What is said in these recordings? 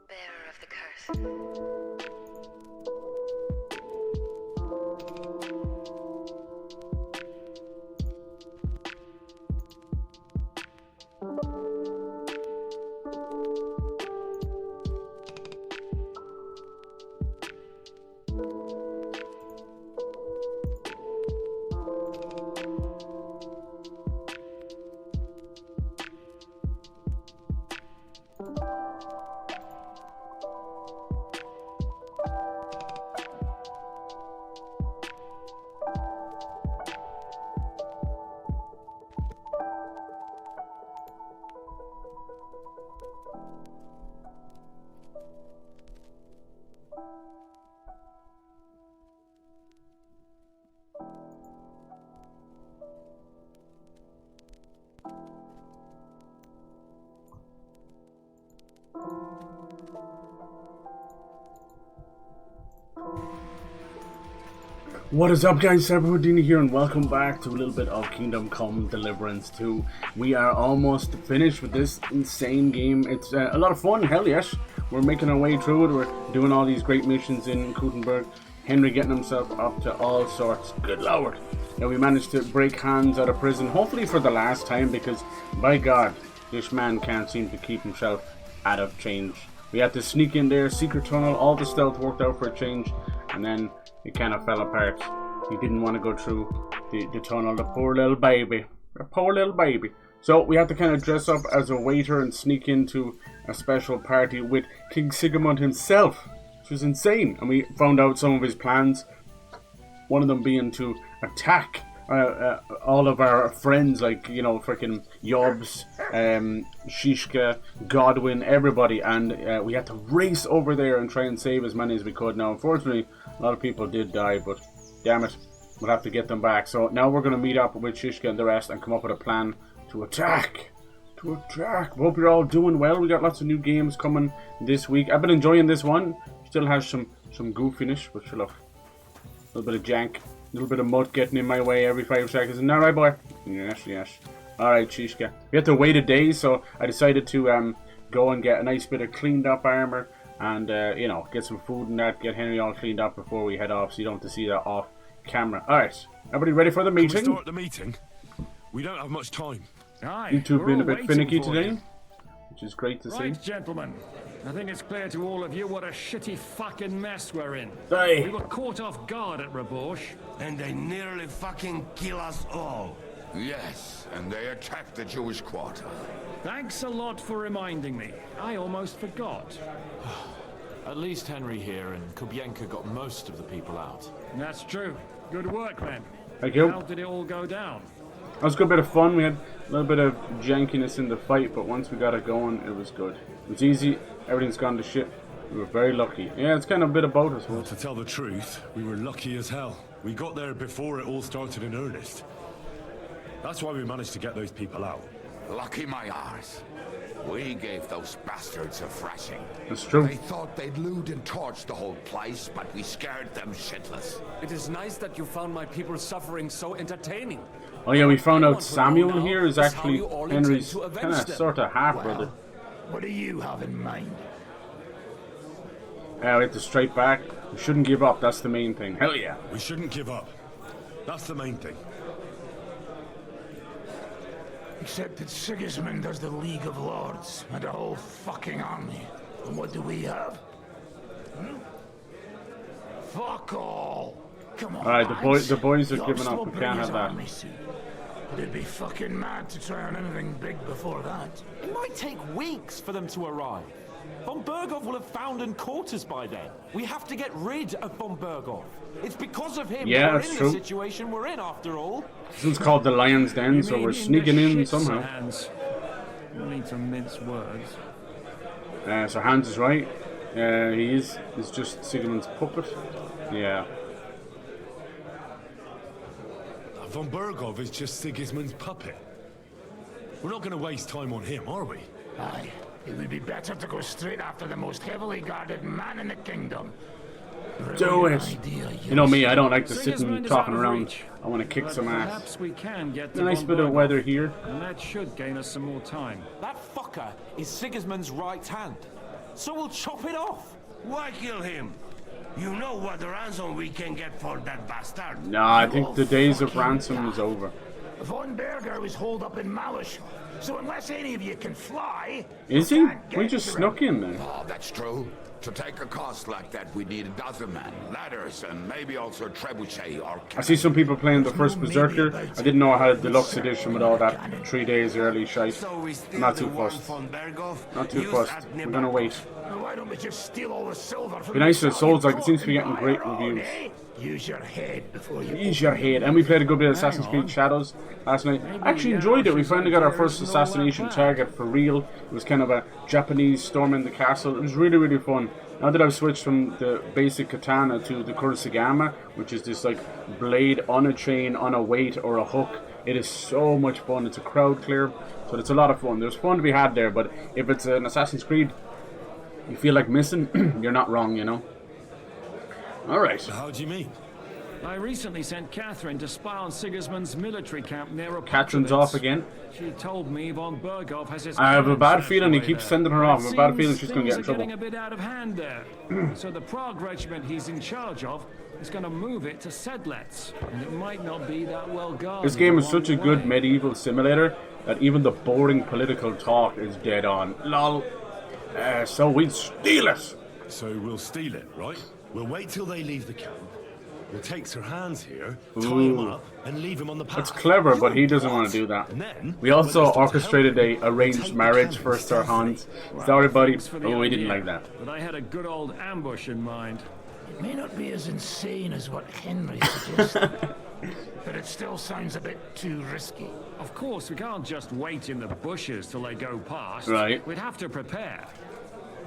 Bearer of the curse. What is up, guys? Houdini here, and welcome back to a little bit of Kingdom Come Deliverance 2. We are almost finished with this insane game. It's a lot of fun, hell yes. We're making our way through it. We're doing all these great missions in Gutenberg. Henry getting himself up to all sorts. Good lord. Now we managed to break Hans out of prison, hopefully for the last time, because by God, this man can't seem to keep himself out of change. We had to sneak in there, secret tunnel, all the stealth worked out for a change, and then it kind of fell apart. He didn't want to go through the tunnel, the poor little baby. The poor little baby. So we had to kind of dress up as a waiter and sneak into a special party with King Sigmund himself, which was insane. And we found out some of his plans. One of them being to attack all of our friends, like, you know, freaking Yobs, Shishka, Godwin, everybody. And we had to race over there and try and save as many as we could. Now, unfortunately, a lot of people did die, but damn it, we'll have to get them back. So now we're going to meet up with Shishka and the rest and come up with a plan to attack. Hope you're all doing well. We got lots of new games coming this week. I've been enjoying this one. Still has some goofiness, but sure, look, a little bit of jank, a little bit of mud getting in my way every 5 seconds. Isn't that right, boy? Yes. Alright, Shishka. We had to wait a day, so I decided to go and get a nice bit of cleaned up armor. And, you know, get some food and that, get Henry all cleaned up before we head off, so you don't have to see that off camera. Alright, everybody ready for the meeting? Can we start the meeting? We don't have much time. Aye, you two have been a bit finicky today, which is great to see. Right, gentlemen. I think it's clear to all of you what a shitty fucking mess we're in. Aye. We were caught off guard at Rabosh. And they nearly fucking kill us all. Yes, and they attacked the Jewish quarter. Thanks a lot for reminding me. I almost forgot. At least Henry here and Kubienka got most of the people out. That's true. Good work, men. Thank you. How did it all go down? That was a good bit of fun. We had a little bit of jankiness in the fight, but once we got it going, it was good. It was easy. Everything's gone to shit. We were very lucky. Yeah, it's kind of a bit of both, I suppose. Well, to tell the truth, we were lucky as hell. We got there before it all started in earnest. That's why we managed to get those people out. Lucky my arse. We gave those bastards a thrashing. That's true. They thought they'd loot and torch the whole place, but we scared them shitless. It is nice that you found my people suffering so entertaining. Oh yeah, we found out Samuel here is actually Henry's kind of sort of half-brother. What do you have in mind? We have to strike back. We shouldn't give up, that's the main thing. Hell yeah. We shouldn't give up. That's the main thing. Except that Sigismund has the League of Lords and a whole fucking army. And what do we have? Fuck all! Come on, alright, the boys are giving up. Will We bring can't his have that. army soon. But it'd be fucking mad to try on anything big before that. It might take weeks for them to arrive. Von Bergov will have found and caught us by then. We have to get rid of Von Bergov. It's because of him yeah, we're that's in true. the situation we're in, after all. This one's called the Lion's Den, so we're sneaking in somehow. Hans. No need to mince words. So Hans is right. He is. He's just Sigmund's puppet. Yeah. Von Bergov is just Sigismund's puppet. We're not going to waste time on him, are we? Aye. It would be better to go straight after the most heavily guarded man in the kingdom. Do it. idea, You know me, I don't like to sit Sigismund and is out talking of around. reach. I want to kick But some ass. perhaps we can get to Nice von bit of Berghoff, weather here. and that should gain us some more time. That fucker is Sigismund's right hand. So we'll chop it off. Why kill him? You know what the ransom we can get for that bastard. No, I think the days of ransom is over. Von BERGOW is holed up in Malishal, so unless any of you can fly... Is you he? can't We get just to snuck him. in there. Oh, that's true. To take a cost like that, we need a dozen men, ladders, and maybe also a trebuchet or I see some people playing the first Berserker. I didn't know I had a deluxe edition with all that 3 days early shite. So we still Not too the one fussed. von Berghoff Not too used fussed. at We're Nibelheim. gonna wait. Why don't we just steal all the silver from Be nice to the the Souls, like, it seems to be and getting buy great our own, reviews. eh? Use your head before you... Use your head. And we played a good bit of Assassin's Creed Shadows last night. I actually enjoyed it. We finally got our first assassination target for real. It was kind of a Japanese storming the castle. It was really, really fun. Now that I've switched from the basic katana to the Kurosagama, which is this like blade on a chain, on a weight or a hook, it is so much fun. It's a crowd clear, so it's a lot of fun. There's fun to be had there, but if it's an Assassin's Creed you feel like missing, you're not wrong, you know. Alright. How do you mean? I recently sent Catherine to spy on Sigismund's military camp near Catherine's off again. She told me von Berghoff has his... I have a bad plans feeling he away keeps there. sending her off. I have a bad Seems feeling she's going to get in things are trouble. getting a bit out of hand there. So the Prague regiment he's in charge of is going to move it to Sedlec, and it might not be that well guarded. This game is along such a the good way. medieval simulator that even the boring political talk is dead on. Lol. So we steal it. So we'll steal it, right? We'll wait till they leave the camp. We'll take Sir Hans here, tie him Ooh. up, and leave him on the path. It's clever, but he doesn't want to do that. And then, We also when they start to orchestrated help him, a arranged we'll take marriage the for camp Sir Hans. stealthily. Sorry, buddy. Thanks for the Oh, we didn't idea, like that. But I had a good old ambush in mind. It may not be as insane as what Henry suggested, but it still sounds a bit too risky. Of course, we can't just wait in the bushes till they go past. Right. We'd have to prepare.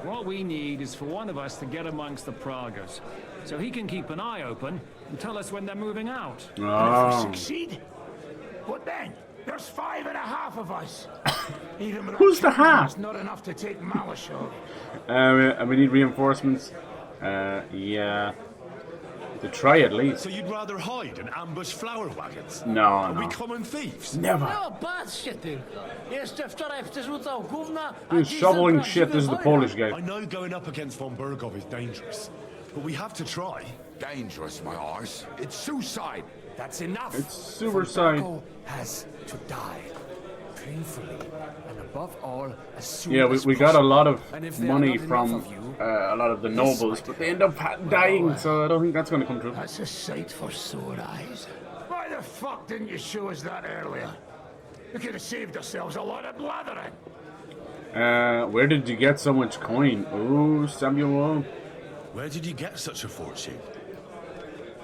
What we need is for one of us to get amongst the Pragas, so he can keep an eye open and tell us when they're moving out. And if we Oh. succeed, what then? There's 5.5 of us. Even with Who's the half? It's not enough to take Malishal. And we need reinforcements. Yeah. To try at least. So you'd rather hide and ambush flower wagons? No, Are we no. common thieves? Never. No, patrzcie tylko. Jeszcze wczoraj przerzucał gówna, a He's dziś shoveling za shit. This is the prawdziwy Polish I guy. know going up against von Berghoff is dangerous, but we have to try. Dangerous, my arse. It's suicide. That's enough. It's suicide. Berghoff has to die. Painfully. And above all, as soon Yeah, as we got a lot of And if there are money not from enough of you, a lot of the nobles, but they end up dying, so I don't think that's going to come true. That's a sight for sore eyes. Why the fuck didn't you show us that earlier? We could have saved ourselves a lot of blathering. Where did you get so much coin? Ooh, Samuel. Where did you get such a fortune?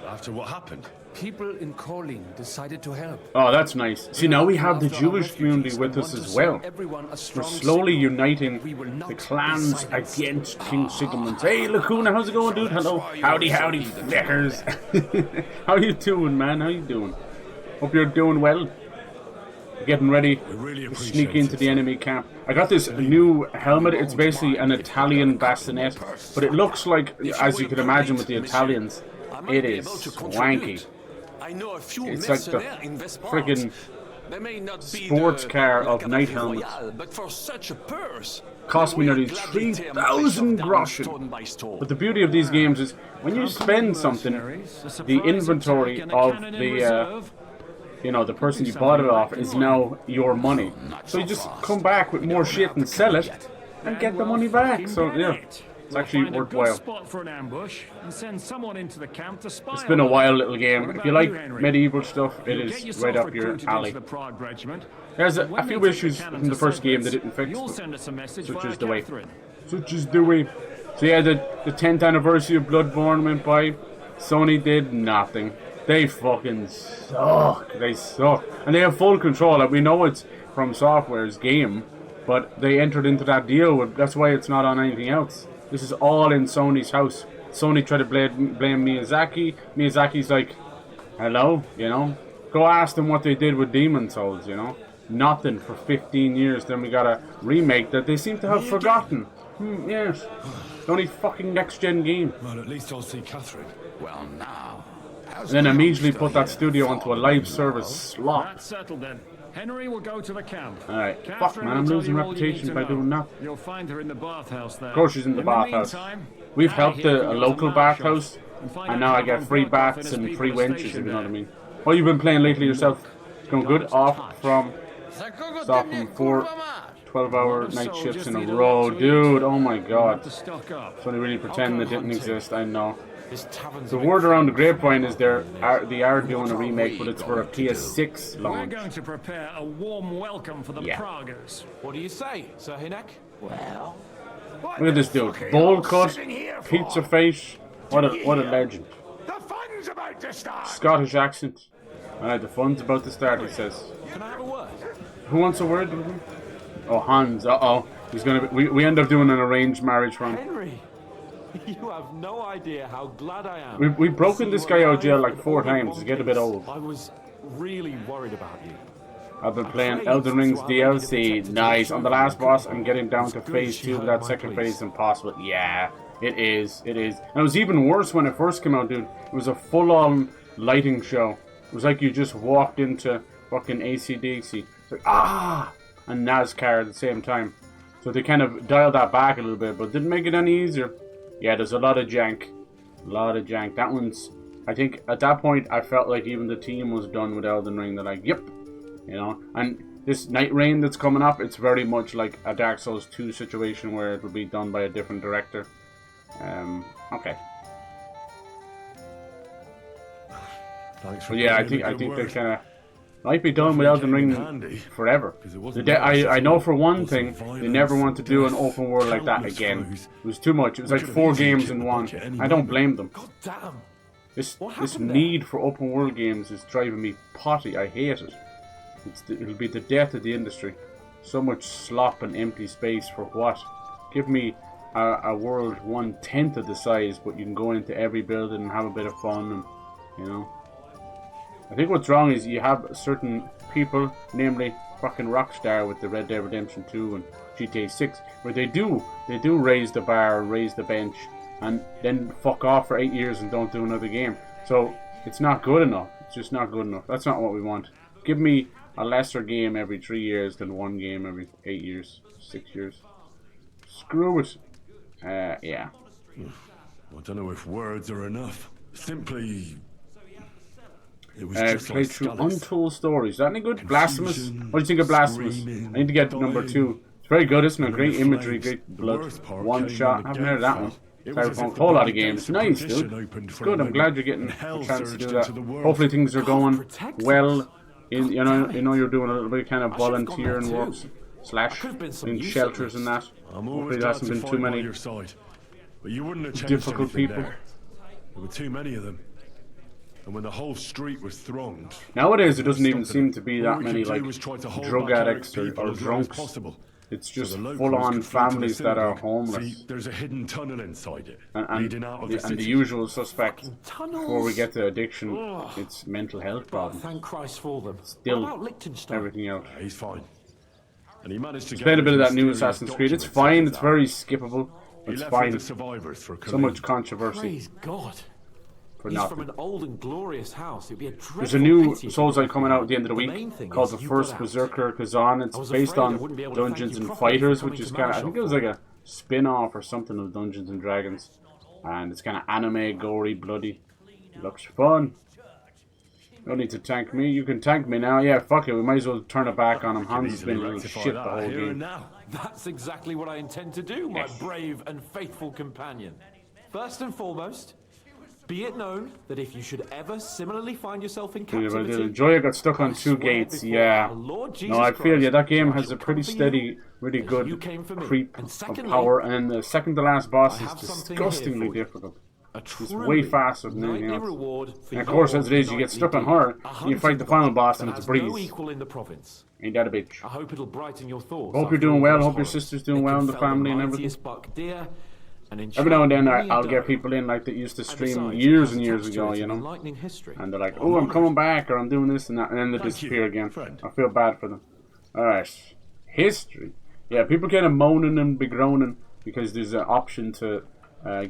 After what happened? People in Calling decided to help. Oh, that's nice. See, now we have the Jewish community with us as well. We're slowly uniting the clans against King Sigmund. Hey, Lacuna, how's it going, dude? Hello. Howdy, howdy, flickers. How you doing, man? How you doing? Hope you're doing well. Getting ready really to sneak appreciate into it. the enemy camp. I got this new helmet. It's basically an Italian bassinet, but it looks like, as you can imagine with the Italians, it is swanky. I know a few It's like the mercenaires in Westport. friggin' They may not be sports the car of Mercadante night helmets. Royale, but for such a purse, Cost me they will nearly gladly tear my 3,000 shop down groschen. stone by stone. But the beauty of these games is when you spend something, the inventory of the you know, the person you bought it off is now your money. So you just come back with more shit and sell it and get the money back. So yeah, it's actually worthwhile. Spot for an ambush and send someone into the camp to spy. It's been a on wild them. little game. What If you about like you, Henry? medieval stuff, it You'll is get yourself right up your recruited alley. into the Prague regiment. There's And a when few they take the issues cannon from the to first game they Sedlec, didn't fix, You'll but send us a message such via is the way. Catherine. Such is the way. So yeah, the 10th anniversary of Bloodborne went by. Sony did nothing. They fucking suck. They suck. And they have full control. Like, we know it's from Software's game, but they entered into that deal with, that's why it's not on anything else. This is all in Sony's house. Sony tried to blame Miyazaki. Miyazaki's like, hello, you know? Go ask them what they did with Demon Souls, you know? Nothing for 15 years. Then we got a remake that they seem to have forgotten. Yes. The only fucking next-gen game. Well, at least I'll see Catherine. Well, now. And then immediately put that studio onto a live service slot. That's settled then. Henry will go to the camp. Alright, fuck Catherine man, I'm will tell losing you all you need reputation to by know. doing that. You'll find her in the bathhouse there. Of course she's in the bathhouse. meantime, We've out helped here a you go to local Mark bathhouse, Shop and find and out now I how get free Berghoff baths and and his free people are wenches, if you stationed know what I there. mean. What you been playing lately yourself? It's going good, off from 12-hour night shifts in a row. Dude, oh my god. It's only really pretend it didn't exist, I know. The word around the grapevine is they are doing a remake, but it's for a PS6 We're launch. going to prepare a warm welcome for the Pragas. What do you say, Sir Hinek? Well, what Look at this the dude. fuck are you Bowl all cut, sitting here for? pizza face. What a legend. The fun's about to start. Scottish accent. Alright, the fun's about to start, he says. Can I have a word? Who wants a word with him? Oh, Hans. Uh-oh. He's gonna be, we end up doing an arranged marriage for him. Henry, you have no idea how glad I am. We've broken this guy out of jail like 4 times. He's getting a bit old. I was really worried about you. I've been playing Elden Ring's DLC. Nice. On the last boss, I'm getting down to phase 2, but that second phase is impossible. Yeah, it is. It is. And it was even worse when it first came out, dude. It was a full-on lighting show. It was like you just walked into fucking AC/DC. It's like, ah! And NASCAR at the same time. So they kind of dialed that back a little bit, but didn't make it any easier. Yeah, there's a lot of jank. A lot of jank. That one's... I think at that point, I felt like even the team was done with Elden Ring. They're like, yep. You know? And this Night Rain that's coming up, it's very much like a Dark Souls 2 situation where it will be done by a different director. Okay. Thanks for But yeah, I think they kind of might be done with Elden Ring forever. I know for one thing, they never want to do an open world like that again. It was too much. It was like 4 games in one. I don't blame them. God damn. This need for open world games is driving me potty. I hate it. It'll be the death of the industry. So much slop and empty space for what? Give me a world 1/10 of the size, but you can go into every building and have a bit of fun, and you know. I think what's wrong is you have certain people, namely fucking Rockstar with the Red Dead Redemption 2 and GTA 6, where they do raise the bar, raise the bench, and then fuck off for 8 years and don't do another game. So it's not good enough. It's just not good enough. That's not what we want. Give me a lesser game every 3 years than one game every 8 years, 6 years. Screw it. Yeah. I don't know if words are enough. Simply... It was just Play like through SKALITZ. Untold Stories. Is that any good? Blasphemous? Confusion, What do you think of Blasphemous? screaming, I need to get number 2. It's very good, isn't it? and Great the imagery, flames. great The blood. worst part One came shot. when I the haven't heard of that gate one. fell. It was as A if the whole lot of bloody games. gates of Nice, perdition dude. opened for a Good. I'm moment, glad you're getting and a hell chance to surged do into that. the world. Hopefully things are going protect us. well. You know you're doing a little bit of kind of I should've gone volunteering there works too. slash could've been some in use at shelters and least. that. I'm Hopefully always there glad hasn't to been fight too by many your side. But you wouldn't have changed difficult anything people. There were too many of them. And when the whole street was thronged... Nowadays, there doesn't even stopping seem to be All that we many could do like was try to hold drug back addicts Eric's people or as long as drunks. possible. It's So just the locals full-on could flee to the families that are synagogue. homeless. See, there's a hidden tunnel inside it, And leading out of the the city. usual suspect tunnels. before we get to addiction, it's mental health But problems. thank Christ for them. Still, What about Liechtenstein? everything out. Yeah, he's fine. And he managed to get Played a bit of that new mysterious Assassin's Creed. It's documents fine. in It's his very arm. skippable. He It's left fine. with the survivors for So much Khalid. controversy Praise God. for He's nothing. from an old and glorious house. It'd be a dreadful There's a new pity if Souls he like coming out at the end of the main week thing called is The you First got out. Berserker Kazan. It's I was based afraid I on wouldn't be able to thank Dungeons you and properly for Fighters, coming which is to kind of, I Marshall think it was for like a spin-off or something of Dungeons and Dragons. And it's kind of anime, gory, bloody. Looks fun. You don't need to tank me. You can tank me now. Yeah, fuck it. We might as well turn it back on him. Hans has been a little Rectify shit the that whole here and game. now. That's exactly what I intend to do, my Yes. brave and faithful companion. First and foremost, be it known that if you should ever similarly find yourself in captivity, Joya got stuck on I 2 swear gates, before yeah. our Lord Jesus No, I feel Christ yeah, that game I has shall a pretty come for steady, you really as good you came for me. creep And of secondly, power, and the second to last boss I is have something disgustingly here for you. difficult. a It's truly way faster than anything knightly else. reward for And of course, your as it is, you get knightly stuck on deed. her, A and you fight the hunting final dog boss, that and it's a has breeze. no equal in the province. Ain't that a bitch? I hope it'll brighten your thoughts. Hope you're after doing all well. those Hope your horrors. sister's doing It well, can and the fell family and everything. mightiest buck deer, and Every now and then, enchant I'll many a get doe. people in like that used to And stream besides, it years has and years attached to ago, it you an know. enlightening history. And they're like, "Oh, I'm coming back," or "I'm doing this and that," and then they Thank disappear you, again. friend. I feel bad for them. All right, history. Yeah, people kind of moaning and begroaning because there's an option to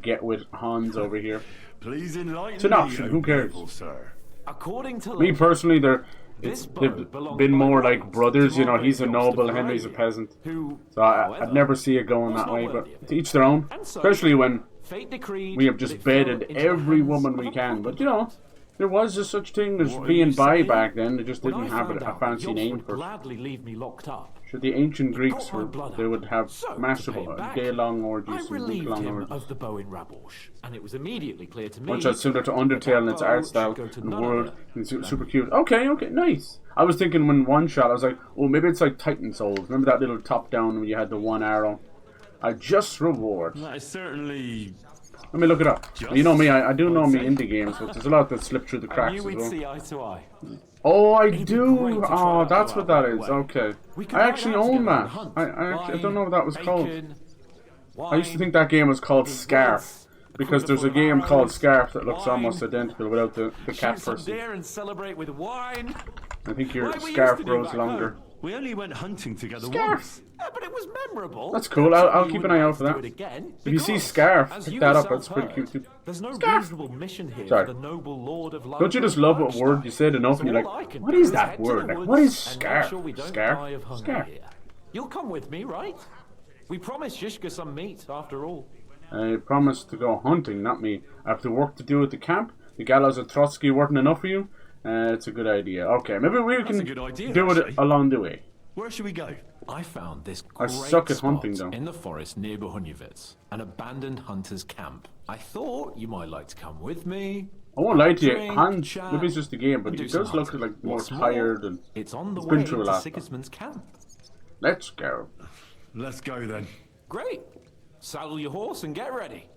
get with Hans over here. Please enlighten it's an option. Who cares? People, sir. According to me personally, they've been more like brothers. You know, he's a noble, Henry's a peasant. So I'd never see it going that way. But to each their own. Especially when we have just bedded every woman we can. But you know, there was just such thing as being bi back then. They just didn't have a fancy name for it. Sure, the ancient Greeks they would have massive day-long orgies and week-long orgies. Of the bow in Rabosh, and it was immediately clear to me. Which is similar to Undertale in its art style and the world. And super cute. Okay, nice. I was thinking when one shot, I was like, oh, maybe it's like Titan Souls. Remember that little top-down when you had the one arrow? A just reward. That is certainly. Let me look it up. You know me, I do know me indie games, but there's a lot that slip through the cracks as well. See eye to eye. Oh, I do. Oh, that's what that is. Okay. I actually own that. I don't know what that was called. I used to think that game was called Scarf, because there's a game called Scarf that looks almost identical without the cat person. And celebrate with wine. I think your scarf grows longer. We only went hunting together once. Yeah, but it was memorable. That's cool. I'll keep an eye out for that. If you see Scarf, pick that up. That's pretty cute too. There's no reasonable mission here for the noble lord of life. Don't you just love what word you said enough and you're like, what is that word? Like, what is Scarf? Scarf? Scarf. You'll come with me, right? We promised Shishka some meat, after all. I promised to go hunting, not me. I have to work to do at the camp. The gallows of Trotsky weren't enough for you. It's a good idea. Okay, maybe we can do it along the way. Where should we go? I found this great suck at hunting, though. In the forest near Bohunyevitz, an abandoned hunter's camp. I thought you might like to come with me. I won't lie to you, Hans, maybe it's just a game, but he does look like more tired and it's on the he's way been through a to lot. Sigismund's camp. Let's go. Let's go then. Great. Saddle your horse and get ready.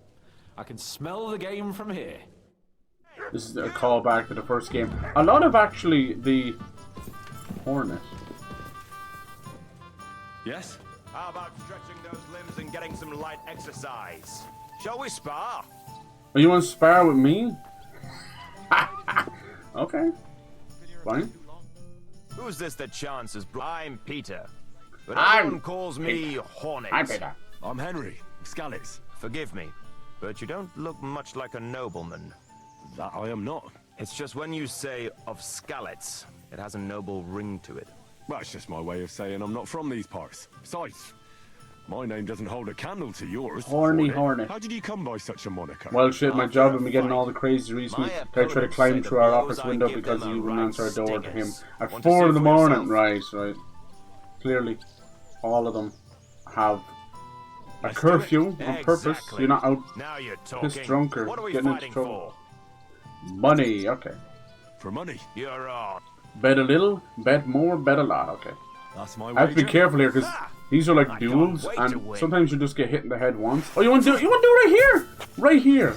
I can smell the game from here. This is a callback to the first game. A lot of actually the Hornet. Yes? How about stretching those limbs and getting some light exercise? Shall we spar? Oh, you want to spar with me? Okay. Fine. Who's this that chances? I'm Peter. But I'm everyone calls me Hornet. I'm Peter. I'm Henry. SKALITZ. Forgive me, but you don't look much like a nobleman. That I am not. It's just when you say of SKALITZ, it has a noble ring to it. Well, it's just my way of saying I'm not from these parts. Besides, my name doesn't hold a candle to yours. Horny Hornet. How did you come by such a moniker? Well, shit, my job and me getting all the crazy recently. I tried to climb through our office window because you wouldn't answer our door to him at 4 in the morning. Right. Clearly, all of them have a curfew on purpose. You're not out pissed drunk or getting into trouble. Money, okay. For money? You're on. Bet a little, bet more, bet a lot, okay. That's my I have to be careful here because these are like duels and sometimes you just get hit in the head once. Oh, you want to do it right here? Right here.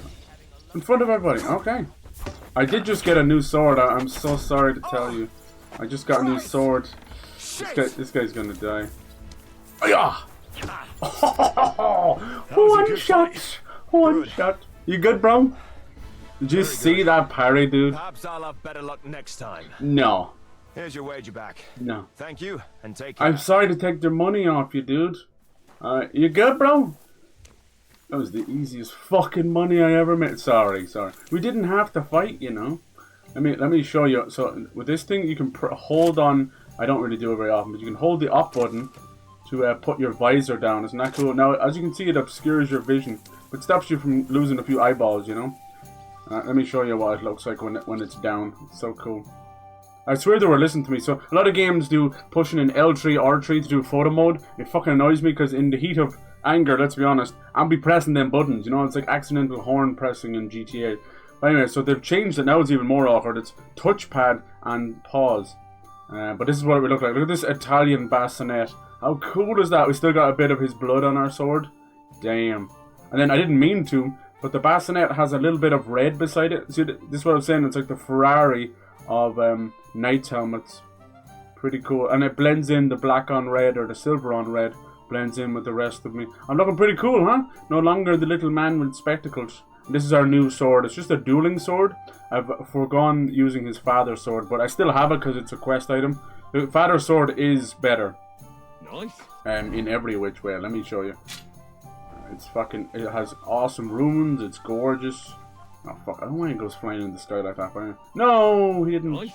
In front of everybody, okay. I did just get a new sword, I'm so sorry to tell you. I just got a new sword. This guy's gonna die. Oh, yeah. One shot. One shot. You good, bro? Did you see that parry, dude? Perhaps I'll have better luck next time. No. Here's your wager back. No. Thank you, and take care. I'm sorry to take their money off you, dude. You good, bro? That was the easiest fucking money I ever made. Sorry. We didn't have to fight, you know. Let me show you. So with this thing, you can hold on. I don't really do it very often, but you can hold the up button to put your visor down. Isn't that cool? Now, as you can see, it obscures your vision, but stops you from losing a few eyeballs, you know. Let me show you what it looks like when it's down. It's so cool. I swear they were listening to me. So a lot of games do pushing in L3, R3 to do photo mode. It fucking annoys me because in the heat of anger, let's be honest, I'll be pressing them buttons. You know, it's like accidental horn pressing in GTA. But anyway, so they've changed it. Now it's even more awkward. It's touchpad and pause. But this is what it would look like. Look at this Italian bassinet. How cool is that? We still got a bit of his blood on our sword. Damn. And then I didn't mean to, but the bassinet has a little bit of red beside it. See, this is what I'm saying. It's like the Ferrari of knights helmets. Pretty cool. And it blends in the black on red or the silver on red. Blends in with the rest of me. I'm looking pretty cool, huh? No longer the little man with spectacles. This is our new sword. It's just a dueling sword. I've foregone using his father's sword, but I still have it because it's a quest item. The father's sword is better. Nice. In every which way. Let me show you. It's fucking, it has awesome ruins, it's gorgeous. Oh fuck, I don't want he goes flying in the sky like that, but no, he didn't. Nice.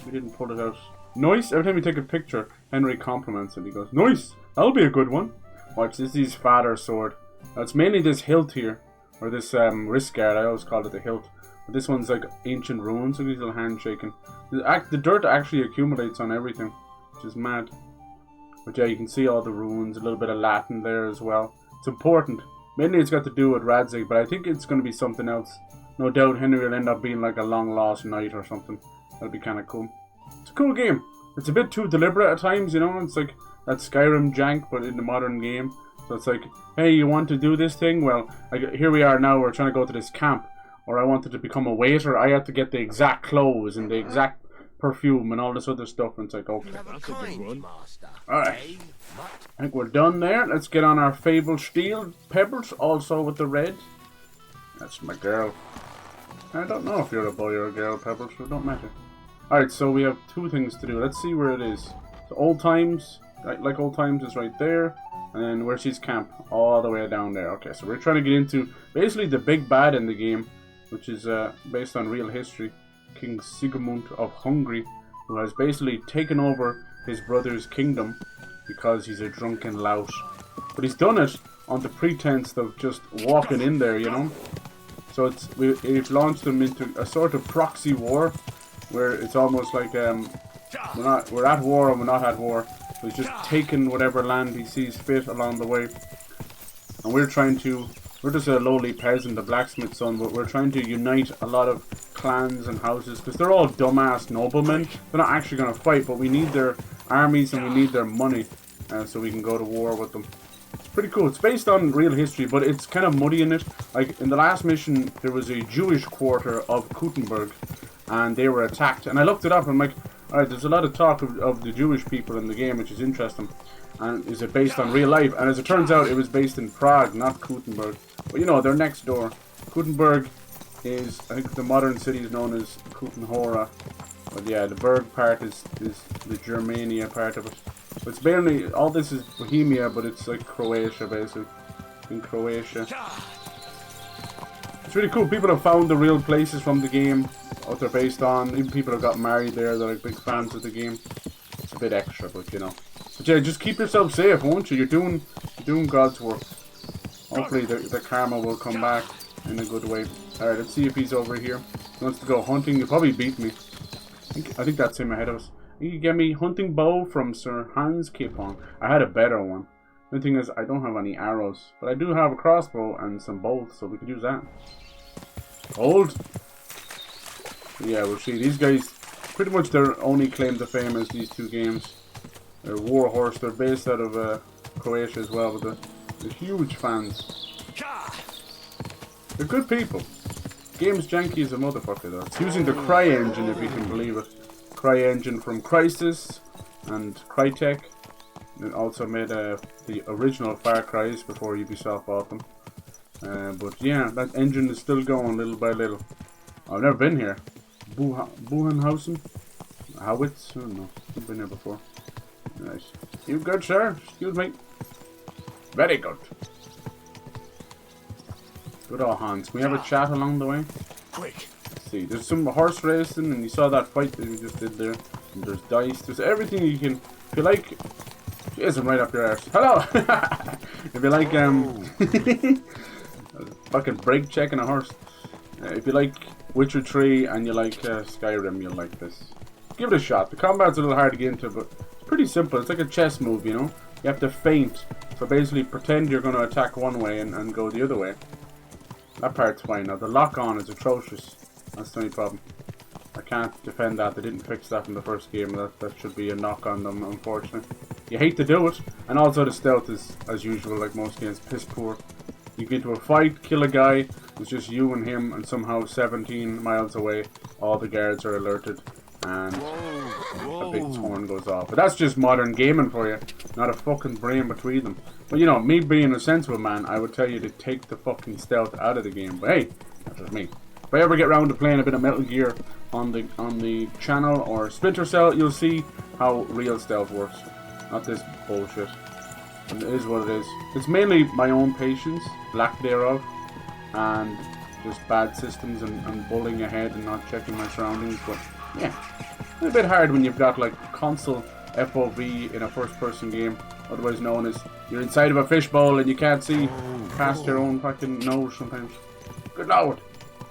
He didn't pull it out. Nice, every time you take a picture, Henry compliments it. He goes, nice, that'll be a good one. Watch, this is his father's sword. Now, it's mainly this hilt here, or this wrist guard, I always called it the hilt. But this one's like ancient ruins, look at his little hand shaking. The dirt actually accumulates on everything, which is mad. But yeah, you can see all the ruins, a little bit of Latin there as well. It's important. Mainly it's got to do with Radzig, but I think it's going to be something else. No doubt Henry will end up being like a long lost knight or something. That'll be kind of cool. It's a cool game. It's a bit too deliberate at times, you know. It's like that Skyrim jank, but in the modern game. So it's like, hey, you want to do this thing? Well, here we are now, we're trying to go to this camp. Or I wanted to become a waiter, I had to get the exact clothes and the exact perfume and all this other stuff. And it's like, okay. That's a good one. Alright. I think we're done there. Let's get on our Fable Steel Pebbles, also with the red. That's my girl. I don't know if you're a boy or a girl, Pebbles, so it don't matter. Alright, so we have two things to do. Let's see where it is. So Old Times, like Old Times is right there. And then where's his camp? All the way down there. Okay, so we're trying to get into basically the big bad in the game, which is based on real history. King Sigmund of Hungary, who has basically taken over his brother's kingdom because he's a drunken lout. But he's done it on the pretense of just walking in there, you know. So we've launched him into a sort of proxy war, where it's almost like we're at war and we're not at war. So he's just taking whatever land he sees fit along the way, and we're just a lowly peasant, a blacksmith's son, but we're trying to unite a lot of clans and houses, because they're all dumbass noblemen. They're not actually going to fight, but we need their armies and we need their money, so we can go to war with them. It's pretty cool. It's based on real history, but it's kind of muddy in it. Like, in the last mission, there was a Jewish quarter of Kuttenberg, and they were attacked. And I looked it up, and I'm like, alright, there's a lot of talk of the Jewish people in the game, which is interesting. And is it based on real life? And as it turns out, it was based in Prague, not Kuttenberg. But you know, they're next door. Kuttenberg is, I think the modern city is known as Kutenhora. But yeah, the Berg part is the Germania part of it. So it's barely, all this is Bohemia, but it's like Croatia basically. In Croatia. It's really cool. People have found the real places from the game, what they're based on. Even people have got married there, they're like big fans of the game. It's a bit extra, but you know. But yeah, just keep yourself safe, won't you? You're doing God's work. Hopefully the karma will come back in a good way. Alright, let's see if he's over here. He wants to go hunting. He'll probably beat me. I think that's him ahead of us. You can get me hunting bow from Sir Hans Kipon. I had a better one. The thing is, I don't have any arrows. But I do have a crossbow and some bolts, so we could use that. Hold! Yeah, we'll see. These guys, pretty much their only claim to fame is these two games. They're Warhorse. They're based out of Croatia as well, but they're huge fans. They're good people. Game's janky as a motherfucker though. It's using the Cry engine, if you can believe it. Cry engine from Crysis and Crytek. It also made the original Far Cry's before Ubisoft bought them. But yeah, that engine is still going little by little. I've never been here. Buhenhausen? Howitz? I don't know. I've been here before. Nice. You good, sir? Excuse me. Very good. Good old Hans. Can we have a chat along the way? Quick. Let's see. There's some horse racing, and you saw that fight that we just did there. And there's dice. There's everything you can. If you like. Jeez, I'm right up your arse. Hello! If you like, fucking brake checking a horse. If you like Witcher 3 and you like Skyrim, you'll like this. Give it a shot. The combat's a little hard to get into, but it's pretty simple. It's like a chess move, you know? You have to feint. So basically, pretend you're going to attack one way and go the other way. That part's fine. Now, the lock-on is atrocious. That's the only problem. I can't defend that. They didn't fix that in the first game. That should be a knock on them, unfortunately. You hate to do it. And also the stealth is, as usual, like most games, piss poor. You get into a fight, kill a guy, it's just you and him, and somehow 17 miles away, all the guards are alerted, and a big horn goes off. But that's just modern gaming for you. Not a fucking brain between them. But you know, me being a sensible man, I would tell you to take the fucking stealth out of the game. But hey, that's just me. If I ever get around to playing a bit of Metal Gear on the channel or Splinter Cell, you'll see how real stealth works. Not this bullshit. It is what it is. It's mainly my own patience, lack thereof, and just bad systems and bullying ahead and not checking my surroundings. But yeah, it's a bit hard when you've got like console FOV in a first-person game, otherwise known as you're inside of a fishbowl and you can't see past your own fucking nose sometimes. Good lord.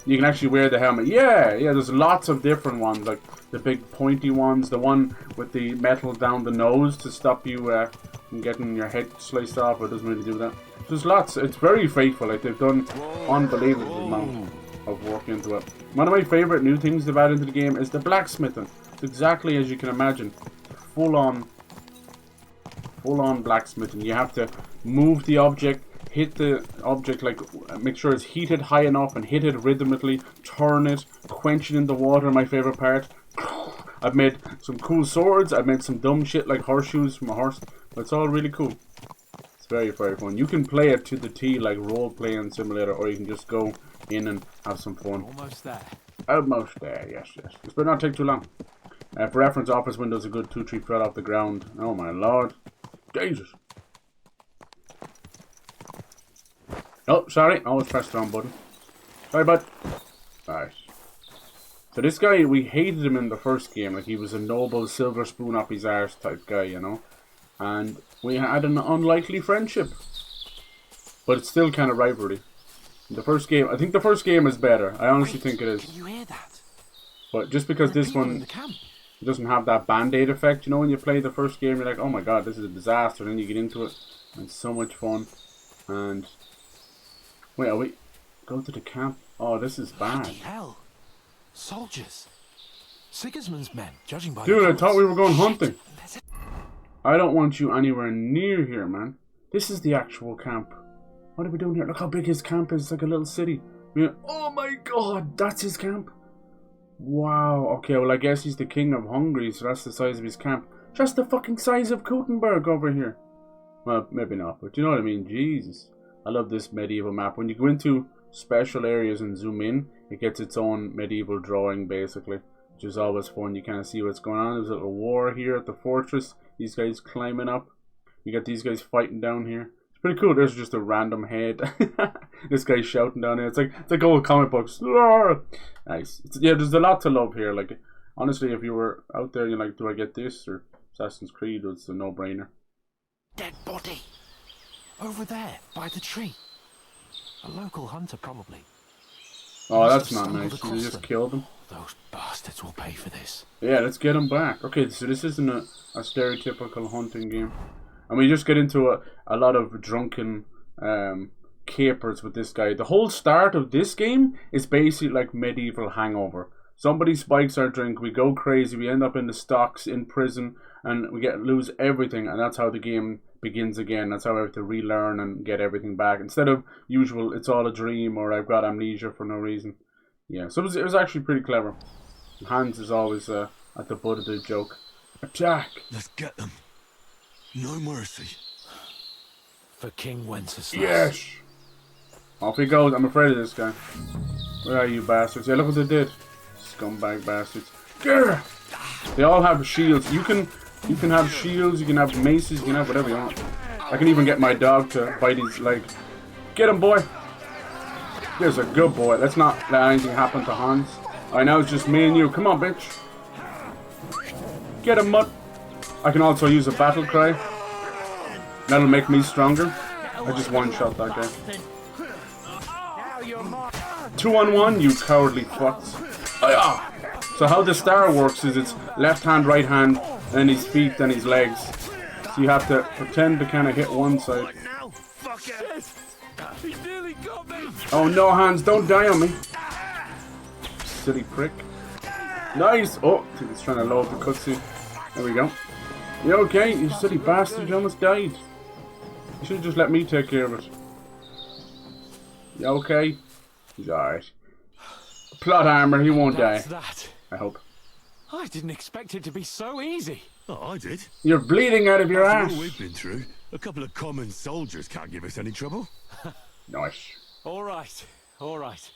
You can actually wear the helmet. Yeah, there's lots of different ones, like the big pointy ones, the one with the metal down the nose to stop you from getting your head sliced off, but it doesn't really do that. There's lots. It's very faithful. Like, they've done unbelievable amount of work into it. One of my favorite new things they've added into the game is the blacksmithing. It's exactly as you can imagine. Full on blacksmithing. You have to move the object, hit the object, like make sure it's heated high enough and hit it rhythmically, turn it, quench it in the water, my favorite part. I've made some cool swords, I've made some dumb shit like horseshoes from a horse, but it's all really cool. It's very, very fun. You can play it to the T like role-playing simulator, or you can just go in and have some fun. Almost there. Almost there, yes. This better not take too long. For reference, office windows a good 2-3 foot off the ground. Oh my lord. Jesus. Oh, sorry. Always press the wrong button. Sorry, bud. Right. So this guy, we hated him in the first game. Like, he was a noble silver spoon up his arse type guy, you know. And we had an unlikely friendship. But it's still kind of rivalry. The first game, I think the first game is better. I honestly think it is. Can you hear that? But just because this one doesn't have that band-aid effect, you know, when you play the first game, you're like, oh my god, this is a disaster. And then you get into it, and it's so much fun. And wait, are we go to the camp? Oh, this is bad. Bloody hell. Soldiers. Sigismund's men, judging by Dude, the I thought we were going hunting. I don't want you anywhere near here, man. This is the actual camp. What are we doing here? Look how big his camp is. It's like a little city. Oh my god, that's his camp. Wow. Okay, well, I guess he's the king of Hungary, so that's the size of his camp. Just the fucking size of Gutenberg over here. Well, maybe not, but you know what I mean. Jesus. I love this medieval map. When you go into special areas and zoom in, it gets its own medieval drawing, basically, which is always fun. You kind of see what's going on. There's a little war here at the fortress. These guys climbing up. You got these guys fighting down here. It's pretty cool. There's just a random head. This guy's shouting down here. It's like old comic books. Nice. Yeah, there's a lot to love here. Like, honestly, if you were out there and you're like, do I get this or Assassin's Creed? It's a no-brainer. Dead body. Over there, by the tree. A local hunter, probably. Oh, that's not nice. You just killed them. Those bastards will pay for this. Yeah, let's get them back. Okay, so this isn't a stereotypical hunting game. And we just get into a lot of drunken capers with this guy. The whole start of this game is basically like medieval Hangover. Somebody spikes our drink, we go crazy, we end up in the stocks, in prison, and we lose everything, and that's how the game begins again. That's how I have to relearn and get everything back. Instead of usual, it's all a dream, or I've got amnesia for no reason. Yeah, so it was actually pretty clever. Hans is always at the butt of the joke. Attack! Let's get them. No mercy. For King Wenceslas. Yes! Off he goes. I'm afraid of this guy. Where are you bastards? Yeah, look what they did. Scumbag bastards. Grr! They all have shields. You can have shields, you can have maces, you can have whatever you want. I can even get my dog to bite his leg. Get him, boy! There's a good boy. Let's not let anything happen to Hans. Alright, now it's just me and you. Come on, bitch. Get him, mutt. I can also use a battle cry. That'll make me stronger. I just one-shot that guy. 2-on-1, you cowardly fucks. So how the star works is it's left hand, right hand, then his feet, then his legs. So you have to pretend to kind of hit one side. Oh no, Hans, don't die on me. Silly prick. Nice! Oh, I think it's trying to load the cutscene. There we go. You okay? You silly bastard, you almost died. You should have just let me take care of it. You okay? He's alright. Plot armor, he won't die. That. I hope. I didn't expect it to be so easy. Oh, I did. You're bleeding out of your ass. After all we've been through, a couple of common soldiers can't give us any trouble. Nice. Alright, alright.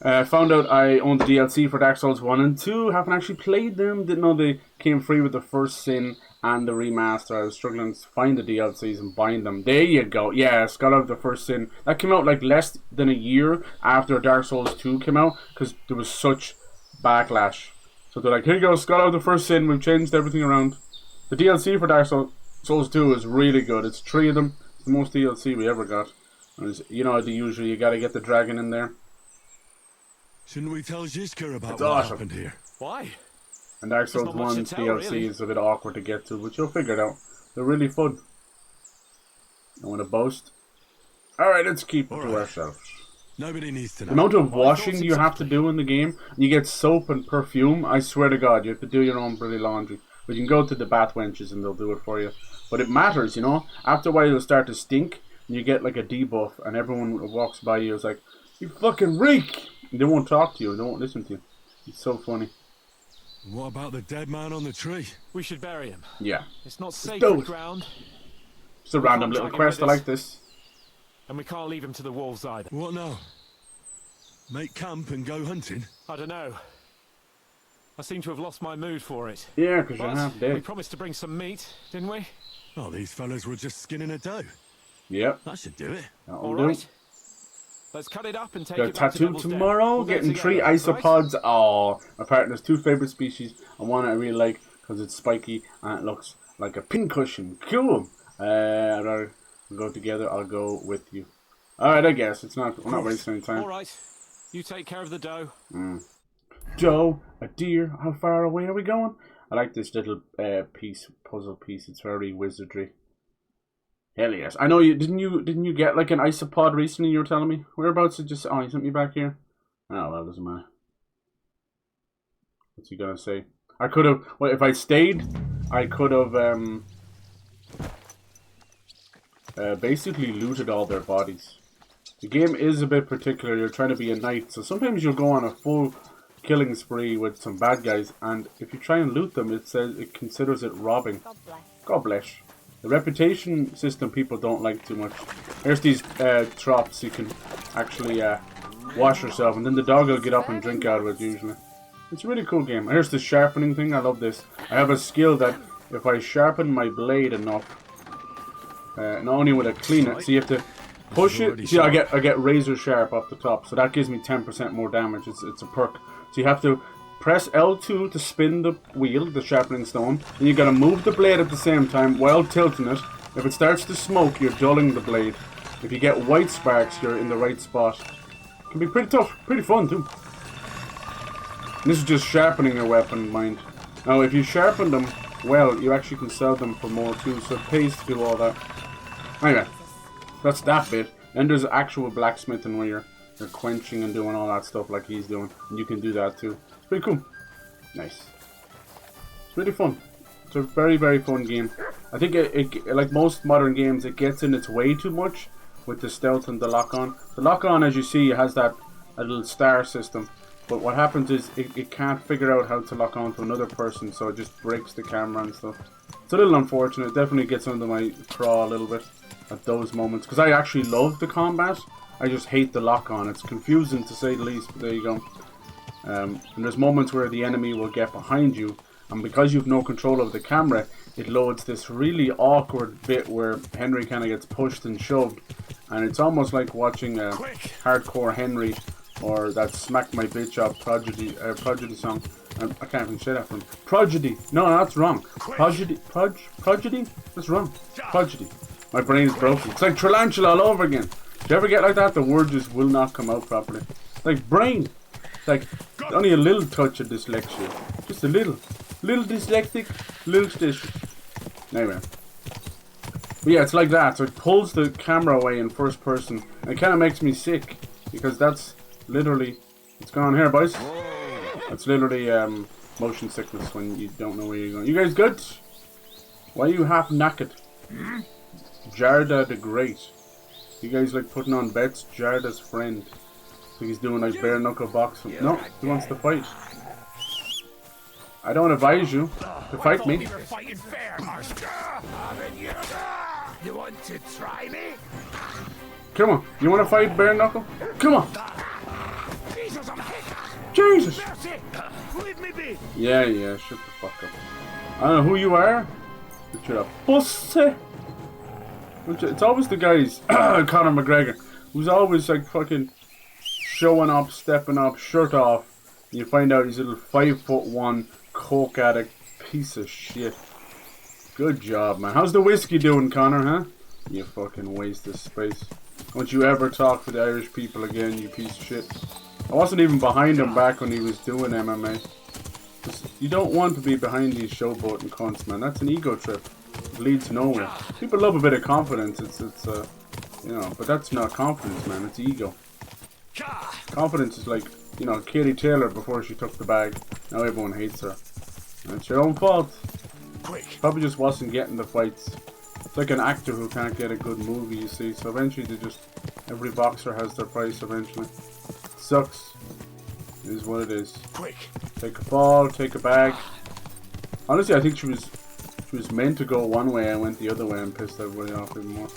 Found out I owned the DLC for Dark Souls 1 and 2. Haven't actually played them. Didn't know they came free with the first sin and the remaster. I was struggling to find the DLCs and bind them. There you go. Yeah, Scholar of the First Sin. That came out like less than a year after Dark Souls 2 came out because there was such backlash. So they're like, here you go, Scholar of the First Sin. We've changed everything around. The DLC for Dark Souls 2 is really good. It's 3 of them. It's the most DLC we ever got. And you know, the usual, you got to get the dragon in there. Shouldn't we tell Zizka about It's what awesome. happened here? Why? And Dark Souls 1's DLC really. is a bit awkward to get to, but you'll figure it out. They're really fun. I want to boast. Alright, let's keep it to ourselves. Nobody needs to know. The amount of washing you have to do in the game, and you get soap and perfume, I swear to God, you have to do your own bloody laundry. But you can go to the bath wenches and they'll do it for you. But it matters, you know. After a while you'll start to stink, and you get like a debuff, and everyone who walks by you is like, you fucking reek! And they won't talk to you, they won't listen to you. It's so funny. What about the dead man on the tree? We should bury him. Yeah. It's not sacred ground. It's a random little quest, I like this. And we can't leave him to the wolves either. What now? Make camp and go hunting? I don't know. I seem to have lost my mood for it. Yeah, because you're half We dead. promised to bring some meat, didn't we? Oh, these fellas were just skinning a doe. Yep. That should do it. That'll All do. right. Let's cut it up and take Got a it back to tattoo Devil's Den. tomorrow, We'll go getting together, 3 right? isopods. Oh, my partner's 2 favorite species, and one I really like because it's spiky and it looks like a pincushion. Cool. I'd rather go together. I'll go with you. Alright, I guess. We're not wasting any time. All right. You take care of the doe. Joe, a deer. How far away are we going? I like this little puzzle piece. It's very wizardry. Hell yes. I know you didn't you get like an isopod recently, you were telling me? Whereabouts did you say? Oh, you sent me back here? Oh well, doesn't matter. What's he gonna say? I could have, well, if I stayed, I could have basically looted all their bodies. The game is a bit particular. You're trying to be a knight, so sometimes you'll go on a full killing spree with some bad guys, and if you try and loot them, it says it considers it robbing. God bless. The reputation system people don't like too much. Here's these troughs you can actually wash yourself, and then the dog will get up and drink out of it usually. It's a really cool game. Here's the sharpening thing. I love this. I have a skill that if I sharpen my blade enough, not only will it clean it, so you have to push it. See, I get razor sharp off the top, so that gives me 10% more damage. It's a perk. So you have to press L2 to spin the wheel, the sharpening stone, and you gotta move the blade at the same time while tilting it. If it starts to smoke, you're dulling the blade. If you get white sparks, you're in the right spot. It can be pretty tough, pretty fun too. And this is just sharpening your weapon, mind. Now, if you sharpen them well, you actually can sell them for more too, so it pays to do all that. Anyway, that's that bit. Then there's actual blacksmithing where you're quenching and doing all that stuff like he's doing. And you can do that too. It's pretty cool. Nice. It's really fun. It's a very, very fun game. I think it like most modern games, it gets in its way too much with the stealth and the lock-on. The lock-on, as you see, has that little star system. But what happens is it can't figure out how to lock on to another person, so it just breaks the camera and stuff. It's a little unfortunate. It definitely gets under my craw a little bit at those moments. Because I actually love the combat. I just hate the lock-on. It's confusing to say the least, but there you go. And there's moments where the enemy will get behind you, and because you've no control of the camera, it loads this really awkward bit where Henry kind of gets pushed and shoved, and it's almost like watching a Hardcore Henry or that Smack My Bitch Up Prodigy song. I can't even say that from Prodigy. No, that's wrong. Prodigy? That's wrong. Prodigy. My brain is broken. It's like Trelantula all over again. Do you ever get like that? The word just will not come out properly. It's like brain. It's like only a little touch of dyslexia. Just a little. Little dyslexic, little dyslexic. Anyway. But yeah, it's like that. So it pulls the camera away in first person. And it kind of makes me sick. Because that's literally... What's going on here, boys? That's literally motion sickness when you don't know where you're going. You guys good? Why are you half knackered? Jarda the Great. You guys like putting on bets? Jarda's friend. So he's doing like bare knuckle boxing. No, he wants to fight. I don't advise you to fight me. You want to try me? Come on, you want to fight bare knuckle? Come on. Jesus. Leave me be. Yeah, shut the fuck up. I don't know who you are. Look at that pussy. It's always the guys, Conor McGregor, who's always like fucking showing up, stepping up, shirt off. And you find out he's a little 5'1" coke addict piece of shit. Good job, man. How's the whiskey doing, Conor, huh? You fucking waste of space. Don't you ever talk for the Irish people again, you piece of shit. I wasn't even behind him back when he was doing MMA. You don't want to be behind these showboating cunts, man. That's an ego trip. It leads nowhere. People love a bit of confidence. It's you know, but that's not confidence, man. It's ego. Confidence is like, you know, Katie Taylor before she took the bag. Now everyone hates her. And it's your own fault. Probably just wasn't getting the fights. It's like an actor who can't get a good movie, you see. So eventually they just, every boxer has their price eventually. Sucks. It is what it is. Take a fall, take a bag. Honestly, I think she was meant to go one way and went the other way and pissed everybody off even more.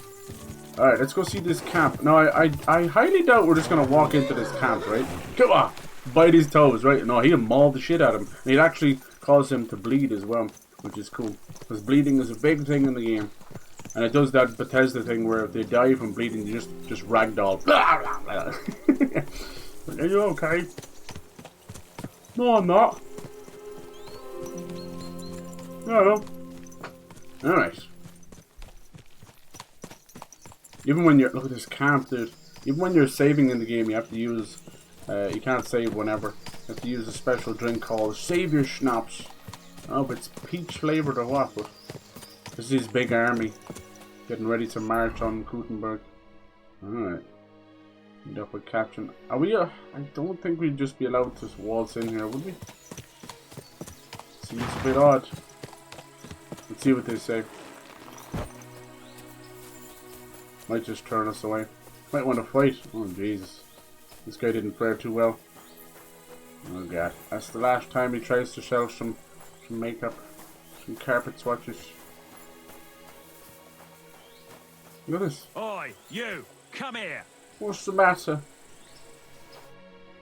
Alright, let's go see this camp. Now, I highly doubt we're just going to walk into this camp, right? Come on! Bite his toes, right? No, he'll maul the shit out of him. And it actually cause him to bleed as well, which is cool. Because bleeding is a big thing in the game. And it does that Bethesda thing where if they die from bleeding, they just ragdoll. Are you okay? No, I'm not. No. Alright. Even when you're, look at this camp, dude. Even when you're saving in the game, you have to use, you can't save whenever. You have to use a special drink called Savior Schnapps. Oh, but it's peach flavored or what? But this is his big army getting ready to march on Gutenberg. Alright. Meet up with Captain. Are we, I don't think we'd just be allowed to waltz in here, would we? Seems a bit odd. Let's see what they say. Might just turn us away. Might want to fight. Oh Jesus. This guy didn't fare too well. Oh god. That's the last time he tries to sell some makeup. Some carpet swatches. Look at this. Oi, you! Come here! What's the matter?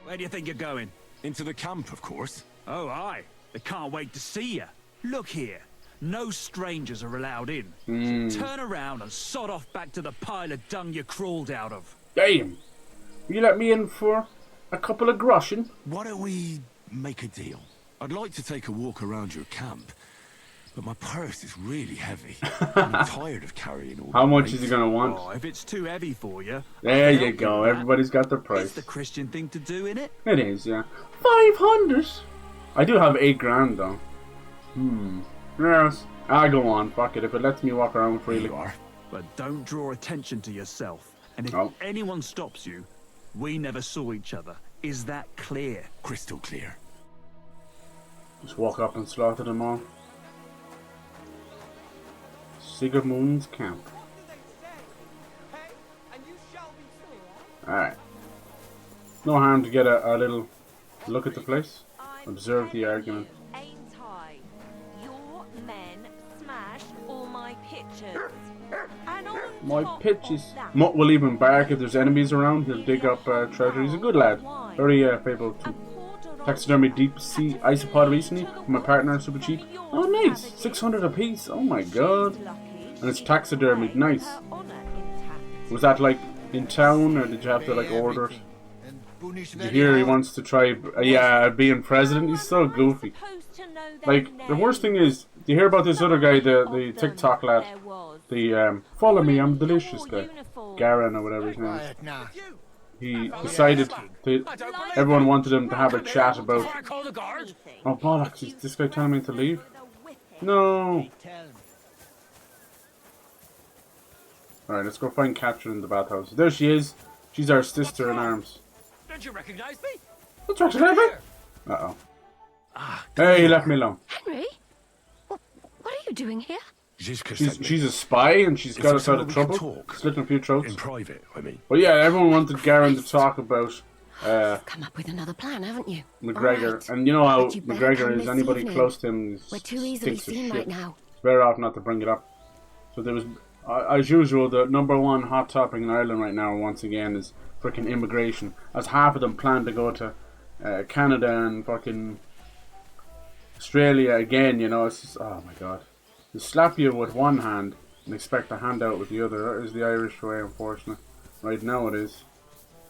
Where do you think you're going? Into the camp, of course. Oh, aye. They can't wait to see you. Look here. No strangers are allowed in. So turn around and sod off back to the pile of dung you crawled out of. Damn! Will you let me in for a couple of groschen? Why don't we make a deal? I'd like to take a walk around your camp, but my purse is really heavy. I'm tired of carrying all How much weight. is he gonna want? Oh, if it's too heavy for you... There you go, everybody's got their price. It's the Christian thing to do, innit? It is, yeah. 500! I do have 8 grand though. Yes. I'll go on, fuck it, if it lets me walk around freely. You are. But don't draw attention to yourself. And if anyone stops you, we never saw each other. Is that clear? Crystal clear. Just walk up and slaughter them all. Sigismund's camp. Alright. No harm to get a little look at the place. Observe the argument. My pitches. Mutt will even bark if there's enemies around. He'll dig up treasure. He's a good lad. Very faithful to taxidermy deep sea isopod recently from my partner, super cheap. Oh nice, 600 a piece. Oh my god. And it's taxidermied. Nice. Was that like in town or did you have to like order it? Did you hear he wants to try being president? He's so goofy. Like the worst thing is, do you hear about this other guy, the TikTok lad? The follow me, I'm delicious guy. Garen or whatever his name is. He decided to, everyone wanted him to have a chat about, oh bollocks, is this guy telling me to leave? No. Alright, let's go find Catherine in the bathhouse. There she is. She's our sister in arms. Don't you recognize me? Don't you recognize me? Uh-oh. Hey, you left me alone. Henry? What are you doing here? She's a spy and she's got us out of trouble. Slitting a few throats. In private, I mean. Well, yeah, everyone wanted Garen to talk about come up with another plan, haven't you? McGregor. Right. And you know how McGregor is, anybody close to him we're too easily seen right now. It's better off not to bring it up. So there was, as usual, the #1 hot topic in Ireland right now, once again, is freaking immigration. As half of them plan to go to Canada and fucking Australia again, you know. It's just, oh my god. to slap you with one hand and expect a hand out with the other. That is the Irish way, unfortunately. Right now it is.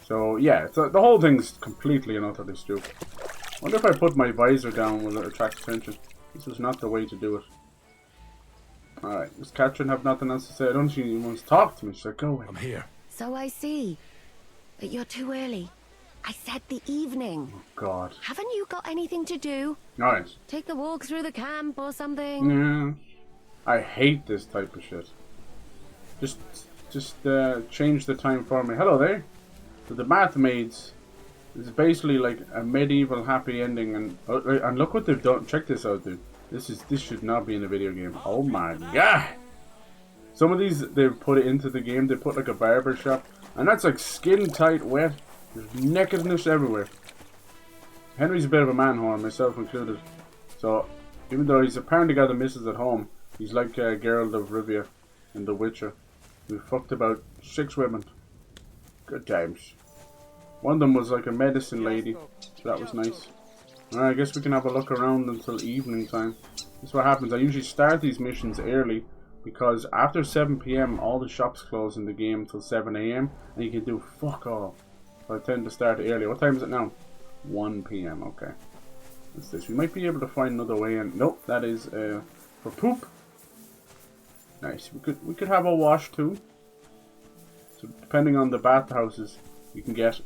So yeah, the whole thing's completely and utterly stupid. I wonder if I put my visor down will it attract attention. This is not the way to do it. Alright, does Catherine have nothing else to say? I don't think she wants to talk to me. She's like, go away. I'm here. So I see. But you're too early. I said the evening. Oh, God. Haven't you got anything to do? Alright. Take a walk through the camp or something? Yeah. I hate this type of shit. Just change the time for me. Hello there. So the bath maids is basically like a medieval happy ending, and look what they've done. Check this out, dude. This should not be in a video game. Oh my god! Some of these they've put it into the game. They put like a barber shop, and that's like skin tight wet. There's nakedness everywhere. Henry's a bit of a man whore, myself included. So even though he's apparently got the missus at home, he's like Geralt of Rivia in The Witcher. We fucked about 6 women. Good times. One of them was like a medicine lady, so that was nice. Alright, I guess we can have a look around until evening time. That's what happens. I usually start these missions early because after 7 PM all the shops close in the game until 7 AM and you can do fuck all. So I tend to start early. What time is it now? 1 PM, okay. What's this? We might be able to find another way in. Nope, that is for poop. Nice. We could have a wash too. So depending on the bathhouses, you can get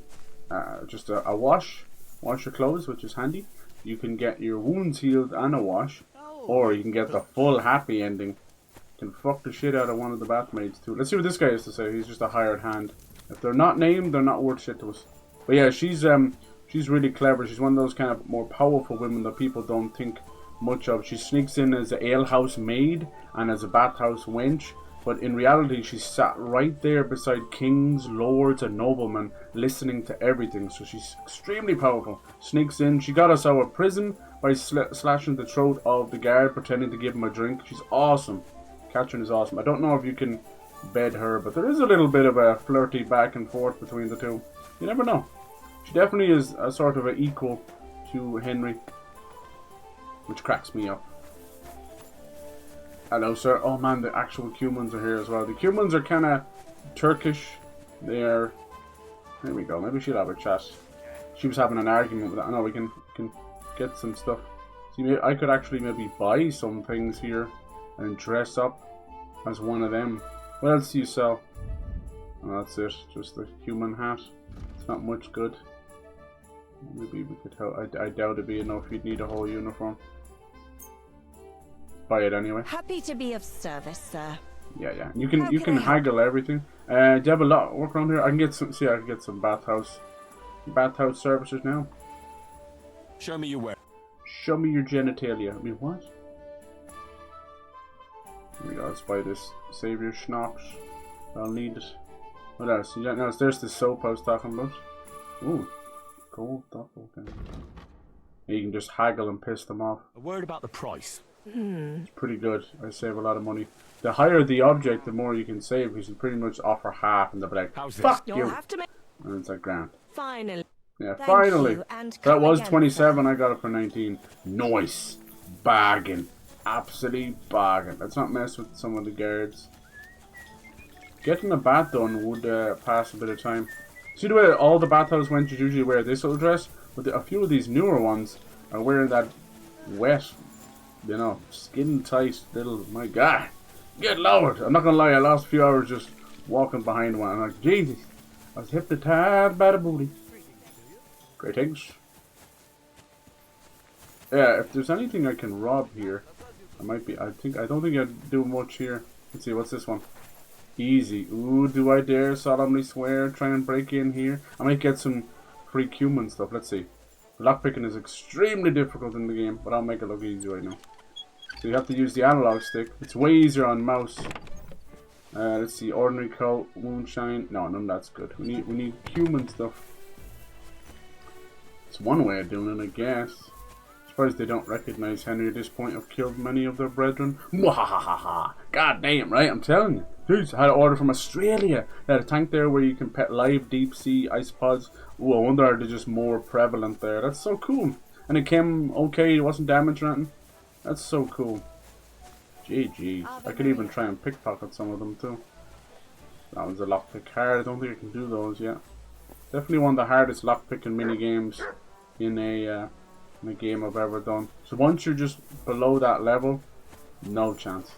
just a wash your clothes, which is handy. You can get your wounds healed and a wash, or you can get the full happy ending. You can fuck the shit out of one of the bathmaids too. Let's see what this guy has to say. He's just a hired hand. If they're not named, they're not worth shit to us. But yeah, she's really clever. She's one of those kind of more powerful women that people don't think much of. She sneaks in as an alehouse maid and as a bathhouse wench, but in reality she sat right there beside kings, lords and noblemen listening to everything. So she's extremely powerful. Sneaks in. She got us out of prison by slashing the throat of the guard pretending to give him a drink. She's awesome. Catherine is awesome. I don't know if you can bed her, but there is a little bit of a flirty back and forth between the two. You never know. She definitely is a sort of an equal to Henry, which cracks me up. Hello, sir. Oh man, the actual Cumans are here as well. The Cumans are kind of Turkish. They are. There we go. Maybe she'll have a chat. She was having an argument with that. I know we can get some stuff. See, I could actually maybe buy some things here and dress up as one of them. What else do you sell? Oh, that's it. Just a human hat. It's not much good. Maybe we could help. I doubt it'd be enough. You'd need a whole uniform. Buy it anyway. Happy to be of service, sir. Yeah. You can haggle everything. Do you have a lot of work around here? I can get some. See, I can get some bathhouse services now. Show me your way. Show me your genitalia. I mean, what? Here we go. Let's buy this. Save your schnapps. I'll need it. What else? You got now? There's the soap I was talking about. Ooh, gold doppelganger. You can just haggle and piss them off. A word about the price. It's pretty good. I save a lot of money. The higher the object, the more you can save, because you pretty much offer half, and they'll be like, "Fuck you!" Have to make... And it's like grand. Finally. Yeah, Thank finally. you, and that was again, 27. I got it for 19. Nice. Bargain. Absolute bargain. Let's not mess with some of the guards. Getting a bath done would pass a bit of time. See the way all the bathhouse wenches usually wear this little dress? But a few of these newer ones are wearing that wet, you know, skin tight little, my god. Get lowered. I'm not gonna lie, I lost a few hours just walking behind one. I'm like, Jesus. I was hypnotized by the booty. Great eggs. Yeah, if there's anything I can rob here, I might be. I don't think I'd do much here. Let's see, what's this one? Easy. Ooh, do I dare solemnly swear? Try and break in here. I might get some free cumin stuff. Let's see. Lockpicking is extremely difficult in the game, but I'll make it look easy right now. So you have to use the analog stick. It's way easier on mouse. Let's see. Ordinary coat, moonshine. No, none of that's good. We need cumin stuff. It's one way of doing it, I guess. Surprised they don't recognize Henry at this point. Have killed many of their brethren. Mwahaha! God damn, right? I'm telling you. Dude, I had an order from Australia. They had a tank there where you can pet live deep sea isopods. Ooh, I wonder are they just more prevalent there. That's so cool. And it came okay. It wasn't damaged or anything. That's so cool. GG. I could even try and pickpocket some of them too. That one's a lockpick hard. I don't think I can do those yet. Definitely one of the hardest lockpicking mini games in a game I've ever done. So once you're just below that level, no chance.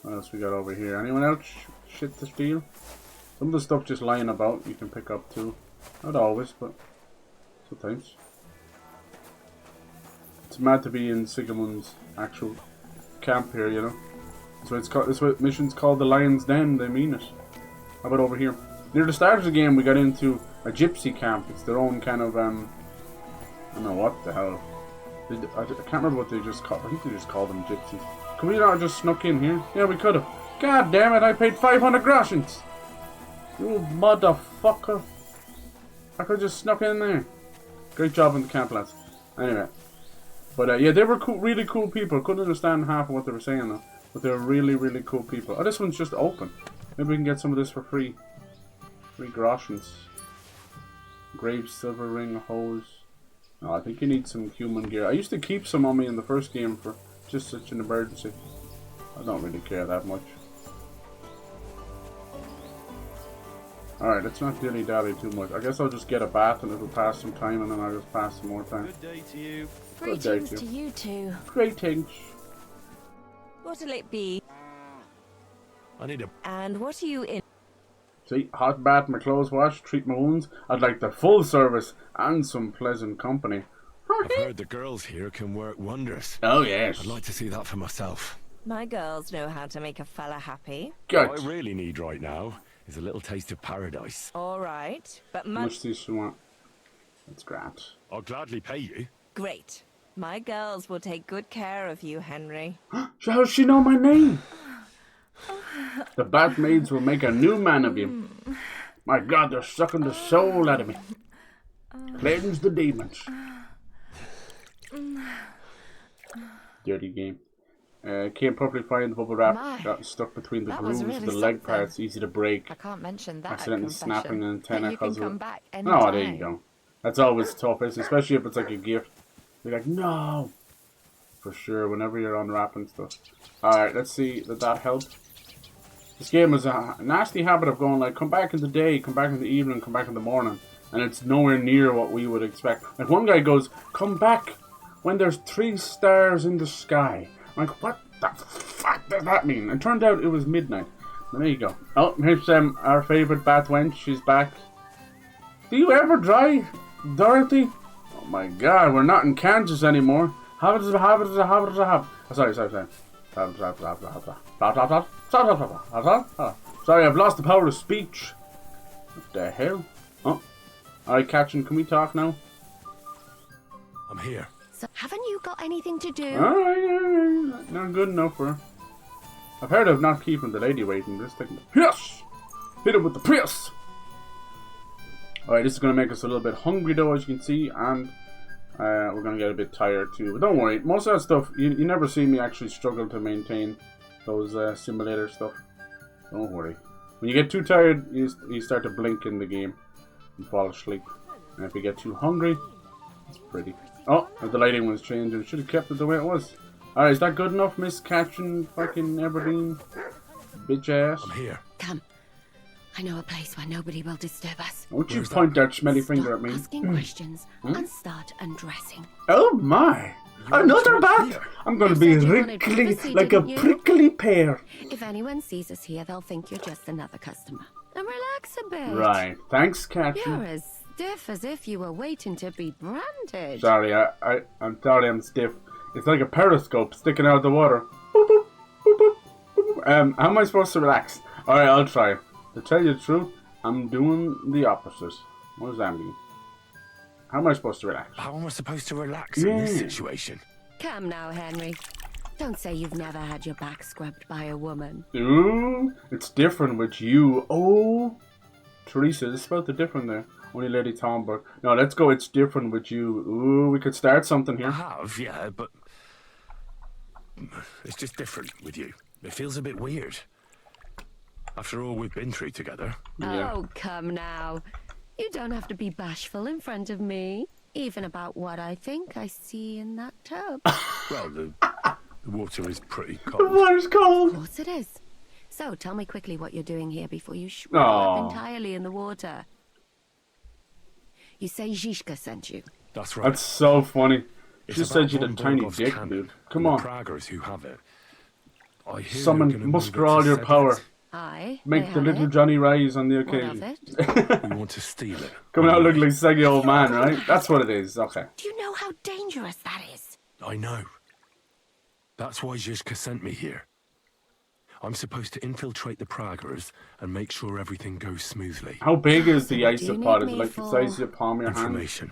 What else we got over here? Anyone else shit to steal? Some of the stuff just lying about you can pick up too. Not always, but sometimes. It's mad to be in Sigamund's actual camp here, you know. So it's called, this mission's called the Lion's Den. They mean it. How about over here? Near the start of the game, we got into a gypsy camp. It's their own kind of I don't know what the hell. I can't remember what they just called. I think they just called them gypsies. Could we not have just snuck in here? Yeah, we could have. God damn it! I paid 500 groshens. You motherfucker! I could have just snuck in there. Great job in the camp, lads. Anyway. But yeah, they were cool, really cool people. Couldn't understand half of what they were saying though. But they were really, really cool people. Oh, this one's just open. Maybe we can get some of this for free. 3 groshens. Grave silver ring hose. No, I think you need some human gear. I used to keep some on me in the first game for just such an emergency. I don't really care that much. Alright, let's not dilly-dally too much. I guess I'll just get a bath and it'll pass some time and then I'll just pass some more time. Good day to you. Greetings to you too. Greetings. What'll it be? I need a... And what are you in? See, hot bath, my clothes washed, treat my wounds. I'd like the full service and some pleasant company. I've heard the girls here can work wonders. Oh yes. I'd like to see that for myself. My girls know how to make a fella happy. Good. What I really need right now is a little taste of paradise. All right, but How much do you want? That's great. I'll gladly pay you. Great. My girls will take good care of you, Henry. How does she know my name? The bat maids will make a new man of you. My God, they're sucking the soul out of me. Cleanse the demons. Dirty game. Can't properly find the bubble wrap. Got stuck between the grooves, the leg parts, easy to break. I can't mention that. Accidentally snapping an antenna because of it. Oh, Oh, there you go. That's always tough, especially if it's like a gift. You're like, no! For sure, whenever you're unwrapping stuff. Alright, let's see, did that help? This game has a nasty habit of going like, come back in the day, come back in the evening, come back in the morning. And it's nowhere near what we would expect. Like one guy goes, come back when there's 3 stars in the sky. I'm like, what the fuck does that mean? It turned out it was midnight. There you go. Oh, here's our favourite bat wench, she's back. Do you ever drive, Dorothy? Oh my God, we're not in Kansas anymore. Sorry. Sorry, I've lost the power of speech. What the hell? Oh. Alright, Catchin, can we talk now? I'm here. So, haven't you got anything to do? Alright. Not good enough for her. I've heard of not keeping the lady waiting. Just taking the Pierce! Hit him with the Pierce! Alright, this is going to make us a little bit hungry though, as you can see, and we're going to get a bit tired too. But don't worry, most of that stuff, you never see me actually struggle to maintain those simulator stuff. Don't worry. When you get too tired, you start to blink in the game and fall asleep. And if you get too hungry, it's pretty. Oh, the lighting was changing. Should have kept it the way it was. Alright, is that good enough, Miss Catchin fucking Aberdeen? Bitch ass. I'm here. Come. I know a place where nobody will disturb us. Won't you point that smelly finger at me? Asking questions and start undressing. Oh my! Another bat! I'm gonna be wrinkly like a prickly pear. If anyone sees us here, they'll think you're just another customer. And relax a bit. Right. Thanks, Catchin. You're as stiff as if you were waiting to be branded. Sorry, I'm sorry I'm stiff. It's like a periscope sticking out of the water. Boop, boop, boop, boop, boop. How am I supposed to relax? Alright, I'll try. To tell you the truth, I'm doing the opposite. What does that mean? How am I supposed to relax? How am I supposed to relax in this situation? Come now, Henry. Don't say you've never had your back scrubbed by a woman. Ooh, it's different with you. Oh, Teresa, this spelled the different there. Only Lady Thornburg. No, let's go. It's different with you. Ooh, we could start something here. I have, yeah, but it's just different with you. It feels a bit weird. After all we've been through together. Yeah. Oh, come now. You don't have to be bashful in front of me. Even about what I think I see in that tub. Well, the water is pretty The cold. water's Of cold. course it is. So tell me quickly what you're doing here before you shrivel up Aw. entirely in the water. You say Zizka sent you. That's right. That's so funny. It's She just about said she had a von tiny Bergov's dick, cannon dude. Come and on. The Praggers who have it. I hear Summon, they're gonna muster move it all to your power. Sedlitz. Aye. Make they the have little it. Johnny rise on the What of occasion. it? We want to steal it. Coming out Right. looking like saggy old man, right? That's what it is. Okay. Do you know how dangerous that is? I know. That's why Zizka sent me here. I'm supposed to infiltrate the Praggers and make sure everything goes smoothly. How big is the What do you isopod? need Is it me like the for? size of your palm of your hand? Information.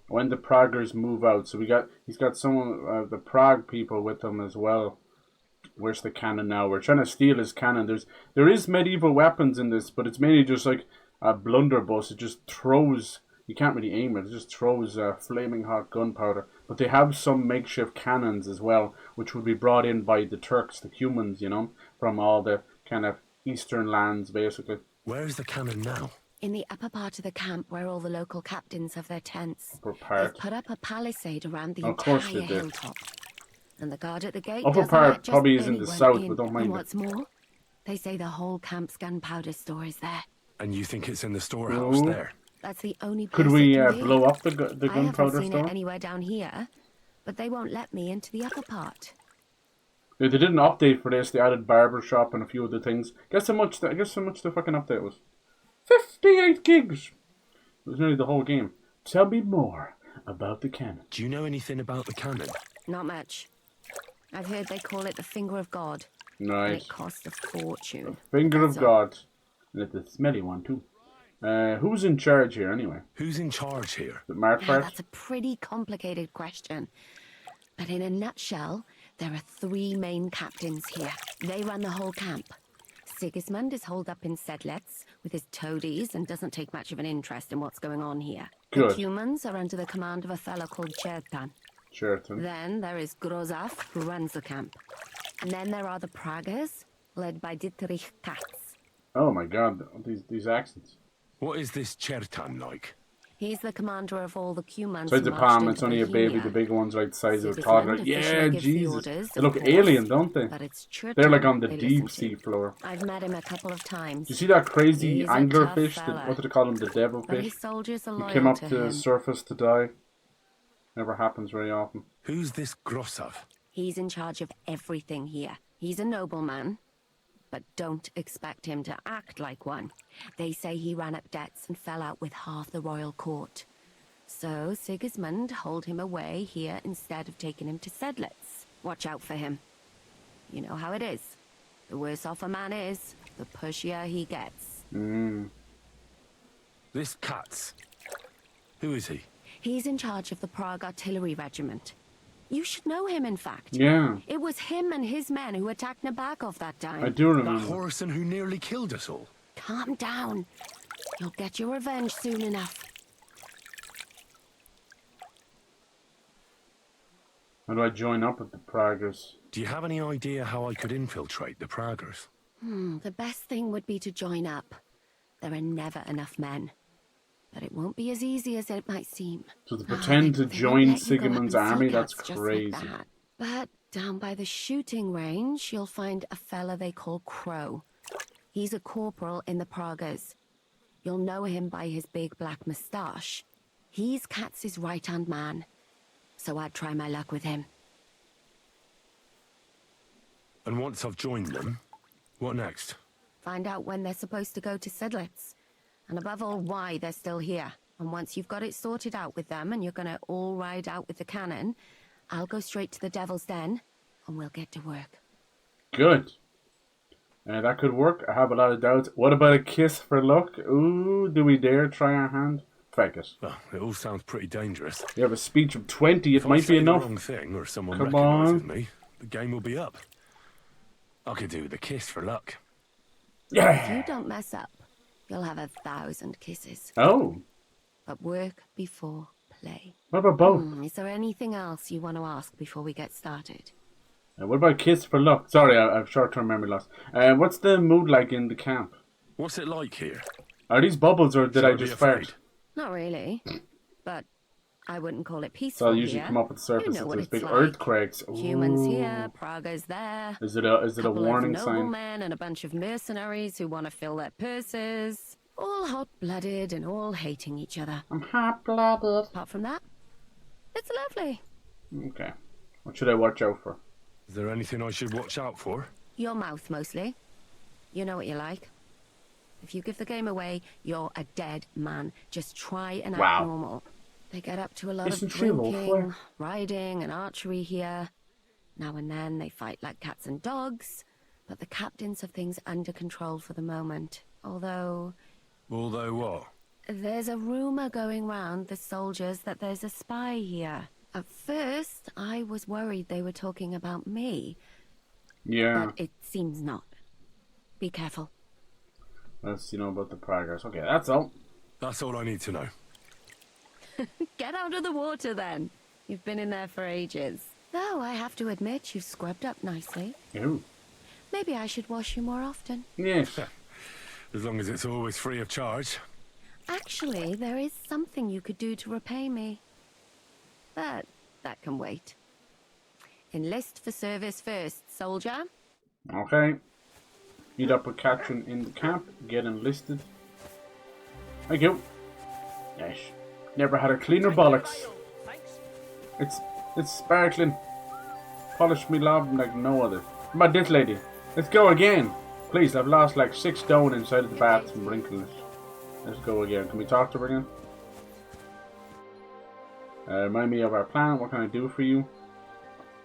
When the Praggers move out, so he's got some of the Prague people with him as well. Where's the cannon now? We're trying to steal his cannon. There is medieval weapons in this, but it's mainly just like a blunderbuss. It just throws. You can't really aim it. It just throws flaming hot gunpowder. But they have some makeshift cannons as well, which would be brought in by the Turks, the Cumans, you know, from all the kind of eastern lands, basically. Where is the cannon now? In the upper part of the camp where all the local captains have their tents. Upper part. They've put up a palisade around the Of course they entire did. hilltop. And the guard at the gate Upper doesn't part let just probably is in the anyone south, in. but don't mind And it. what's more, they say the whole camp's gunpowder store is there. And you think it's in the storehouse Ooh. there? That's the only place Could we it can be. blow up the I haven't gunpowder seen store? it anywhere down here, but they won't let me into the upper part. Yeah, they did an update for this. They added barber shop and a few other things. Guess how much the fucking update was? 58 gigs. It was nearly the whole game. Tell me more about the cannon. Do you know anything about the cannon? Not much. I've heard they call it the finger of God. And Nice. it costs a fortune. Finger of That's all. God. And it's a smelly one too. Who's in charge here anyway? Who's in charge here? The Mark Now, part? that's a pretty complicated question. But in a nutshell, there are 3 main captains here. They run the whole camp. Sigismund is holed up in Sedlitz with his toadies and doesn't take much of an interest in what's going on here. Good. The humans are under the command of a fellow called Chertan. Chertan. Then there is Grozaf, who runs the camp. And then there are the Praggers, led by Dietrich Katz. Oh my god, these accents. What is this Chertan like? He's the commander of all the Cumans. Besides the marched palm, into it's only a baby. The big ones like the size of a Sigismund toddler. officially Yeah, gives the Jesus. orders, They of look course, alien, don't they? but it's They're like Chertan on the they deep listen sea to. floor. I've met him a couple of times. Do you see that crazy He's a anglerfish? tough What fella. do they call him? The But devilfish? his soldiers are He loyal came up to to the him. surface to die. Never happens very often. Who's this Grossav? He's in charge of everything here. He's a nobleman, but don't expect him to act like one. They say he ran up debts and fell out with half the royal court. So Sigismund holed him away here instead of taking him to Sedlitz. Watch out for him. You know how it is. The worse off a man is, the pushier he gets. This Katz. Who is he? He's in charge of the Prague Artillery Regiment. You should know him, in fact. Yeah, It was him and his men who attacked Nabakov that time. I do That remember. Horison who nearly killed us all. Calm down. You'll get your revenge soon enough. How do I join up with the Praggers? Do you have any idea how I could infiltrate the Praggers? The best thing would be to join up. There are never enough men. But it won't be as easy as it might seem. So to pretend to They won't join let you go up Sigmund's and see army, that's cats just crazy. like that. But down by the shooting range, you'll find a fella they call Crow. He's a corporal in the Praggers. You'll know him by his big black moustache. He's Katz's right-hand man. So I'd try my luck with him. And once I've joined them, what next? Find out when they're supposed to go to Sedlitz. And above all, why they're still here. And once you've got it sorted out with them and you're gonna all ride out with the cannon, I'll go straight to the Devil's Den and we'll get to work. Good. That could work. I have a lot of doubts. What about a kiss for luck? Ooh, do we dare try our hand? Fake it. Well, it all sounds pretty dangerous. You have a speech of 20. It If I might say be enough. the wrong thing or someone Come recognises on. me, the game will be up. I could do with a kiss for luck. If you Yeah. don't mess up, you'll have 1,000 kisses. Oh. But work before play. What about both? Is there anything else you want to ask before we get started? What about kiss for luck? Sorry, I have short-term memory loss. What's the mood like in the camp? What's it like here? Are these bubbles or did Should I be just afraid? fart? Not really. But I wouldn't call it So peaceful I'll usually here. come up with the surface You know if what there's it's big like. earthquakes. Humans here, Ooh. Praga's there. Is it a Couple warning of sign? noblemen and a bunch of mercenaries who want to fill their purses. All hot-blooded and all hating each other. I'm hot-blooded. Apart from that, it's lovely. Okay. What should I watch out for? Is there anything I should watch out for? Your mouth, mostly. You know what you like. If you give the game away, you're a dead man. Just try and act normal. They get up to a lot of drinking, riding, and archery here. Now and then they fight like cats and dogs, but the captains have things under control for the moment. Although what? there's a rumor going round the soldiers that there's a spy here. At first, I was worried they were talking about me. Yeah. But it seems not. Be careful. Let's know about the progress. Okay, that's all. That's all I need to know. Get out of the water then. You've been in there for ages. Though I have to admit you've scrubbed up nicely. Ew. Maybe I should wash you more often. Yes. As long as it's always free of charge. Actually, there is something you could do to repay me. But that can wait. Enlist for service first, soldier. Okay. Meet up with Katrin in the camp. Get enlisted. Thank you. Yes. Never had a cleaner bollocks. It's sparkling. Polish me love like no other. How about this lady? Let's go again. Please, I've lost like 6 stone inside of the bath from wrinkles. Let's go again. Can we talk to her again? Remind me of our plan. What can I do for you?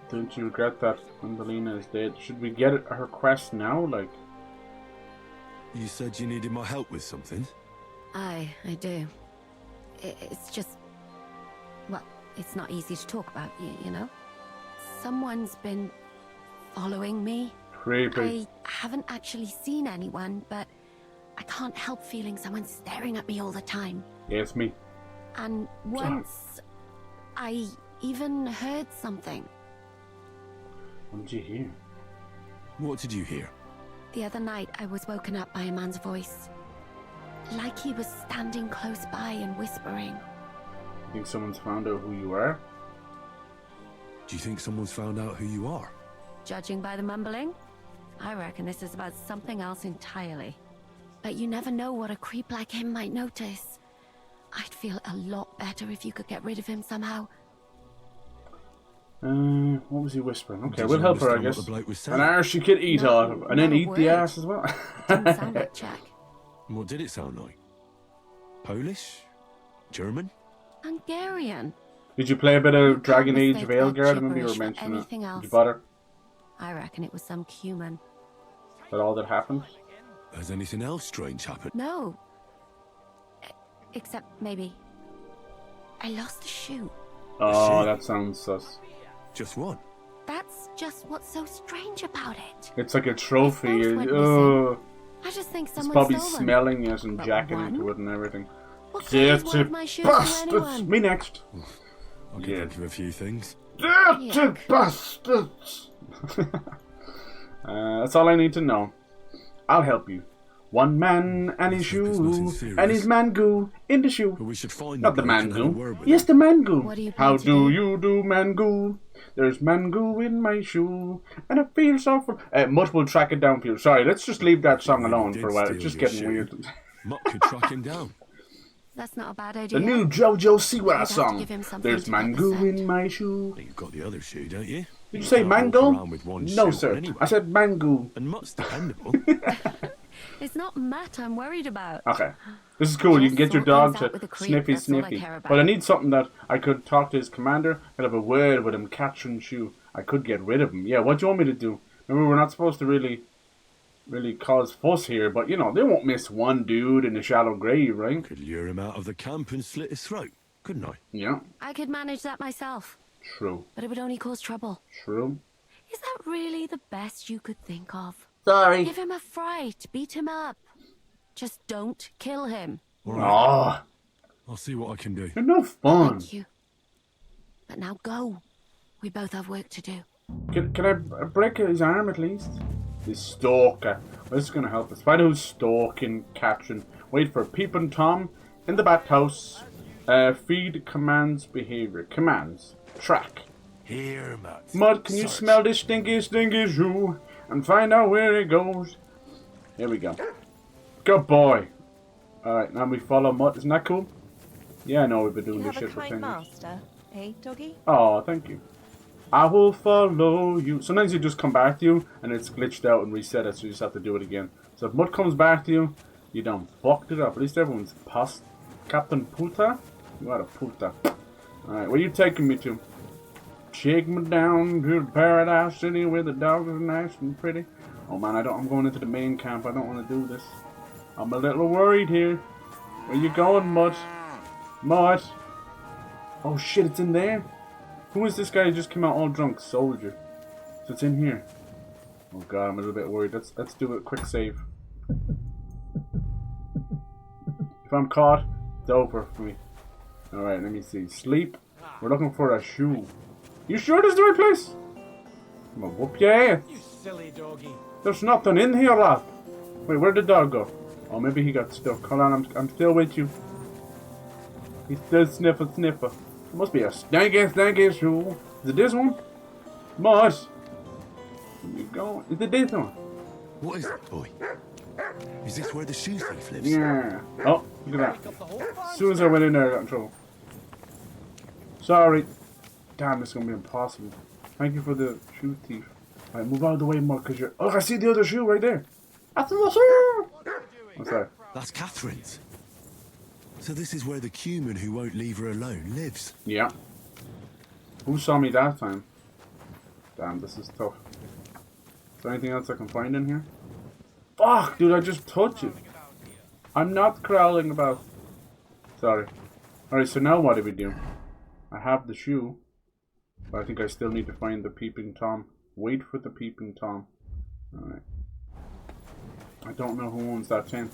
Don't you regret that Thumbelina is dead? Should we get her quest now? Like, you said you needed my help with something? I do. It's just... Well, it's not easy to talk about, you know? Someone's been following me. Creepy. I haven't actually seen anyone, but I can't help feeling someone staring at me all the time. Yeah, it's me. And once... I even heard something. What did you hear? What did you hear? The other night, I was woken up by a man's voice. Like he was standing close by and whispering. You think someone's found out who you are? Do you think someone's found out who you are? Judging by the mumbling, I reckon this is about something else entirely. But you never know what a creep like him might notice. I'd feel a lot better if you could get rid of him somehow. What was he whispering? Okay, we'll help her, I guess. Was an arse she could eat out of, and then eat the ass as well. Didn't sound like Jack. What did it sound like? Polish? German? Hungarian. Did you play a bit of Dragon Age mistake Veilguard? I that remember you were gibberish for mentioning it. anything else. Did you bother? I reckon it was some human. Is that all that happened? Has anything else strange happened? No. Except maybe... I lost a shoe. Oh, that sounds sus. Just one? That's just what's so strange about it. It's like a trophy. I just think someone it's probably stole them. smelling it and But jacking one? into it and everything. What good is one of my shoes to bastards! anyone? Me next. I can think of a few things. Dirty bastards! That's all I need to know. I'll help you. One man and his shoe, and his mango in the shoe. But we should find Not the mango. Yes, the mango. What do you How plan to do you do, mango? There's mango in my shoe, and I feel so for... Mutt will track it down for you. Sorry, let's just leave that song alone for a while. It's just getting weird. Mutt could track him down. That's not a bad idea. The new JoJo Siwa I'd have to song. give him something There's to mango represent. in my shoe. You've got the other shoe, don't you? Did you say mango? No, shoe sir. anyway. I said mango. And Mutt's dependable. It's not Matt I'm worried about. Okay. This is cool. You can get your Just dog sort things out to with a creep, sniffy that's all I sniffy. care about. But I need something that I could talk to his commander and have a word with him, Katrin Shoe. I could get rid of him. Yeah, what do you want me to do? Remember, we're not supposed to really cause fuss here, but you know, they won't miss one dude in a shallow grave, right? Could lure him out of the camp and slit his throat, couldn't I? Yeah, I could manage that myself, true. but it would only cause trouble. True. Is that really the best you could think of? Sorry. Give him a fright, beat him up. Just don't kill him. All right. Oh, I'll see what I can do. you're no fun. Thank you. But now go. We both have work to do. Can I break his arm at least? This stalker. Well, this is going to help us. Find out who's stalking Katrin. Wait for Peep and Tom in the bathhouse. Feed commands behavior. Commands. Track. Here, Mud. Mud, can you smell this stinky shoe and find out where it goes? Here we go. Good boy. Alright, now we follow Mud. Isn't that cool? Yeah, I know we've been doing this shit for 10 years. Master, eh, doggy? Oh, thank you. I will follow you. Sometimes you just come back to you and it's glitched out and reset it, so you just have to do it again. So if Mud comes back to you, you done fucked it up. At least everyone's past. Captain Puta? You are a puta. Alright, where you taking me to? Shake me down to the paradise city where the dogs are nice and pretty. Oh man, I'm going into the main camp. I don't want to do this. I'm a little worried here. Where you going, Mud? Mud? Oh shit, it's in there. Who is this guy who just came out all drunk? Soldier. So it's in here. Oh god, I'm a little bit worried. Let's do a quick save. If I'm caught, it's over for me. Alright, let me see. Sleep. We're looking for a shoe. You sure this is the right place? I'm gonna whoop your ass. You silly doggy. There's nothing in here, lad. Wait, where'd the dog go? Oh, maybe he got stuck. Hold on, I'm still with you. He's still sniffer. It must be a stanky shoe. Is it this one? Mud. Where you going? Is it this one? What is it, boy? Is this where the shoe thief lives? Yeah. Oh, look at that. As soon as I went in there, I got in trouble. Sorry. Damn, this is gonna be impossible. Thank you for the shoe thief. Alright, move out of the way more, because you're... Oh, I see the other shoe right there. That's the shoe! What's that? That's Catherine's. So this is where the human who won't leave her alone lives. Yeah. Who saw me that time? Damn, this is tough. Is there anything else I can find in here? Fuck, dude, I just touched it. I'm not crawling about. Sorry. Alright, so now what do we do? I have the shoe. But I think I still need to find the peeping Tom. Wait for the peeping Tom. Alright. I don't know who owns that tent.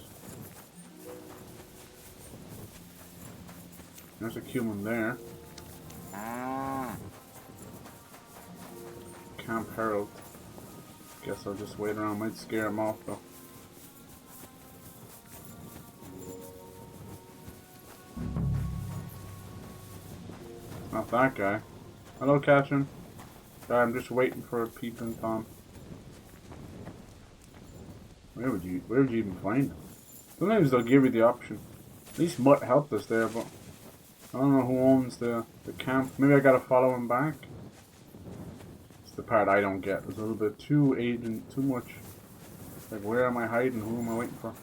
There's a human there. Camp Herald. Guess I'll just wait around. Might scare him off though. It's not that guy. Hello, Catherine. Sorry, I'm just waiting for a peeping Tom. Where would you even find him? Sometimes they'll give you the option. At least Mutt helped us there, but I don't know who owns the camp. Maybe I gotta follow him back. It's the part I don't get. It's a little bit too agent, too much. Like, where am I hiding? Who am I waiting for?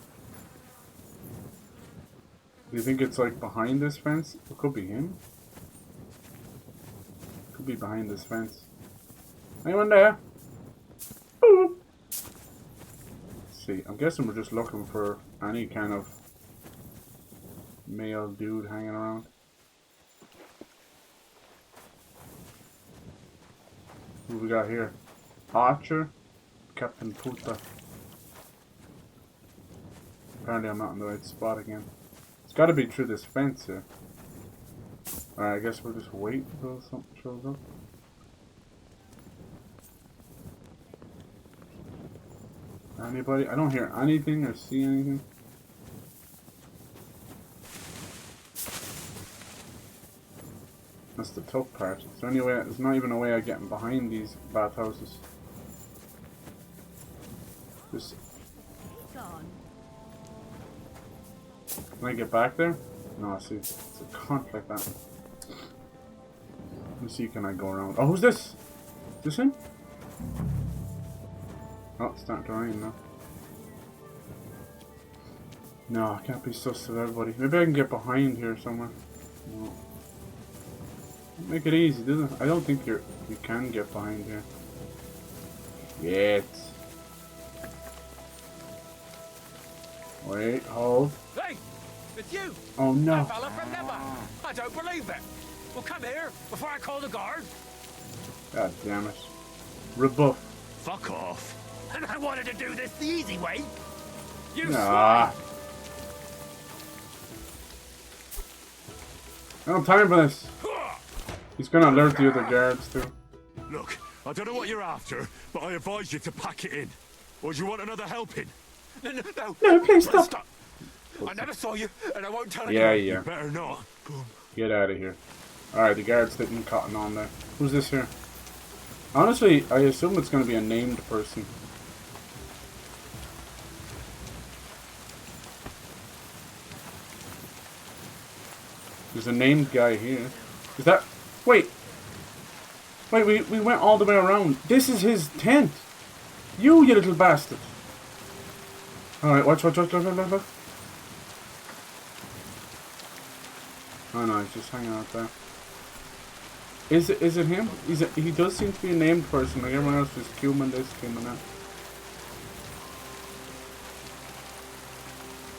Do you think it's like behind this fence? It could be him. Could be behind this fence. Anyone there? Boop. Let's see, I'm guessing we're just looking for any kind of male dude hanging around. Who we got here? Archer, Captain Puta. Apparently I'm not in the right spot again. It's gotta be through this fence here. Alright, I guess we'll just wait until something shows up. Anybody? I don't hear anything or see anything. That's the tough part. Is there any way? There's not even a way of getting behind these bathhouses. Just. Can I get back there? No, I see. It's a cunt like that. Let me see. Can I go around? Oh, who's this? Is this him? Oh, it's starting to rain now. No, I can't be sus of everybody. Maybe I can get behind here somewhere. No. Make it easy, doesn't it? I don't think you can get behind here. Yet. Wait, hold. Hey, it's you. Oh no. That fella from Never. I don't believe it. Well, come here before I call the guard. God damn it. Rebuff. Fuck off. And I wanted to do this the easy way. You nah. swine. I don't have time for this. He's gonna alert the other guards too. Look, I don't know what you're after, but I advise you to pack it in. Or do you want another helping? No, please stop. I never saw you, and I won't tell Yeah, anyone. yeah. You better not. Boom. Get out of here. Alright, the guard's sitting cotton on there. Who's this here? Honestly, I assume it's going to be a named person. There's a named guy here. Is that... Wait! Wait, we went all the way around. This is his tent! You little bastard! Alright, watch. Oh no, he's just hanging out there. Is it him? He does seem to be a named person. Like everyone else is cumin this, cumin that.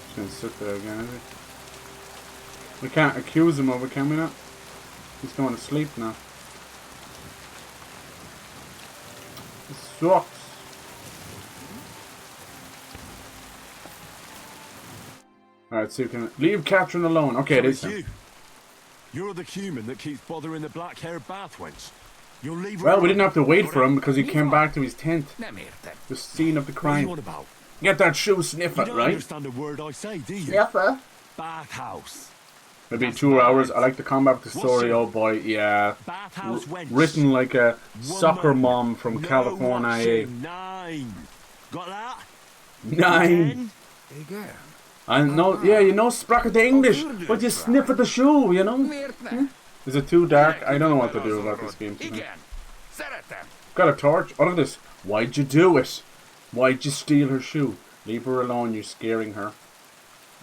Just gonna sit there again, is he? We can't accuse him of it, can we not? He's going to sleep now. This sucks. Alright, so you can leave Catherine alone. Okay, it is him. You're the human that keeps bothering the black-haired bath wench. You'll leave her. Well, we didn't have to wait for him because he came back to his tent. The scene of the crime. What about? Get that shoe sniffer, You don't right? understand a word I say, do you? Sniffer. Bathhouse. Maybe 2 hours. I like to come back with the story. Oh boy, yeah. Bathhouse wench. Written like a soccer mom from California. 9. Got that? 9. I know, yeah, you know, spracket the English, but you sniff at the shoe, you know? Hmm? Is it too dark? I don't know what to do about this game tonight. Got a torch? Oh, look at this. Why'd you do it? Why'd you steal her shoe? Leave her alone, you're scaring her.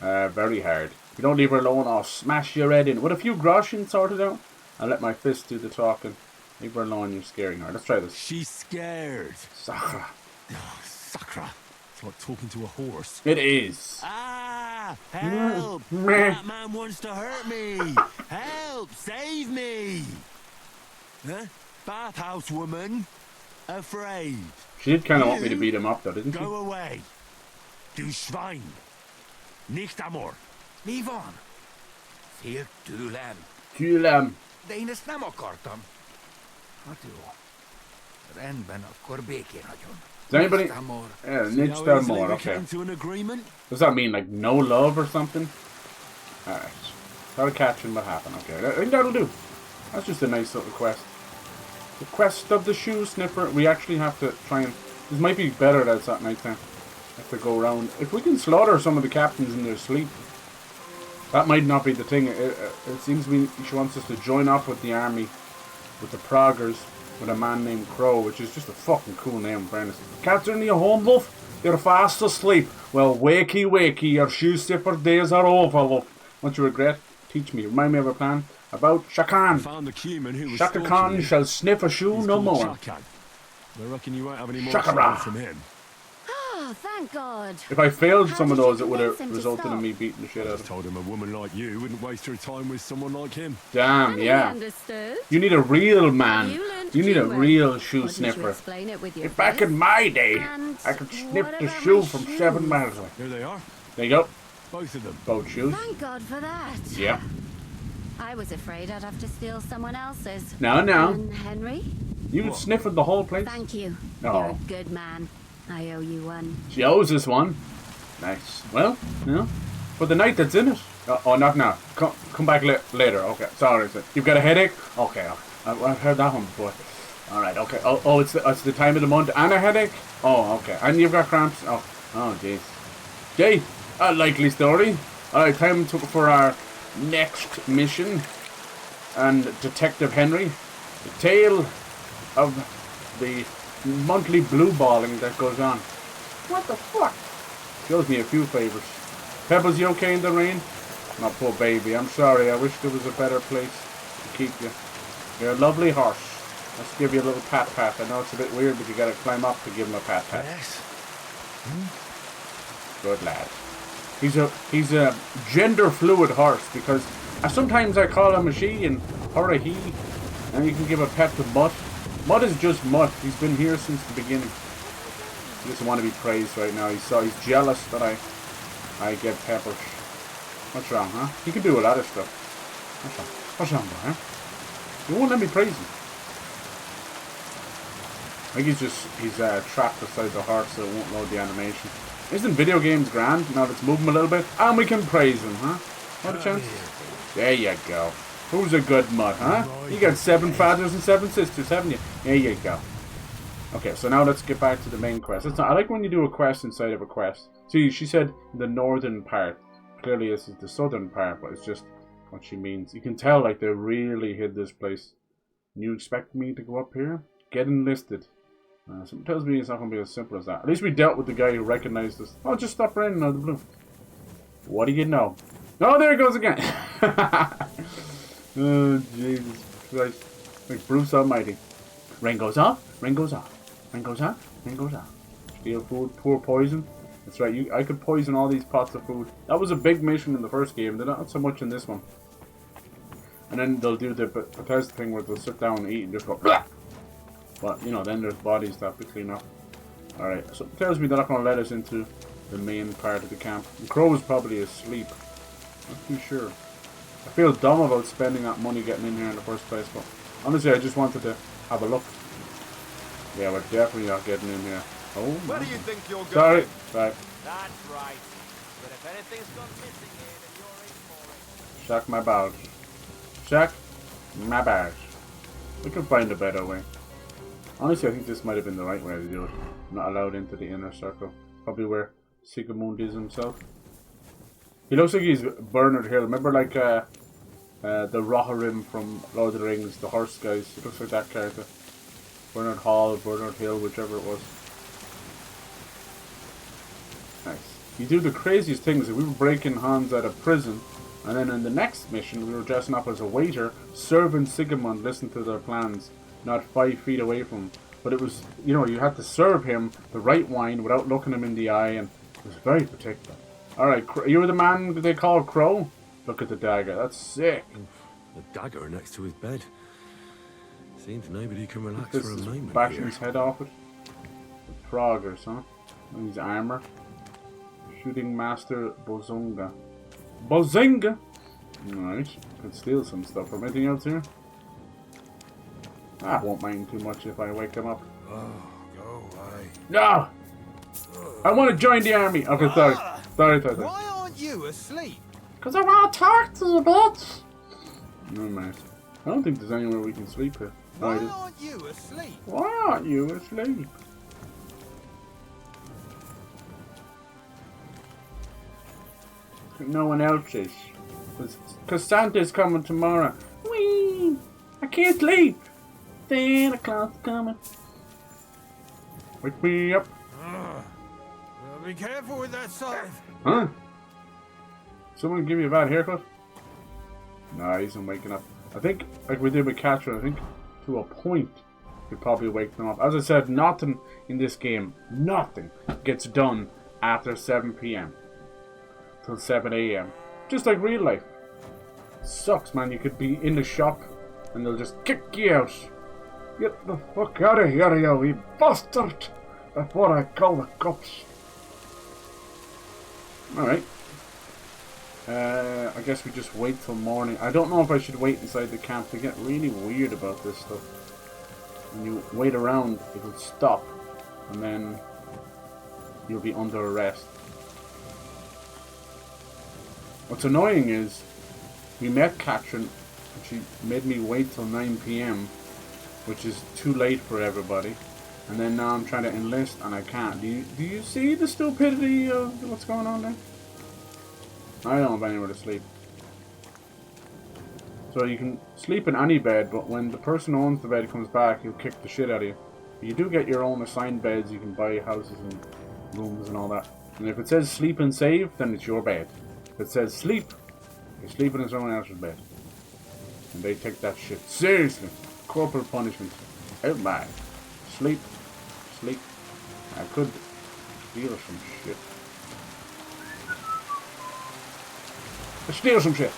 Very hard. If you don't leave her alone, I'll smash your head in. With a few groschen sorted out, I'll let my fist do the talking. Leave her alone, you're scaring her. Let's try this. She's scared. Sakra. Sakra. It's like talking to a horse. It is. Ah! Help! That man wants to hurt me! Help! Save me! Huh? Bathhouse woman? Afraid. She did kind of want me to beat him up, though, didn't she? Go away. Du Schwein. Nicht amor. Leave on. Fél tőlem. Tőlem. De én ezt nem akartam. Hát jó. Rendben, akkor békén hagyom. Is anybody? Yeah, Nicht amor, okay. Does that mean like no love or something? Alright. Gotta catch him, what happened? Okay, I think that'll do. That's just a nice little quest. The quest of the shoe sniffer. We actually have to try and... This might be better that it's at night time. Have to go around. If we can slaughter some of the captains in their sleep. That might not be the thing. It seems she wants us to join up with the army. With the Proggers. With a man named Crow, which is just a fucking cool name, in fairness. Catherine, you home, love? You're fast asleep. Well, wakey, wakey, your shoe sniffer days are over, love. What you regret? Teach me. Remind me of a plan about Shakan. Shaka Khan shall sniff a shoe no more. I reckon you won't have any more Shakara. from him. Oh, thank God. If I failed some of those, it would have resulted in me beating the shit out of him. Told him a woman like you wouldn't waste her time with someone like him. Damn, yeah. You need a real man. You need a real shoe sniffer. If back in my day, I could sniff the shoe from 7 miles away. Here they are. There you go. Both of them. Both shoes. Thank God for that. Yeah. I was afraid I'd have to steal someone else's. No. Henry? You sniffed the whole place? Thank you. Oh. You're a good man. I owe you one. She owes us one. Nice. Well, you know, for the night that's in it. Oh, not now. Come back later. Okay. Sorry. You've got a headache? Okay. I've heard that one before. All right. Okay. Oh, it's the time of the month and a headache. Oh, okay. And you've got cramps. Oh, jeez. Jay, a likely story. All right. Time for our next mission. And Detective Henry, the tale of the monthly blue balling that goes on. What the fuck? Shows me a few favors. Pebbles, you okay in the rain? My poor baby, I'm sorry. I wish there was a better place to keep you. You're a lovely horse. Let's give you a little pat. I know it's a bit weird, but you gotta climb up to give him a pat. Yes. Good lad. He's a gender fluid horse because sometimes I call him a she and or a he, and you can give a pet to Mutt. Mutt is just Mutt. He's been here since the beginning. He doesn't want to be praised right now. He's jealous that I get peppers. What's wrong, huh? He can do a lot of stuff. What's wrong, huh? He won't let me praise him. I think he's trapped beside the horse so it won't load the animation. Isn't video games grand now that it's moving a little bit? And we can praise him, huh? What a chance. There you go. Who's a good mud, huh? You got 7 fathers and 7 sisters, haven't you? There you go. Okay, so now let's get back to the main quest. I like when you do a quest inside of a quest. See, she said the northern part. Clearly this is the southern part, but it's just what she means. You can tell, like, they really hid this place. You expect me to go up here? Get enlisted. Something tells me it's not going to be as simple as that. At least we dealt with the guy who recognized us. Oh, just stop raining out of the blue. What do you know? Oh, there it goes again. Oh, Jesus Christ. Like Bruce Almighty. Rain goes off, rain goes off. Rain goes off, rain goes off. Steal food, pour poison. That's right, I could poison all these pots of food. That was a big mission in the first game. They're not so much in this one. And then they'll do the Bethesda thing where they'll sit down and eat and just go blah! But, you know, then there's bodies that have to clean up. Alright, so it tells me they're not going to let us into the main part of the camp. The crow is probably asleep. Not too sure. I feel dumb about spending that money getting in here in the first place, but honestly I just wanted to have a look. Yeah, we're definitely not getting in here. Oh, where do you think you're going? Sorry. Sorry. That's right. But if anything's gone missing here, then you're in for it. Check my badge. Check my badge. We can find a better way. Honestly, I think this might have been the right way to do it. I'm not allowed into the inner circle. Probably where Sigmund is himself. He looks like he's Bernard Hill. Remember, like, the Rohirrim from Lord of the Rings, the horse guys? He looks like that character. Bernard Hall, Bernard Hill, whichever it was. Nice. You do the craziest things. We were breaking Hans out of prison, and then in the next mission, we were dressing up as a waiter, serving Sigmund, listening to their plans, not 5 feet away from him. But it was, you know, you had to serve him the right wine without looking him in the eye, and it was very particular. Alright, you were the man that they call Crow? Look at the dagger, that's sick. The dagger next to his bed. Seems nobody can relax This for a is moment bashing here. his head off it. The Proggers, huh? And his armor. Shooting Master Bozunga. Bozinga! Alright, could steal some stuff from anything else here. I won't mind too much if I wake him up. Oh, go away. No! I want to join the army! Okay, sorry. Sorry. Why aren't you asleep? Because I want to talk to you, bitch! No, man. I don't think there's anywhere we can sleep here. Why aren't you asleep? Why aren't you asleep? No one else is. Because Santa's coming tomorrow. Whee! I can't sleep! Santa Claus is coming. Wake me up. Well, be careful with that scythe. Huh? Someone give me a bad haircut? Nah, he's not waking up. I think, like we did with Catherine, I think to a point we'd probably wake them up. As I said, nothing in this game, nothing gets done after 7 PM till 7 AM. Just like real life. Sucks, man. You could be in the shop and they'll just kick you out. Get the fuck out of here, you wee bastard! Before I call the cops. Alright. I guess we just wait till morning. I don't know if I should wait inside the camp. They get really weird about this stuff. When you wait around, it'll stop. And then you'll be under arrest. What's annoying is we met Katrin and she made me wait till 9 PM, which is too late for everybody. And then now I'm trying to enlist and I can't. Do you see the stupidity of what's going on there? I don't have anywhere to sleep. So you can sleep in any bed, but when the person who owns the bed comes back, he'll kick the shit out of you. You do get your own assigned beds. You can buy houses and rooms and all that. And if it says sleep and save, then it's your bed. If it says sleep, you're sleeping in someone else's bed. And they take that shit seriously. Corporal punishment. Oh my. Sleep. Sleep. I could steal some shit. Steal some shit.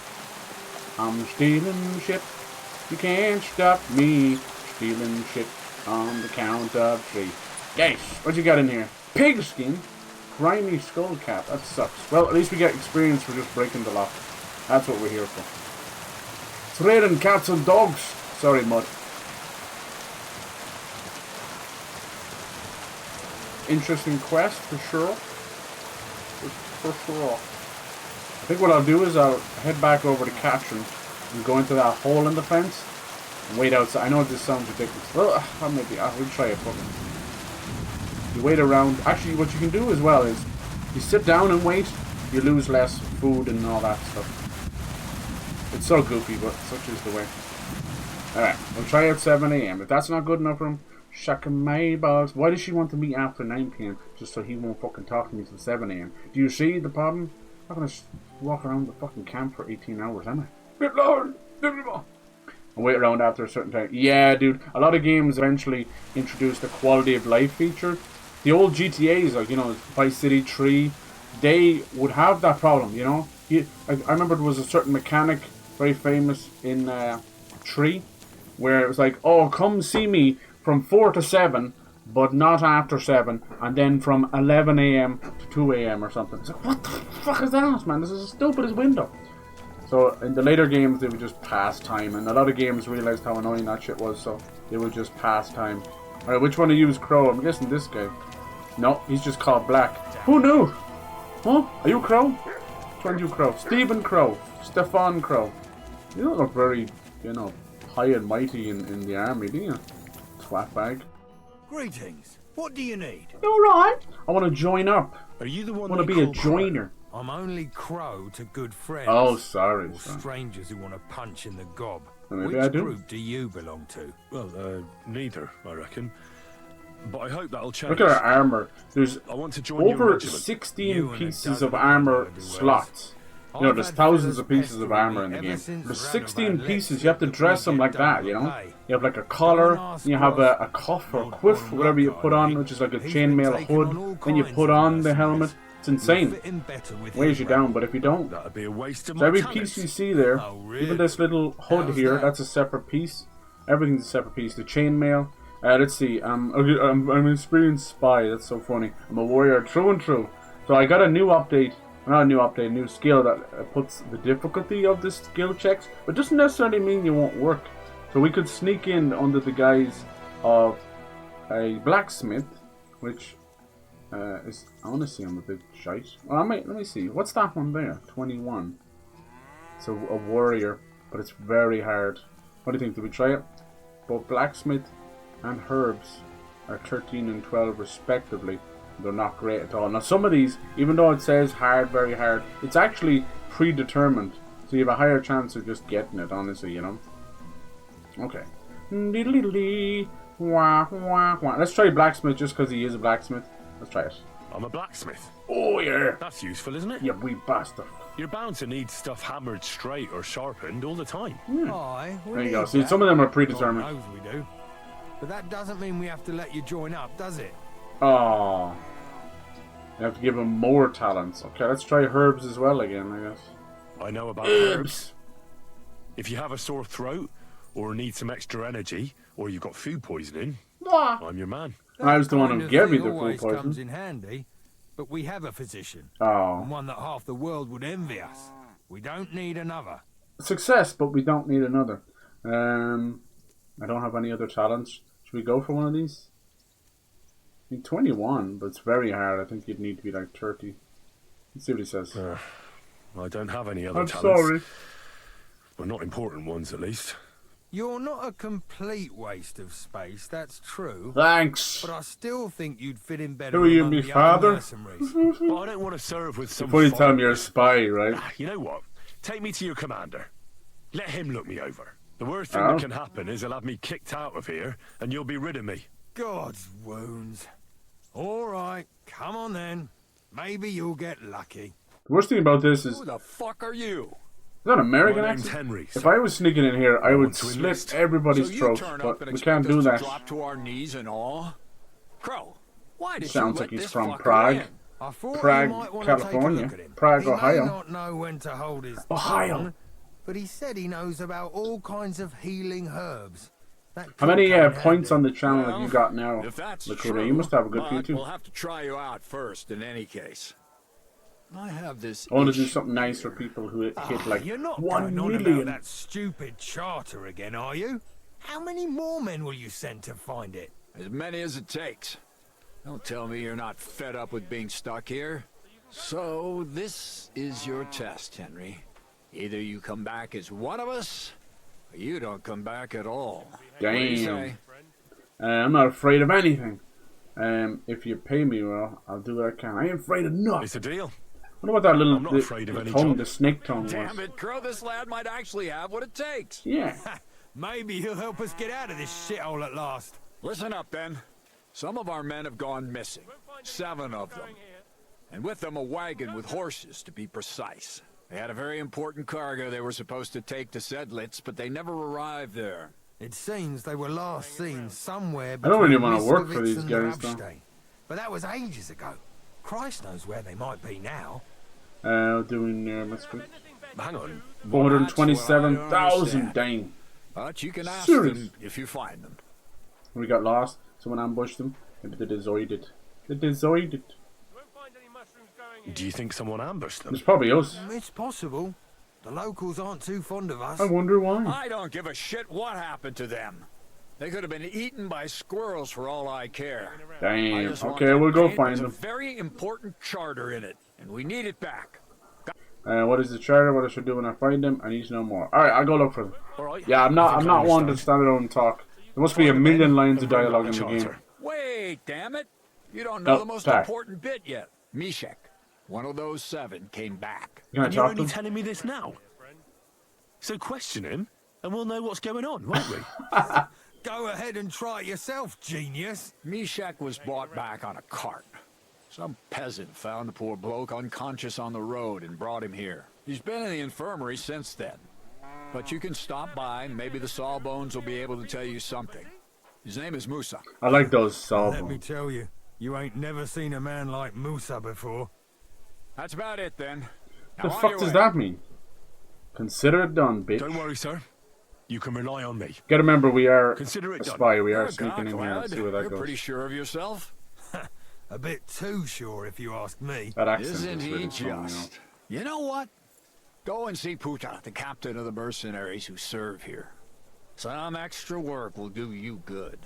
I'm stealing shit. You can't stop me stealing shit on the count of 3. Guys, what you got in here? Pigskin? Grimy skull cap. That sucks. Well, at least we get experience for just breaking the lock. That's what we're here for. It's raiding cats and dogs. Sorry, Mud. Interesting quest for sure. For sure. I think what I'll do is I'll head back over to Katrin and go into that hole in the fence and wait outside. I know this sounds ridiculous. Well, maybe we'll try it. But you wait around. Actually, what you can do as well is you sit down and wait. You lose less food and all that stuff. It's so goofy, but such is the way. Alright, we'll try at 7 AM. If that's not good enough for him, shuck my balls. Why does she want to meet after 9 PM? Just so he won't fucking talk to me till 7 AM. Do you see the problem? I'm not gonna walk around the fucking camp for 18 hours, am I? Good lord! And wait around after a certain time. Yeah, dude. A lot of games eventually introduce the quality of life feature. The old GTAs, like, you know, Vice City 3, they would have that problem, you know? I remember there was a certain mechanic, very famous in 3, where it was like, oh, come see me from 4 to 7, but not after 7, and then from 11 AM to 2 AM or something. It's like, what the fuck is that, man? This is the stupidest window. So in the later games, they would just pass time, and a lot of games realized how annoying that shit was, so they would just pass time. Alright, which one of you is Crow? I'm guessing this guy. No, he's just called Black. Who knew? Huh? Are you Crow? Which one are you Crow? Stephen Crow. Stefan Crow. You don't look very, you know, high and mighty in the army, do you? Twat bag. Greetings. What do you need? Alright. I want to join up. Are you the one I want to be a joiner. I'm only Crow to good friends. Oh, sorry. Or strangers who want to punch in the gob. Maybe Which I do. group do you belong to? Well, neither, I reckon. But I hope that'll change. Look at our armor. There's I want to join your over regiment. 16 pieces of armor slots. You know, there's thousands of pieces of armor in the game. There's 16 pieces. You have to dress them like that, you know? You have like a collar, you have a cuff or quiff, whatever you put on, which is like a chainmail hood. Then you put on the helmet. It's insane. Weighs you down, but if you don't, that'd be a waste of so every my piece you see there, even this little hood here, that's a separate piece. Everything's a separate piece. The chainmail. Let's see. I'm an experienced spy. That's so funny. I'm a warrior true and true. So I got a new update. Not a new update, a new skill that puts the difficulty of the skill checks, but doesn't necessarily mean you won't work. So we could sneak in under the guise of a blacksmith, which is, I want to see I'm a bit shite. Well, let me see. What's that one there? 21. So a warrior, but it's very hard. What do you think? Do we try it? Both blacksmith and herbs are 13 and 12 respectively. They're not great at all. Now some of these, even though it says hard, very hard, it's actually predetermined. So you have a higher chance of just getting it, honestly, you know. Okay. Let's try blacksmith just because he is a blacksmith. Let's try it. I'm a blacksmith. Oh yeah. That's useful, isn't it? Yeah, we bastard. You're bound to need stuff hammered straight or sharpened all the time. Aye, There you go. See, some of them are predetermined. God knows we do. But that doesn't mean we have to let you join up, does it? Oh. You have to give him more talents. Okay, let's try herbs as well again, I guess. I know about herbs. If you have a sore throat, or need some extra energy, or you've got food poisoning, I'm your man. I was the one who gave me the food always poison. comes in handy, but we have a physician. Oh. And one that half the world would envy us. We don't need another. Success, but we don't need another. I don't have any other talents. Should we go for one of these? I mean, 21, but it's very hard. I think you'd need to be like 30. Let's see what he says. I don't have any other I'm talents. sorry. Well, not important ones, at least. You're not a complete waste of space, that's true. Thanks. But I still think you'd fit in better Who are you, among me the father? other mercenaries. But I don't want to serve with some... Before you tell me you're a spy, right? You know what? Take me to your commander. Let him look me over. The worst thing Oh. that can happen is he'll have me kicked out of here, and you'll be rid of me. God's wounds. All right, come on then. Maybe you'll get lucky. The worst thing about this is... Who the fuck are you? Is that an American My name's accent? Henry, If sir. I was sneaking in here, I would want to slit enlist. everybody's So you throat, turn up but and we expect can't do us to that. drop to our knees and all? Crow, why did Sounds you let like he's this from fucker Prague. in? I thought Prague, you might want California. To take a look at him. Prague, he Ohio. may not know when to hold his Ohio. tongue, but he said he knows about all kinds of healing herbs. That How many could come in points handy. on the channel have you got now, If that's Lakura? true, You must have a good few but too. we'll have to try you out first in any case. I have this I want to do issue something nice for people who hit like You're not 1 going on about million. that stupid charter again, are you? How many more men will you send to find it? As many as it takes. Don't tell me you're not fed up with being stuck here. So, this is your test, Henry. Either you come back as one of us, or you don't come back at all. What do you say? Damn. I'm not afraid of anything. If you pay me well, I'll do what I can. I ain't afraid of nothing. It's a deal. What about that little I'm not afraid of any tongue, job. the snake tongue was? Damn it, Crow, this lad might actually have what it takes. Yeah. Maybe he'll help us get out of this shithole at last. Listen up, then. Some of our men have gone missing. 7 of them. And with them a wagon with horses, to be precise. They had a very important cargo they were supposed to take to SKALITZ, but they never arrived there. It seems they were last seen somewhere I don't really between want to work Mistovitz for these and guys, though. Rabstein. But that was ages ago. Christ knows where they might be now. Doing let's go. Hang on. 427,000, dang. But you can ask Serious? them if you find them. We got lost. Someone ambushed them. Maybe they desoided. They desoided. Do you think someone ambushed them? It's probably us. It's possible. The locals aren't too fond of us. I wonder why. I don't give a shit what happened to them. They could have been eaten by squirrels for all I care. Damn. Okay, we'll go find them. There's a very important charter in it, and we need it back. What is the charter? What I should do when I find them? I need to know more. Alright, I'll go look for them. Right. Yeah, I'm not one to stand alone and talk. There must be a million lines of dialogue in the game. Wait, damn it. You don't know the most sorry. important bit yet. Mishek, one of those 7, came back. Can I And you're talk only to them? telling me this now? So question him, and we'll know what's going on, won't we? Go ahead and try it yourself, genius. Mishek was brought back on a cart. Some peasant found the poor bloke unconscious on the road and brought him here. He's been in the infirmary since then. But you can stop by and maybe the Sawbones will be able to tell you something. His name is Musa. I like those Let me sawbones. tell you, you ain't never seen a man like Musa before. That's about it then. The Now on fuck your does way. that mean? Consider it done, bitch. Don't worry, sir. You can rely on me. Gotta remember, we are Consider it a done. spy. We You're are a sneaking in gawk, here. lad. Let's see where that You're goes. pretty sure of yourself. A bit too sure, if you ask me. That accent Isn't is he really funny, just? You know what? Go and see Puta, the captain of the mercenaries who serve here. Some extra work will do you good.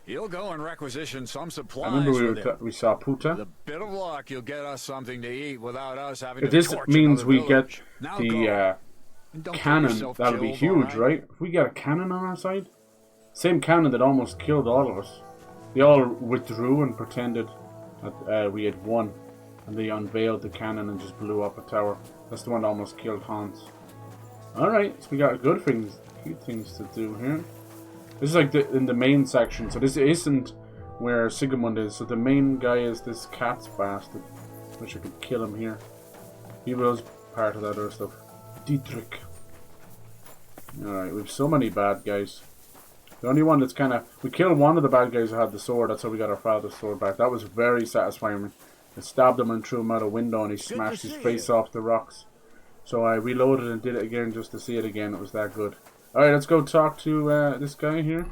You'll go and requisition some I supplies remember with him. we saw With Puta. a bit of luck, you'll get us something to eat without us having If to this torch means another we village. get Now the go. And don't get cannon, yourself that'll be killed, all huge, right? If we get a cannon on our side, same cannon that almost killed all of us. They all withdrew and pretended that we had won, and they unveiled the cannon and just blew up a tower. That's the one that almost killed Hans. Alright, so we got good things, few things to do here. This is like in the main section, so this isn't where Sigmund is. So the main guy is this cat's bastard. Wish I could kill him here. He was part of that other stuff. Dietrich. Alright, we have so many bad guys. The only one that's kind of... We killed one of the bad guys who had the sword. That's how we got our father's sword back. That was very satisfying. I stabbed him and threw him out a window and he smashed his face off the rocks. So I reloaded and did it again just to see it again. It was that good. Alright, let's go talk to this guy here.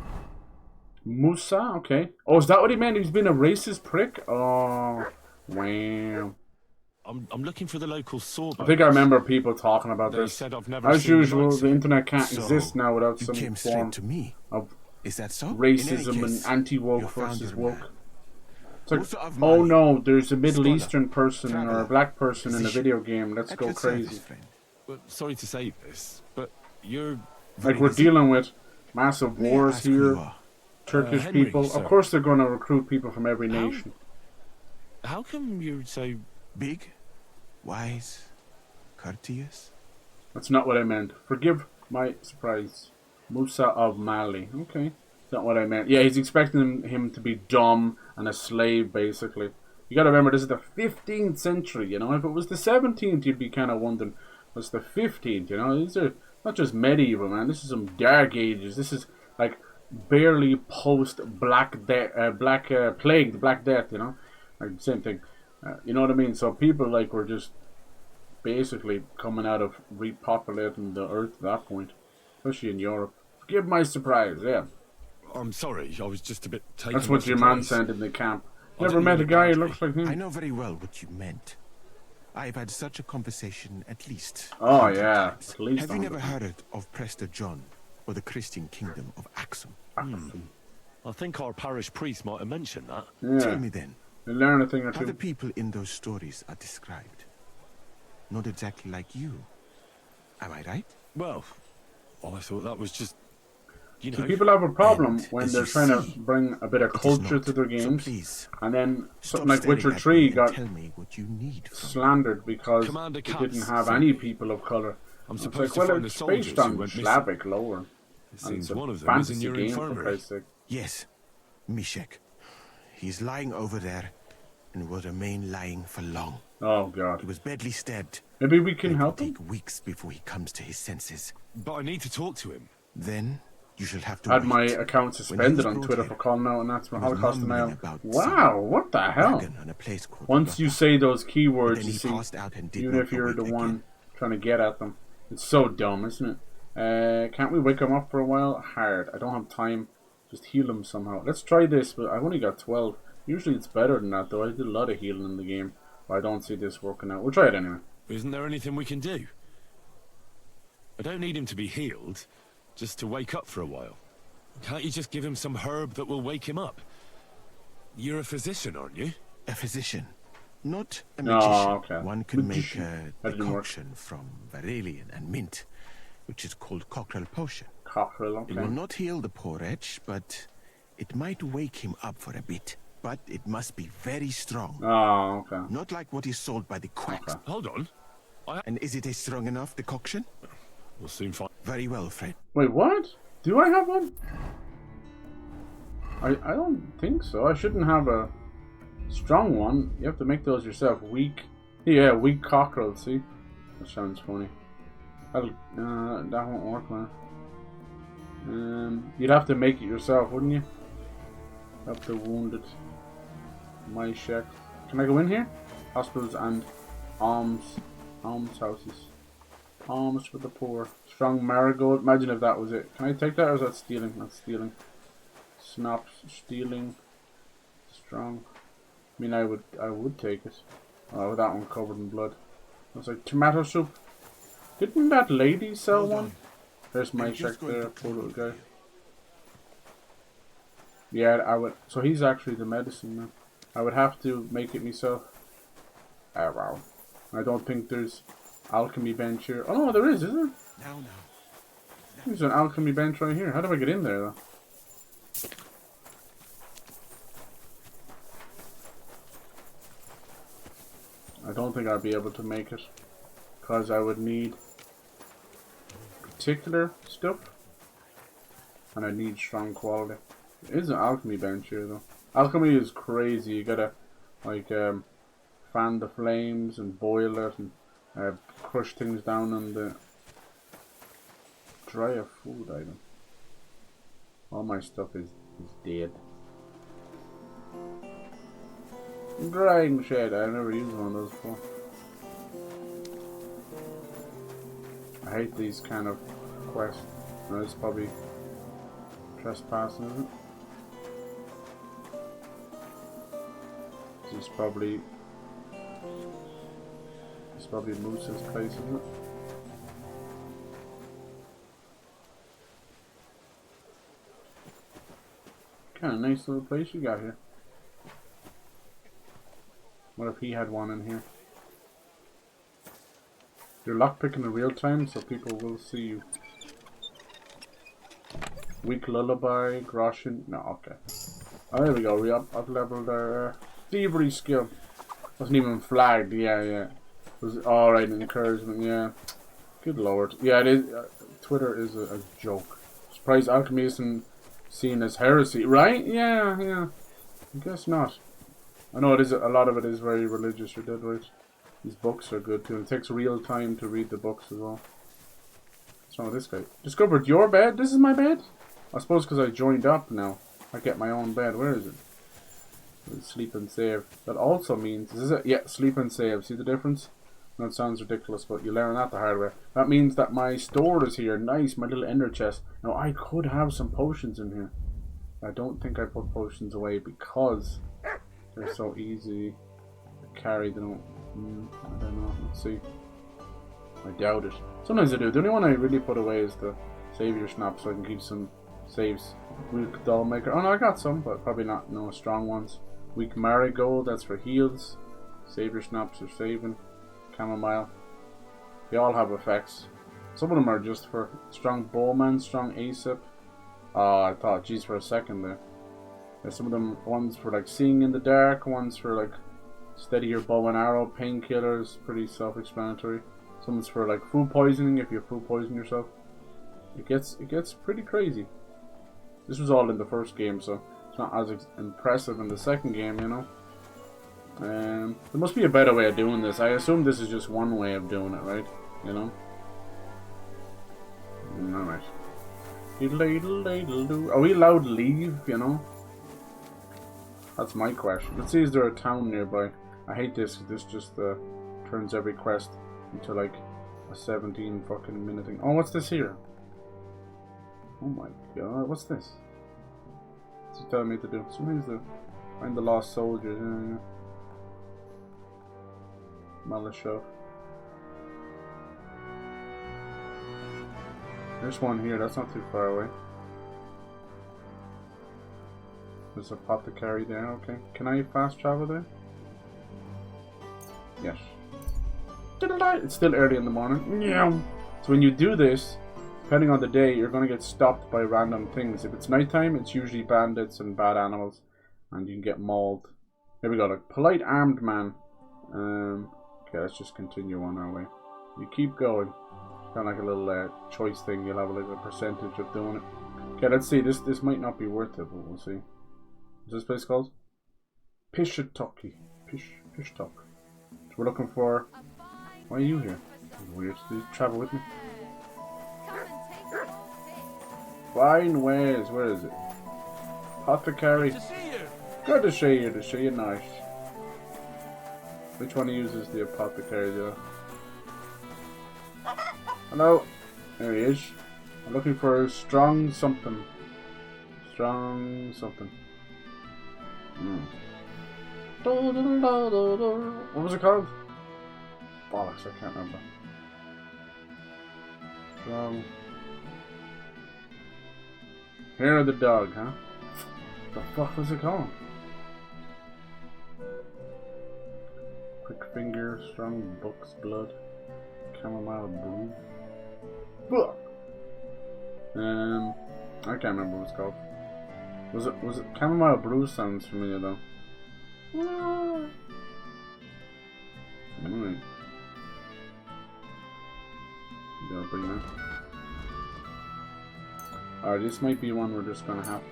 Musa, okay. Oh, is that what he meant? He's been a racist prick? Oh, wow. I'm looking for the local sawbones. I think I remember people talking about They this. said I've never As seen usual, lights. the internet can't So, exist now without you some came straight form to me. of Is that so? In racism any and case, anti-woke you found versus your woke. man. It's like, Rosa of oh Mali. no, there's a Middle Scholar. Eastern person or a Traveler. black person in a Physician. video game. Let's At go your crazy. service, friend. Well, sorry to say this, but you're... Like we're dealing with massive May I wars ask who you here. are? Turkish Henry, people. sir. Of course they're going to recruit people from every nation. How come you're so... Big, wise, courteous? That's not what I meant. Forgive my surprise. Musa of Mali. Okay. That's not what I meant. Yeah, he's expecting him to be dumb and a slave, basically. You gotta remember, this is the 15th century, you know? If it was the 17th, you'd be kind of wondering, what's the 15th, you know? These are not just medieval, man. This is some dark ages. This is, like, barely post-Black Plague, the Black Death, you know? Like, same thing. You know what I mean? So people, like, were just basically coming out of repopulating the earth at that point, especially in Europe. Forgive my surprise, yeah. I'm sorry, I was just a bit taken That's what by your man surprise. said in the camp. I Never didn't met a mean guy who badly. looks like him. I know very well what you meant. I've had such a conversation at least. Oh 100 yeah, times. at least Have you 100 never heard of Prester John or the Christian kingdom of Axum? I think our parish priest might have mentioned that. Yeah. Tell me then, You learn a thing or how the two. people in those stories are described? Not exactly like you. Am I right? Well, I thought that was just, you See, know. people have a problem And when as they're you trying to see, bring a bit of it is culture not. to their So games, please, and then stop something like staring Witcher at 3 me and got tell me what you need from me. slandered because Commander it didn't Katz, have sir. any people of color. I'm It's supposed like, to well, find the it's based soldiers who on went missing. Slavic lore, It and seems it's a one of them is in fantasy your game, for infirmary. Christ's sake. Yes, Mishek. He's lying over there and will remain lying for long. Oh, God. He was badly stabbed. Maybe we can It will help him? take weeks before he comes to his senses. But I need to talk to him. Then you shall have to I had wait. my account When he suspended was on brought Twitter here, for calling out an announcement he of was Holocaust mumbling denial. about Wow, what the hell? wagon on a place called Once you Gotha. say those But keywords, then you he see, passed out and did even not if you're the awake one again. trying to get at them. It's so dumb, isn't it? Can't we wake him up for a while? Hard. I don't have time. Just heal him somehow. Let's try this, but I've only got 12. Usually it's better than that, though. I did a lot of healing in the game. But I don't see this working out. We'll try it anyway. Isn't there anything we can do? I don't need him to be healed, just to wake up for a while. Can't you just give him some herb that will wake him up? You're a physician, aren't you? A physician, not a Oh, magician. okay. One can Magician. make a That didn't work. decoction from valerian and mint, which is called cockerel potion. Cockerel, It okay. will not heal the poor wretch, but it might wake him up for a bit. But it must be very strong. Oh, okay. Not like what is sold by the quacks. Okay. Hold on. And is it a strong enough decoction? We'll soon find. Very well, Fred. Wait, what? Do I have one? I don't think so. I shouldn't have a strong one. You have to make those yourself. Weak. Yeah, weak cockerel, see? That sounds funny. That won't work, man. You'd have to make it yourself, wouldn't you? Help the wounded. My check. Can I go in here? Hospitals and almshouses. Alms for the poor. Strong marigold. Imagine if that was it. Can I take that, or is that stealing? That's stealing. Snaps. Stealing. Strong. I mean, I would take it. Oh, that one covered in blood. It's like tomato soup. Didn't that lady sell one? There's my check there. Poor little guy. Yeah, I would. So he's actually the medicine man. I would have to make it myself. Ah, wow. I don't think there's alchemy bench here. Oh no, there is there? Now. There's an alchemy bench right here. How do I get in there though? I don't think I'd be able to make it, because I would need particular stuff, and I need strong quality. There is an alchemy bench here though. Alchemy is crazy. You gotta like fan the flames and boil it and crush things down on the dry a food item. All my stuff is dead. Drying shed. I never used one of those before. I hate these kind of quests. No, it's probably trespassing, isn't it? This is probably Moose's place, isn't it? Kind of nice little place you got here. What if he had one in here? You're lockpicking in real time, so people will see you. Weak lullaby, Groshin. No, okay. Oh, there we go. We up leveled our thievery skill. Wasn't even flagged. Yeah. It was alright. Encouragement. Yeah. Good lord. Yeah, it is. Twitter is a joke. Surprised alchemy isn't seen as heresy, right? Yeah. I guess not. I know it is. A lot of it is very religious. You're dead right. These books are good too. It takes real time to read the books as well. What's wrong with this guy? Discovered your bed? This is my bed? I suppose because I joined up now. I get my own bed. Where is it? Sleep and save. That also means... Is it? Yeah, sleep and save. See the difference? No, it sounds ridiculous, but you learn that the hard way. That means that my store is here. Nice, my little ender chest. Now, I could have some potions in here. I don't think I put potions away because they're so easy to carry. They don't... I don't know. Let's see. I doubt it. Sometimes I do. The only one I really put away is the savior snap, so I can keep some saves. Weak doll maker. Oh no, I got some, but probably not no strong ones. Weak marigold, that's for heals. Savior snaps are saving. Chamomile. They all have effects. Some of them are just for strong bowman, strong ASAP. Oh, I thought, geez, for a second there. There's some of them, ones for like seeing in the dark, ones for like steady your bow and arrow, painkillers, pretty self-explanatory. Someone's for like food poisoning, if you food poison yourself. It gets pretty crazy. This was all in the first game, so it's not as impressive in the second game, you know. There must be a better way of doing this. I assume this is just one way of doing it, right? You know. Alright. Are we allowed to leave, you know? That's my question. Let's see, is there a town nearby? I hate this. This just turns every quest into like a 17 fucking minute thing. Oh, what's this here? Oh my god, what's this? What's it telling me to do? Something's to find the lost soldiers. Yeah. Militia. There's one here, that's not too far away. There's a apothecary there, okay. Can I fast travel there? Yes. It's still early in the morning. Yeah. So when you do this, depending on the day, you're going to get stopped by random things. If it's nighttime, it's usually bandits and bad animals, and you can get mauled. Here we go, like polite armed man. Okay, let's just continue on our way. You keep going. Kind of like a little choice thing. You'll have like a percentage of doing it. Okay, let's see. This might not be worth it, but we'll see. What's this place called? Pishatoki. Pishtok. So we're looking for. Why are you here? Weird. Do you travel with me? Fine ways. Where is it? Apothecary. Good to see you. To see you nice. Which one uses the apothecary though? Hello. There he is. I'm looking for strong something. Strong something. What was it called? Bollocks, I can't remember. Strong. Hair of the dog, huh? The fuck was it called? Quick finger, strong buck's blood, chamomile brew. I can't remember what it's called. Was it chamomile brew? Sounds familiar though. Alright. You gotta bring that. Alright, this might be one we're just gonna have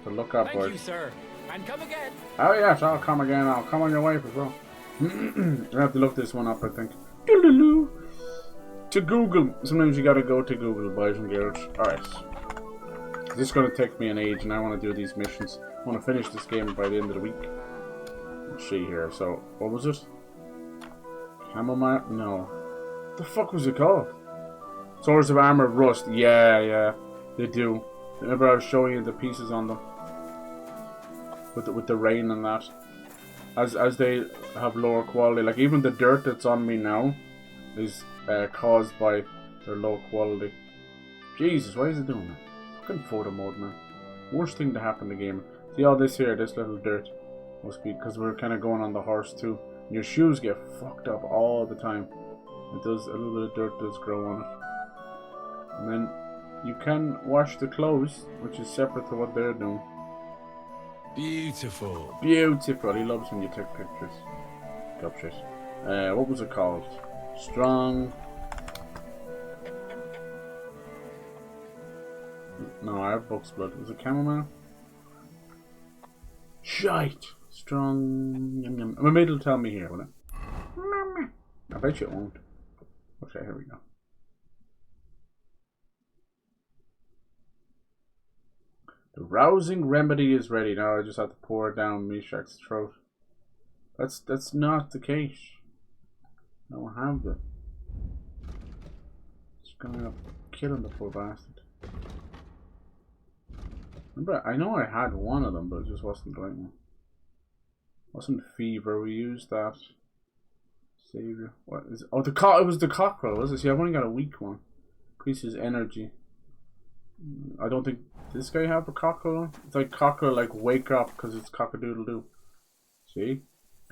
to look up. Thank you, sir. And come again. Oh yes, I'll come again. I'll come on your wife as well. I have to look this one up, I think. To Google. Sometimes you gotta go to Google, boys and girls. Alright. This is gonna take me an age, and I want to do these missions. I want to finish this game by the end of the week. Let's see here. So, what was it? Chamomile? No. What the fuck was it called? Swords of Armor Rust. Yeah, they do. Remember I was showing you the pieces on them with the rain and that. As they have lower quality, like even the dirt that's on me now is caused by their low quality. Jesus, why is it doing that? Fucking photo mode, man. Worst thing to happen in the game. See all this here, this little dirt. Must be because we're kind of going on the horse too. And your shoes get fucked up all the time. It does, a little bit of dirt does grow on it. And then you can wash the clothes, which is separate to what they're doing. Beautiful. Beautiful. He loves when you take pictures. Top shit. What was it called? Strong. No, I have buck's blood. Was it chamomile? Shite. Strong. Yum, yum. Maybe it'll tell me here, will it? I bet you it won't. Okay, here we go. The rousing remedy is ready. Now I just have to pour it down Meshach's throat. That's not the case. I don't have it. Just gonna end up killing the poor bastard. Remember, I know I had one of them, but it just wasn't the right one. Wasn't fever. We used that. Savior. What is it? Oh, it was the cockerel, was it? See, I've only got a weak one. Increases energy. I don't think this guy have a cockerel. It's like cockerel, like wake up because it's cock-a-doodle-doo. See?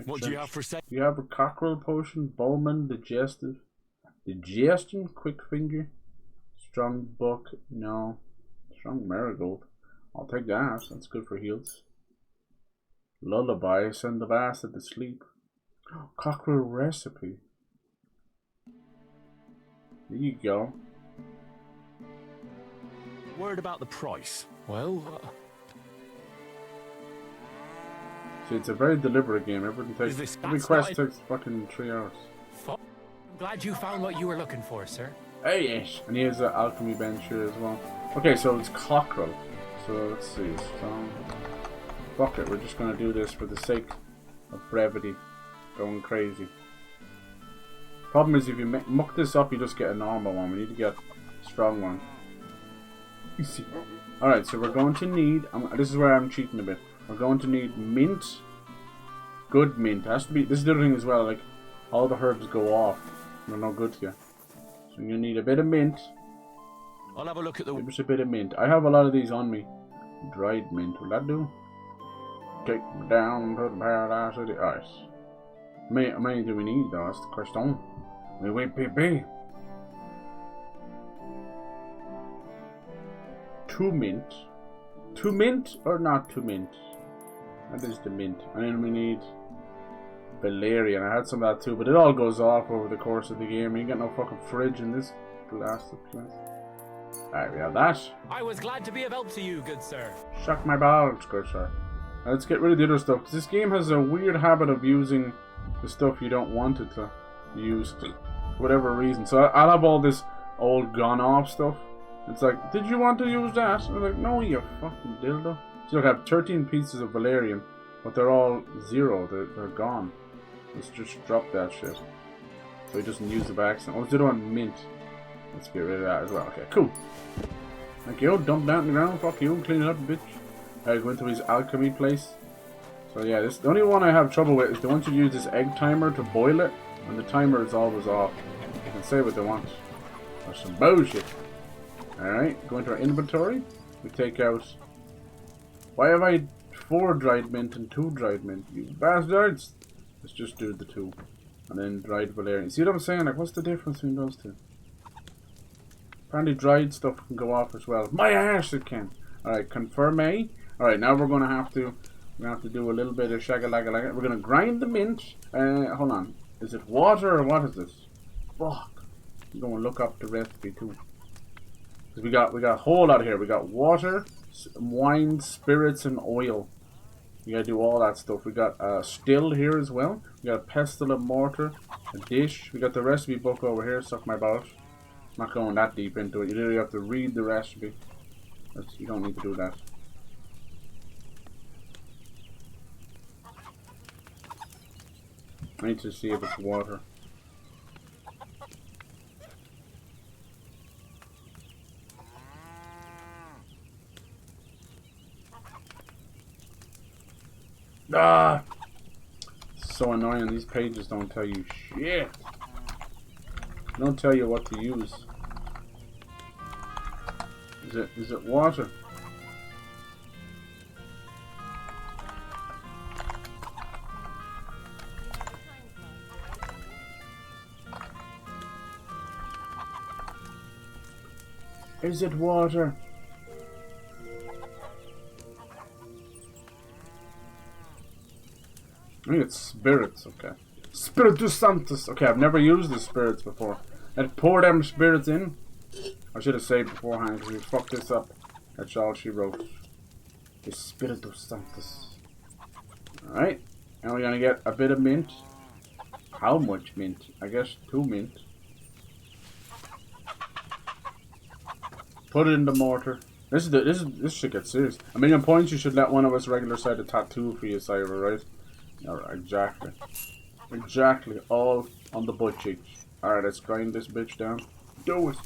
What do you have for sale? Do you have a cockerel potion? Bowman, digestive. Digestion, quick finger, strong buck, no. Strong marigold. I'll take that. That's good for heals. Lullaby, send the bastard to sleep. Cockerel recipe. There you go. Word about the price. Well, See, it's a very deliberate game. Every quest takes fucking 3 hours. I'm glad you found what you were looking for, sir. Hey, yes. And he has an alchemy bench here as well. Okay, so it's cockerel. So let's see. Fuck it, we're just gonna do this for the sake of brevity. Going crazy. Problem is, if you muck this up, you just get a normal one. We need to get a strong one. Easy. Alright, so we're going to need... this is where I'm cheating a bit. We're going to need mint. Good mint. It has to be... This is the other thing as well, like, all the herbs go off. They're no good to you. So you need a bit of mint. I'll have a look at the... Just a bit of mint. I have a lot of these on me. Dried mint. Will that do? Take me down to the paradise of the ice. How many do we need though? That's the question. We wait, baby. 2 mint. 2 mint or not 2 mint? That is the mint. And then we need valerian. I had some of that too, but it all goes off over the course of the game. You get no fucking fridge in this blasted place. Alright, we have that. I was glad to be of help to you, good sir. Suck my balls, good sir. Now let's get rid of the other stuff, because this game has a weird habit of using the stuff you don't want it to use for whatever reason. So I'll have all this old gone off stuff. It's like, did you want to use that? And I'm like, no, you fucking dildo. So look, I have 13 pieces of valerian, but they're all 0. They're gone. Let's just drop that shit. So he doesn't use it by accident. Oh, it's the other one, mint. Let's get rid of that as well. Okay, cool. Thank you. Dump that in the ground. Fuck you. Clean it up, bitch. Alright, go into his alchemy place. So yeah, this the only one I have trouble with is the ones who use this egg timer to boil it, and the timer is always off. They can say what they want. That's some bullshit. Alright, go into our inventory. We take out... Why have I 4 dried mint and 2 dried mint? You bastards! Let's just do the 2. And then dried valerian. See what I'm saying? Like, what's the difference between those two? Apparently dried stuff can go off as well. My ass it can! Alright, confirm A. Alright, now we're gonna have to do a little bit of shagalaga. We're gonna grind the mint. Hold on. Is it water or what is this? Fuck. I'm gonna look up the recipe too. Because we got a whole lot here. We got water, wine, spirits, and oil. We gotta do all that stuff. We got a still here as well. We got a pestle and mortar, a dish. We got the recipe book over here. Suck my balls. I'm not going that deep into it. You literally have to read the recipe. You don't need to do that. I need to see if it's water. Ah! So annoying, these pages don't tell you shit. They don't tell you what to use. Is it water? Is it water? I think it's spirits, okay. Spiritus Sanctus. Okay, I've never used the spirits before. I'd pour them spirits in. I should have saved beforehand because we fucked this up. That's all she wrote. The Spiritus Sanctus. Alright. And we're gonna get a bit of mint. How much mint? I guess 2 mint. Put it in the mortar. This should get serious. A million points, you should let one of us regular side a tattoo for you, Cyber, right? Alright, exactly. Exactly. All on the butt cheeks. Alright, let's grind this bitch down. Do it!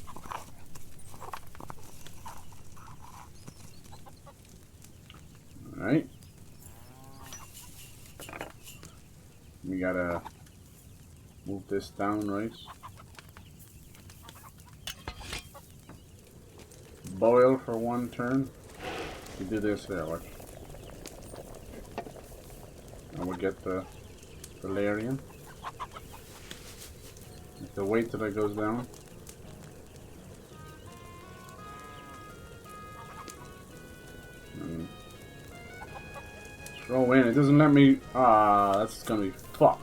Alright. We gotta move this down, right? Boil for 1 turn. We do this here, watch. And we'll get the valerian. The weight that it goes down. And throw in. It doesn't let me. Ah, that's gonna be fucked.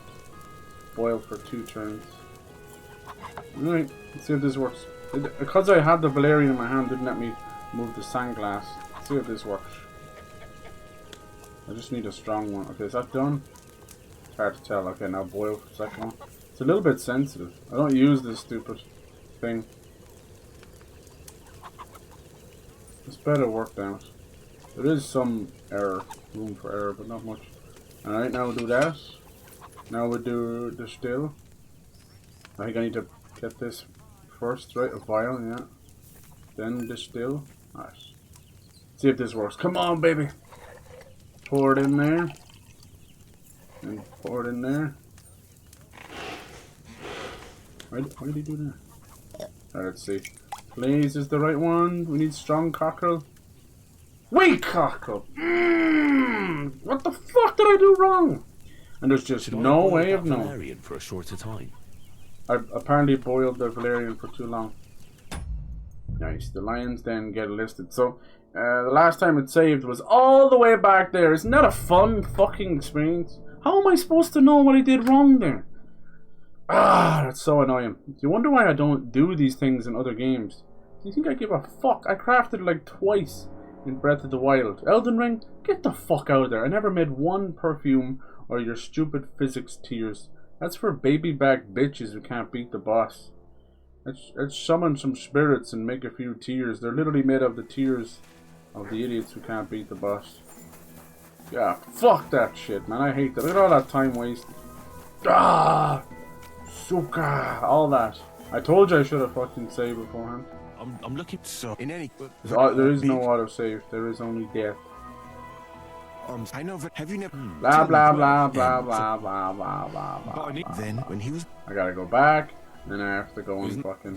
Boil for 2 turns. Alright, let's see if this works. Because I had the Valerian in my hand, didn't let me move the sand glass. Let's see if this works. I just need a strong one. Okay, is that done? It's hard to tell. Okay, now boil for the second one. It's a little bit sensitive. I don't use this stupid thing. This better work out. There is some error, room for error, but not much. Alright, now we'll do that. Now we'll do the still. I think I need to get this first, right? A vial, yeah. Then the still. Nice. See if this works. Come on, baby! Pour it in there. And pour it in there. Why did he do that? Alright, let's see. Please, is the right one? We need strong cockerel. Weak cockerel! What the fuck did I do wrong? And there's just no way of knowing. Valerian for a shorter time. I apparently boiled the Valerian for too long. Nice. The lions then get listed. So, the last time it saved was all the way back there. Isn't that a fun fucking experience? How am I supposed to know what I did wrong there? Ah, that's so annoying. Do you wonder why I don't do these things in other games? Do you think I give a fuck? I crafted like twice in Breath of the Wild. Elden Ring? Get the fuck out of there. I never made one perfume or your stupid physics tears. That's for baby back bitches who can't beat the boss. Let's summon some spirits and make a few tears. They're literally made of the tears of the idiots who can't beat the boss. Yeah, fuck that shit, man. I hate that. Look at all that time wasted. Ah! Suka! All that. I told you I should have fucking saved beforehand. I'm looking so in any. There is no autosave. There is only death. I know, but have you never? Blah blah blah blah blah blah blah blah. Then when he was, I gotta go back, and I have to go and fucking.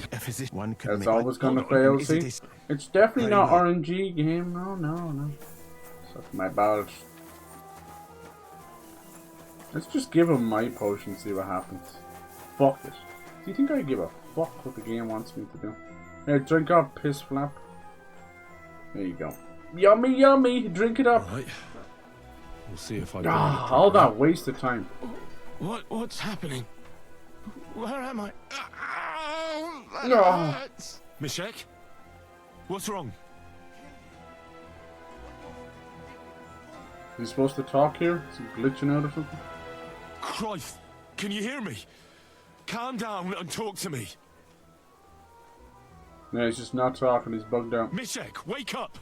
One it's always gonna fail. See, it's definitely not RNG game. No. Suck my balls. Let's just give him my potion. See what happens. Fuck it. Do you think I give a fuck what the game wants me to do? Here, drink up, piss flap. There you go. Yummy, yummy. Drink it up. Right. We'll see if I. All that waste of time. What's happening? Where am I? No. Mishek? What's wrong? Is he supposed to talk here? Is he glitching out or something? Christ! Can you hear me? Calm down and talk to me. No, he's just not talking. He's bugged out. Mishek, wake up!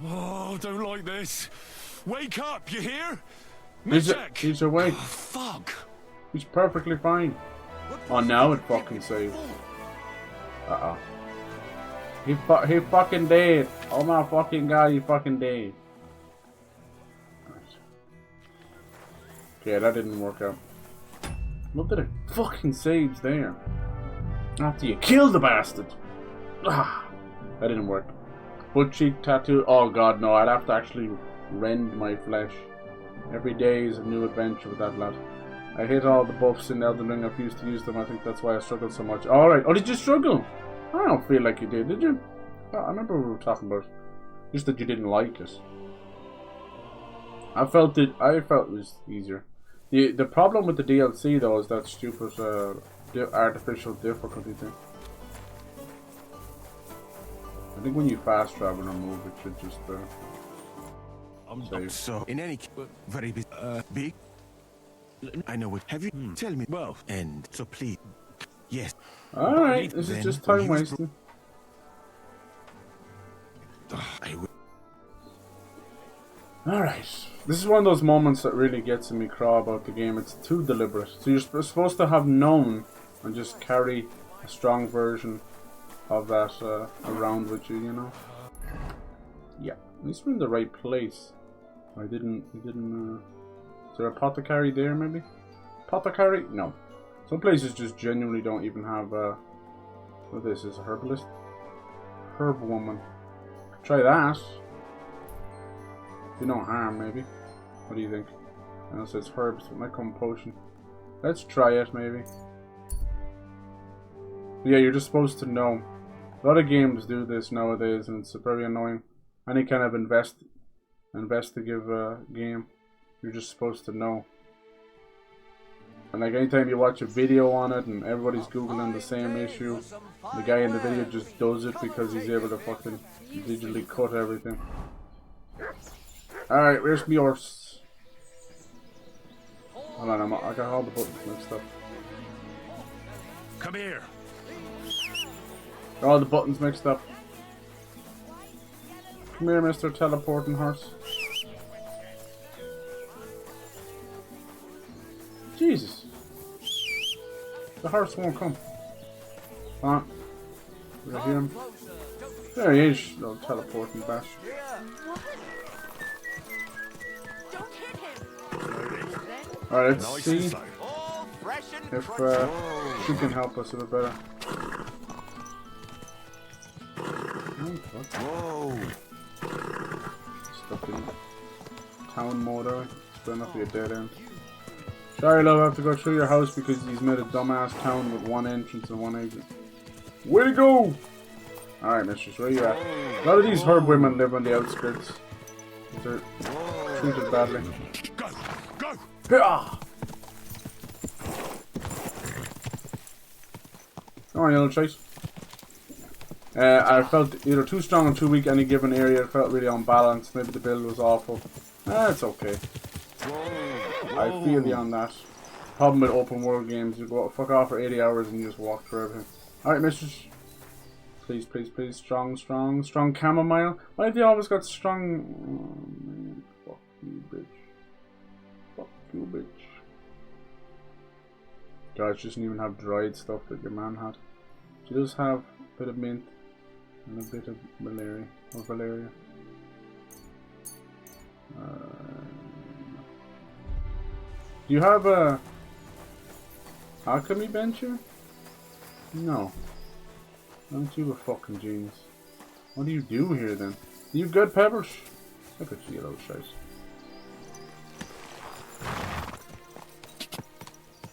Oh, don't like this. Wake up, you hear? Mishek! He's awake. Oh, fuck! He's perfectly fine. Oh, now it fucking saved. Uh-oh. He fucking dead. Oh my fucking god, he fucking dead. Okay, that didn't work out. Look at it fucking saves there. After you kill the bastard. Ah, that didn't work. Butt cheek tattoo. Oh god, no. I'd have to actually rend my flesh. Every day is a new adventure with that lad. I hit all the buffs in Elden Ring. I refused to use them. I think that's why I struggled so much. Alright. Oh, did you struggle? I don't feel like you did you? Oh, I remember we were talking about just that you didn't like it. I felt it was easier. The problem with the DLC though is that stupid artificial difficulty thing. I think when you fast travel or move, it should just save. So in any very big. I know what. Have you tell me? Well, and so please, yes. All right, this is just time wasting. Alright, this is one of those moments that really gets in me craw about the game. It's too deliberate. So you're supposed to have known and just carry a strong version of that around with you, you know? Yeah, at least we're in the right place. We didn't, is there a apothecary there maybe? Apothecary? No. Some places just genuinely don't even have, what this is, a herbalist? Herb woman. Try that. Do no harm, maybe. What do you think? I know it says herbs, it might come potion. Let's try it, maybe. Yeah, you're just supposed to know. A lot of games do this nowadays, and it's very annoying. Any kind of investigative game, you're just supposed to know. And like anytime you watch a video on it and everybody's googling the same issue, the guy in the video just does it because he's able to fucking digitally cut everything. Alright, where's my horse? Hold on, I got all the buttons mixed up. Come here. All the buttons mixed up. Come here, Mr. Teleporting Horse. Jesus. The horse won't come. Come on. Did I hear him? There he is, little teleporting bastard. Alright, let's see if she can help us a bit better. Whoa! Stuck in town mode, are we? It's better not be a dead end. Sorry, love, I have to go through your house because he's made a dumbass town with one entrance and one exit. Way to go! Alright, mistress, where you at? A lot of these herb women live on the outskirts. They're treated badly. Go! Go! Come on, you little chase. I felt either too strong or too weak any given area. It felt really unbalanced. Maybe the build was awful. It's okay. I feel you on that. Problem with open world games, you go fuck off for 80 hours and you just walk through everything. Alright, mistress. Please, please, please. Strong chamomile. Why have they always got strong... Oh, man. Fuck you, bitch. Fuck you, bitch. God, she doesn't even have dried stuff that your man had. She does have a bit of mint and a bit of malaria. Or Valeria. Do you have a alchemy bench here? No. Aren't you a fucking genius? What do you do here then? You good, Peppers? Look at you, little shites.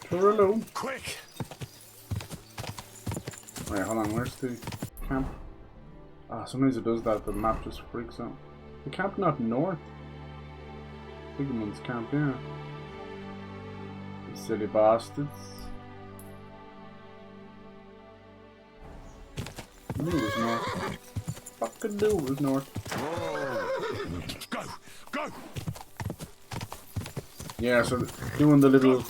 Hello. Quick! Wait, hold on, where's the camp? Ah, sometimes it does that, the map just freaks out. The camp not north? Big one's camp, yeah. You silly bastards. I knew it was north. Fucking knew it was north. Go! Go! Yeah, so doing the little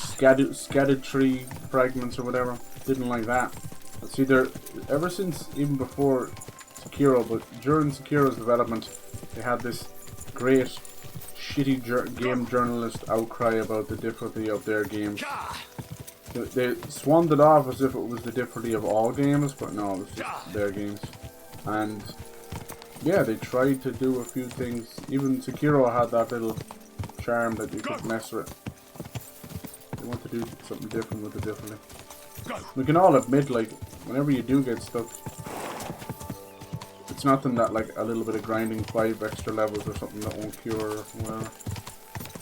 scattered tree fragments or whatever, didn't like that. But see, there, ever since, even before Sekiro, but during Sekiro's development, they had this great shitty game journalist outcry about the difficulty of their games. They swanned it off as if it was the difficulty of all games, but no, it was just their games. And yeah, they tried to do a few things. Even Sekiro had that little charm that you could mess with. They want to do something different with the difficulty. We can all admit, like, whenever you do get stuck, it's nothing that, like, a little bit of grinding 5 extra levels or something that won't cure or whatever.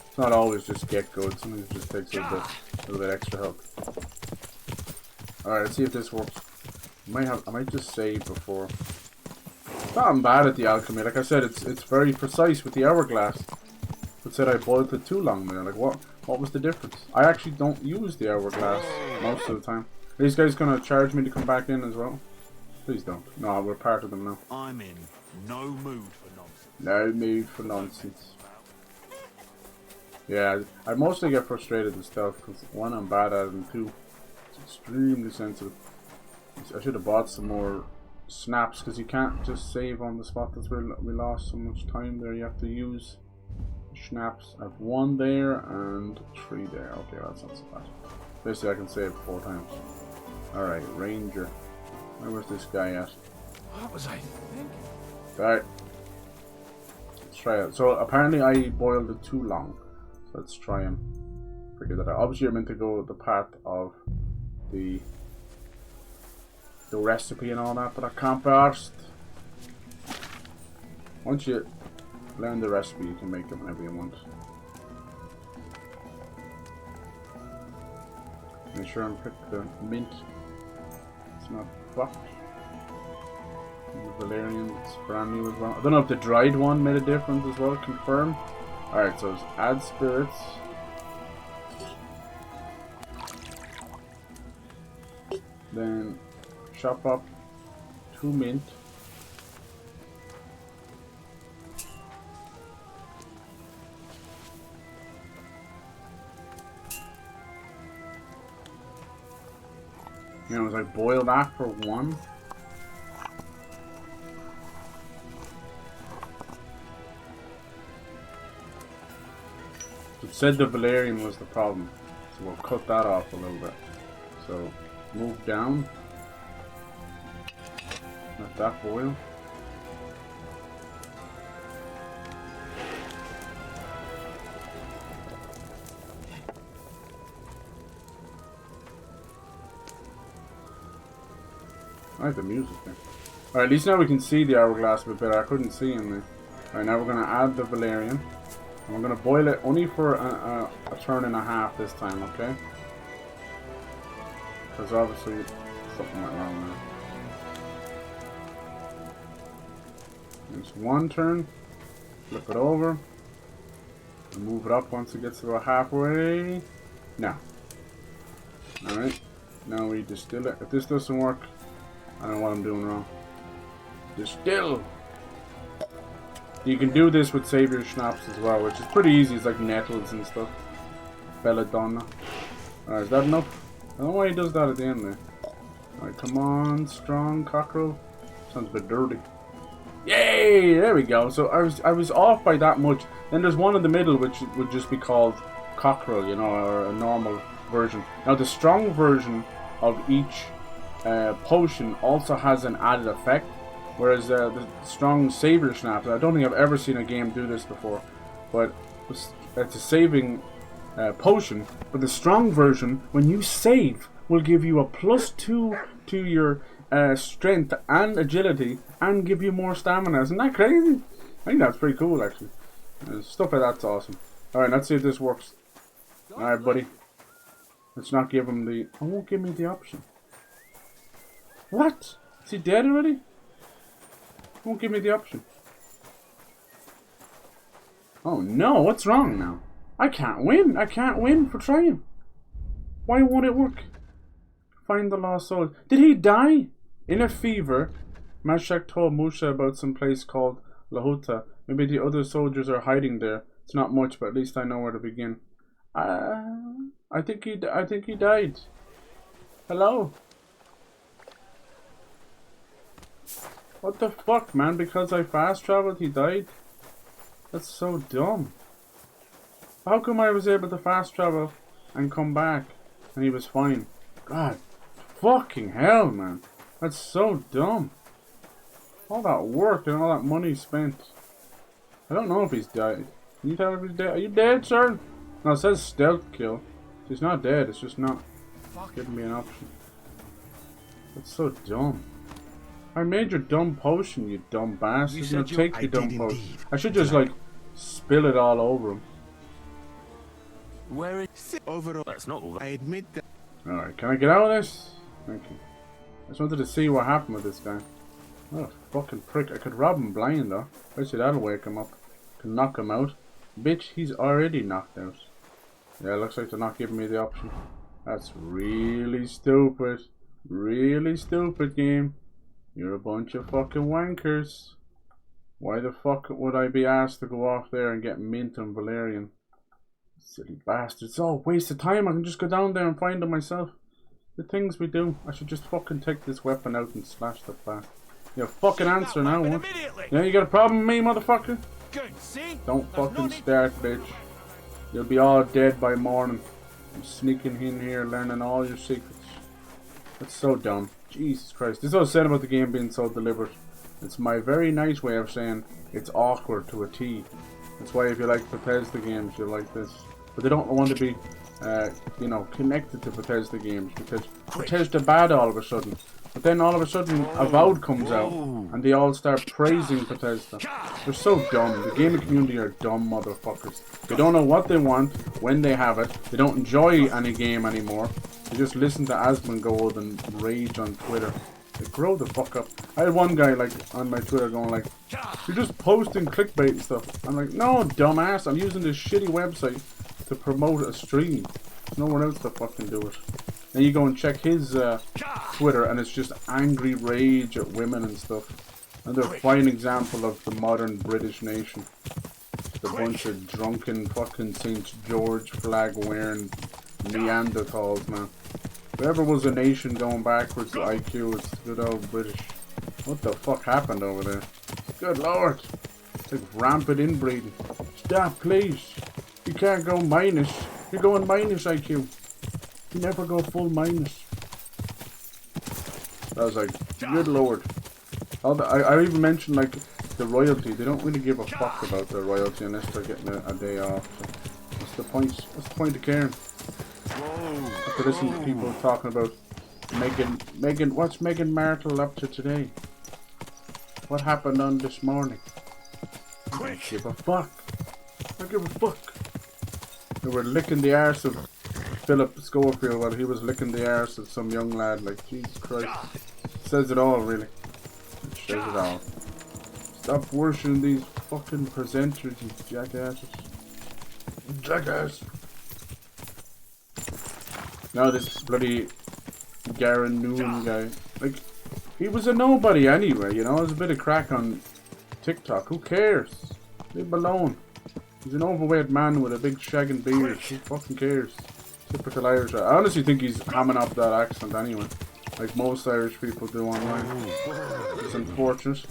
It's not always just get good, sometimes it just takes a little bit extra help. Alright, let's see if this works. I might just save before. It's not bad at the alchemy, like I said, it's very precise with the hourglass. But said I boiled it too long there, like what was the difference? I actually don't use the hourglass most of the time. Are these guys gonna charge me to come back in as well? Please don't. No, we're part of them now. I'm in no mood for nonsense. No mood for nonsense. Yeah, I mostly get frustrated with stealth because one, I'm bad at it, and two, it's extremely sensitive. I should have bought some more snaps because you can't just save on the spot. That's where we lost so much time there. You have to use snaps. I have 1 there and 3 there. Okay, that's not so bad. Basically, I can save 4 times. Alright, Ranger. Where was this guy at? What was I thinking? Alright. Let's try it. So apparently I boiled it too long. So let's try and figure that out. Obviously you're meant to go the path of the recipe and all that, but I can't be arsed. Once you learn the recipe, you can make it whenever you want. Make sure and pick the mint It's not fucked. And the Valerian, it's brand new as well. I don't know if the dried one made a difference as well. Confirm. Alright, so it's add spirits. Then chop up 2 mint. You know, it's like boil that for 1. It said the Valerian was the problem, so we'll cut that off a little bit. So move down. Let that boil. I like the music there. Alright, at least now we can see the hourglass a bit better. I couldn't see in there. Alright, now we're going to add the Valerian. And we're going to boil it only for a turn and a half this time, okay? Because obviously something went wrong there. Just 1 turn. Flip it over. And move it up once it gets about halfway. Now. Alright. Now we distill it. If this doesn't work, I don't know what I'm doing wrong. Distill! You can do this with Savior Schnapps as well, which is pretty easy. It's like nettles and stuff. Belladonna. Alright, is that enough? I don't know why he does that at the end there. Alright, come on, strong cockerel. Sounds a bit dirty. Yay! There we go. So I was off by that much. Then there's one in the middle which would just be called cockerel, you know, or a normal version. Now the strong version of each potion also has an added effect. Whereas the strong Savior Schnapps, I don't think I've ever seen a game do this before, but it's a saving potion. But the strong version, when you save, will give you a +2 to your strength and agility, and give you more stamina. Isn't that crazy? I think that's pretty cool, actually. Stuff like that's awesome. Alright, let's see if this works. Alright, buddy. Let's not give him the... I won't give me the option. What? Is he dead already? Won't give me the option. Oh no, what's wrong now? I can't win. I can't win for trying. Why won't it work? Find the lost soul. Did he die? In a fever, Mashak told Musha about some place called Lahuta. Maybe the other soldiers are hiding there. It's not much, but at least I know where to begin. I think he died. Hello? What the fuck, man? Because I fast traveled, he died? That's so dumb. How come I was able to fast travel and come back and he was fine? God, fucking hell, man. That's so dumb. All that work and all that money spent. I don't know if he's died. Can you tell if he's dead? Are you dead, sir? No, it says stealth kill. He's not dead, it's just not giving me an option. That's so dumb. I made your dumb potion, you dumb bastard. Now take your dumb potion. I should just like spill it all over him. Where is overall? That's not all. I admit that. Alright, can I get out of this? Thank you. I just wanted to see what happened with this guy. What a fucking prick. I could rob him blind though. Bet you that'll wake him up. Can knock him out. Bitch, he's already knocked out. Yeah, looks like they're not giving me the option. That's really stupid. Really stupid, game. You're a bunch of fucking wankers. Why the fuck would I be asked to go off there and get mint and Valerian? Silly bastards. It's all waste of time. I can just go down there and find them myself. The things we do. I should just fucking take this weapon out and slash the fast. You have fucking answer now, what? Yeah, you got a problem with me, motherfucker? Good, see? Don't fucking start, bitch. You'll be all dead by morning. I'm sneaking in here, learning all your secrets. That's so dumb. Jesus Christ. This is what I was saying about the game being so deliberate. It's my very nice way of saying it's awkward to a T. That's why if you like Bethesda games, you'll like this. But they don't want to be, you know, connected to Bethesda games because Bethesda bad all of a sudden. But then all of a sudden, Avowed comes out, and they all start praising Bethesda. They're so dumb. The gaming community are dumb motherfuckers. They don't know what they want, when they have it. They don't enjoy any game anymore. They just listen to Asmongold and rage on Twitter. They grow the fuck up. I had one guy like on my Twitter going like, "You're just posting clickbait and stuff." I'm like, "No, dumbass. I'm using this shitty website to promote a stream. There's nowhere else to fucking do it." Then you go and check his Twitter, and it's just angry rage at women and stuff. And they're a fine example of the modern British nation. Just a bunch of drunken fucking St. George flag wearing Neanderthals, man. If there ever was a nation going backwards to IQ, it's good old British. What the fuck happened over there? Good lord. It's like rampant inbreeding. Stop, please. You can't go minus. You're going minus IQ. You never go full minus. I was like, good lord. I even mentioned like the royalty. They don't really give a fuck about their royalty unless they're getting a day off. So what's the point? What's the point of caring? After listening to people talking about Meghan, what's Meghan Markle up to today? What happened on this morning? I don't give a fuck. I don't give a fuck. They were licking the arse of Philip Schofield while he was licking the arse of some young lad. Like, Jesus Christ. It says it all, really. It says it all. Stop worshipping these fucking presenters, you jackasses. Jackass. Now this bloody Garen Newman guy. Like, he was a nobody anyway, you know? There's a bit of crack on TikTok. Who cares? Leave him alone. He's an overweight man with a big shagging beard. Who fucking cares? Typical Irish. I honestly think he's hamming up that accent anyway. Like most Irish people do online. It's unfortunate.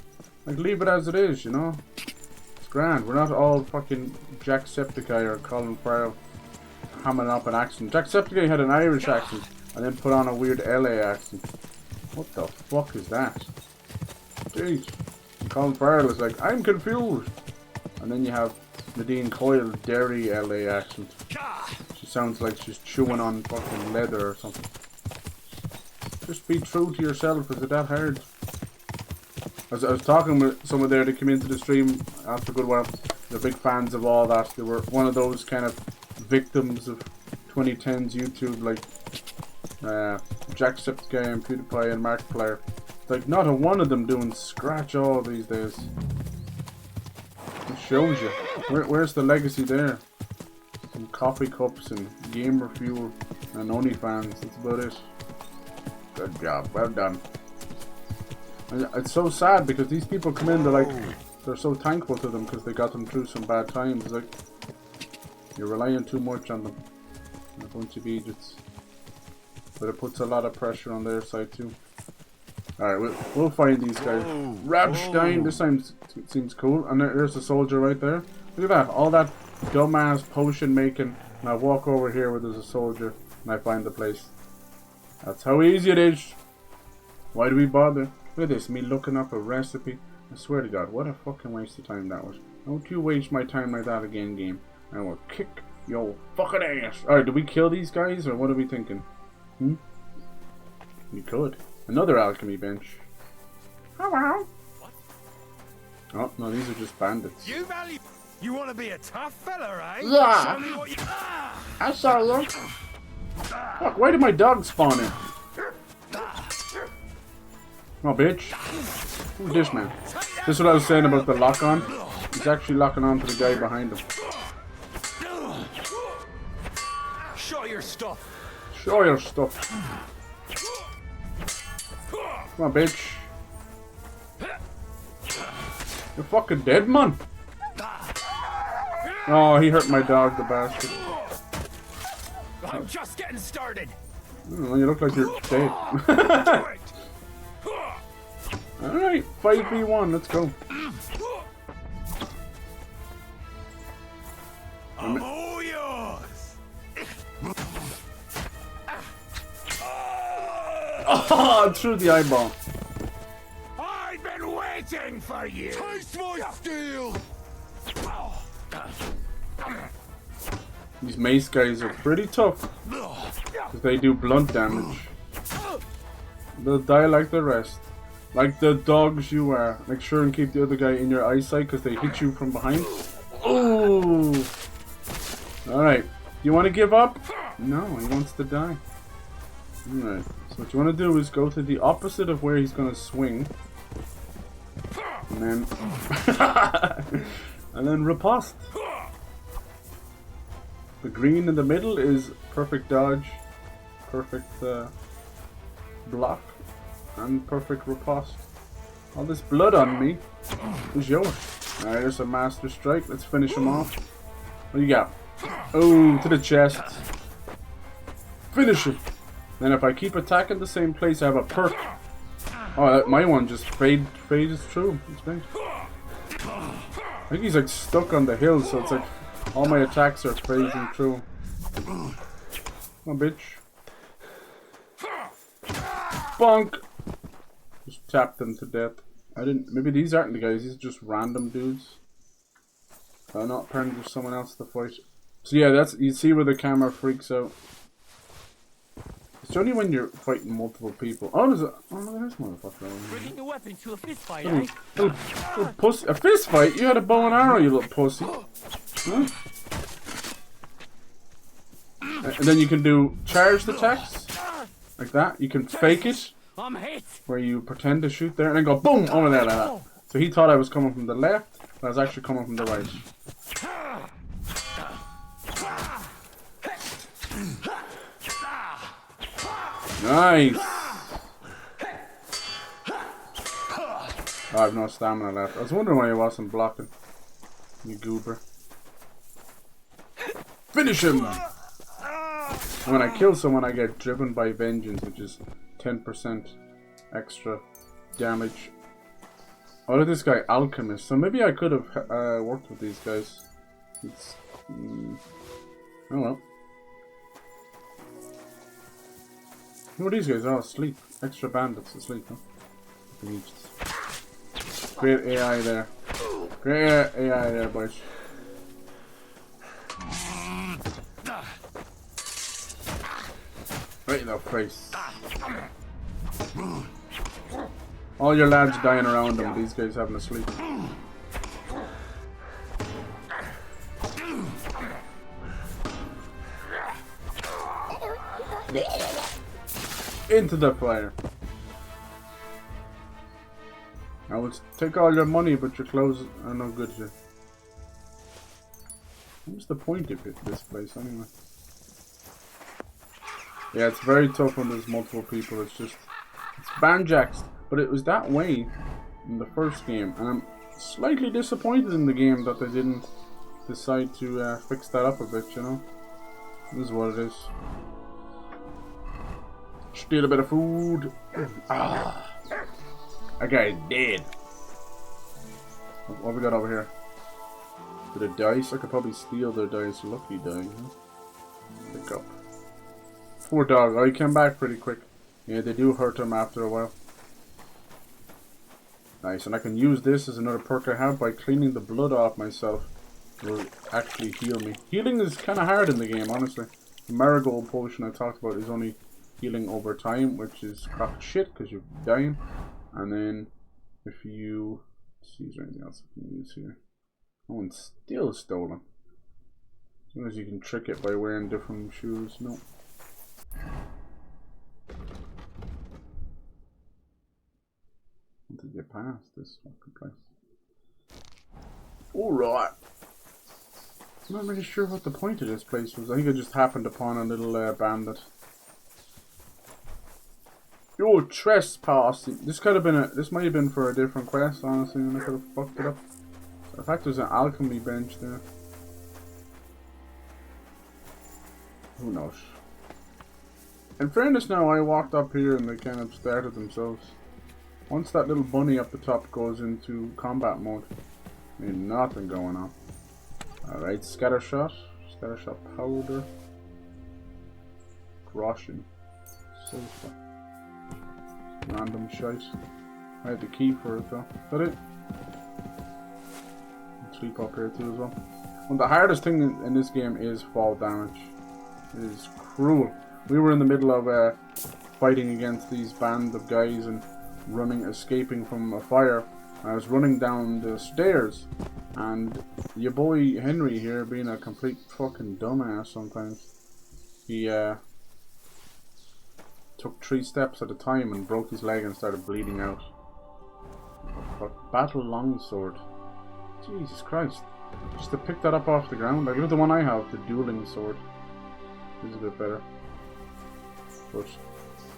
Like, leave it as it is, you know? It's grand. We're not all fucking Jacksepticeye or Colin Farrell hamming up an accent. Jacksepticeye had an Irish accent and then put on a weird LA accent. What the fuck is that? Jeez. And Colin Farrell is like, I'm confused. And then you have Nadine Coyle, Derry LA accent. She sounds like she's chewing on fucking leather or something. Just be true to yourself. Is it that hard? I was talking with someone there that came into the stream after a good while. They're big fans of all that. They were one of those kind of victims of 2010's YouTube, like Jacksepticeye and PewDiePie and Markiplier. Like, not a one of them doing scratch all these days. It shows you. Where's the legacy there? Some coffee cups and gamer fuel and OnlyFans. That's about it. Good job. Well done. And it's so sad because these people come in, they're so thankful to them because they got them through some bad times. It's like, you're relying too much on them. They're a bunch of idiots. But it puts a lot of pressure on their side too. Alright, we'll find these guys. Rabstein, this time seems cool. And there's a soldier right there. Look at that, all that dumbass potion making. And I walk over here where there's a soldier and I find the place. That's how easy it is. Why do we bother? Look at this, me looking up a recipe. I swear to God, what a fucking waste of time that was. Don't you waste my time like that again, game. I will kick your fucking ass. Alright, do we kill these guys or what are we thinking? We could. Another alchemy bench. Hello. Oh, no, these are just bandits. You want to be a tough fella, eh? Yeah. Show me what you... I saw you. Fuck, why did my dog spawn in? Oh, bitch. Who's this man? This is what I was saying about the lock-on. He's actually locking on to the guy behind him. Show your stuff. Show your stuff. Come on, bitch. You're fucking dead, man. Oh, he hurt my dog, the bastard. I'm just getting started. Oh, you look like you're dead. Alright, 5v1, let's go. I'm all yours. Oh, through the eyeball. I've been waiting for you. Taste my steel. These mace guys are pretty tough because they do blunt damage. They'll die like the rest. Like the dogs you are. Make sure and keep the other guy in your eyesight because they hit you from behind. Oh! Alright. You want to give up? No, he wants to die. Alright. So what you want to do is go to the opposite of where he's going to swing. And then... and then riposte. The green in the middle is perfect dodge. Perfect block. And perfect riposte. All this blood on me is yours. Alright, there's a master strike. Let's finish him off. What do you got? Oh, to the chest. Finish him. Then if I keep attacking the same place, I have a perk. Oh, my one just fades through. It's great. I think he's like stuck on the hill, so it's like all my attacks are phasing through. Oh, bitch. Bonk! Just tapped them to death. Maybe these aren't the guys, these are just random dudes. Oh no, apparently there's someone else to fight. So yeah, you see where the camera freaks out. It's only when you're fighting multiple people. Oh, there's this motherfucker. Bringing a weapon to a fist fight, little pussy. A fist fight? You had a bow and arrow, you little pussy. Huh? And then you can do charged attacks. Like that. You can fake it. I'm hit. Where you pretend to shoot there and then go boom over there like that. So he thought I was coming from the left, but I was actually coming from the right. Nice! Oh, I have no stamina left. I was wondering why he wasn't blocking. You goober. Finish him! When I kill someone, I get driven by vengeance, which is 10% extra damage. Oh, look at this guy, Alchemist. So maybe I could have worked with these guys. It's, oh well. Who are these guys? Oh, asleep. Extra bandits asleep, huh? Great AI there. Great AI there, boys. Right in the face. All your lads dying around them, these guys having a sleep. Into the fire. Now let's take all your money, but your clothes are no good here. What's the point of this place anyway? Yeah, it's very tough when there's multiple people. It's banjaxed, but it was that way in the first game, and I'm slightly disappointed in the game that they didn't decide to fix that up a bit. You know, this is what it is. Steal a bit of food. Ah, that guy's dead. What have we got over here? Bit of dice. I could probably steal their dice. Lucky die. Huh? Pick up. Poor dog. Oh, he came back pretty quick. Yeah, they do hurt him after a while. Nice, and I can use this as another perk I have by cleaning the blood off myself. It will actually heal me. Healing is kind of hard in the game, honestly. The marigold potion I talked about is only healing over time, which is crap shit because you're dying. And then if you... Let's see, is there anything else I can use here? Oh, and still stolen. As long as you can trick it by wearing different shoes. No. To get past this fucking place. Alright. I'm not really sure what the point of this place was. I think I just happened upon a little bandit. You're trespassing. This could have been this might have been for a different quest, honestly, and I could have fucked it up. In fact, there's an alchemy bench there. Who knows? In fairness now, I walked up here and they kind of started themselves. Once that little bunny up the top goes into combat mode, ain't nothing going on. Alright, scattershot. Scattershot powder. Groschen. Sulfur. Random shite. I had the key for it though. Is that it? Sleep up here too as well. Well, the hardest thing in this game is fall damage. It is cruel. We were in the middle of fighting against these band of guys and escaping from a fire. I was running down the stairs, and your boy Henry here, being a complete fucking dumbass sometimes, he took 3 steps at a time and broke his leg and started bleeding out. Battle longsword. Jesus Christ. Just to pick that up off the ground. Like, look at the one I have, the dueling sword. This is a bit better. But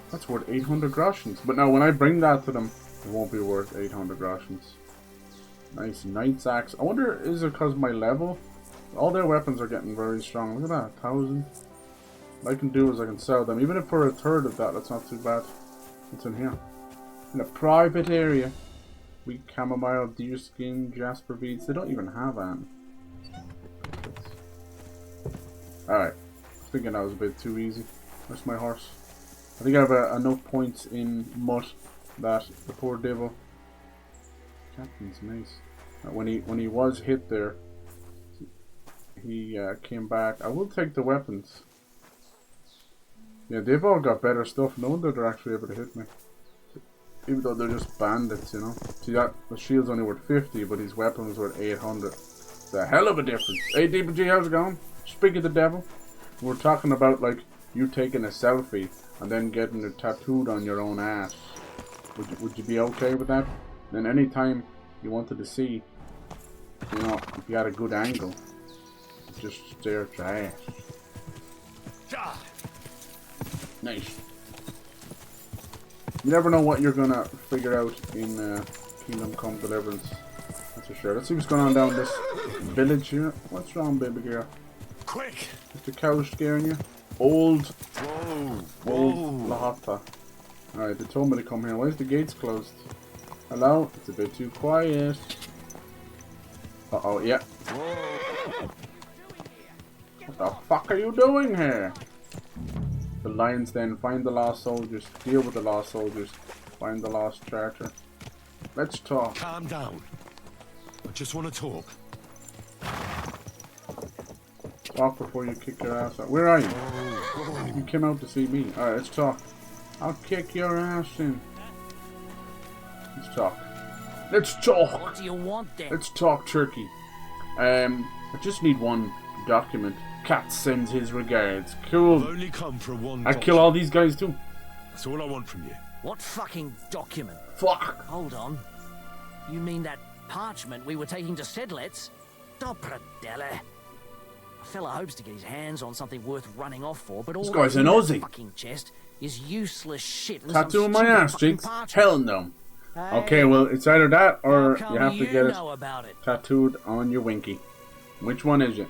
that's worth 800 groshens. But now when I bring that to them, it won't be worth 800 groshens. Nice knight's axe. I wonder, is it because my level? All their weapons are getting very strong. Look at that, 1,000. What I can do is I can sell them. Even if for a third of that, that's not too bad. What's in here? In a private area. Wheat chamomile, deerskin, jasper beads. They don't even have any. Alright. Thinking that was a bit too easy. Where's my horse? I think I have enough points in mutt that the poor devil. Captain's mace. When he was hit there, he came back. I will take the weapons. Yeah, they've all got better stuff. No wonder they're actually able to hit me. Even though they're just bandits, you know. See, that the shield's only worth 50, but his weapons worth 800. It's a hell of a difference. Hey, DPG, how's it going? Speak of the devil. We're talking about, like, you taking a selfie and then getting it tattooed on your own ass. Would you be okay with that? Then anytime you wanted to see, you know, if you had a good angle, just stare at your ass. Nice. You never know what you're gonna figure out in Kingdom Come Deliverance. That's for sure. Let's see what's going on down this village here. What's wrong, baby girl? Quick! Is the cow scaring you? Old Whoa! Lahata. Alright, they told me to come here. Why is the gates closed? Hello? It's a bit too quiet. Uh-oh, yeah. What the fuck are you doing here? The Lion's Den. Find the lost soldiers. Deal with the lost soldiers. Find the lost charter. Let's talk. Calm down. I just want to talk. Talk before you kick your ass out. Where are you? You came out to see me. Alright, let's talk. I'll kick your ass in. Let's talk. Let's talk! What do you want then? Let's talk turkey. I just need one document. Cat sends his regards. Cool. I've only come for one I kill all these guys too. That's all I want from you. What fucking document? Fuck! Hold on. You mean that parchment we were taking to SKALITZ? Dobrodele. A fella hopes to get his hands on something worth running off for, but all this guy's in an that Aussie. fucking chest is useless shit. And Tattoo some on my stupid ass, fucking Jinx. parchment. Hell no. Hey, Okay, well, it's either that or how you come have to get it know about it? tattooed on your winky. Which one is it?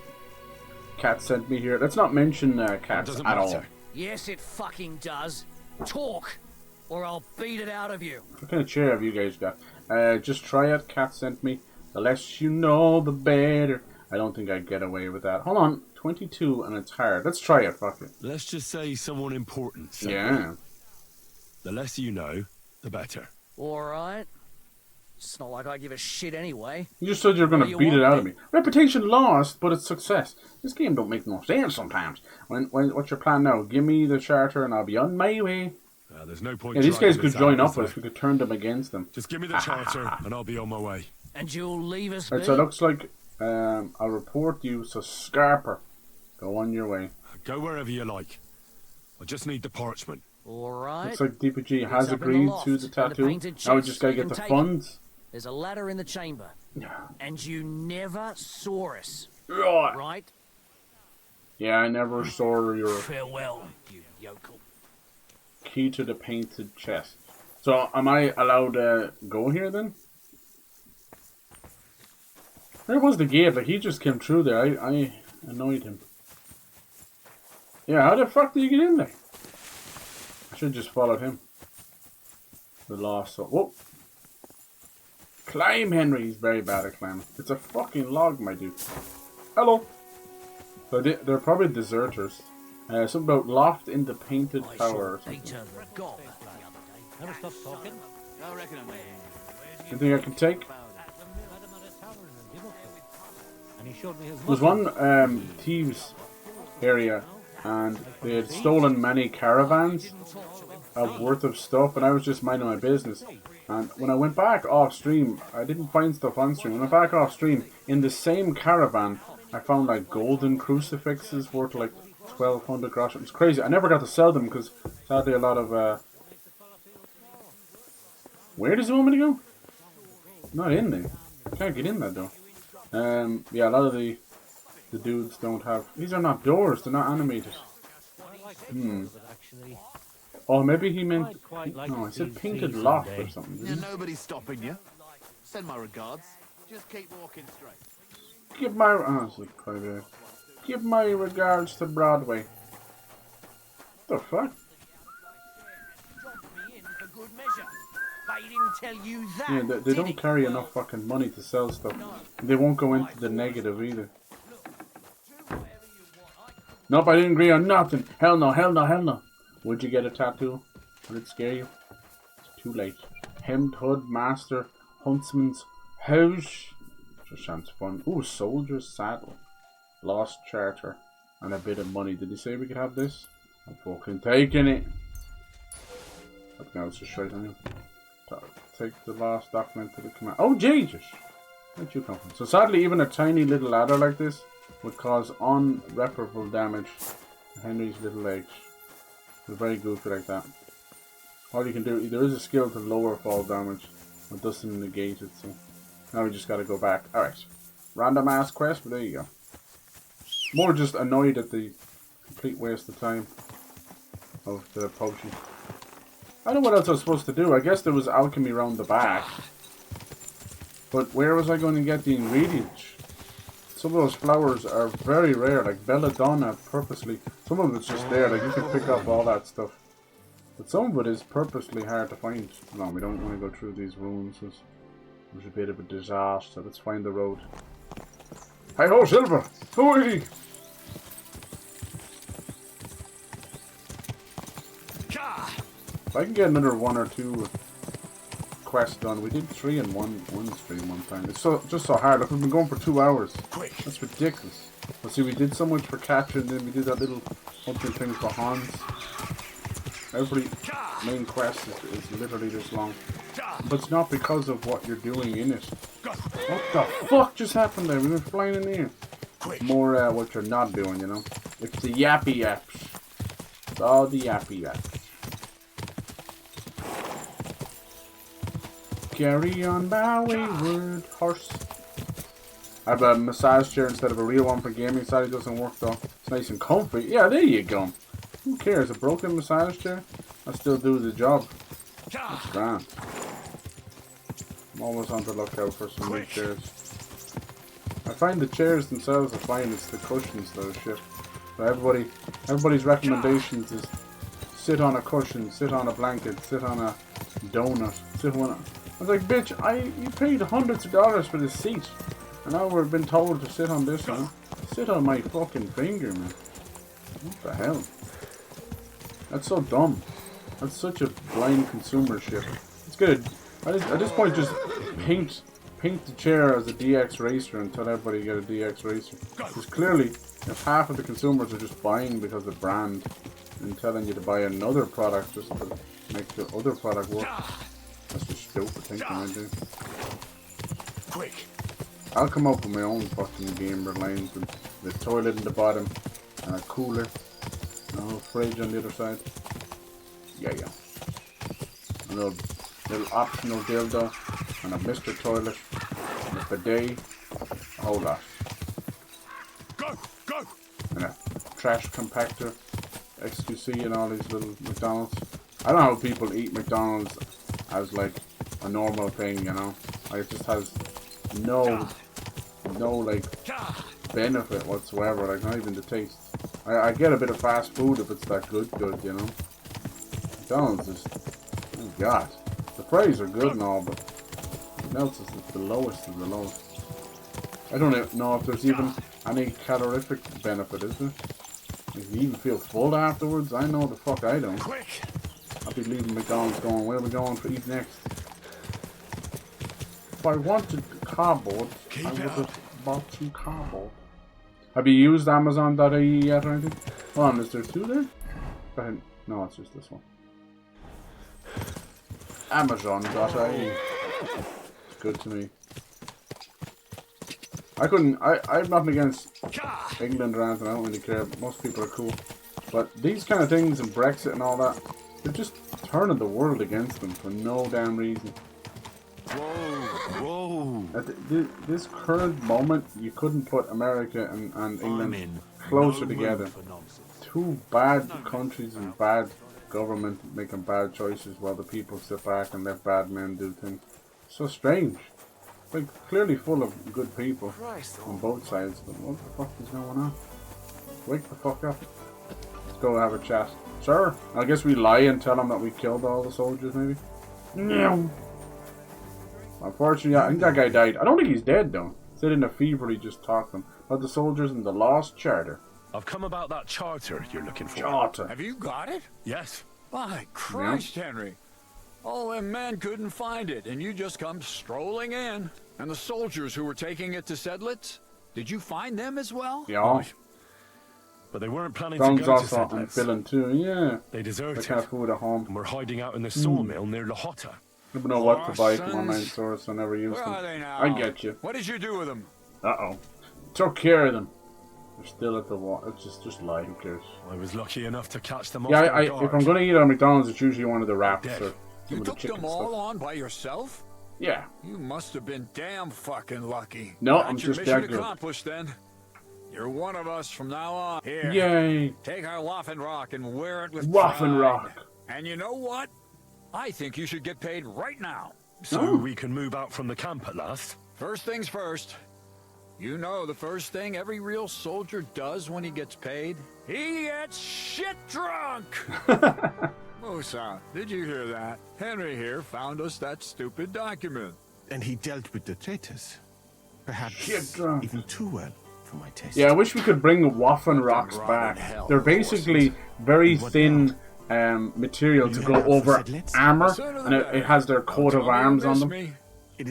Cat sent me here. Let's not mention cats at all. Yes, it fucking does. Talk, or I'll beat it out of you. What kind of chair have you guys got? Just try it. Cat sent me. The less you know, the better. I don't think I'd get away with that. Hold on. 22 and it's hard. Let's try it. Fuck it. Let's just say someone important. So yeah. The less you know, the better. Alright. It's not like I give a shit anyway. You just said you're going to beat it out of me. Reputation lost, but it's success. This game don't make no sense sometimes. What's your plan now? Give me the charter and I'll be on my way. There's no point. Yeah, these guys could join up with us. We could turn them against them. Just give me the charter and I'll be on my way. And you'll leave us Right, so it looks like I'll report you to Scarper. Go on your way. Go wherever you like. I just need the parchment. Alright. Looks like DPG has agreed to the tattoo. Now we just gotta get the funds. There's a ladder in the chamber. And you never saw us. Right? Yeah, I never saw your farewell, you yokel. Key to the painted chest. So, am I allowed to go here then? Where was the gate? Like, he just came through there. I annoyed him. Yeah, how the fuck did you get in there? I should have just followed him. The lost soul. Whoa! Climb, Henry. He's very bad at climbing. It's a fucking log, my dude. Hello. So they're probably deserters. Something about loft in the painted tower or something. Never stop talking. Anything I can take? There's one thieves area, and they had stolen many caravans, worth of stuff, and I was just minding my business. And when I went back off stream, I didn't find stuff on stream. When I went back off stream, in the same caravan, I found like golden crucifixes worth like 1,200 grosh. It was crazy. I never got to sell them because sadly a lot of where does it want me to go? Not in there. I can't get in that though. Yeah, a lot of the dudes don't have. These are not doors. They're not animated. Oh, maybe he meant. No, I said painted lock or something. Yeah, nobody's stopping you. Send my regards. Just keep walking straight. Give my. Oh, it's like quite a. Give my regards to Broadway. What the fuck? Yeah, they don't carry enough fucking money to sell stuff. They won't go into the negative either. Nope, I didn't agree on nothing. Hell no, hell no, hell no. Would you get a tattoo? Would it scare you? It's too late. Hemmed hood, master, huntsman's house. Just sounds fun. Ooh, soldier's saddle. Lost charter. And a bit of money. Did he say we could have this? I'm fucking taking it. Look, now it's just straight on you. Take the last document to the command. Oh, Jesus! Where'd you come from? So sadly, even a tiny little ladder like this would cause unreparable damage to Henry's little legs. They're very goofy like that. All you can do, there is a skill to lower fall damage, but doesn't negate it, so now we just gotta go back. Alright. Random ass quest, but there you go. More just annoyed at the complete waste of time of the potion. I don't know what else I was supposed to do. I guess there was alchemy around the back. But where was I going to get the ingredients? Some of those flowers are very rare, like belladonna purposely. Some of it's just there, like you can pick up all that stuff. But some of it is purposely hard to find. No, we don't want to go through these rooms. It was a bit of a disaster. Let's find the road. Hi ho, Silver! Who are you? If I can get another 1 or 2 quests done, we did 3 in one stream one time. It's just so hard. Look, we've been going for 2 hours. That's ridiculous. But see, we did so much for capture, and then we did that little hunting thing for Hans. Every main quest is literally this long. But it's not because of what you're doing in it. What the fuck just happened there? We were flying in the air. More what you're not doing, you know. It's the yappy yaps. It's all the yappy yaps. Carry on my wayward horse. I have a massage chair instead of a real one for gaming. Sadly, it doesn't work though. It's nice and comfy. Yeah, there you go. Who cares? A broken massage chair? I still do the job. It's grand. I'm always on the lookout for some new chairs. I find the chairs themselves are fine. It's the cushions that are shit. So everybody's recommendations is sit on a cushion, sit on a blanket, sit on a donut, sit on a... I was like, bitch, you paid hundreds of dollars for this seat, and now we've been told to sit on this one. Sit on my fucking finger, man. What the hell? That's so dumb. That's such a blind consumer shit. It's good. At this point, just paint the chair as a DX racer and tell everybody you get a DX racer. Because clearly, if half of the consumers are just buying because of brand and telling you to buy another product just to make the other product work. That's just stupid thinking I do. Quick. I'll come up with my own fucking gamer lines with the toilet in the bottom and a cooler and a little fridge on the other side. Yeah. A little optional dildo and a Mr. Toilet and a bidet. A whole lot. Go! And a trash compactor, XQC and all these little McDonald's. I don't know how people eat McDonald's as like a normal thing, you know. Like it just has no like benefit whatsoever, like not even the taste. I get a bit of fast food if it's that good, you know. McDonald's is, oh god. The fries are good and all, but everything else is the lowest of the lowest. I don't know if there's even any calorific benefit, is there? If you even feel full afterwards, I know the fuck I don't. I'll be leaving McDonald's going, where are we going to eat next? If I wanted cardboard, I would have bought some cardboard. Have you used Amazon.ie yet or anything? Hold on, is there 2 there? Go ahead. No, it's just this one. Amazon.ie. It's good to me. I have nothing against England or anything, I don't really care. Most people are cool. But these kind of things and Brexit and all that, they're just turning the world against them for no damn reason. Whoa. At this current moment, you couldn't put America and England closer together. Two bad countries and bad government making bad choices while the people sit back and let bad men do things. So strange. Like, clearly full of good people on both sides, but what the fuck is going on? Wake the fuck up. Let's go have a chat. Sir, I guess we lie and tell them that we killed all the soldiers, maybe? No. Unfortunately, I think that guy died. I don't think he's dead, though. Said in a fever he just talked them about the soldiers and the lost charter. I've come about that charter you're looking for. Charter. Have you got it? Yes. By Christ, Henry. All them men couldn't find it, and you just come strolling in. And the soldiers who were taking it to Sedlitz, did you find them as well? Yeah. But they weren't planning Guns to go to also and Sedlitz. filling too, yeah. They deserted. They can't have food at home. And we're hiding out in the sawmill near Lahota. I don't know what to buy from online stores, I never use Where them. are they now? I get you. What did you do with them? Uh-oh. Took care of them. They're still at the wall. It's just lie, who cares? I was lucky enough to catch them off Yeah, their guard. if I'm going to eat at McDonald's, it's usually one of the wraps or You some of the took chicken them all stuff. on by yourself? Yeah. You must have been damn fucking lucky. No, That's I'm your just mission that good. accomplished then. You're one of us from now on. Here. Yay. Take our Waffenrock and wear it with Waffenrock. pride. And you know what? I think you should get paid right now. So we can move out from the camp at last? First things first. You know the first thing every real soldier does when he gets paid? He gets shit drunk! Musa, did you hear that? Henry here found us that stupid document. And he dealt with the traitors. Perhaps Shit drunk. even too well for my taste. Yeah, I wish we could bring Waffenrocks back. They're basically very thin material to go over armor, and it has their coat of arms on them.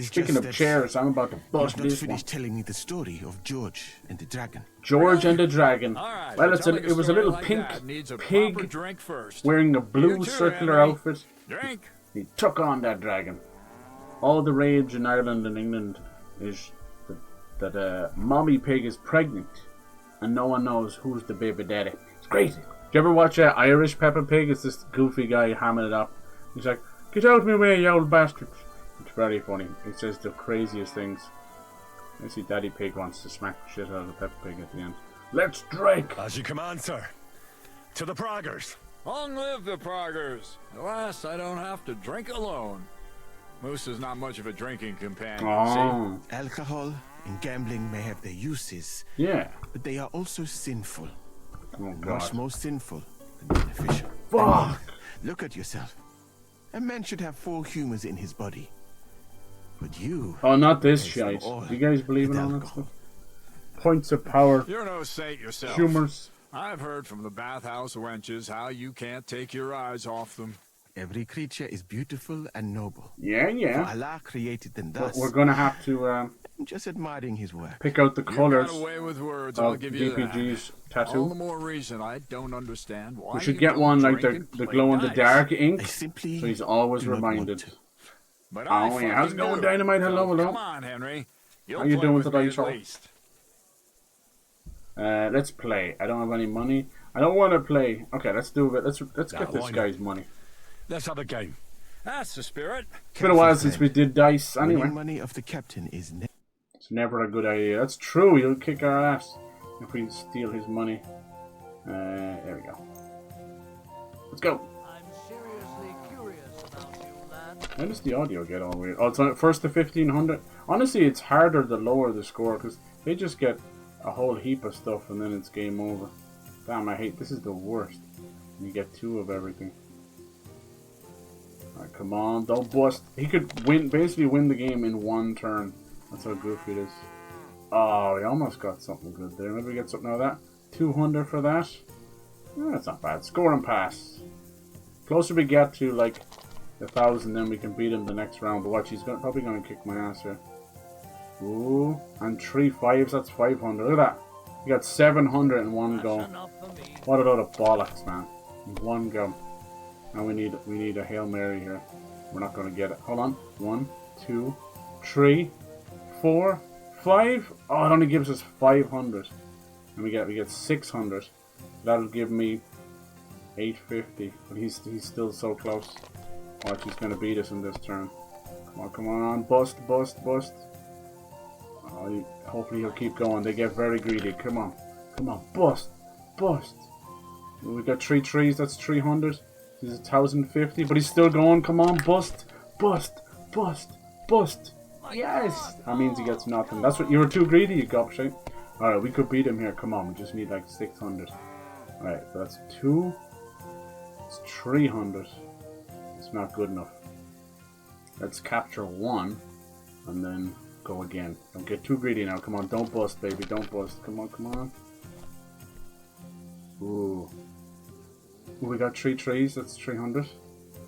Speaking of chairs, I'm about to bust this one. telling me the story of George and the dragon. George and the Dragon. Right, Well, it was a little like pink pig pig wearing a blue circular outfit. Drink. He took on that dragon. All the rage in Ireland and England is that Mommy Pig is pregnant, and no one knows who's the baby daddy. It's crazy. Do you ever watch Irish Peppa Pig? It's this goofy guy hamming it up. He's like, "Get out of my way, you old bastards." It's very funny. He says the craziest things. I see Daddy Pig wants to smack the shit out of the Peppa Pig at the end. Let's drink! As you command, sir. To the Praggers. Long live the Praggers. At last, I don't have to drink alone. Moose is not much of a drinking companion. Oh. See? Alcohol and gambling may have their uses. Yeah. But they are also sinful. Oh, Much God. more sinful than beneficial. Fuck! I mean, look at yourself. A man should have 4 humors in his body. But you... Oh, not this Yes, shite. all Do you guys believe in all that alcohol. stuff? Points of power. You're no saint yourself. Humors. I've heard from the bathhouse wenches how you can't take your eyes off them. Every creature is beautiful and noble. Yeah, yeah. For Allah created them But thus. we're gonna have to I'm just admiring his work. pick out the You colours got away with words, I'll of give you that. DPG's All the tattoo. more reason I don't understand why We should you get don't one like drink the and glow in the play dark dice. ink, I simply so he's always do not want reminded. to. But I Oh yeah, how's it fucking going, do. Dynamite? Hello, So hello. Come on, Henry. You'll How you play doing with today, me at Charles? least. Let's play. I don't have any money. I don't want to play. Okay, let's do it. Let's get this why not? guy's money. Let's have a game. That's the spirit. It's been a while since we did dice. Winning Anyway, money of the captain is it's never a good idea. That's true. He'll kick our ass if we steal his money. There we go. Let's go. How does the audio get all weird? Oh, it's on first to 1500. Honestly, it's harder the lower the score because they just get a whole heap of stuff and then it's game over. Damn, I hate this. Is the worst. You get 2 of everything. Alright, come on, don't bust. He could win, basically win the game in 1 turn. That's how goofy it is. Oh, he almost got something good there. Maybe we get something out of that. 200 for that. Oh, that's not bad. Score and pass. Closer we get to like 1,000, then we can beat him the next round. But watch, he's probably going to kick my ass here. Ooh, and 3 5s, that's 500. Look at that. You got 700 in 1 go. What a load of bollocks, man. In 1 go. And we need a Hail Mary here. We're not gonna get it. Hold on. 1, 2, 3, 4, 5. Oh, it only gives us 500. And we get 600. That'll give me 850. But he's still so close. Watch, he's gonna beat us in this turn. Come on, bust, bust, bust. Oh, hopefully he'll keep going. They get very greedy. Come on, bust, bust. We got 3 trees. That's 300. This is 1050, but he's still going. Come on, bust, bust, bust, bust. Yes, that means he gets nothing. That's what you were too greedy, you gobshite. All right, we could beat him here. Come on, we just need like 600. All right, so that's 2. It's 300. It's not good enough. Let's capture 1 and then go again. Don't get too greedy now. Come on, don't bust, baby. Don't bust. Come on, come on. Ooh. We got 3 trees. That's 300.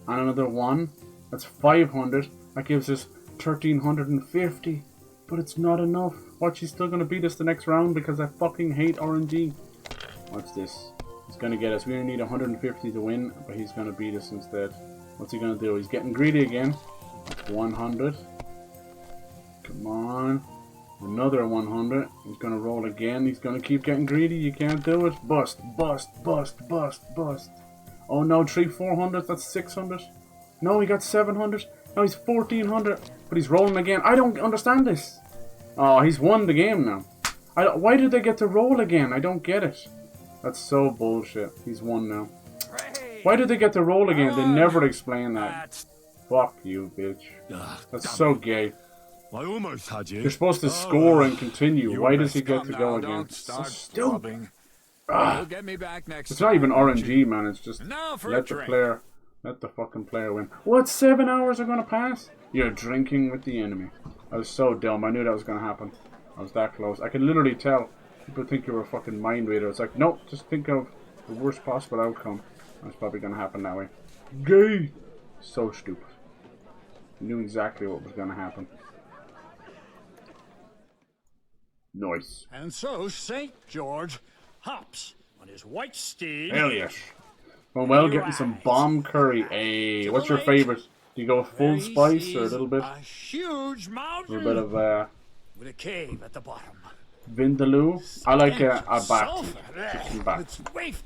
And another 1. That's 500. That gives us 1350. But it's not enough. Watch, he's still going to beat us the next round because I fucking hate RNG. Watch this. He's going to get us. We only need 150 to win, but he's going to beat us instead. What's he going to do? He's getting greedy again. That's 100. Come on. Another 100. He's going to roll again. He's going to keep getting greedy. You can't do it. Bust, bust, bust, bust, bust. Oh no, 400. That's 600. No, he got 700. No, he's 1400. But he's rolling again. I don't understand this. Oh, he's won the game now. Why did they get to roll again? I don't get it. That's so bullshit. He's won now. Why did they get to roll again? They never explain that. Fuck you, bitch. That's so gay. I almost had you. You're supposed to score and continue. Why does he get to go again? So stupid. Get me back next it's not even RNG, man. It's just let the fucking player win. What? 7 hours are gonna pass? You're drinking with the enemy. I was so dumb. I knew that was gonna happen. I was that close. I could literally tell. People think you were a fucking mind reader. It's like, nope, just think of the worst possible outcome. That's probably gonna happen that way. Gay! So stupid. I knew exactly what was gonna happen. Nice. And so St. George hops on his white steed. Hell yes. Well, getting some bomb curry. Hey, what's your favorite? Do you go full spice or a little bit? A huge mountain. A little bit of with a cave at the bottom. Vindaloo. I like a bat.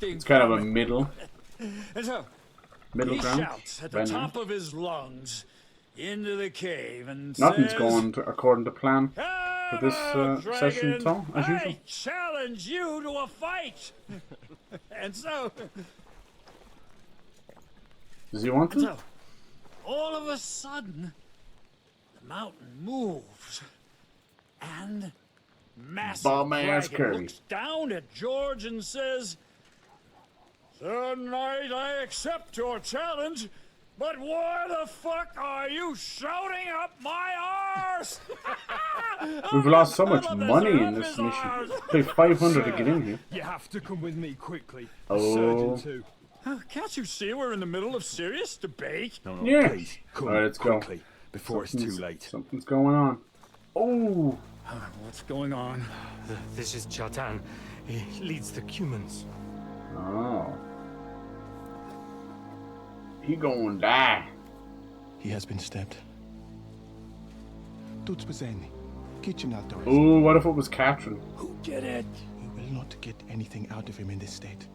It's kind of a middle. And so middle he ground. Shouts at the top of his lungs into the cave and nothing's says, going according to plan for this session, Tom, as usual. I challenge you to a fight. And so does he want to? So, all of a sudden, the mountain moves, and massive dragon looks down at George and says, "Sir Knight, I accept your challenge, but why the fuck are you shouting up my arse?" We've lost so much money in this mission. Pay 500 to get in here. You have to come with me quickly. Oh. Can't you see we're in the middle of serious debate? No, yeah. Please, come all right, let's go. Before it's too late. Something's going on. Oh. What's going on? This is Chatan. He leads the Cumans. Oh. He gonna die. He has been stabbed. Ooh, what if it was Catherine? Who did it? We will not get anything out of him in this state.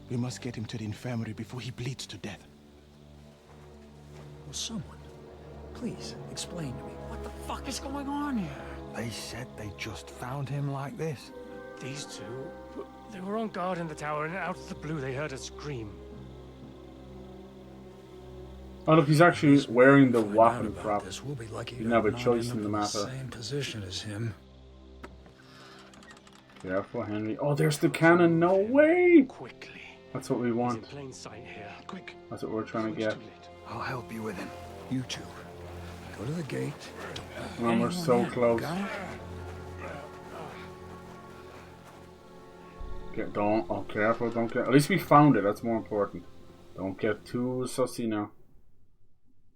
We must get him to the infirmary before he bleeds to death. Will someone please explain to me what the fuck is going on here? They said they just found him like this. These two, they were on guard in the tower, and out of the blue they heard a scream. Oh look, he's actually wearing the weapon prop. We'll be lucky you didn't have a choice in the matter. Same position as him. Careful, Henry. Oh, there's the cannon. No way! Quickly. That's what we want. He's in plain sight here. Quick. That's what we're trying to get. I'll help you with him. You two. Go to the gate. Oh, we're so close. Don't. Oh, careful. Don't get. At least we found it. That's more important. Don't get too sussy now.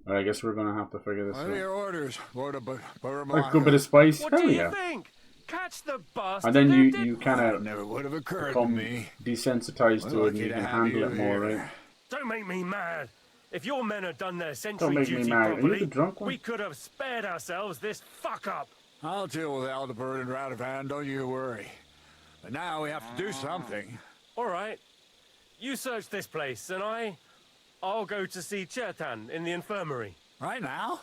I guess we're gonna have to figure this out. Your orders, Lord of Like a good bit of spice. What Hell do you yeah. think? Catch the bus. And then you kind of never would have occurred become to me. desensitized to it, and you can handle it more, right? Don't make me mad. If your men had done their Don't sentry make me duty mad. Are you the properly, drunk one? we could have spared ourselves this fuck-up. I'll deal with Aldebert and Radovan, don't you worry. But now we have to do something. All right. You search this place, and I'll go to see Chertan in the infirmary. Right now?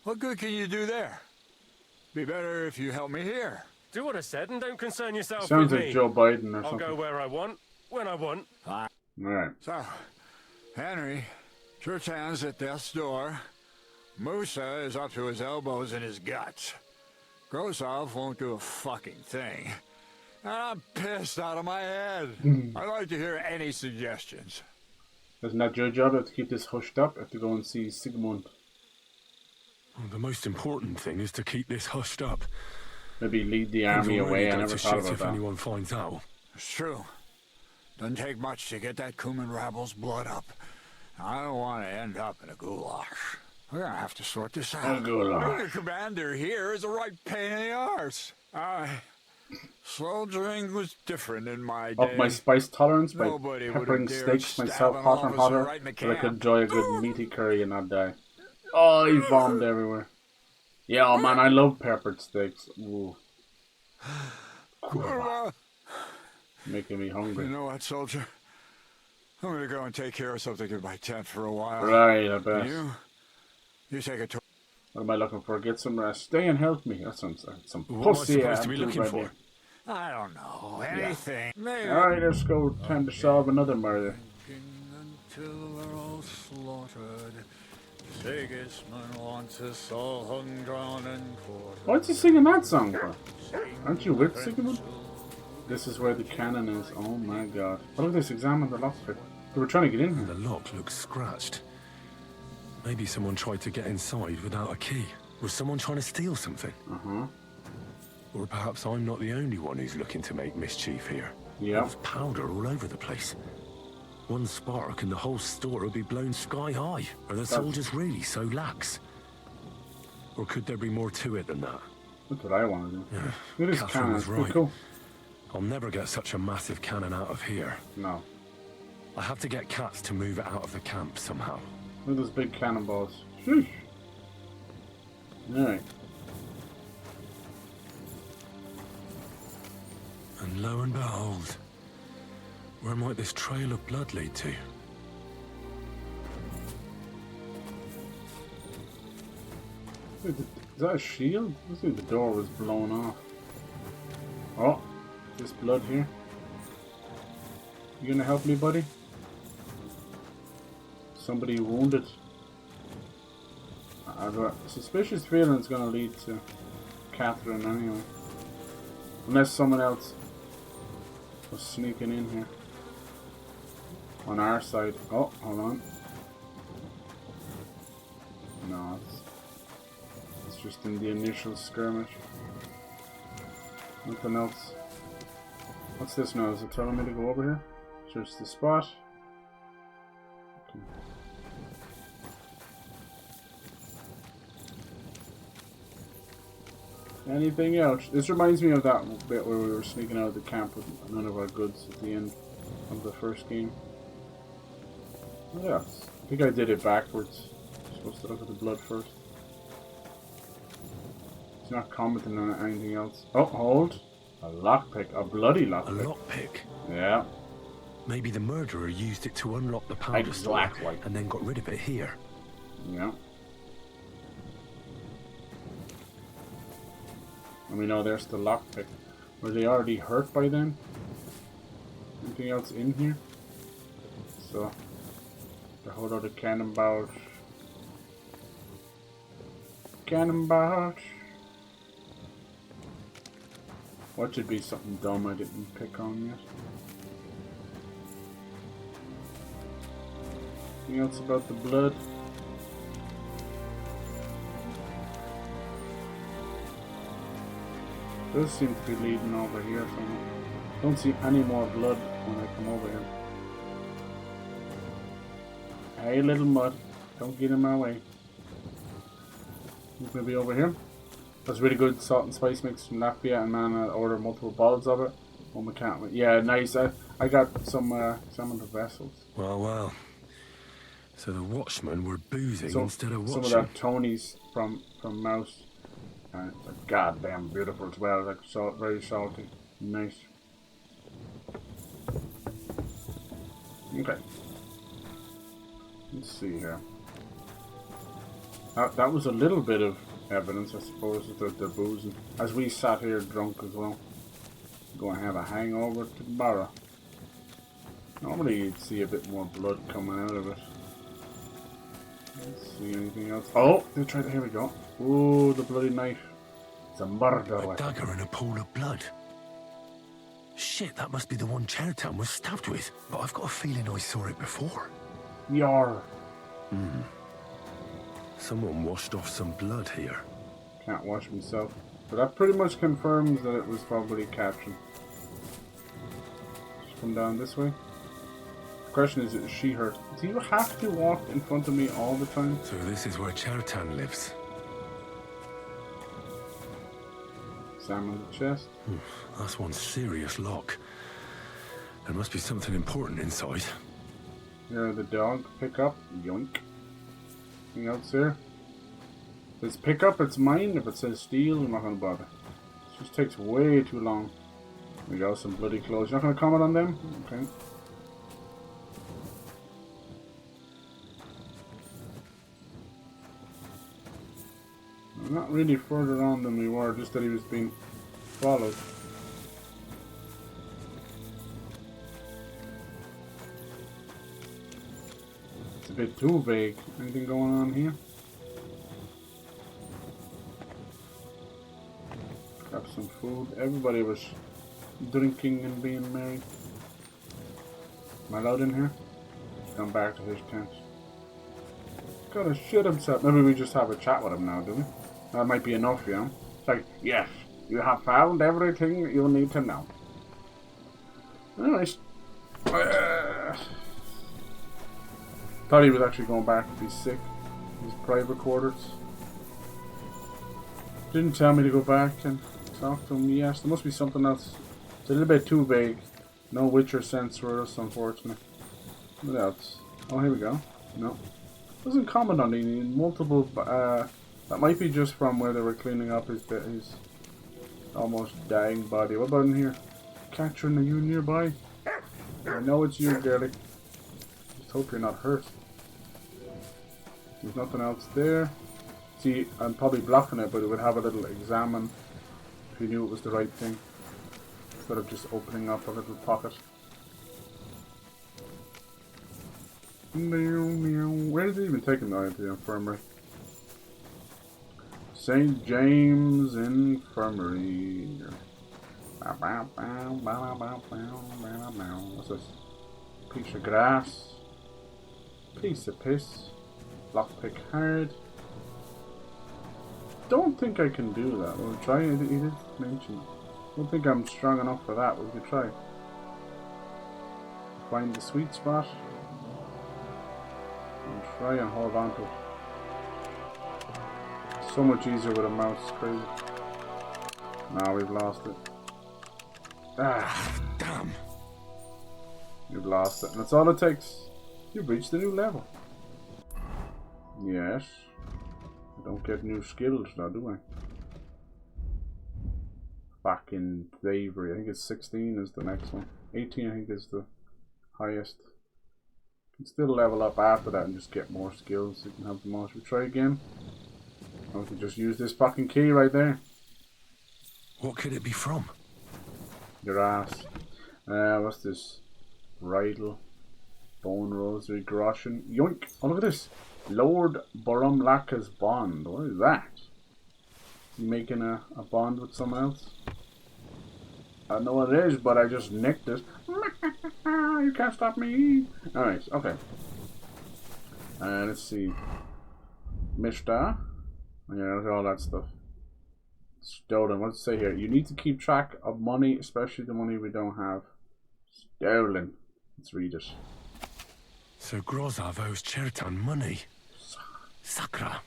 What good can you do there? Be better if you help me here. Do what I said, and don't concern yourself Sounds with like me. Joe Biden or I'll something. go where I want, when I want. Fine. Alright. So, Henry, Chertan's at death's door. Musa is up to his elbows in his guts. Grosov won't do a fucking thing. And I'm pissed out of my head. I'd like to hear any suggestions. Isn't that your job to keep this hushed up? I have to go and see Sigmund. Well, the most important thing is to keep this hushed up. Maybe lead the army away. I never thought about if that. anyone finds out. It's true. Doesn't take much to get that Kuman rabble's blood up. I don't want to end up in a goulash. We're gonna have to sort this out. A goulash. The commander here is a right pain in the arse. Soldiering was different in my day. Up my spice tolerance by Nobody would peppering have dared steaks stab myself an hotter and officer hotter right in the so I could camp. enjoy a good meaty curry and not die. Oh, he vomited everywhere. Yeah, oh man, I love peppered steaks. Ooh. Making me hungry. You know what, soldier? I'm gonna go and take care of something in my tent for a while. Right, I bet. You take a tour. What am I looking for? Get some rest. Stay and help me. That sounds like some What am I pussy supposed to be looking for? I don't know. Anything. Maybe. Alright, let's go. Time to solve another murder. Until we're all slaughtered. Sigismund wants us all hung, drawn, and quartered. What's he singing that song for? Aren't you with Sigmund? This is where the cannon is. Oh my god. Oh, look at this. Examine the lockpick. They were trying to get in here. The lock looks scratched. Maybe someone tried to get inside without a key. Was someone trying to steal something? Uh-huh. Or perhaps I'm not the only one who's looking to make mischief here. Yeah. There's powder all over the place. One spark and the whole store would be blown sky high. Are the soldiers really so lax? Or could there be more to it than that? That's what I want to do. Yeah. Look at this Catherine cannon. was It's pretty right. cool. I'll never get such a massive cannon out of here. No. I have to get Cats to move it out of the camp somehow. Look at those big cannonballs. Sheesh. Alright. And lo and behold, where might this trail of blood lead to? Is that a shield? I think the door was blown off. Oh, this blood here. You gonna help me, buddy? Somebody wounded. I got a suspicious feeling it's gonna lead to Catherine anyway. Unless someone else was sneaking in here. On our side. Oh, hold on. No, it's just in the initial skirmish. Nothing else. What's this now? Is it telling me to go over here? Just the spot. Okay. Anything else? This reminds me of that bit where we were sneaking out of the camp with none of our goods at the end of the first game. Yeah, I think I did it backwards. I'm supposed to look at the blood first. It's not commenting on anything else. Oh, hold. A lockpick. A bloody lockpick. A lockpick? Yeah. Maybe the murderer used it to unlock the powder store Exactly. and then got rid of it here. Yeah. And we know there's the lockpick. Were they already hurt by then? Anything else in here? So, the whole other cannon barrage. Cannon barrage. What should be something dumb I didn't pick on yet? Anything else about the blood? Does seem to be leading over here somewhere. Don't see any more blood when I come over here. Hey, little mud, don't get in my way. He's gonna be over here. That's really good salt and spice mix from Latvia, and man, I ordered multiple bottles of it. Oh, my cat. Yeah, nice. I got some of the vessels. Well, well. So the watchmen were boozing instead of some watching. of that Tony's from Mouse. It's like goddamn beautiful as well. Like very salty, nice. Okay. Let's see here. That was a little bit of evidence, I suppose, that they're boozing. As we sat here drunk as well. Going to have a hangover tomorrow. Normally you'd see a bit more blood coming out of it. Let's see anything else. Oh, they tried. Here we go. Oh, the bloody knife. It's a murder weapon. A dagger in a pool of blood. Shit, that must be the one Chertown was stabbed with. But I've got a feeling I saw it before. Yar. Someone washed off some blood here. Can't wash myself. But that pretty much confirms that it was probably Catherine. Just come down this way. The question is she hurt? Do you have to walk in front of me all the time? So this is where Chertown lives. Examine the chest. That's one serious lock. There must be something important inside. Here, the dog. Pick up. Yoink. Anything else here? If it's pick up, it's mine. If it says steal, I'm not going to bother. It just takes way too long. There we go, some bloody clothes. You're not going to comment on them? Okay. We're not really further on than we were, just that he was being followed. It's a bit too vague. Anything going on here? Grab some food. Everybody was drinking and being merry. Am I allowed in here? Come back to his tent. Gotta shit himself. Maybe we just have a chat with him now, do we? That might be enough, you know? It's like, yes, you have found everything you need to know. Anyways. Thought he was actually going back to be sick. His private quarters. Didn't tell me to go back and talk to him. Yes, there must be something else. It's a little bit too vague. No Witcher sense for us, unfortunately. What else? Oh, here we go. No. Doesn't comment on any multiple. That might be just from where they were cleaning up his almost dying body. What about in here? Catherine, are you nearby? I know it's you, girlie. Just hope you're not hurt. There's nothing else there. See, I'm probably blocking it, but it would have a little examine if you knew it was the right thing. Instead of just opening up a little pocket. Where is it even taking me to the infirmary? St. James Infirmary. What's this? Piece of grass. Piece of piss. Lockpick hard. Don't think I can do that. We'll try. He did mention. Don't think I'm strong enough for that. We could try. Find the sweet spot. And try and hold on to it. So much easier with a mouse. It's crazy. Now we've lost it. Ah, damn. You've lost it. And that's all it takes. You've reached a new level. Yes. I don't get new skills now, do I? Back in Slavery. I think it's 16 is the next one. 18 I think is the highest. You can still level up after that and just get more skills. You can have them all. Should we try again? Or we can just use this fucking key right there. What could it be from? Your ass. What's this? Bridal. Bone Rosary Groschen. Yoink! Oh, look at this. Lord Borumlaka's bond. What is that? You making a bond with someone else? I know what it is, but I just nicked it. You can't stop me. Alright, okay. Let's see. Mishta. Yeah, look at all that stuff. Stolen. What's it say here? You need to keep track of money, especially the money we don't have. Stolen. Let's read it. So Grozov owes Chertown money. Sakra.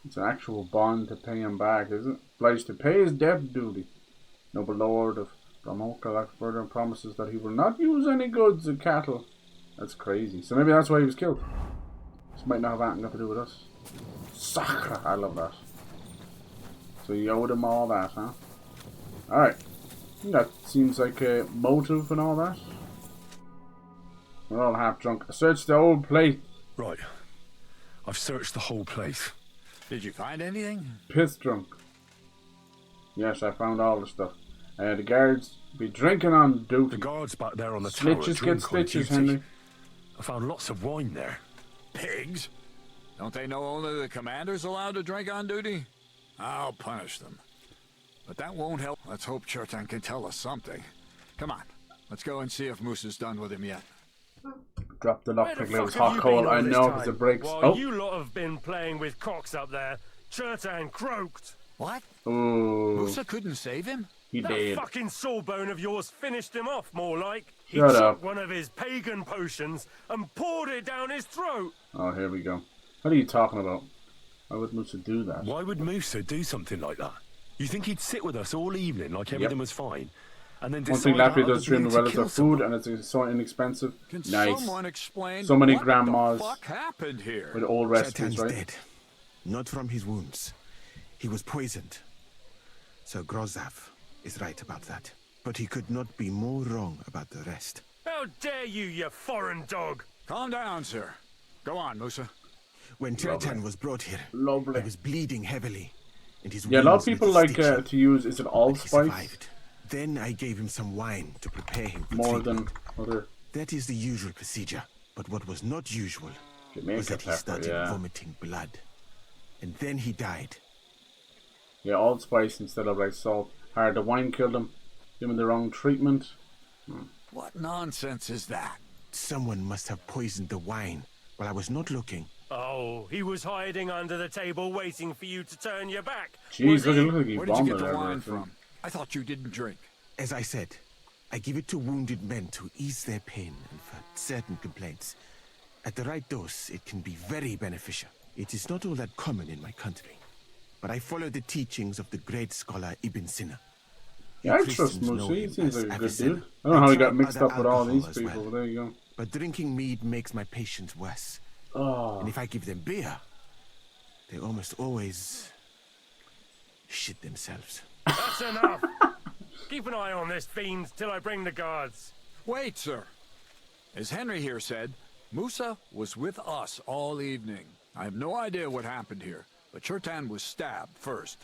It's an actual bond to pay him back, isn't it? Obliged to pay his debt duty. Noble Lord of Brahmokalak further promises that he will not use any goods or cattle That's crazy. So maybe that's why he was killed. This might not have anything to do with us. Sacra! I love that. So you owed him all that, huh? Alright. That seems like a motive and all that. We're all half drunk. Search the whole place. Right. I've searched the whole place. Did you find anything? Piss drunk. Yes, I found all the stuff. The guards be drinking on duty. The guards back there on the tower. Snitches get stitches, Henry. I found lots of wine there. Pigs? Don't they know only the commander's allowed to drink on duty? I'll punish them. But that won't help. Let's hope Chertan can tell us something. Come on, let's go and see if Moose is done with him yet. Drop the lockpick, it was hot coal. I know because it breaks. While you lot have been playing with cocks up there, Chertan croaked. What? Ooh. Musa couldn't save him? He that did. Fucking sawbone of yours finished him off, more like. He Shut took up. one of his pagan potions and poured it down his throat. Oh, here we go. What are you talking about? Why would Musa do that? Why would Musa do something like that? You think he'd sit with us all evening like everything was fine? And then one thing Latvia does extremely well is their food, and it's so inexpensive. Nice. Someone explain so many what grandmas the fuck happened here? with old recipes, Chertan's right? dead. Not from his wounds. He was poisoned. Sir Grozav is right about that. But he could not be more wrong about the rest. How dare you, you foreign dog! Calm down, sir. Go on, Musa. When Chertan was brought here, he was bleeding heavily. And his a lot of wounds people little like stitching, to use, is it allspice? survived. Then I gave him some wine to prepare him for More treatment. than other. That is the usual procedure. But what was not usual Jamaica was that he pepper, started vomiting blood. And then he died. Yeah, allspice instead of like salt. The wine killed him. Give him the wrong treatment. What nonsense is that? Someone must have poisoned the wine while I was not looking. Oh, he was hiding under the table waiting for you to turn your back. Jeez, look like he Where did you get vomited the wine everything. from? I thought you didn't drink. As I said, I give it to wounded men to ease their pain and for certain complaints. At the right dose, it can be very beneficial. It is not all that common in my country, but I follow the teachings of the great scholar Ibn Sina. Yeah, I trust Musa. He seems like a good dude. I don't know how he got mixed up with all these people, but there you go. But drinking mead makes my patients worse. Oh. And if I give them beer, they almost always shit themselves. That's enough! Keep an eye on this fiend till I bring the guards. Wait, sir. As Henry here said, Musa was with us all evening. I have no idea what happened here, but Chertan was stabbed first.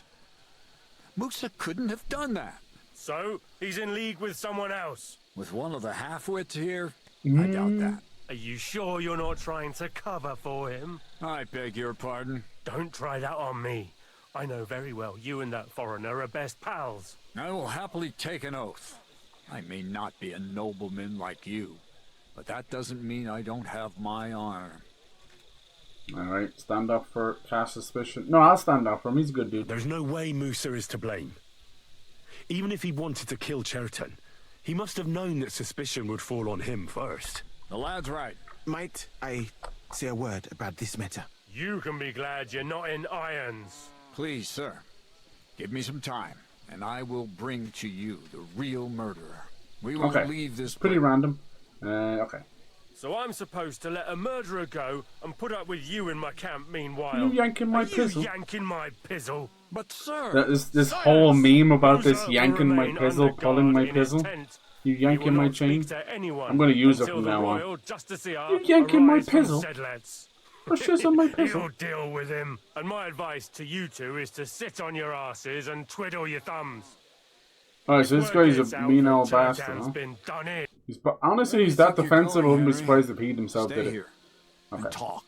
Musa couldn't have done that. So, he's in league with someone else? With one of the half-wits here? I doubt that. Are you sure you're not trying to cover for him? I beg your pardon. Don't try that on me. I know very well you and that foreigner are best pals. I will happily take an oath. I may not be a nobleman like you, but that doesn't mean I don't have my honor. Alright, stand up for cast suspicion. No, I'll stand up for him. He's a good dude. There's no way Musa is to blame. Even if he wanted to kill Chertan, he must have known that suspicion would fall on him first. The lad's right. Might I say a word about this matter? You can be glad you're not in irons. Please, sir. Give me some time, and I will bring to you the real murderer. We will leave this pretty random. Okay. So I'm supposed to let a murderer go and put up with you in my camp meanwhile. You yanking my Are pizzle? You yanking my pizzle? But sir... That is this whole meme about this yanking my pizzle, pulling my pizzle. You yanking my chain? I'm going to use it from now on. You yanking my pizzle? Precious on my pizzle. You'll deal with him. And my advice to you two is to sit on your asses and twiddle your thumbs. Alright, so this guy's a mean old bastard, huh? Honestly, he's that defensive. I wouldn't be surprised if he himself did it. Okay. Talk.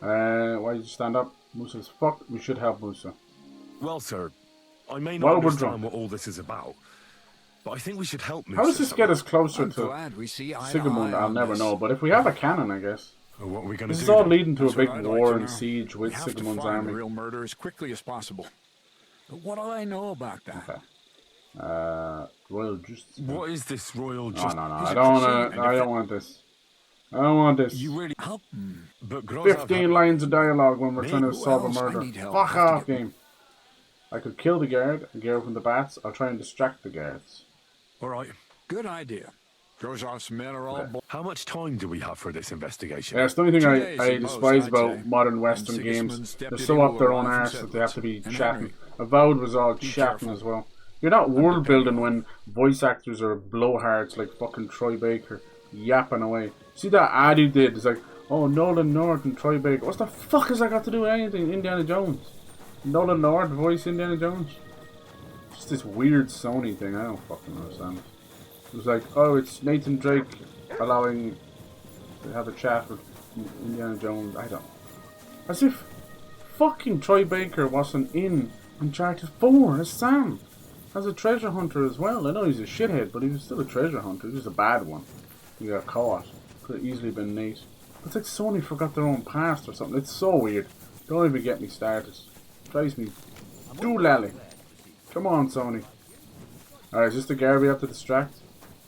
Why did you stand up? Musa's fucked. We should help Musa. Well, sir, I may not understand what all this is about, but I think we should help Musa. How does this get us closer to Sigismund? Sigismund? I'll never know. But if we have a cannon, I guess. Well, what are we gonna this do is all then? leading to That's a big what I'd war like to and know. siege with We have to Sigismund's find army. the real murder as quickly as possible. But what do I know about that? Okay. Royal justice. What is this royal justice? No. I don't want this. I don't want this. You really help? But 15 lines of dialogue when we're trying to solve a murder. Fuck off, game. I could kill the guard and get from the bats. I'll try and distract the guards. All right. Good idea. Grozov's men are all... How much time do we have for this investigation? Yeah, it's the only thing 2 I days at despise most, I'd about say. modern Western And games. Sigismund's They're deputy so up will their own arrive from arse that they have to be Sedlitz. And chatting. Henry, Avowed was all be chatting careful. as well. You're not world building when voice actors are blowhards like fucking Troy Baker yapping away. See that ad you did? It's like, oh, Nolan North and Troy Baker. What the fuck has that got to do with anything? Indiana Jones. Nolan North voice Indiana Jones. Just this weird Sony thing. I don't fucking understand. It was like, oh, it's Nathan Drake allowing to have a chat with Indiana Jones. I don't. As if fucking Troy Baker wasn't in Uncharted 4 as Sam. As a treasure hunter as well. I know he's a shithead, but he was still a treasure hunter. He was a bad one. He got caught. Could have easily been Nate. It's like Sony forgot their own past or something. It's so weird. Don't even get me started. Drives me doolally. Come on, Sony. Alright, is this the guy we have to distract?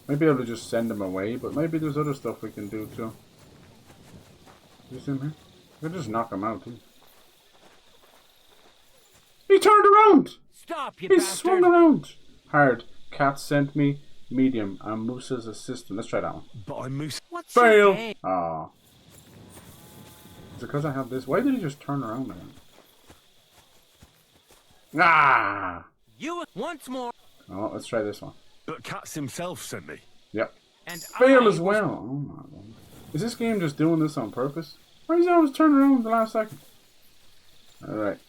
Might be able to just send him away, but maybe there's other stuff we can do too. Is him here? We can just knock him out too. He turned around! Stop, you He bastard! swung around! Hard. Cat sent me. Medium. I'm Moose's assistant. Let's try that one. But I'm Moose. What's Fail! your Ah. Is it because I have this? Why did he just turn around again? Ah! You once more. Oh, let's try this one. But Katz himself sent me. Yep. And Fail as well. Oh my god. Is this game just doing this on purpose? Why is he always turning around at the last second? Alright.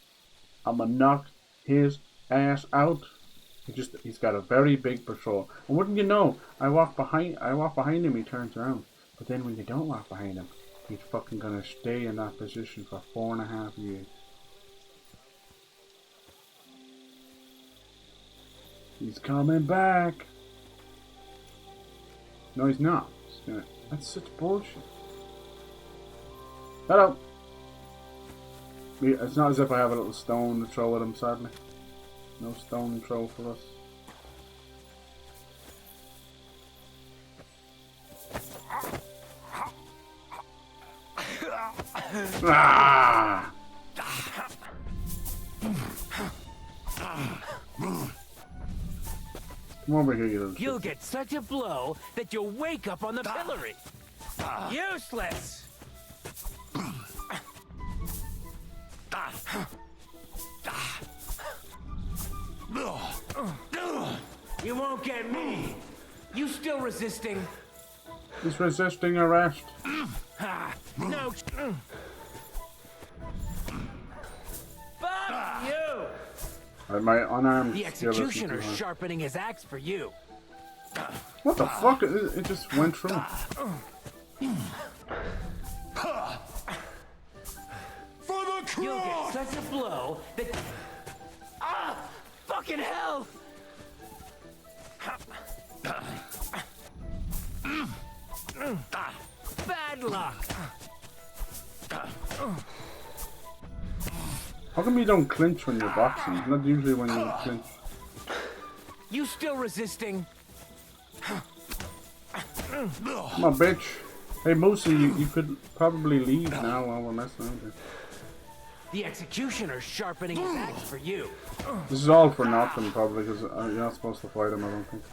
I'm gonna knock his ass out. He's got a very big patrol. And wouldn't you know, I walk behind him, he turns around. But then when you don't walk behind him, he's fucking gonna stay in that position for 4.5 years. He's coming back. No, he's not. That's such bullshit. Hello. It's not as if I have a little stone to throw at him, sadly. No stone throw for us. Ah! Come over here, you little You'll get such a blow that you'll wake up on the pillory. Useless! You won't get me. You still resisting? He's resisting arrest. No. Fuck you! My unarmed. The executioner's sharpening his axe for you. What the fuck? It just went through. For the cross! You'll get such a blow that... Ah! Fucking hell! Bad luck! How come you don't clinch when you're boxing? It's not usually when you clinch. You still resisting? Come on, bitch. Hey, Moosey, you could probably leave now while we're messing around here. The executioner's sharpening his axe for you. This is all for nothing, probably, because you're not supposed to fight him, I don't think.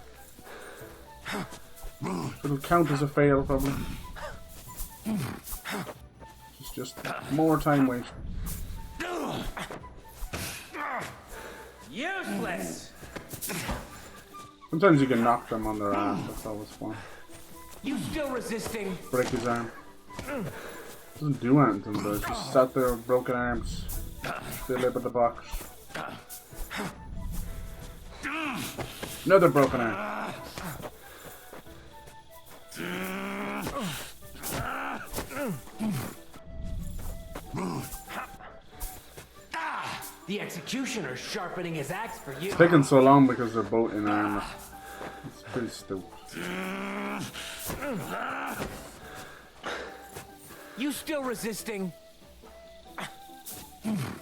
It'll count as a fail, probably. It's just more time wasted. Useless! Sometimes you can knock them on their ass, that's always fun. You still resisting? Break his arm. Doesn't do anything, though. Just sat there with broken arms. Still live at the box. Another broken arm. The executioner's sharpening his axe for you. It's taking so long because they're both in armor. It's pretty stupid. You still resisting? I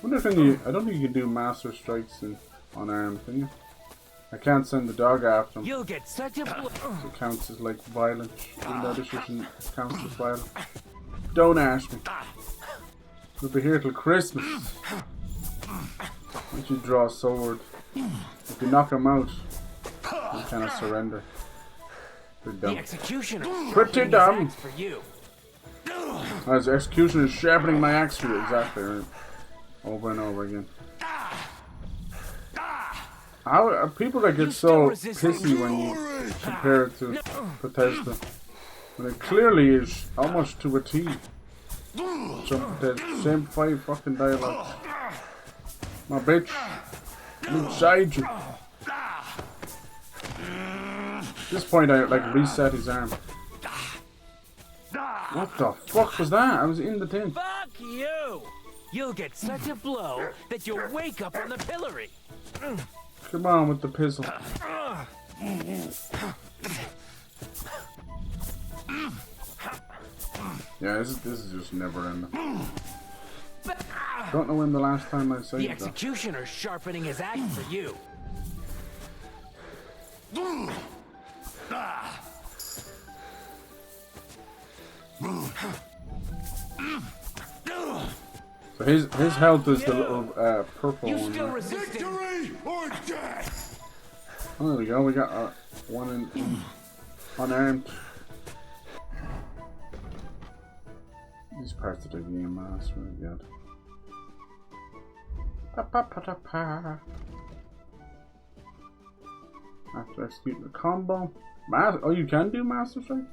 don't think you can do master strikes on arms, can you? I can't send the dog after him. You'll get such a blow. So it counts as like violence, even though this isn't counts as violence. Don't ask me. We'll be here till Christmas. Once you draw a sword, if you knock him out, you cannot surrender. The executioner. Pretty dumb. For you. As the executioner is sharpening my axe for you, exactly right. Over and over again. How are people that get so pissy when you compare it to Bethesda? When it clearly is almost to a T. The same 5 fucking dialogues. My bitch. I'm inside you. At this point I like reset his arm. What the fuck was that? I was in the tin. Fuck you! You'll get such a blow that you'll wake up on the pillory. Come on with the pistol. Yeah, this is just never ending. Don't know when the last time I saved The executioner's sharpening his axe for you. So his health is the little purple one. Right? Victory or death? Oh, there we go. We got one in unarmed. These parts of the game, that's really good. After executing the combo. Oh, you can do Master Strike?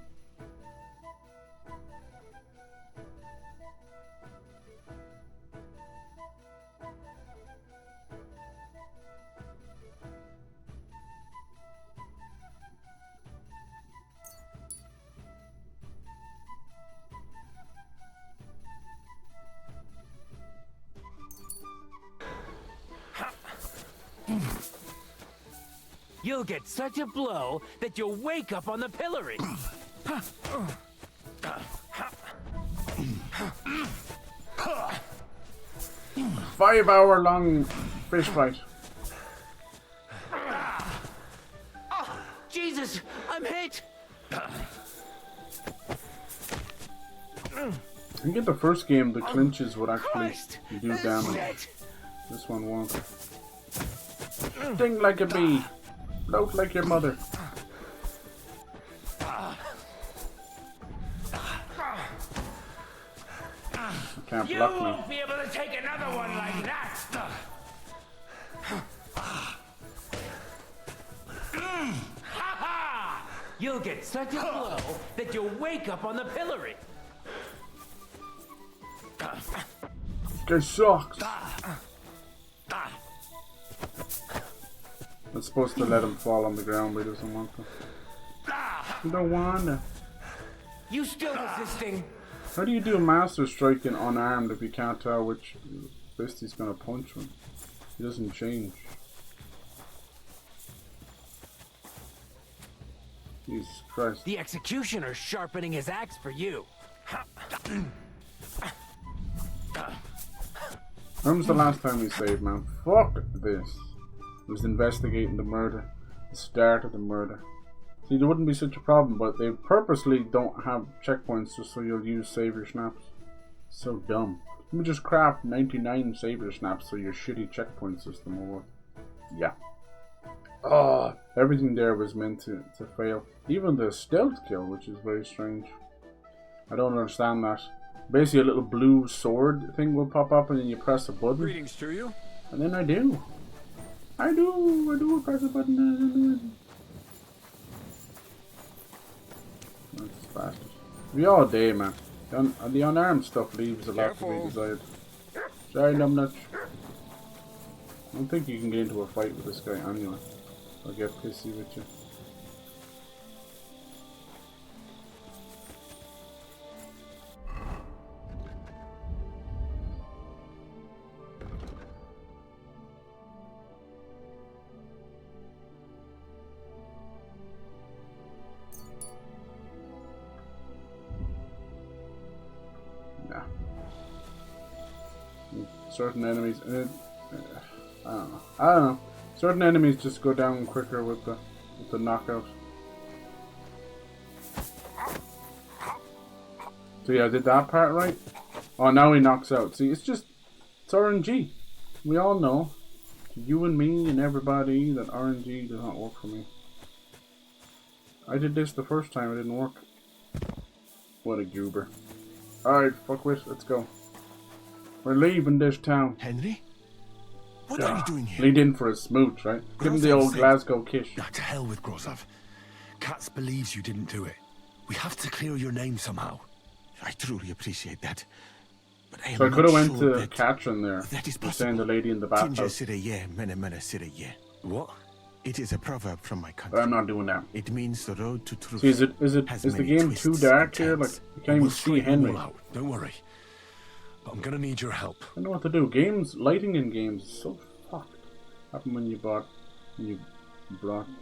You'll get such a blow that you'll wake up on the pillory. 5-hour-long fish fight. Oh, Jesus, I'm hit. I think in the first game the clinches would actually do damage. This one won't. Sting like a bee. Float like your mother. You can't block me. You won't be able to take another one like that. You'll get such a blow that you'll wake up on the pillory. Guy sucks. That's supposed to let him fall on the ground, but he doesn't want to. You don't wanna. You still resisting? How do you do a Master Strike in unarmed if you can't tell which fist he's gonna punch him? He doesn't change. Jesus Christ. The executioner's sharpening his axe for you. When was the last time we saved, man? Fuck this. It was investigating the murder. The start of the murder. See, there wouldn't be such a problem, but they purposely don't have checkpoints just so you'll use savior snaps. So dumb. Let me just craft 99 savior snaps so your shitty checkpoint system will work. Yeah. Oh, everything there was meant to fail. Even the stealth kill, which is very strange. I don't understand that. Basically a little blue sword thing will pop up and then you press a button. Greetings to you. And then I do press a button and I do it. That's fast. We all day, man. The unarmed stuff leaves a lot to be desired. Sorry, numbnuts. I don't think you can get into a fight with this guy anyway. I'll get pissy with you. Certain enemies, I don't know. Certain enemies just go down quicker with the knockout. So yeah, I did that part right. Oh, now he knocks out. See, it's RNG. We all know, you and me and everybody, that RNG does not work for me. I did this the first time, it didn't work. What a goober. Alright, fuck with, let's go. We're leaving this town. Henry? What are you doing here? Lead in for a smooch, right? Give him the old Glasgow kiss. Nah, to hell with Grozov. Katz believes you didn't do it. We have to clear your name somehow. I truly appreciate that. But I am So I could have went sure to Catherine there. that is You're saying the lady in the bathhouse. What? It is a proverb from my country. But I'm not doing that. It means the road to truth. See, is the game too dark here? Like, you can't even see Henry. Don't worry. But I'm gonna need your help. I know what to do. Lighting in games is so fucked. Happened when you brought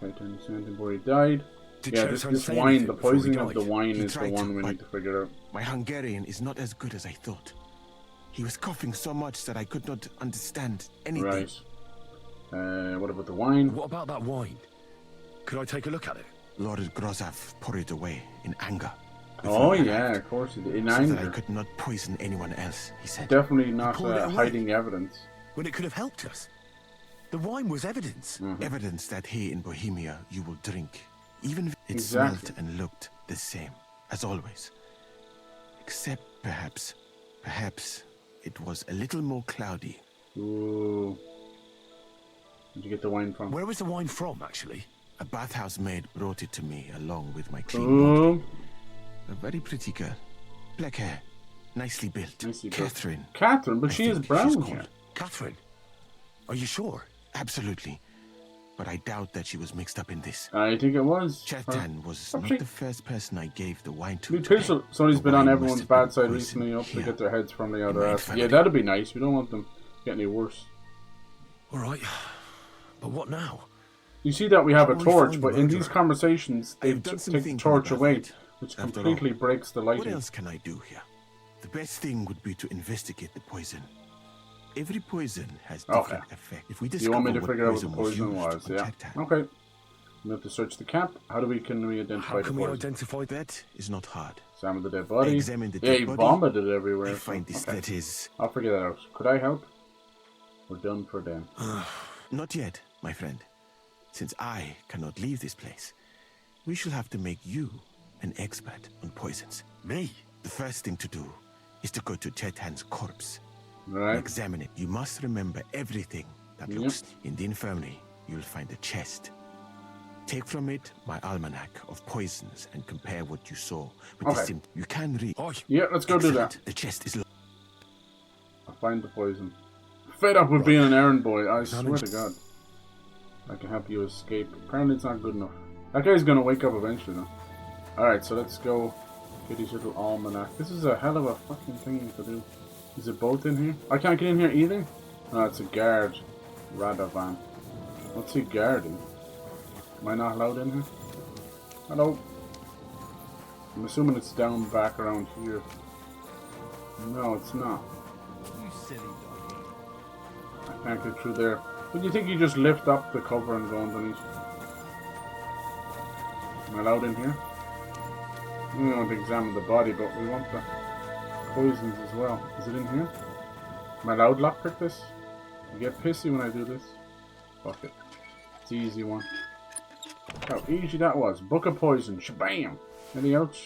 Titan Sand before he died. Yeah, this wine, the poisoning of the wine is the one we need to figure out. My Hungarian is not as good as I thought. He was coughing so much that I could not understand anything. Right. What about the wine? What about that wine? Could I take a look at it? Lord Grozov poured it away in anger. Oh yeah, of course, in anger. That I could not poison anyone else, he said. Definitely not hiding evidence. When it could have helped us. The wine was evidence. Evidence that here in Bohemia you will drink. Even if it smelled and looked the same, as always. Except perhaps it was a little more cloudy. Ooh. Where'd you get the wine from? Where was the wine from, actually? A bathhouse maid brought it to me along with my clean body. A very pretty girl. Black hair. Nicely built. Catherine. Catherine, but she is brown here. Catherine? Are you sure? Absolutely. But I doubt that she was mixed up in this. I think it was. Chetan was not the first person I gave the wine to. Somebody's been on everyone's bad side recently up to get their heads from the other ass. Yeah, that'd be nice. We don't want them to get any worse. Alright. But what now? You see that we have a torch, but in these conversations, they take the torch away, which completely breaks the lighting. What else can I do here? The best thing would be to investigate the poison. Every poison has different effect. If we discover you want me to figure out what the poison was? Yeah. Okay. We have to search the cap. Can we identify the poison? Identify that is not hard. Examine the dead body. Examine the dead body. Vomited everywhere. I find this that is. I'll figure that out. Could I help? We're done for them. Not yet, my friend. Since I cannot leave this place, we shall have to make you an expert on poisons. Me? The first thing to do is to go to Chetan's corpse. Right. Examine it. You must remember everything that looks. In the infirmary, you'll find a chest. Take from it my almanac of poisons and compare what you saw with the symptoms. You can read. Yeah, let's go do that. The chest is. I'll find the poison. Fed up with being an errand boy, I swear to God. I can help you escape. Apparently it's not good enough. That guy's gonna wake up eventually though. Alright, so let's go get his little almanac. This is a hell of a fucking thing to do. Is it both in here? I can't get in here either? No, it's a guard. Radovan. What's he guarding? Am I not allowed in here? Hello? I'm assuming it's down back around here. No, it's not. You silly doggy. I can't get through there. But do you think you just lift up the cover and go underneath? Am I allowed in here? We don't want to examine the body, but we want the poisons as well. Is it in here? Am I allowed lockpick this? I get pissy when I do this. Fuck it. It's an easy one. How easy that was. Book of poison. Shabam! Anything else?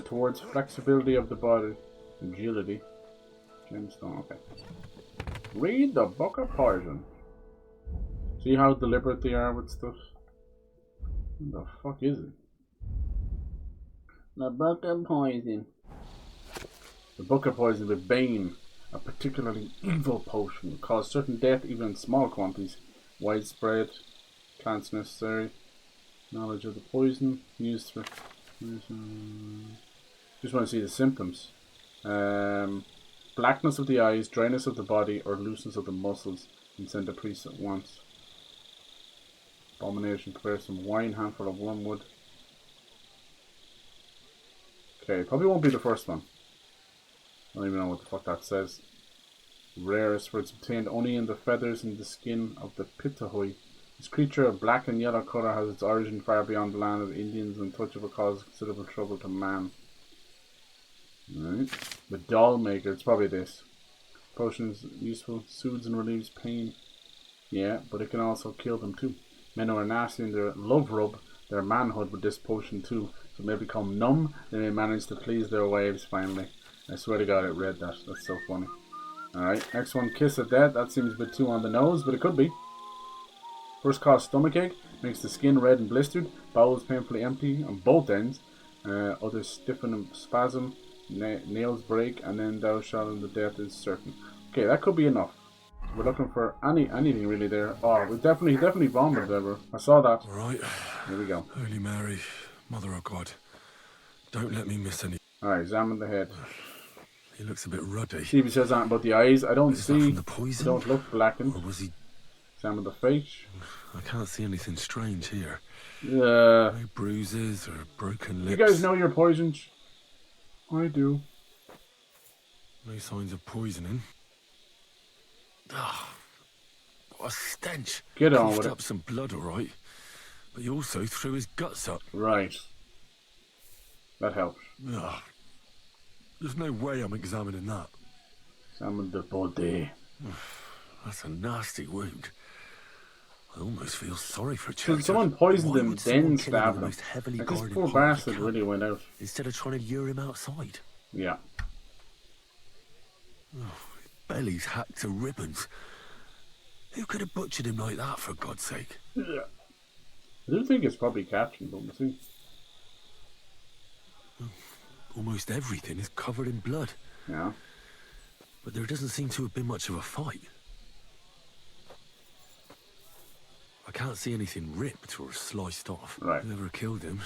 Towards flexibility of the body. Agility. Gemstone. Okay. Read the book of poison. See how deliberate they are with stuff? What the fuck is it? The book of poison. The book of poison with Bane. A particularly evil potion will cause certain death even in small quantities. Widespread. Plants necessary. Knowledge of the poison. Used for... Just want to see the symptoms. Blackness of the eyes, dryness of the body, or looseness of the muscles. And send a priest at once. Abomination, prepare some wine, handful of wormwood. Okay, probably won't be the first one. I don't even know what the fuck that says. Rarest, for it's obtained only in the feathers and the skin of the Pitahoy. This creature of black and yellow colour has its origin far beyond the land of Indians and touch of it causes considerable trouble to man. Right. The doll maker, it's probably this. Potion is useful, soothes and relieves pain. Yeah, but it can also kill them too. Men who are nasty in their love rub their manhood with this potion too. So they become numb, they may manage to please their wives finally. I swear to God I read that. That's so funny. Alright, next one, Kiss of Death. That seems a bit too on the nose, but it could be. First cause stomachache, makes the skin red and blistered, bowels painfully empty on both ends, others stiffen and spasm, nails break, and then thou shalt the death is certain. Okay, that could be enough. We're looking for anything really there. Oh, we definitely vomited ever. I saw that. Alright. Here we go. Holy Mary, Mother of God, don't let me miss any. Alright, examine the head. He looks a bit ruddy. Stevie says that about the eyes. I don't see. From the poison? They don't look blackened. Or was he? Examine the face. I can't see anything strange here. Yeah. No bruises or broken lips. You guys know you're poisoned. I do. No signs of poisoning. Ah, what a stench. Get on Coughed with up it. some blood, all right. But he also threw his guts up. Right. That helps. Ugh. There's no way I'm examining that. Examine the body. That's a nasty wound. I almost feel sorry for So Church. someone poisoned Why him, would someone then kill him in stabbed the him. most heavily Like, this guarded poor part of the bastard camp really went out. Instead of trying to lure him outside. Yeah. Oh, his belly's hacked to ribbons. Who could have butchered him like that, for God's sake? Yeah. I do think it's probably captioned, but we'll see. Almost everything is covered in blood. Yeah. But there doesn't seem to have been much of a fight. I can't see anything ripped or sliced off. Right. Whoever killed him.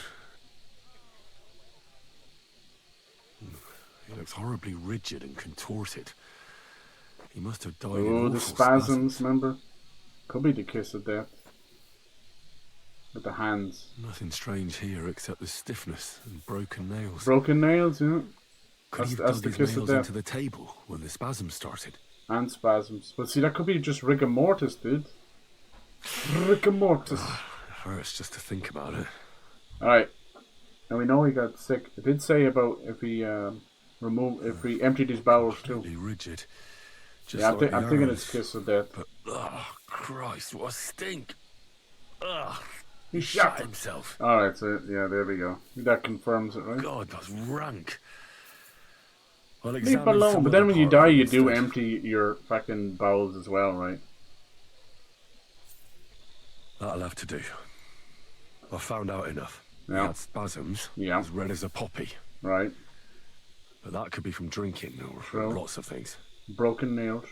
He looks horribly rigid and contorted. He must have died in Oh, awful the spasms, remember? Could be the kiss of death. With the hands. Nothing strange here except the stiffness and broken nails. Broken nails, yeah. Could he have That's dug the his kiss of nails death. into the table when the spasms started? And spasms. But see, that could be just rigor mortis, dude. Rigor mortis. It hurts just to think about it. Alright. And we know he got sick. It did say about if he if he emptied his bowels too. Rigid. Just Yeah, like I'm the thinking arrows. it's kiss of death. But, oh, Christ, what a stink. Ugh. He shot himself. Alright, so yeah, there we go. That confirms it, right? God, that's rank. I'll Leave examine it alone. some But then other when you part of die, it you do instead. empty your fucking bowels as well, right? That'll have to do. I found out enough. Yeah. He had spasms. Yeah. As red as a poppy. Right. But that could be from drinking or True. lots of things. Broken nails.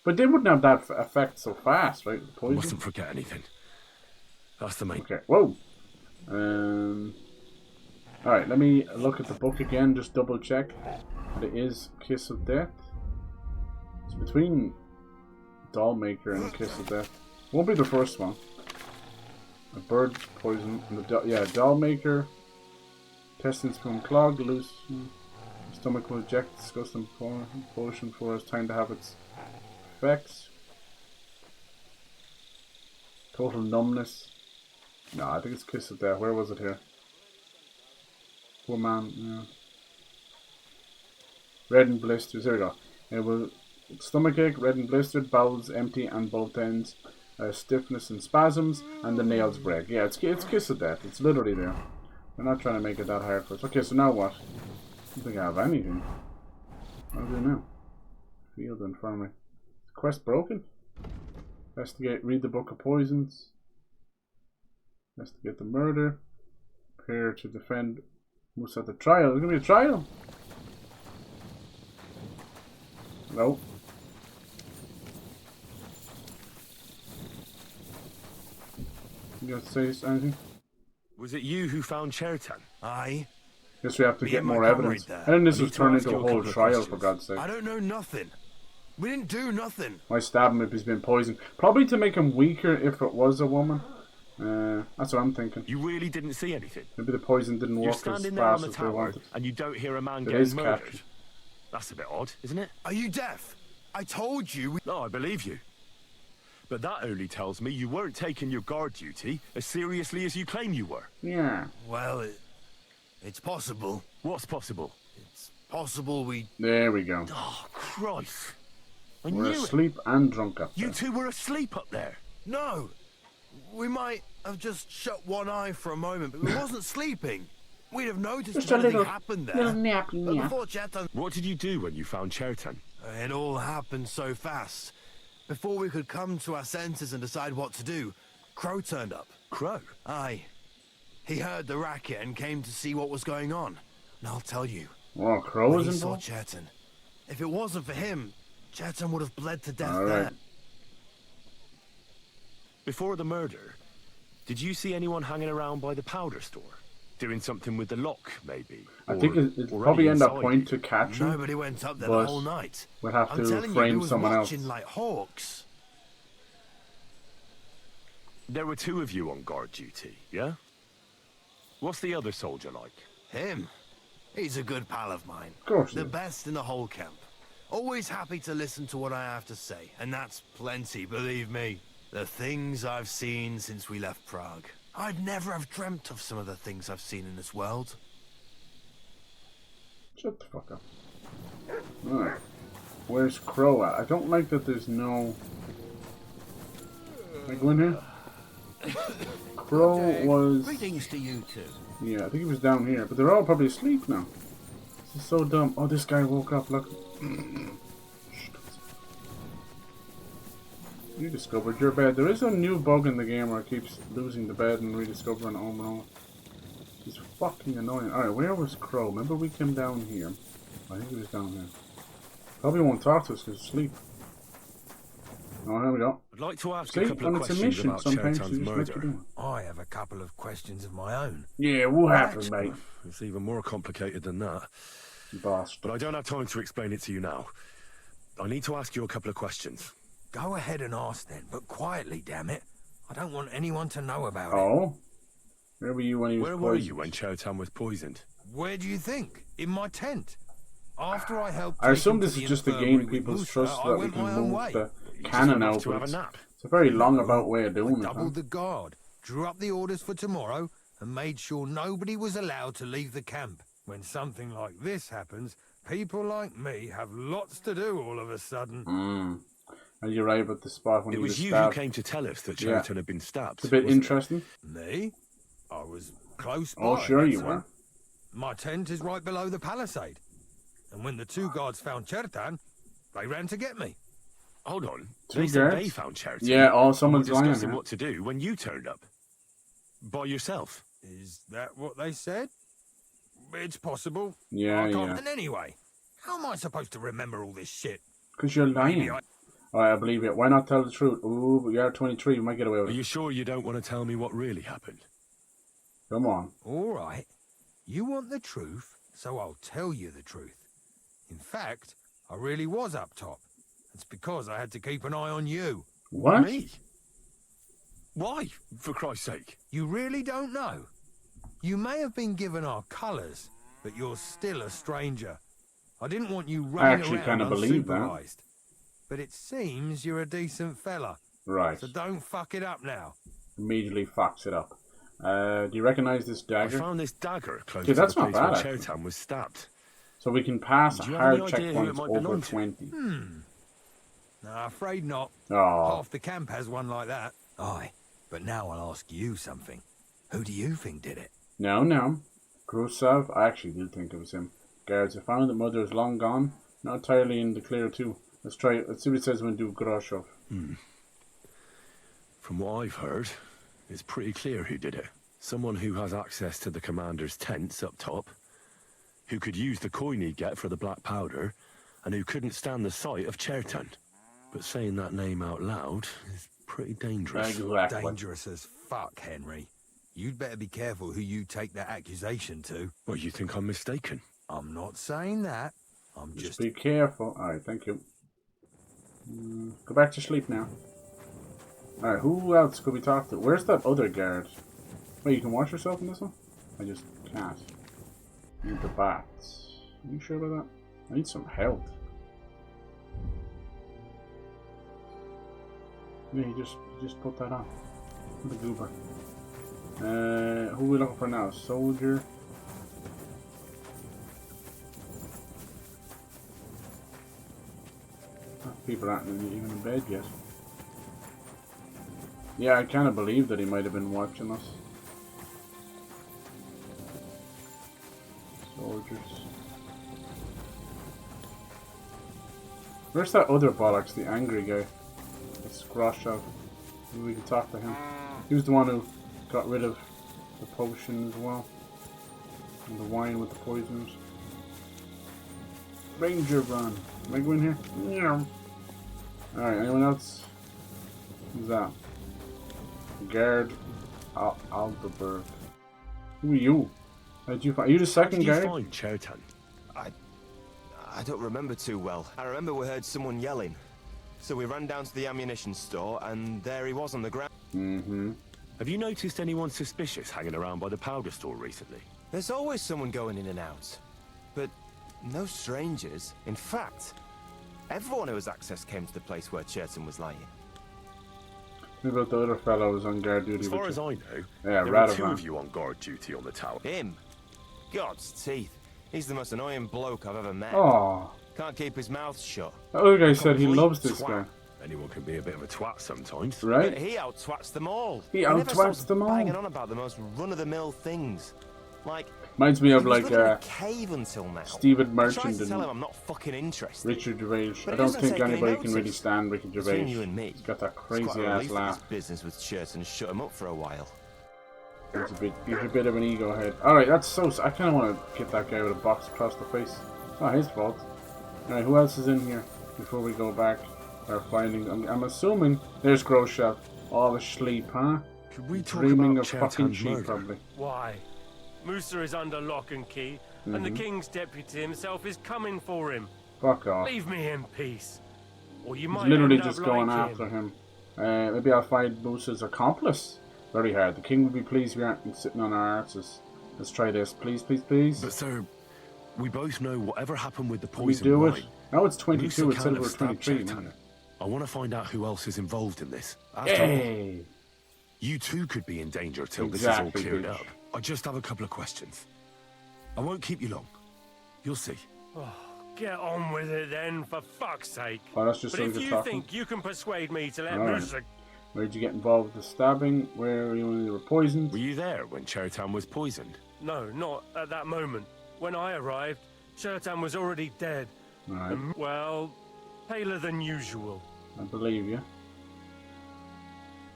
But they wouldn't have that effect so fast, right? The poison. Mustn't forget anything. That's the main. Okay. Whoa. Alright, let me look at the book again, just double check. It is Kiss of Death. It's between Dollmaker and Kiss of Death. Won't be the first one. A bird poison. And Dollmaker. Intestines become clogged, loose. Stomach will eject disgusting potion for us. Time to have its effects. Total numbness. No, I think it's Kiss of Death. Where was it here? Poor man. Yeah. Red and blisters. There we go. It will stomachache, red and blistered, bowels empty on both ends, stiffness and spasms, and the nails break. Yeah, it's Kiss of Death. It's literally there. We're not trying to make it that hard for us. Okay, so now what? I don't think I have anything. What do I do now? Field Infirmary. Quest broken? Investigate, read the Book of Poisons. Investigate the murder. Prepare to defend. Who's at the trial? There's gonna be a trial. No. You got to say anything? Was it you who found Chertan? Aye. Guess we have to Me get and my more comrade evidence. there. And then this I was need to turned ask into you a a whole couple of trial, questions. for God's sake. I don't know nothing. We didn't do nothing. Why stab him if he's been poisoned? Probably to make him weaker if it was a woman. That's what I'm thinking. You really didn't see anything? Maybe the poison didn't You're work as standing there on fast the as they tower wanted. and you don't hear a man It getting is murdered. captured. That's a bit odd, isn't it? Are you deaf? I told you. No, I believe you. But that only tells me you weren't taking your guard duty as seriously as you claim you were. Yeah. Well, it's possible. What's possible? It's possible we... There we go. Oh, Christ. We're asleep and drunk up there. You two were asleep up there. No. We might have just shut one eye for a moment, but we wasn't sleeping. We'd have noticed Just if a anything little, happened there. little nappy But nap. before Chetan... What did you do when you found Chertan? It all happened so fast. Before we could come to our senses and decide what to do, Crow turned up. Crow? Aye. He heard the racket and came to see what was going on. And I'll tell you. Oh, Crow when was he saw involved? Chetan, if it wasn't for him, Chetan would have bled to death All there. right. Before the murder, did you see anyone hanging around by the powder store? Doing something with the lock, maybe? I think it'd already probably end up inside? point to catch him. Nobody went up there but the whole night. We'll have I'm to telling you, frame we was someone else. watching like hawks. There were two of you on guard duty, yeah? What's the other soldier like? Him? He's a good pal of mine. Of course The he is. best in the whole camp. Always happy to listen to what I have to say, and that's plenty, believe me. The things I've seen since we left Prague. I'd never have dreamt of some of the things I've seen in this world. Shut the fuck up. Alright. Where's Crow at? I don't like that there's no... Can I go in here? Crow was... Greetings to you two. Yeah, I think he was down here. But they're all probably asleep now. This is so dumb. Oh, this guy woke up. Look. You discovered your bed. There is a new bug in the game where it keeps losing the bed and rediscovering it home and all. It's fucking annoying. Alright, where was Crow? Remember we came down here. I think he was down here. Probably won't talk to us because he's asleep. Oh, here we go. I'd like to ask See, a couple when of it's a questions mission, about sometimes Chertan's you just let you murder. do it. I have a couple of questions of my own. Yeah, what happened, mate? It's even more complicated than that. Bastard. But I don't have time to explain it to you now. I need to ask you a couple of questions. Go ahead and ask then, but quietly, damn it. I don't want anyone to know about it. Oh? Where were you when he was Where poisoned? were you when Chertan was poisoned? Where do you think? In my tent. After I helped I take assume him to this is the just to infirmary gain with people's Musa, trust I that we went can my own move way. the You cannon just out. wanted to have But a nap. it's a very long about way of doing it. Huh? Doubled the guard, drew up the orders for tomorrow, and made sure nobody was allowed to leave the camp. When something like this happens, people like me have lots to do all of a sudden. And you're right about the spot when It he was was you stabbed. who came to tell us that Yeah. Chertan had been stabbed. It's a bit wasn't it? interesting. Me? I was close by. Oh, sure you that's all. were. My tent is right below the palisade. And when the two guards found Chertan, they ran to get me. Hold on. Two They said guards? they found Chertan. Yeah, oh, and were someone's lying discussing here. what to do when you turned up. By yourself. Is that what they said? It's possible. Yeah, I can't. yeah. And anyway, how am I supposed to remember all this shit? Because you're lying. Maybe Alright, I believe it. Why not tell the truth? Ooh, but you're 23. You might get away with Are it. you sure you don't want to tell me what really happened? Come on. All right. You want the truth, so I'll tell you the truth. In fact, I really was up top. It's because I had to keep an eye on you. What? Me? Why, for Christ's sake? You really don't know? You may have been given our colours, but you're still a stranger. I didn't want you running actually around kinda believe that. unsupervised. But it seems you're a decent fella. Right. So don't fuck it up now. Immediately fucks it up. Do you recognize this I dagger? found this dagger close Okay, to that's the not place where bad, actually. Chertan was stabbed. So we can pass Do you have hard any idea who it checkpoints might over belong to? 20. No, afraid not. Oh. Half the camp has one like that. Aye, but now I'll ask you something. Who do you think did it? No. Grusav, I actually did think it was him. Guards, I found that Mother is long gone. Not entirely in the clear too. Let's try it. Let's see what it says when we do Groshov. From what I've heard, it's pretty clear who did it. Someone who has access to the commander's tents up top, who could use the coin he'd get for the black powder, and who couldn't stand the sight of Chertan. But saying that name out loud is pretty dangerous. Exactly. Dangerous as fuck, Henry. You'd better be careful who you take that accusation to. Well, you think I'm mistaken? I'm not saying that. I'm Just just... be careful. Alright, thank you. Go back to sleep now. Alright, who else could we talk to? Where's that other guard? Wait, you can wash yourself in this one? I just can't. Need the bats. Are you sure about that? I need some help. Yeah, you just put that on. What a goober. Who are we looking for now? Soldier. People aren't even in bed yet. Yeah, I kind of believe that he might have been watching us. Soldiers. Where's that other bollocks, the angry guy? The squash out. Maybe we can talk to him. He was the one who got rid of the potion as well. And the wine with the poisons. Ranger run. Am I going here? Yeah. Alright, anyone else? Who's that? Guard Alderberg. Who are you? How did you find? Are you the second guy? How did you find Chertan? I don't remember too well. I remember we heard someone yelling. So we ran down to the ammunition store, and there he was on the ground. Mm-hmm. Have you noticed anyone suspicious hanging around by the powder store recently? There's always someone going in and out. But no strangers. In fact, everyone who has access came to the place where Chertan was lying. What about the other fellow who's on guard duty? As far as I know, yeah, there were 2 of you on guard duty on the tower. Him? God's teeth. He's the most annoying bloke I've ever met. Oh. Can't keep his mouth shut. The other guy said he loves this guy. Anyone can be a bit of a twat sometimes. Right? But he out-twats them all. He out-twats them all. Banging on about the most run-of-the-mill things. Like, reminds me of like cave until now. Stephen Merchant I tried to tell him and I'm not fucking interested. Richard Gervais. But I don't think anybody can really stand Richard Gervais. Between you and me, he's got that it's quite crazy a ass relief laugh. that this business with Chertan shut him up for a while. He's a bit of an ego head. Alright, that's so... I kind of want to get that guy with a box across the face. It's not his fault. Alright, who else is in here before we go back? Our findings. I'm assuming there's Grosha. All asleep, huh? Could we talk Dreaming about of fucking Chertan's sheep, murder? probably. Why? Musa is under lock and key, and the king's deputy himself is coming for him. Fuck off. Leave me in peace. Or you He's might literally end up just going like after him. Maybe I'll find Musa's accomplice. Very hard. The king will be pleased we aren't sitting on our arses. Let's try this. Please, please, please. But sir, we both know whatever happened with the Can we poison do wine. it? Now it's 22. Musa It said can't we were have stabbed 23. Chertan. Man. I want to find out who else is involved in this. After Hey! all, you too could be in danger till Exactly, this is all cleared bitch. up. I just have a couple of questions. I won't keep you long. You'll see. Oh, get on with it then, for fuck's sake. Oh, that's just but if so you you're talking. think you can persuade me to let Alright. Musa... Where did you get involved with the stabbing? Where were you when you were poisoned? Were you there when Chertan was poisoned? No, not at that moment. When I arrived, Chertan was already dead. Right. And, well, paler than usual. I believe you.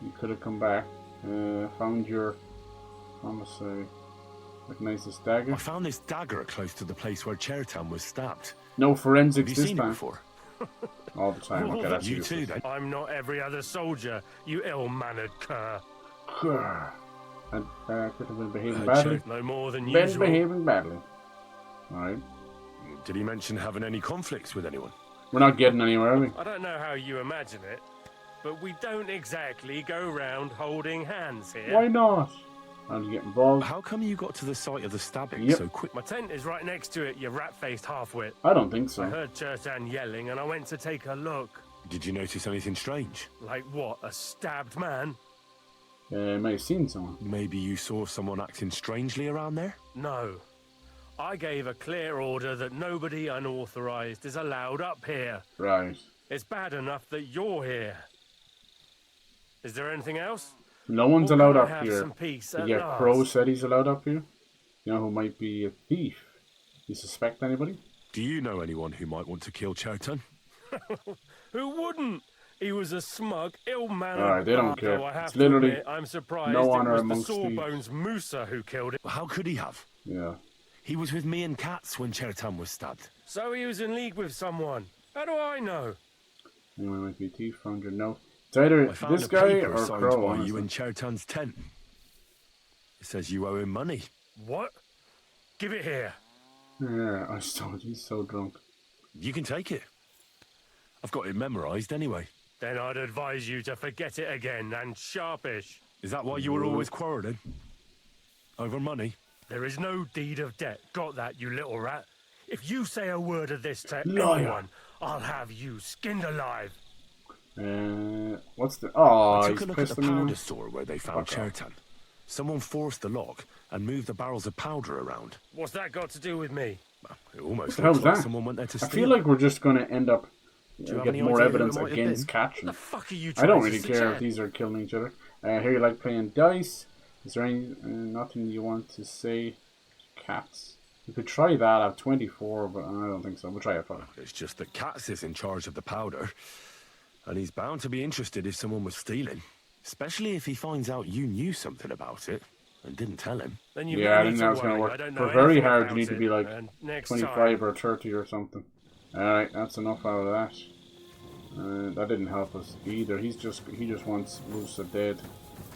You could have come back. Found your commissary. Recognize this dagger? I found this dagger close to the place where Chertan was stabbed. No forensics Have you this seen time. it before? All the time. Okay, that's you too, then. I'm not every other soldier, you ill-mannered cur. And could have been behaving badly. No more than Been usual. behaving badly. Alright. Did he mention having any conflicts with anyone? We're not getting anywhere, are we? I don't know how you imagine it, but we don't exactly go round holding hands here. Why not? How did you get involved? How come you got to the site of the stabbing Yep. so quick? My tent is right next to it, you rat-faced half-wit. I don't think so. I heard Chertan yelling and I went to take a look. Did you notice anything strange? Like what, a stabbed man? I may have seen someone. Maybe you saw someone acting strangely around there? No. I gave a clear order that nobody unauthorized is allowed up here. Right. It's bad enough that you're here. Is there anything else? No one's Or allowed can I up have here. some peace You at get last? Crow said he's allowed up here. You know who might be a thief? You suspect anybody? Do you know anyone who might want to kill Chertan? Who wouldn't? He was a smug, ill-mannered... Alright, they don't care. Though I have It's to literally admit, I'm surprised no it honor was amongst the thieves. Sawbones Musa who killed him. How could he have? Yeah. He was with me and Katz when Chertan was stabbed. So he was in league with someone. How do I know? Anyone might be a thief, found your note. It's either I found this a guy paper or signed Crow, by honestly. you in Chertan's tent. It says you owe him money. What? Give it here. Yeah, I saw it. He's so drunk. You can take it. I've got it memorized anyway. Then I'd advise you to forget it again, and sharpish. Is that why you were always quarrelling? Over money? There is no deed of debt. Got that, you little rat? If you say a word of this to Liar. anyone, I'll have you skinned alive. What's the... Oh, I took he's a look at pissed the me powder off. store where they found Fuck off. Chertan. Someone forced the lock and moved the barrels of powder around. What's that got to do with me? It almost What the hell looks was like that? someone went there to I steal. feel like we're just going to end up Do you have get any more idea evidence who it might have against been? catching. The fuck are you I don't trying to really care if suggest? these are killing each other. Here you like playing dice. Is there any nothing you want to say? Cats. You could try that. I have 24, but I don't think so. We'll try it first. It's just that Katz is in charge of the powder, and he's bound to be interested if someone was stealing, especially if he finds out you knew something about it and didn't tell him. Then you Yeah, I no think need to that's going to worry. work. I don't For know very anything hard, you about need to be it, like and next 25 time. or 30 or something. Alright, that's enough out of that. That didn't help us either. He just wants Rosa dead.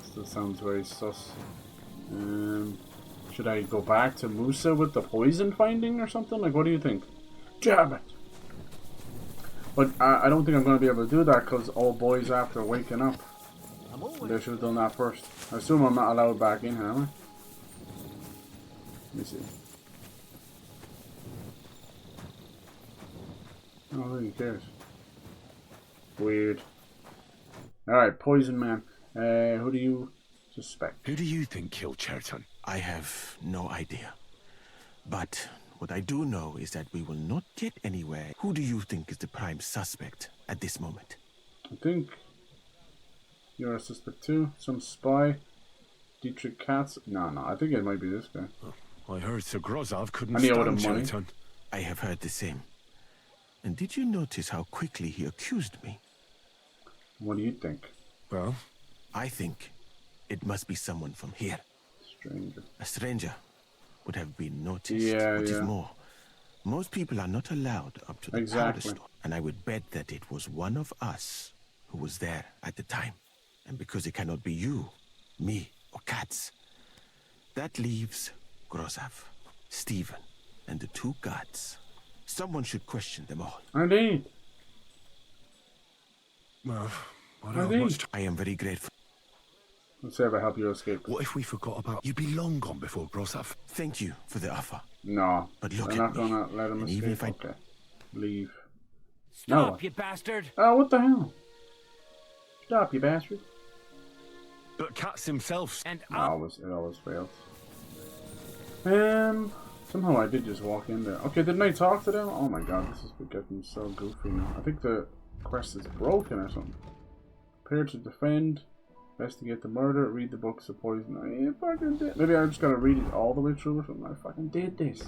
Still sounds very sus. Should I go back to Musa with the poison finding or something? Like, what do you think? Damn it! But I don't think I'm going to be able to do that because all boys after waking up. They should have done that first. I assume I'm not allowed back in here, am I? Let me see. Oh, who cares? Weird. Alright, Poison Man. Who do you suspect? Who do you think killed Cherton? I have no idea. But what I do know is that we will not get anywhere. Who do you think is the prime suspect at this moment? I think you're a suspect too. Some spy. Dietrich Katz. No, I think it might be this guy. I heard Sir Grozov couldn't And he owed him stand money. Cherton. I have heard the same. And did you notice how quickly he accused me? What do you think? Well, I think it must be someone from here. Stranger. A stranger would have been noticed. Yeah, What is yeah. more, most people are not allowed up to the powder Exactly. store. And I would bet that it was one of us who was there at the time. And because it cannot be you, me, or Katz, that leaves Grozov, Stephen, and the two guards. Someone should question them all. Indeed. Well, I don't have much I am very grateful. Let's see if I help you escape. What if we forgot about... You'd be long gone before Grozov. Thank you for the offer. No. But look We're not at me. gonna let him And escape. even if I... Okay. Leave. Stop, No. you bastard! Oh, what the hell? Stop, you bastard. But Katz himself... And It always fails. Somehow I did just walk in there. Okay, didn't I talk to them? Oh my god, this is getting so goofy now. I think the quest is broken or something. Prepare to defend. Investigate the murder. Read the books of poison. I fucking did. Maybe I just gotta read it all the way through or something. I fucking did this.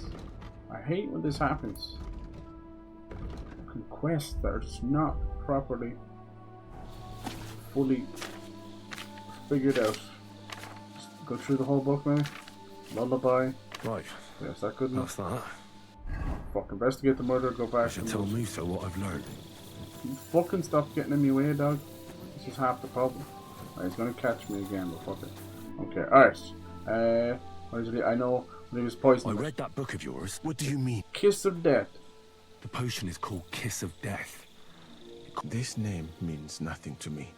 I hate when this happens. Fucking quests that are just not properly fully figured out. Just go through the whole book, man. Lullaby. Right. Yeah, is that good enough? That's that. Fuck, investigate the murder, go back. I should tell Musa what I've learned. You fucking stop getting in my way, dog. This is half the problem. He's gonna catch me again, but fuck it. Okay, alright. What is it? I know when he was poisoned. I read that book of yours. What do you mean? Kiss of Death. The potion is called Kiss of Death. This name means nothing to me.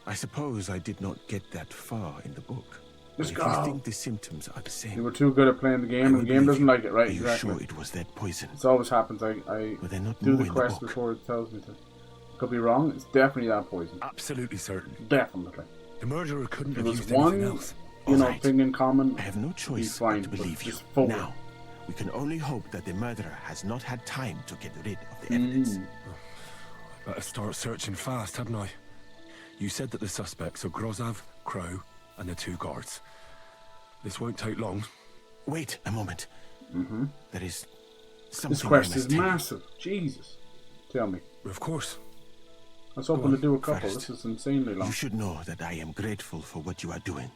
I suppose I did not get that far in the book. Let's If go. you think the symptoms are the same, You were too good at playing the game, and the game doesn't like it, right? Are you Exactly. sure it was that poison? It always happens. I Were there not do more the in quest book? before it tells me to. Could be wrong. It's definitely that poison. Absolutely certain. Definitely. The murderer couldn't If have there's used one, anything else. you know, Alright. thing in common, I have no choice fine, but to but believe you. just forward. Now, we can only hope that the murderer has not had time to get rid of the evidence. Better start searching fast, hadn't I? You said that the suspects are Grozov, Crow, and the two guards. This won't take long. Wait a moment. There is something This quest I is must tell you. massive. Jesus. Tell me. Of course. I was hoping to do a couple. First, This is insanely long. You should know that I am grateful for what you are doing.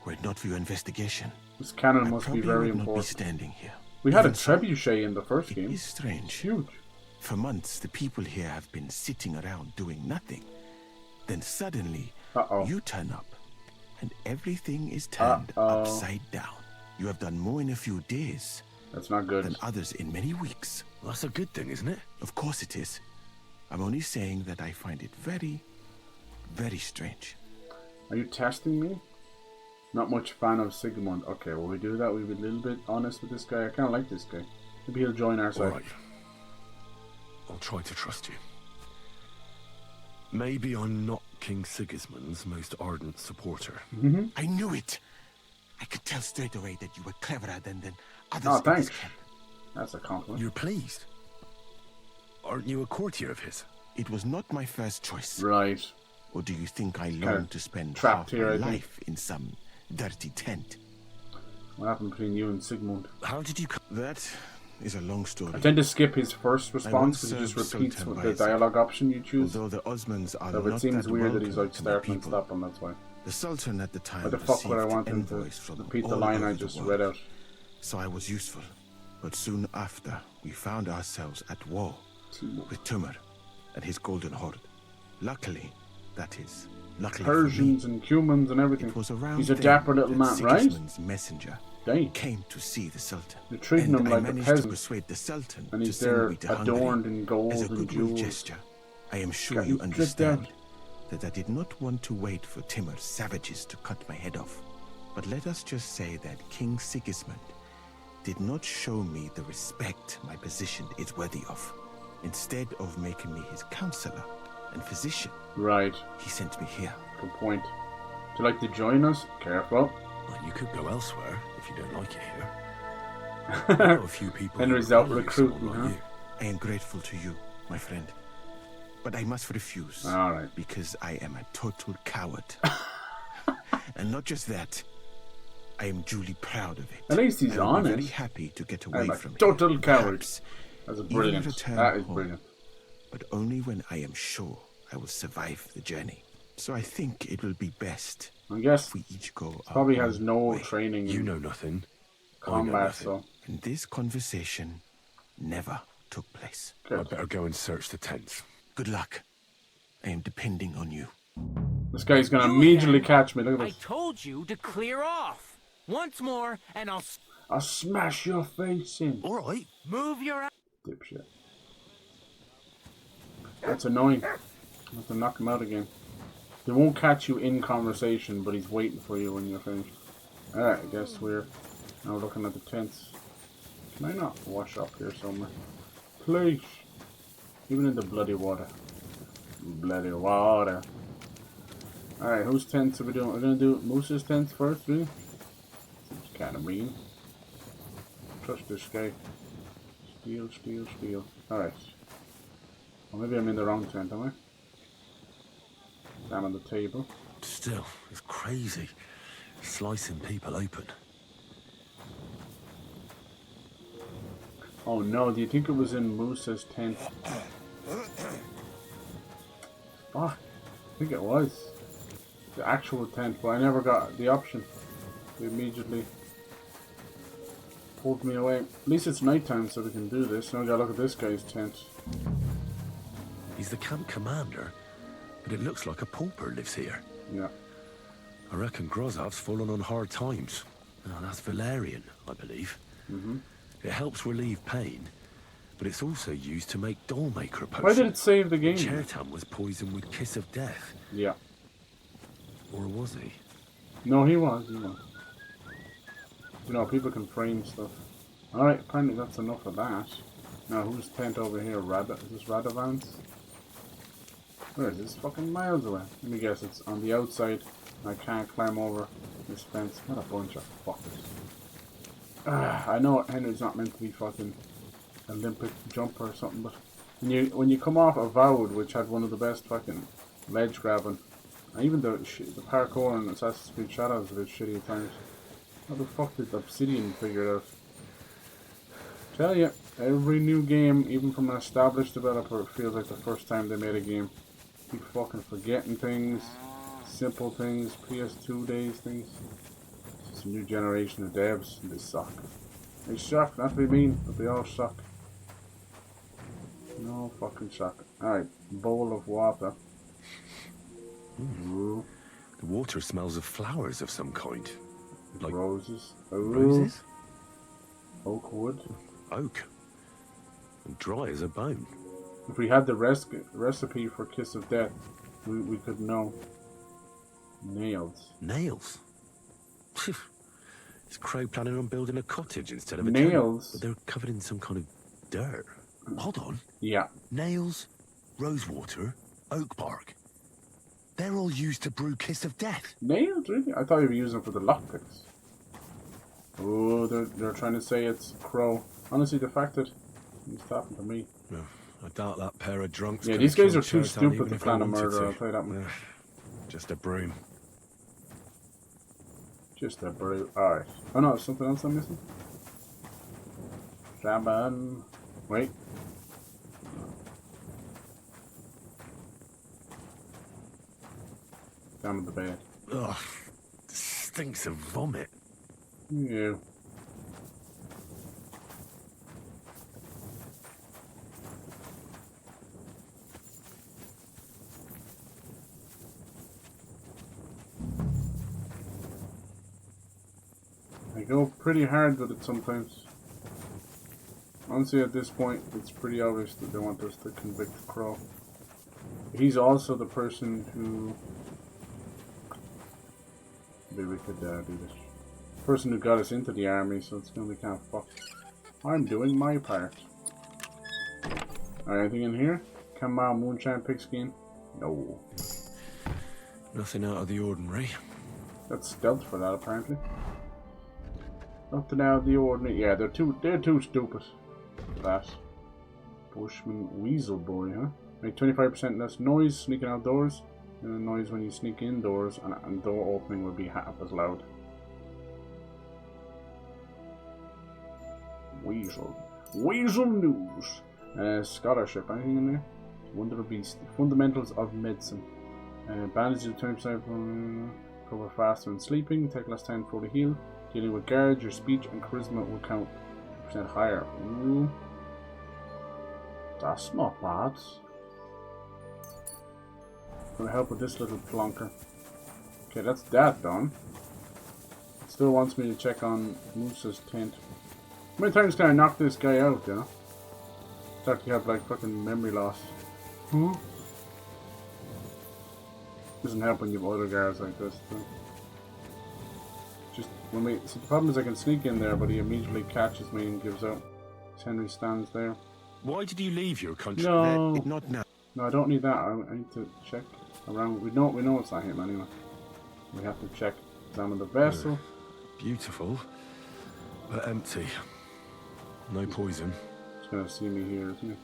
Were it not for your investigation, This cannon I must be probably very would not be important. standing here. We had a Even so, trebuchet in the first game. It is strange. Huge. For months, the people here have been sitting around doing nothing. Then suddenly, you turn up, and everything is turned upside down. You have done more in a few days. That's not good. Than others in many weeks. Well, that's a good thing, isn't it? Of course it is. I'm only saying that I find it very, very strange. Are you testing me? Not much fan of Sigmund. Okay, well we do that. We'll be a little bit honest with this guy. I kind of like this guy. Maybe he'll join our side. All right. I'll try to trust you. Maybe I'm not King Sigismund's most ardent supporter. I knew it. I could tell straight away that you were cleverer than others. Oh, in thanks. this camp. That's a compliment. You're pleased? Aren't you a courtier of his? It was not my first choice. Right. Or do you think I long to spend trapped half here, my I think. life in some dirty tent? What happened between you and Sigmund? How did you... That is a long story. I tend to skip his first response because he just repeats what the dialogue option you choose. Although the Osmans are so it seems that weird that he's like welcome to my starting and people. stopping, that's why. The Sultan at the time Why the fuck would I received want him to envoys from repeat the all line I over the just world. read out? So I was useful. But soon after, we found ourselves at war with Timur and his Golden Horde. Luckily, that is, luckily Persians for me, and Cumans and everything. it was around He's a then dapper little that man, right? Sigismund's messenger Dang. came to see the Sultan. They're treating and him like I a managed to peasant. persuade the Sultan And to he's send there me to adorned Hungary in gold as a and goodwill jewels. gesture. I am sure Got you him dripped understand out. that I did not want to wait for Timur's savages to cut my head off. But let us just say that King Sigismund did not show me the respect my position is worthy of. Instead of making me his counselor and physician, Right. he sent me here. Good point. Would you like to join us? Careful. Well, you could go elsewhere if you don't like it here. I know a few people. Henry's who out would recruiting, someone huh? like you. I am grateful to you, my friend. But I must refuse. All right. Because I am a total coward. And not just that, I am duly proud of it. At least he's I will be honest. very happy to get away I'm a from here. total coward. Perhaps That's even brilliant. return That is home. brilliant. But only when I am sure I will survive the journey. So I think it will be best I guess if we each go our probably has own no way. training You in know nothing. I know combat, nothing. so And this conversation never took place. I better go and search the tents. Good luck. I am depending on you. this guy's gonna immediately catch me. Look at I this. told you to clear off. Once more, and I'll smash your face in. All right. Move your... Dipshit. That's annoying. I have to knock him out again. They won't catch you in conversation, but he's waiting for you when you're finished. Alright, I guess we're now looking at the tents. Can I not wash up here somewhere? Please. Even in the bloody water. Bloody water. Alright, whose tents are we doing? We're gonna do Moose's tents first, really? Seems kinda mean. Trust this guy. Steal, steal, steal. Alright. Well, maybe I'm in the wrong tent, am I? Down on the table. Still, it's crazy. Slicing people open. Oh no, do you think it was in Moose's tent? Fuck. I think it was. The actual tent, but I never got the option. They immediately pulled me away. At least it's nighttime so we can do this. Now we gotta look at this guy's tent. He's the camp commander, but it looks like a pauper lives here. Yeah. I reckon Grozov's fallen on hard times. Oh, that's valerian, I believe. Mm-hmm. It helps relieve pain, but it's also used to make dollmaker potions. Why did it save the game? Chertan was poisoned with Kiss of Death. Yeah. Or was he? No, he was. He was. You know, people can frame stuff. Alright, apparently that's enough of that. Now, whose tent over here? Is this Radovan's? Where is this? Fucking miles away. Let me guess, it's on the outside. I can't climb over this fence. What a bunch of fuckers. I know Henry's not meant to be fucking Olympic jumper or something, but when you come off Avowed, which had one of the best fucking ledge grabbing, and even the parkour in Assassin's Creed Shadows is a bit shitty at times. How the fuck did Obsidian figure it out? Tell you, every new game, even from an established developer, it feels like the first time they made a game. Keep fucking forgetting things, simple things, PS2 days things. It's a new generation of devs, and they suck. They suck, not to be mean, but they all suck. No fucking suck. Alright, bowl of water. Ooh. The water smells of flowers of some kind. Like roses. Ooh. Roses? Oak wood. Oak. And dry as a bone. If we had the recipe for Kiss of Death, we could know. Nails. Nails? Is Crow planning on building a cottage instead of a nails? tent? But they're covered in some kind of dirt. Hold on. Yeah. Nails, rosewater, oak bark. They're all used to brew Kiss of Death. Nails, really? I thought you were using them for the lockpicks. Oh, they're trying to say it's Crow. Honestly, the fact that he's talking to me. No, I doubt that pair of drunks. Yeah, these guys are too stupid to plan a murder, I'll tell you that much. Just a broom. Just a broom. Alright. Oh no, there's something else I'm missing. Shaban. Wait. Down at the bed. Ugh. Stinks of vomit. Yeah. I go pretty hard with it sometimes. Honestly, at this point, it's pretty obvious that they want us to convict Crow. He's also the person who... Maybe we could do this. Person who got us into the army, so it's gonna be kind of fucked. I'm doing my part. Alright, anything in here? Camel moonshine pigskin? No. Nothing out of the ordinary. That's stealth for that, apparently. Nothing out of the ordinary. Yeah, they're too stupid for that. Bushman Weasel Boy, huh? Make 25% less noise sneaking outdoors. And the noise when you sneak indoors, and door opening will be half as loud. Weasel News. Scholarship. Anything in there? Wonder Beast. Fundamentals of medicine. Bandages 20% cover faster when sleeping. Take less time for the heal. Dealing with guards, your speech and charisma will count % higher. Ooh. That's not bad. Gonna help with this little plonker. Okay, that's that done. Still wants me to check on Moose's tent. How many times can I knock this guy out, you know? It's actually have like fucking memory loss. Doesn't help when you have other guards like this, though. Just when we see, the problem is I can sneak in there, but he immediately catches me and gives out. Henry stands there. Why did you leave your country? No, not now. No, I don't need that. I need to check around. We know it's not him anyway. We have to check, examine the vessel. Beautiful, but empty. No poison. He's gonna see me here, isn't he?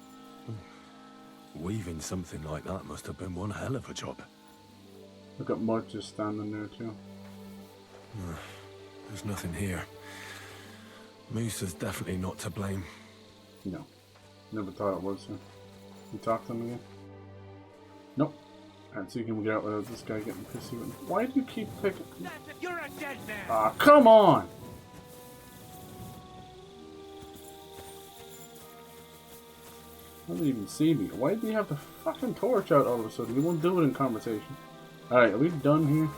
Weaving something like that must have been one hell of a job. Look at Mud just standing there too. There's nothing here. Moose is definitely not to blame. No. Never thought it was him. You talk to him again? Nope. Alright, see if we can get out without this guy getting pissy with me. Why do you keep picking? You're a dead man. Ah, come on! How did he even see me? Why did he have the fucking torch out all of a sudden? He won't do it in conversation. Alright, are we done here?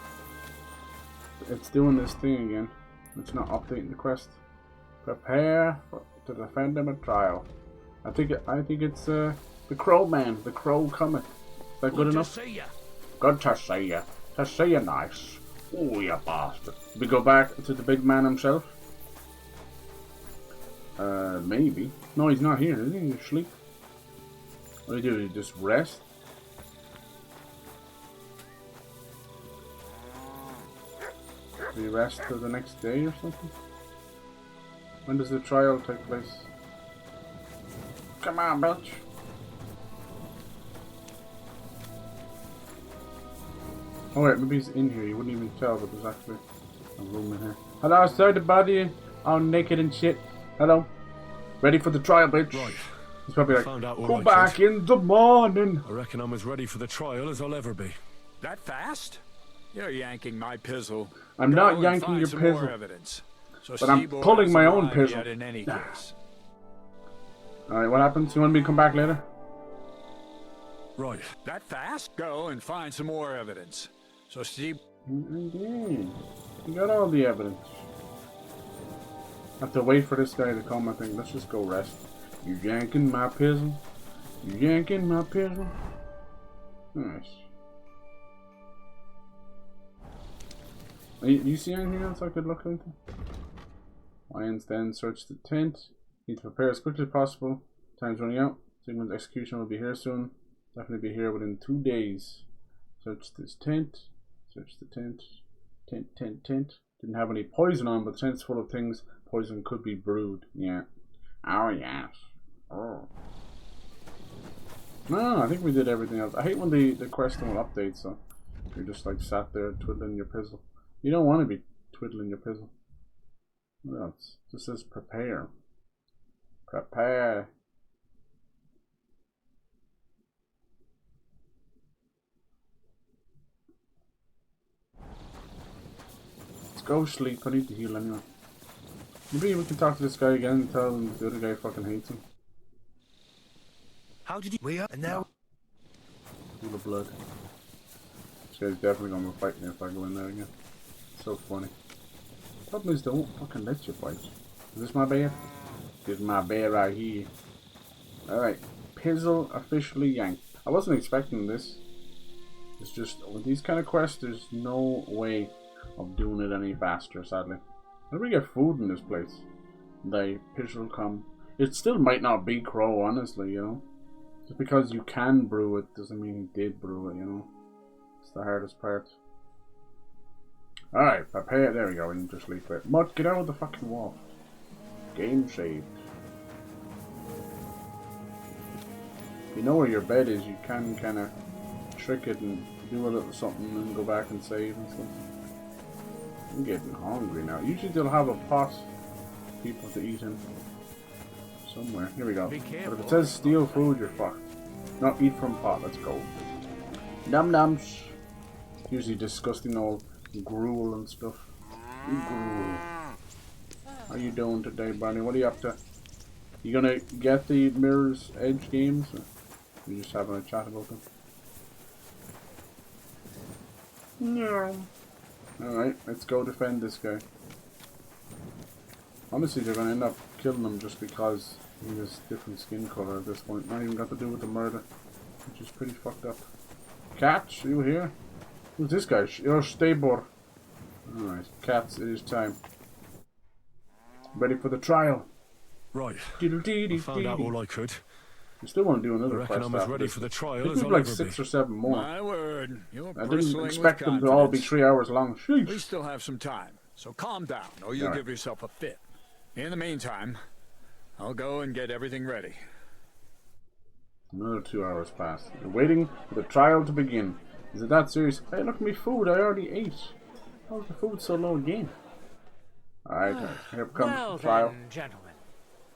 It's doing this thing again. It's not updating the quest. Prepare to defend him at trial. I think it's the Crow Man, the Crow coming. Is that good enough? Good to see ya. Good to see ya. To see ya nice. Oh, you bastard. We go back to the big man himself? Maybe. No, he's not here, is he? He's asleep. What do you do? You just rest? Do you rest till the next day or something? When does the trial take place? Come on, bitch. Oh wait, maybe he's in here. You wouldn't even tell, but there's actually a room in here. Hello, sir, the body all naked and shit. Hello. Ready for the trial, bitch. Right. He's probably like, go back in the morning. I reckon I'm as ready for the trial as I'll ever be. That fast? You're yanking my pizzle. I'm not yanking your pizzle. But I'm pulling my own pizzle. In any case. Alright, what happens? You want me to come back later? Right. That fast? Go and find some more evidence. So Steve... Indeed. You got all the evidence. I have to wait for this guy to come, I think. Let's just go rest. You yanking my pizzle? You yanking my pizzle? Nice. You see anything else I could look into? Lions then search the tent. Need to prepare as quickly as possible. Time's running out. Sigmund's execution will be here soon. Definitely be here within 2 days. Search this tent. Search the tent. Tent. Didn't have any poison on, but the tent's full of things. Poison could be brewed. Yeah. Oh, yes. Oh. No, I think we did everything else. I hate when the quest will update, so you're just like sat there twiddling your pizzle. You don't want to be twiddling your pizzle. What else? This says prepare. Prepare. Let's go sleep. I need to heal anyway. Maybe we can talk to this guy again and tell him the other guy fucking hates him. How did you... We are... And now... Full of blood. This guy's definitely gonna fight me if I go in there again. So funny. Problem is they won't fucking let you fight. Is this my bed? This is my bed right here. Alright. Pizzle officially yanked. I wasn't expecting this. It's just with these kind of quests there's no way of doing it any faster, sadly. How do we get food in this place? The pizzle come. It still might not be Crow, honestly, you know. Just because you can brew it doesn't mean he did brew it, you know. It's the hardest part. Alright, prepare. There we go. And just leave it. Mud, get out of the fucking wall. Game saved. You know where your bed is, you can kind of trick it and do a little something and go back and save and stuff. I'm getting hungry now. Usually they'll have a pot for people to eat in. Somewhere. Here we go. But if it says steal food, you're fucked. No, eat from pot. Let's go. Num nums. Usually disgusting old gruel and stuff. Gruel. How you doing today, Barney? What are you up to? You gonna get the Mirror's Edge games? Or you just having a chat about them? No. Alright, let's go defend this guy. Honestly, they're gonna end up killing him just because he has different skin color at this point. Not even got to do with the murder, which is pretty fucked up. Cats, you here? Who's this guy? You're Stabor. Alright, cats, it is time. Ready for the trial. Right. I found out all I could. You still want to do another I reckon quest I'm as after ready this. for the I trial think as we've I'll like ever 6 be. or 7 more. My word, you're I didn't bristling expect with them to all be confidence. 3 hours long. Sheesh. We still have some time, so calm down, or you'll All right. give yourself a fit. In the meantime, I'll go and get everything ready. Another 2 hours passed. You're waiting for the trial to begin. Is it that serious? Hey, look at me food. I already ate. How's the food so low again? Alright, here comes Well the trial. then, gentlemen.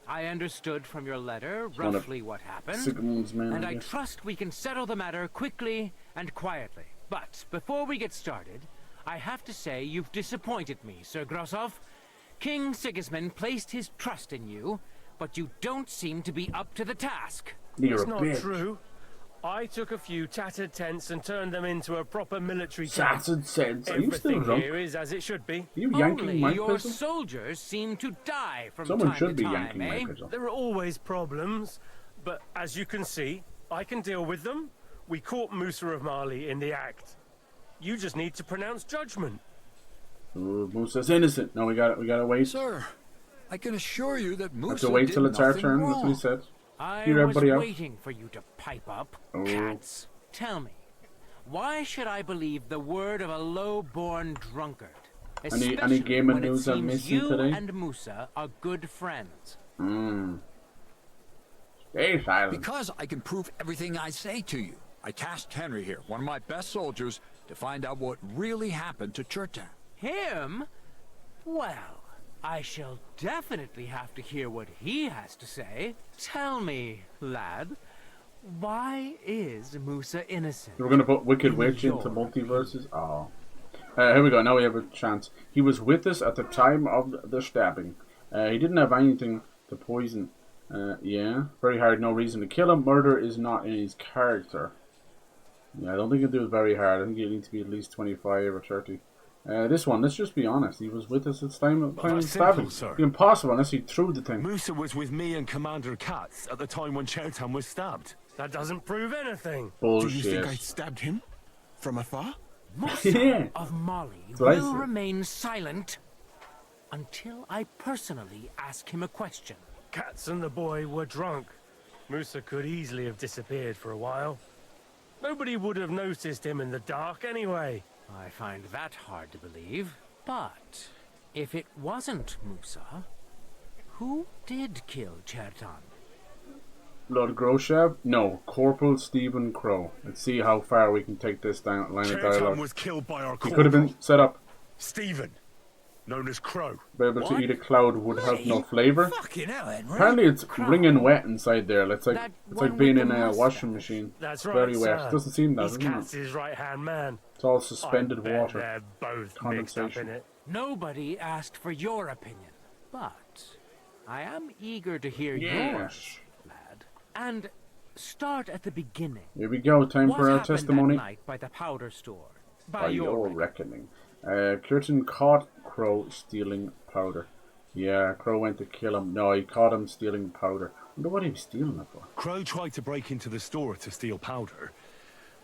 I understood from your letter one of roughly what happened, Sigmund's men, and I I guess. trust we can settle the matter quickly and quietly. But before we get started, I have to say you've disappointed me, Sir Grosov. King Sigismund placed his trust in you, but you don't seem to be up to the task. It's not true. I took a few tattered tents and turned them into a proper military camp. Tattered tents? Are you still Everything drunk? here is as it should be. Are you yanking Only my your pistol? soldiers seem to die from Someone time should to be time, yanking my eh? pistol. There are always problems, but as you can see, I can deal with them. We caught Musa of Mali in the act. You just need to pronounce judgment. Ooh, Musa's innocent. No, we gotta wait. Sir, I can assure you that Musa Have to wait till did it's our nothing turn. wrong. That's what he said. I Hear was everybody out. waiting for you to pipe up, Oh. cats. Tell me, why should I believe the word of a low-born drunkard? Any Especially game of when it news I'm seems missing you today? and Musa are good friends. Stay silent. Because I can prove everything I say to you. I tasked Henry here, one of my best soldiers, to find out what really happened to Chertan. Him? Well, I shall definitely have to hear what he has to say. Tell me, lad, why is Musa innocent? We're gonna put Wicked Witch into multiverses. Oh, here we go. Now we have a chance. He was with us at the time of the stabbing. He didn't have anything to poison. Yeah, very hard. No reason to kill him. Murder is not in his character. Yeah, I don't think it'll do it very hard. I think you need to be at least 25 or 30. This one, let's just be honest. He was with us at the time of the stabbing. sir. It's impossible unless he threw the thing. Musa was with me and Commander Katz at the time when Chertan was stabbed. That doesn't prove anything. Bullshit. Do you think I stabbed him? From afar? Musa Yeah. of Mali That's what I will said. remain silent until I personally ask him a question. Katz and the boy were drunk. Musa could easily have disappeared for a while. Nobody would have noticed him in the dark anyway. I find that hard to believe. But if it wasn't Musa, who did kill Chertan? Lord Groshev? No, Corporal Stephen Crow. Let's see how far we can take this down line of dialogue. was killed by our He could have been set up. Stephen, known as Crow. Be able to eat a cloud would have no flavour. Fucking hell, Henry. Apparently it's wringing wet inside there. It's like being in a washing machine. That's It's right, very wet. sir. Doesn't seem that, He's doesn't it? Katz's right-hand man. It's all suspended I bet water. They're both mixed up in Condensation. it. Nobody asked for your opinion, but I am eager to hear Yes. yours, lad. And start at the beginning. Here we go. Time What for our happened testimony. that night by the powder store? By your reckoning. Curtin caught Crow stealing powder. Yeah, Crow went to kill him. No, he caught him stealing powder. I wonder what he was stealing it for. Crow tried to break into the store to steal powder,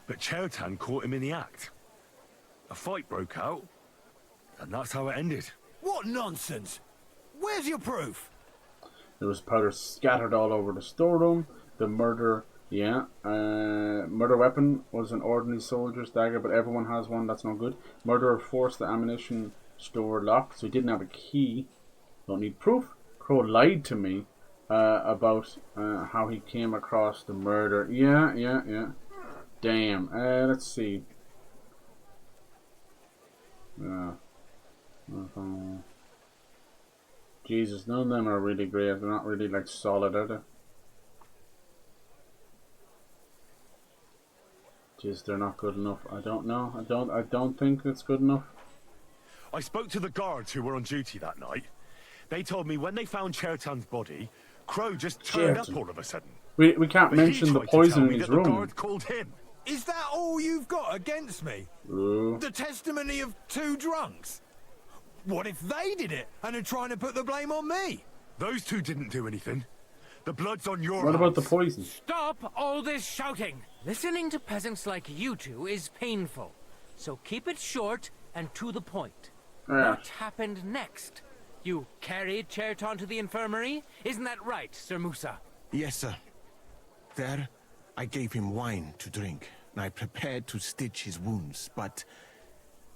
but Chertan caught him in the act. A fight broke out, and that's how it ended. What nonsense! Where's your proof? There was powder scattered all over the storeroom. The murder weapon was an ordinary soldier's dagger, but everyone has one. That's no good. Murderer forced the ammunition store locked, so he didn't have a key. Don't need proof. Crow lied to me about how he came across the murder. Yeah. Damn. Let's see. Jesus, none of them are really great. They're not really like solid, are they? Jeez, they're not good enough. I don't know. I don't think it's good enough. I spoke to the guards who were on duty that night. They told me when they found Chertan's body, Crow just turned up all of a sudden. We can't But he mention the tried to tell poison in me his that the room. guard called him. Is that all you've got against me? Ooh. The testimony of two drunks? What if they did it and are trying to put the blame on me? Those two didn't do anything. The blood's on your What about the hands. poison? Stop all this shouting! Listening to peasants like you two is painful. So keep it short and to the point. Yeah. What happened next? You carried Chertan to the infirmary? Isn't that right, Sir Musa? Yes, sir. There, I gave him wine to drink, and I prepared to stitch his wounds, but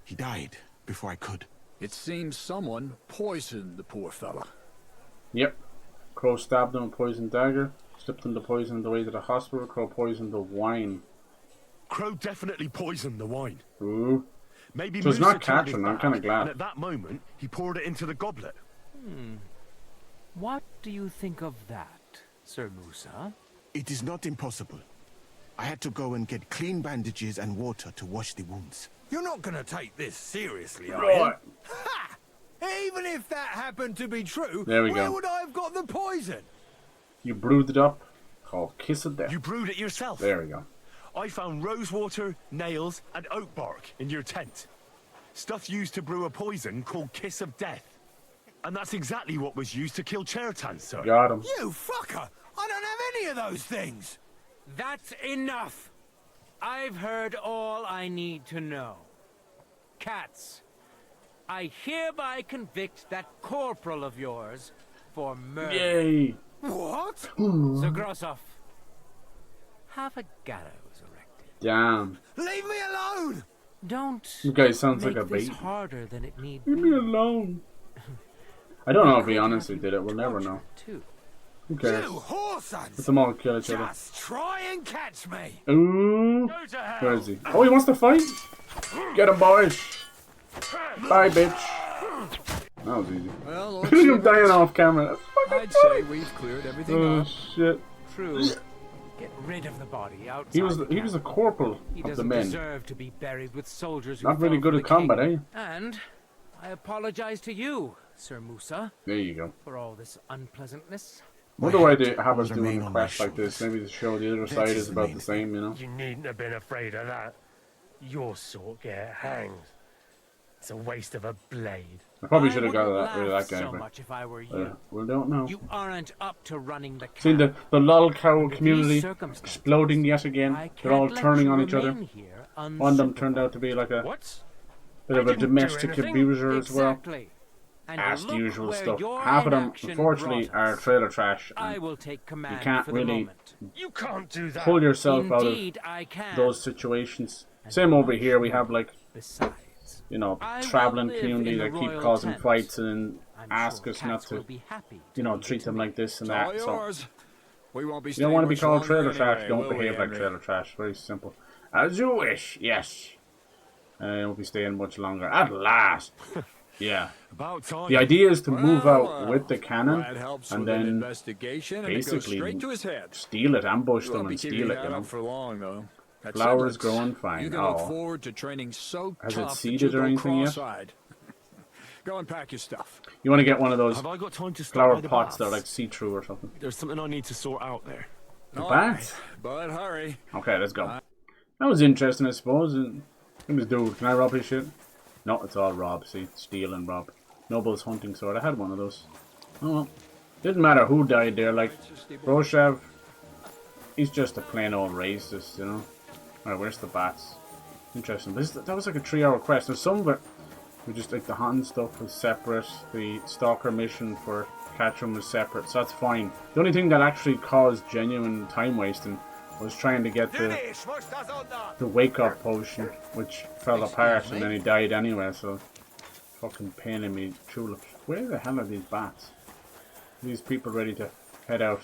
he died before I could. It seems someone poisoned the poor fella. Yep. Crow stabbed him with a poisoned dagger, slipped him the poison on the way to the hospital. Crow poisoned the wine. Crow definitely poisoned the wine. Ooh. Maybe So it's Musa not killed his catching, I'm back, kinda glad. And at that moment, he poured it into the goblet. What do you think of that, Sir Musa? It is not impossible. I had to go and get clean bandages and water to wash the wounds. You're not going to take this seriously, are Right. you? Ha! Even if that happened to be true, There we where go. would I have got the poison? You brewed it up. Called Kiss of Death. You brewed it yourself. There we go. I found rosewater, nails, and oak bark in your tent. Stuff used to brew a poison called Kiss of Death. And that's exactly what was used to kill Chertan, sir. Got him. You fucker! I don't have any of those things! That's enough! I've heard all I need to know. Cats, I hereby convict that corporal of yours for murder. Yay. What? Sir Grossoff, have a gallows erected. Damn. Leave me alone! Don't You guys sounds make like a this baby. harder than it need Leave me alone. I don't know if he honestly did it. We'll never know. too. Who cares? You whoresons! Let them all kill each other. Just try and catch me! Ooh. Go to hell. Where is he? Oh, he wants to fight? Get him, boys. Bye, bitch. That was easy. Well, Look at him dying off camera. That's fucking I'd say we've cleared everything Oh, up. shit. True. Get rid of the body outside. He was the a camp. corporal He of the doesn't men. deserve to be buried with soldiers who Not really fell good for at the combat, king. eh? And I apologize to you, Sir Musa, There you go. for all this unpleasantness. Wonder why they have us doing a crash like this. Maybe to show the other side is about the same, you know? You needn't have been afraid of that. Your sort get hanged. It's a waste of a blade. I probably should have I got wouldn't rid of laugh that guy. so but, much if I were you. we don't know. You aren't up to running the camp. Seen the lol cow Under these community circumstances, exploding yet again. I They're all can't let turning you on each other. remain here One of them turned out to be like a What? bit of a didn't do domestic anything. abuser as well. Exactly. And As the look usual where stuff. your Half of them, inaction unfortunately, brought are us. trailer trash. I And will take command you can't for the really moment. You can't do that. pull yourself out Indeed, I of can. those situations. Same over here. We have like, Besides, you know, I will traveling live community in the that keep royal causing tent. fights and I'm ask sure us not cats to, will be happy you know, leave it treat to them me. like this and It's all that. So yours. We won't be You don't want to be staying much called trailer longer trash. anyway, Don't will we, behave like Henry? trailer trash. Very simple. As you wish. Yes. I won't be staying much longer. At last. Yeah. About time. The idea is to move out Well, with the cannon that helps and with an then investigation, and it goes basically straight to his head. steal it, ambush You them won't be and keeping steal it, that you know. up for long, though. At Flowers Sedlitz, growing fine. You can look Oh. forward to training so Has it tough that seeded you or go anything yet? cross-eyed. Go and pack your stuff. You want to get one of those Have I got time to stop flower by the pots that are baths? like see-through or something. There's something I need to sort out there. The All bats? right, but hurry. Okay, let's go. That was interesting, I suppose. And this dude, can I rob his shit? No, it's all rob. See, steal and rob. Noble's hunting sword. I had one of those. Oh well. Didn't matter who died there. Like Roshav, he's just a plain old racist, you know. Alright, where's the bats? Interesting. That was like a 3-hour quest. There's some of it, we just like the hunting stuff was separate. The stalker mission for Catch'em was separate, so that's fine. The only thing that actually caused genuine time wasting was trying to get the wake up potion, which fell apart and then he died anyway. So fucking pain in me tulips. Where the hell are these bats? These people ready to head out?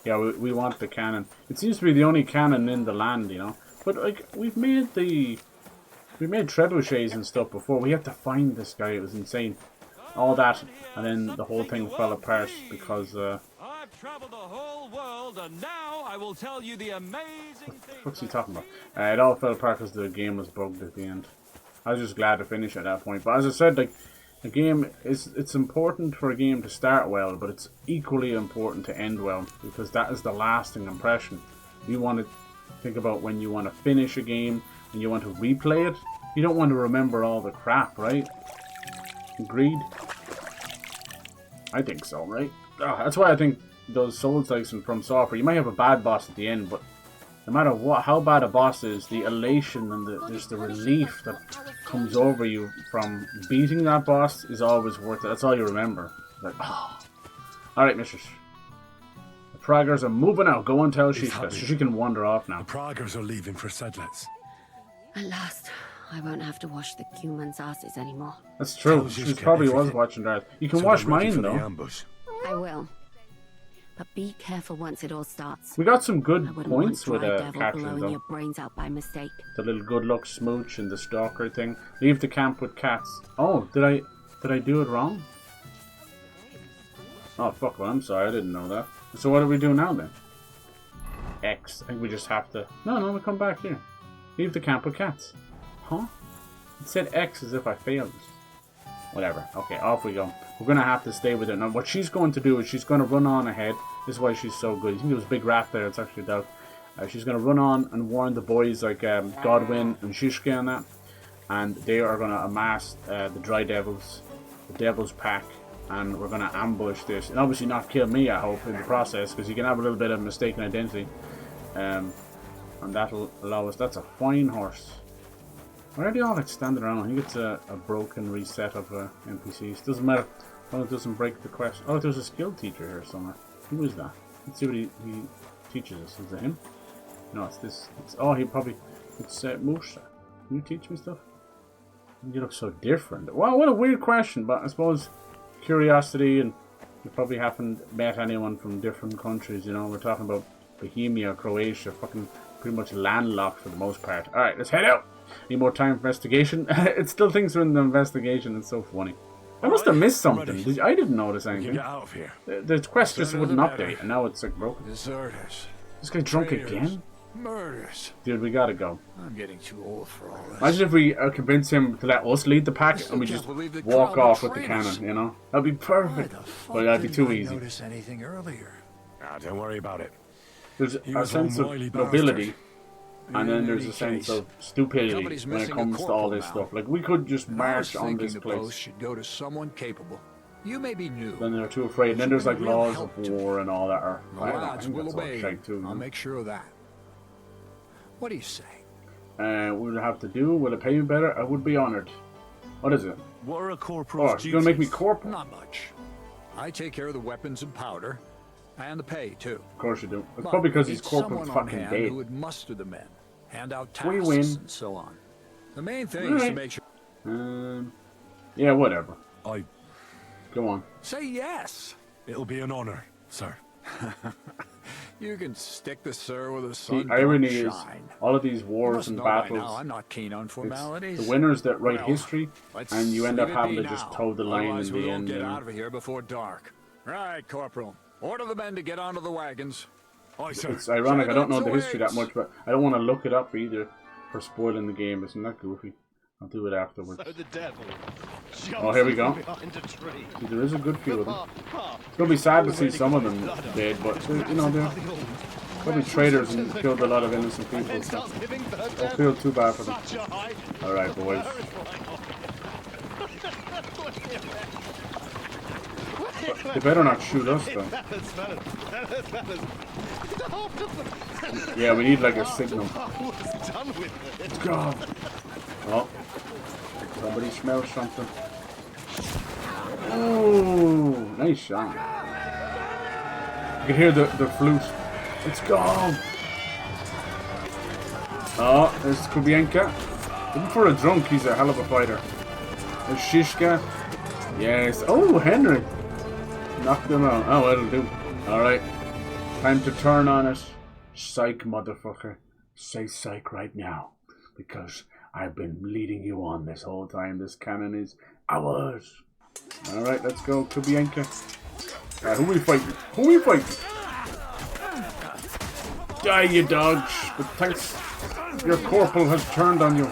Yeah, we want the cannon. It seems to be the only cannon in the land, you know. But like we've made trebuchets and stuff before. We had to find this guy. It was insane. All that, and then the whole thing fell apart because I've traveled the whole world, and now I will tell you the amazing thing. what's he talking about? It all fell apart because the game was bugged at the end. I was just glad to finish at that point. But as I said, like a game it's important for a game to start well, but it's equally important to end well because that is the lasting impression. You want to think about when you want to finish a game and you want to replay it. You don't want to remember all the crap, right? Agreed? I think so, right? That's why I think those Souls-likes and From Software, you might have a bad boss at the end, but no matter how bad a boss is, the elation and just the relief that comes over you from beating that boss is always worth it. That's all you remember. Like, oh. Alright, mistress. The Praggers are moving out. Go and tell Shishka so she can wander off now. The Praggers are leaving for Sedlitz. At last, I won't have to wash the humans' asses anymore. That's true. She probably was watching that. You can wash mine, though. I will. But be careful once it all starts. We got some good I wouldn't points want with Dry Devil Catherine, blowing though. your brains out by mistake. The little good luck smooch and the stalker thing. Leave the camp with cats. Oh, did I do it wrong? Oh fuck, well I'm sorry, I didn't know that. So what do we do now then? X. I think we just have to... No, we come back here. Leave the camp with cats. Huh? It said X as if I failed. Whatever. Okay, off we go. We're going to have to stay with it. Now, what she's going to do is she's going to run on ahead. This is why she's so good. You think there was a big rat there. It's actually a dog. She's going to run on and warn the boys like Godwin and Shishka and that. And they are going to amass the Dry Devils, the Devil's Pack. And we're going to ambush this. And obviously not kill me, I hope, in the process. Because you can have a little bit of mistaken identity. And that'll allow us... That's a fine horse. Why are they all like standing around? I think it's a broken reset of NPCs. Doesn't matter. Oh, it doesn't break the quest. Oh, there's a skill teacher here somewhere. Who is that? Let's see what he teaches us. Is it him? No, it's this. It's Musa. Can you teach me stuff? You look so different. Wow, what a weird question. But I suppose curiosity, and you probably haven't met anyone from different countries. You know, we're talking about Bohemia, Croatia, fucking pretty much landlocked for the most part. All right, let's head out. Need more time for investigation. It still thinks we're in the investigation. It's so funny. I must have missed something. I didn't notice anything. Get out of here. The quest just wouldn't update, and now it's like broken. Deserters. This guy drunk again? Murders. Dude, we gotta go. I'm getting too old for all this. Imagine if we convince him to let us lead the pack and we just walk off with the cannon, you know? That'd be perfect. But that'd be too easy. Notice anything earlier? Don't worry about it. There's a sense of nobility. And then there's a sense of stupidity when it comes to all this stuff. Like, we could just march on this the place. post should go to someone capable. You may be new. Then they're too afraid. And then there's like laws of war and all that. The lads will obey. I'll make sure of that. What do you say? We'll have to do. Will it pay you better? I would be honored. What is it? What are a corporal's duties? You're gonna make me corporal? Not much. I take care of the weapons and powder. And the pay, too. Of course you do. It's probably because he's corporal's fucking dead. Who would muster the men, hand out We tasks, win. and so on. The main thing is to make sure... Yeah, whatever. Go on. Say yes. It'll be an honor, sir. You can stick the sir with a The sun. irony is, shine. all of these You wars must and know by battles, now I'm not keen on it's formalities. the winners that write Well, history, let's and you end up leave it having be to just now. toe the line Otherwise in we the won't end. get You know? out of here before dark. Right, Corporal. Order the men to get onto the wagons. Aye, sir. It's ironic, I don't know the Silence history that awaits. much, but I don't want to look it up either for spoiling the game. Isn't that goofy? I'll do it afterwards. So the devil Oh, here we go. behind a tree. See, there is a good few of them. It's going to be sad to see some of them dead, but, you know, they're probably traitors and killed a lot of innocent people, so don't feel too bad for them. Alright, boys. They better not shoot us, though. Yeah, we need like a signal. Let's go. Oh, somebody smells something. Oh, nice shot. You can hear the flute. Let's go. Oh, there's Kubienka. Even for a drunk, he's a hell of a fighter. There's Shishka. Yes. Oh, Henry. Knocked him out. Oh, that'll do. Alright. Time to turn on it. Psych, motherfucker. Say psych right now. Because I've been leading you on this whole time. This cannon is ours. Alright, let's go. Kubienka. Who we fighting? Who we fighting? Die, you dogs. But thanks. Your corporal has turned on you.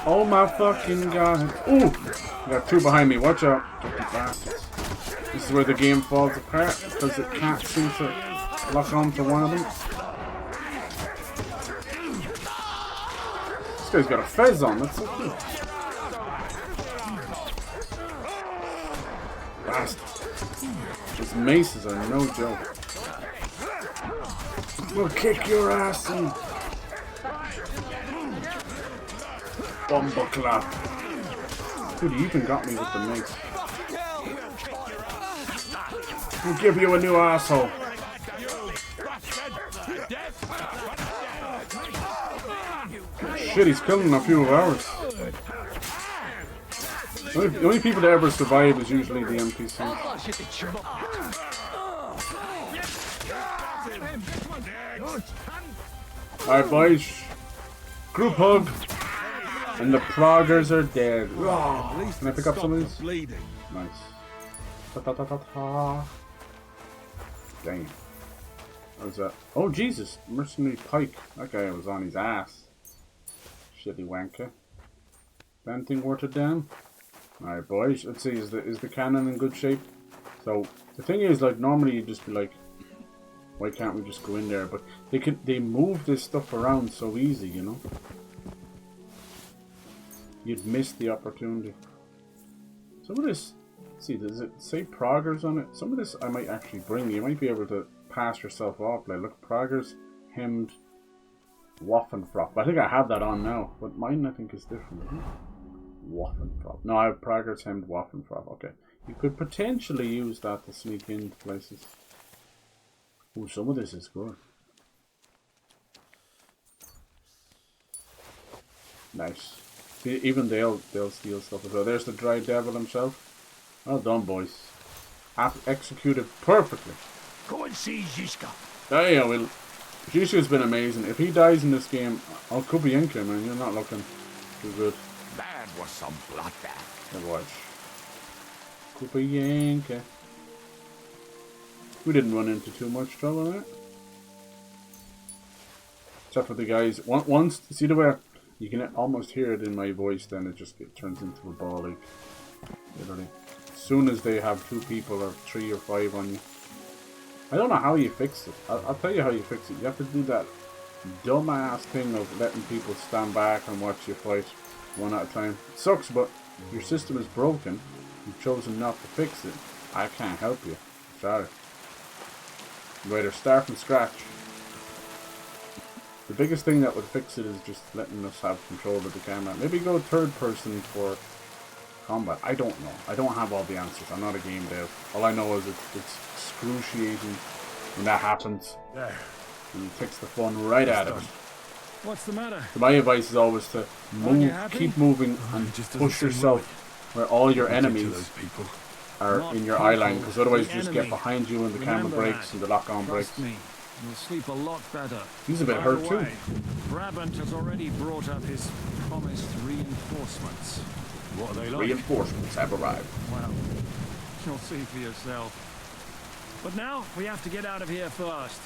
Oh my fucking god. Ooh! Got two behind me. Watch out. This is where the game falls apart because it can't seem to lock on to one of them. This guy's got a fez on. That's so cool. Bastard. His maces are no joke. We'll kick your ass in. Bumbleclap. Dude, he even got me with the mace. We'll give you a new asshole. Shit, he's killing a few of ours. The only people that ever survive is usually the NPCs. Alright, boys. Group hug. And the proggers are dead. Oh, can I pick up some of these? Nice. Ta ta ta ta ta. Dang. What was that? Oh, Jesus. Mercenary Pike. That guy was on his ass. Shitty wanker. Anything watered down? Alright, boys. Let's see. Is the cannon in good shape? So, the thing is, like, normally you'd just be like, why can't we just go in there? But they move this stuff around so easy, you know? You'd miss the opportunity. Some of this, see, does it say proggers on it? Some of this I might actually bring. You might be able to pass yourself off. Like, look, proggers, hemmed, Waffenfrock. I think I have that on now, but mine I think is different. Isn't it? Waffenfrock. No, I have proggers, hemmed, Waffenfrock. Okay, you could potentially use that to sneak into places. Ooh, some of this is good. Nice. Even they'll steal stuff as well. There's the dry devil himself. Well done, boys. Executed perfectly. Go and see Zizka. Oh yeah, well, Zizka's been amazing. If he dies in this game, I'll Kubienka, man. You're not looking too good. That was some bloodbath. Hey, watch. Kubienka. We didn't run into too much trouble, right? Except for the guys. Once, see the way you can almost hear it in my voice, then it just turns into a ball ache. Literally. As soon as they have 2 people or 3 or 5 on you. I don't know how you fix it. I'll tell you how you fix it. You have to do that dumbass thing of letting people stand back and watch you fight one at a time. It sucks, but your system is broken. You've chosen not to fix it. I can't help you. Sorry. You either start from scratch. The biggest thing that would fix it is just letting us have control of the camera. Maybe go third person for combat. I don't know. I don't have all the answers. I'm not a game dev. All I know is it's excruciating when that happens. There. And it takes the fun right out of it. What's the matter? My advice is always to move, keep moving, and push yourself where all your enemies are in your eye line, because otherwise you just get behind you and the camera breaks and the lock-on breaks. You'll sleep a lot better. He's a bit hurt too. Brabant has already brought up his promised reinforcements. What are they like? Reinforcements have arrived. Well, you'll see for yourself. But now we have to get out of here first.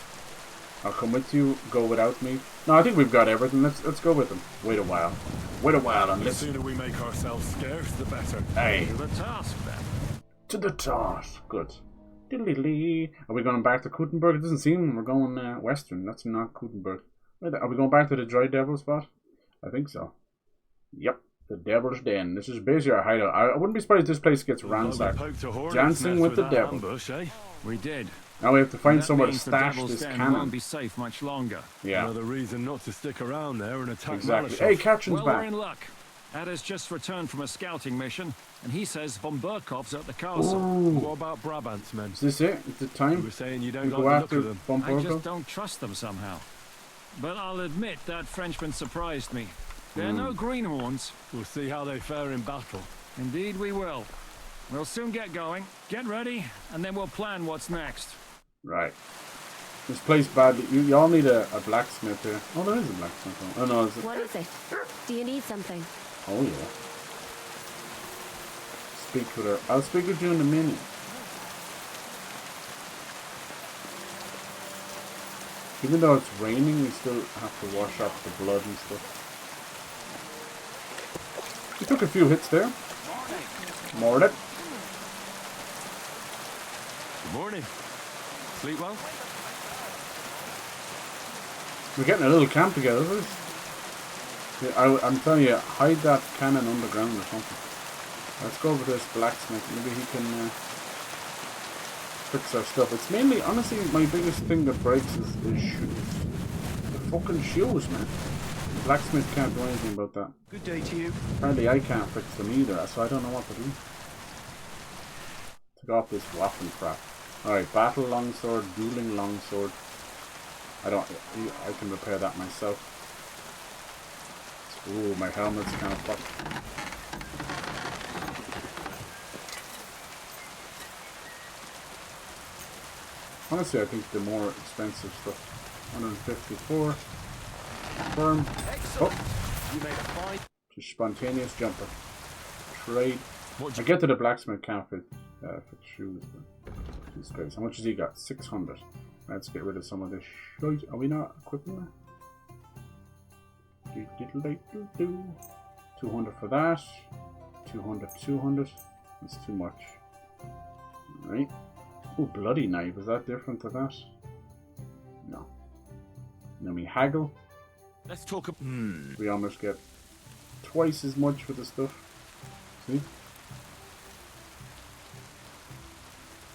I'll come with you. Go without me. No, I think we've got everything. Let's go with them. Wait a while. Wait a while and The listen. sooner we make ourselves scarce, the better. Hey. To the task then. To the task. Good. Are we going back to Kuttenberg? It doesn't seem we're going western. That's not Kuttenberg. Are we going back to the Dry Devil spot? I think so. Yep. The Devil's Den. This is basically our hideout. I wouldn't be surprised if this place gets ransacked. Dancing with the devil. Ambush, eh? We did. Now we have to find That somewhere to means the stash Devil's this Den cannon. won't be safe much longer. Yeah. Another reason not to stick around there and attack Exactly. Malashov. Hey, Katrin's Well, back. we're in luck. Ada's just returned from a scouting mission, and he says von Berkov's at the castle. Ooh. What about Brabant's men? Is this it? Is it time? You were saying you don't We like go the look after of them. Von I Berkov? just don't trust them somehow. But I'll admit that Frenchman surprised me. They're no greenhorns. We'll see how they fare in battle. Indeed we will. We'll soon get going. Get ready, and then we'll plan what's next. Right. This place badly. You all need a blacksmith here. Oh, there is a blacksmith. Oh no, is it? What is it? Do you need something? Oh yeah. Speak with her. I'll speak with you in a minute. Even though it's raining, we still have to wash off the blood and stuff. We took a few hits there. Morning. Good morning. Sleep well? We're getting a little camp together. I'm telling you, hide that cannon underground or something. Let's go over to this blacksmith. Maybe he can fix our stuff. It's mainly, honestly, my biggest thing that breaks is shoes. The fucking shoes, man. The blacksmith can't do anything about that. Good day to you. Apparently I can't fix them either, so I don't know what to do. Take off this waffling crap. Alright, battle longsword, dueling longsword. I can repair that myself. Ooh, my helmet's kind of fucked. Honestly, I think the more expensive stuff. 154. Confirm. Oh! Just spontaneous jumper. Trade. I get to the blacksmith can't fit shoes. But space. How much has he got? 600. Let's get rid of some of this shit. Are we not equipping that? 200 for that. 200. That's too much. Alright. Oh, bloody knife. Is that different to that? No. Then we haggle. Let's talk. We almost get twice as much for the stuff. See?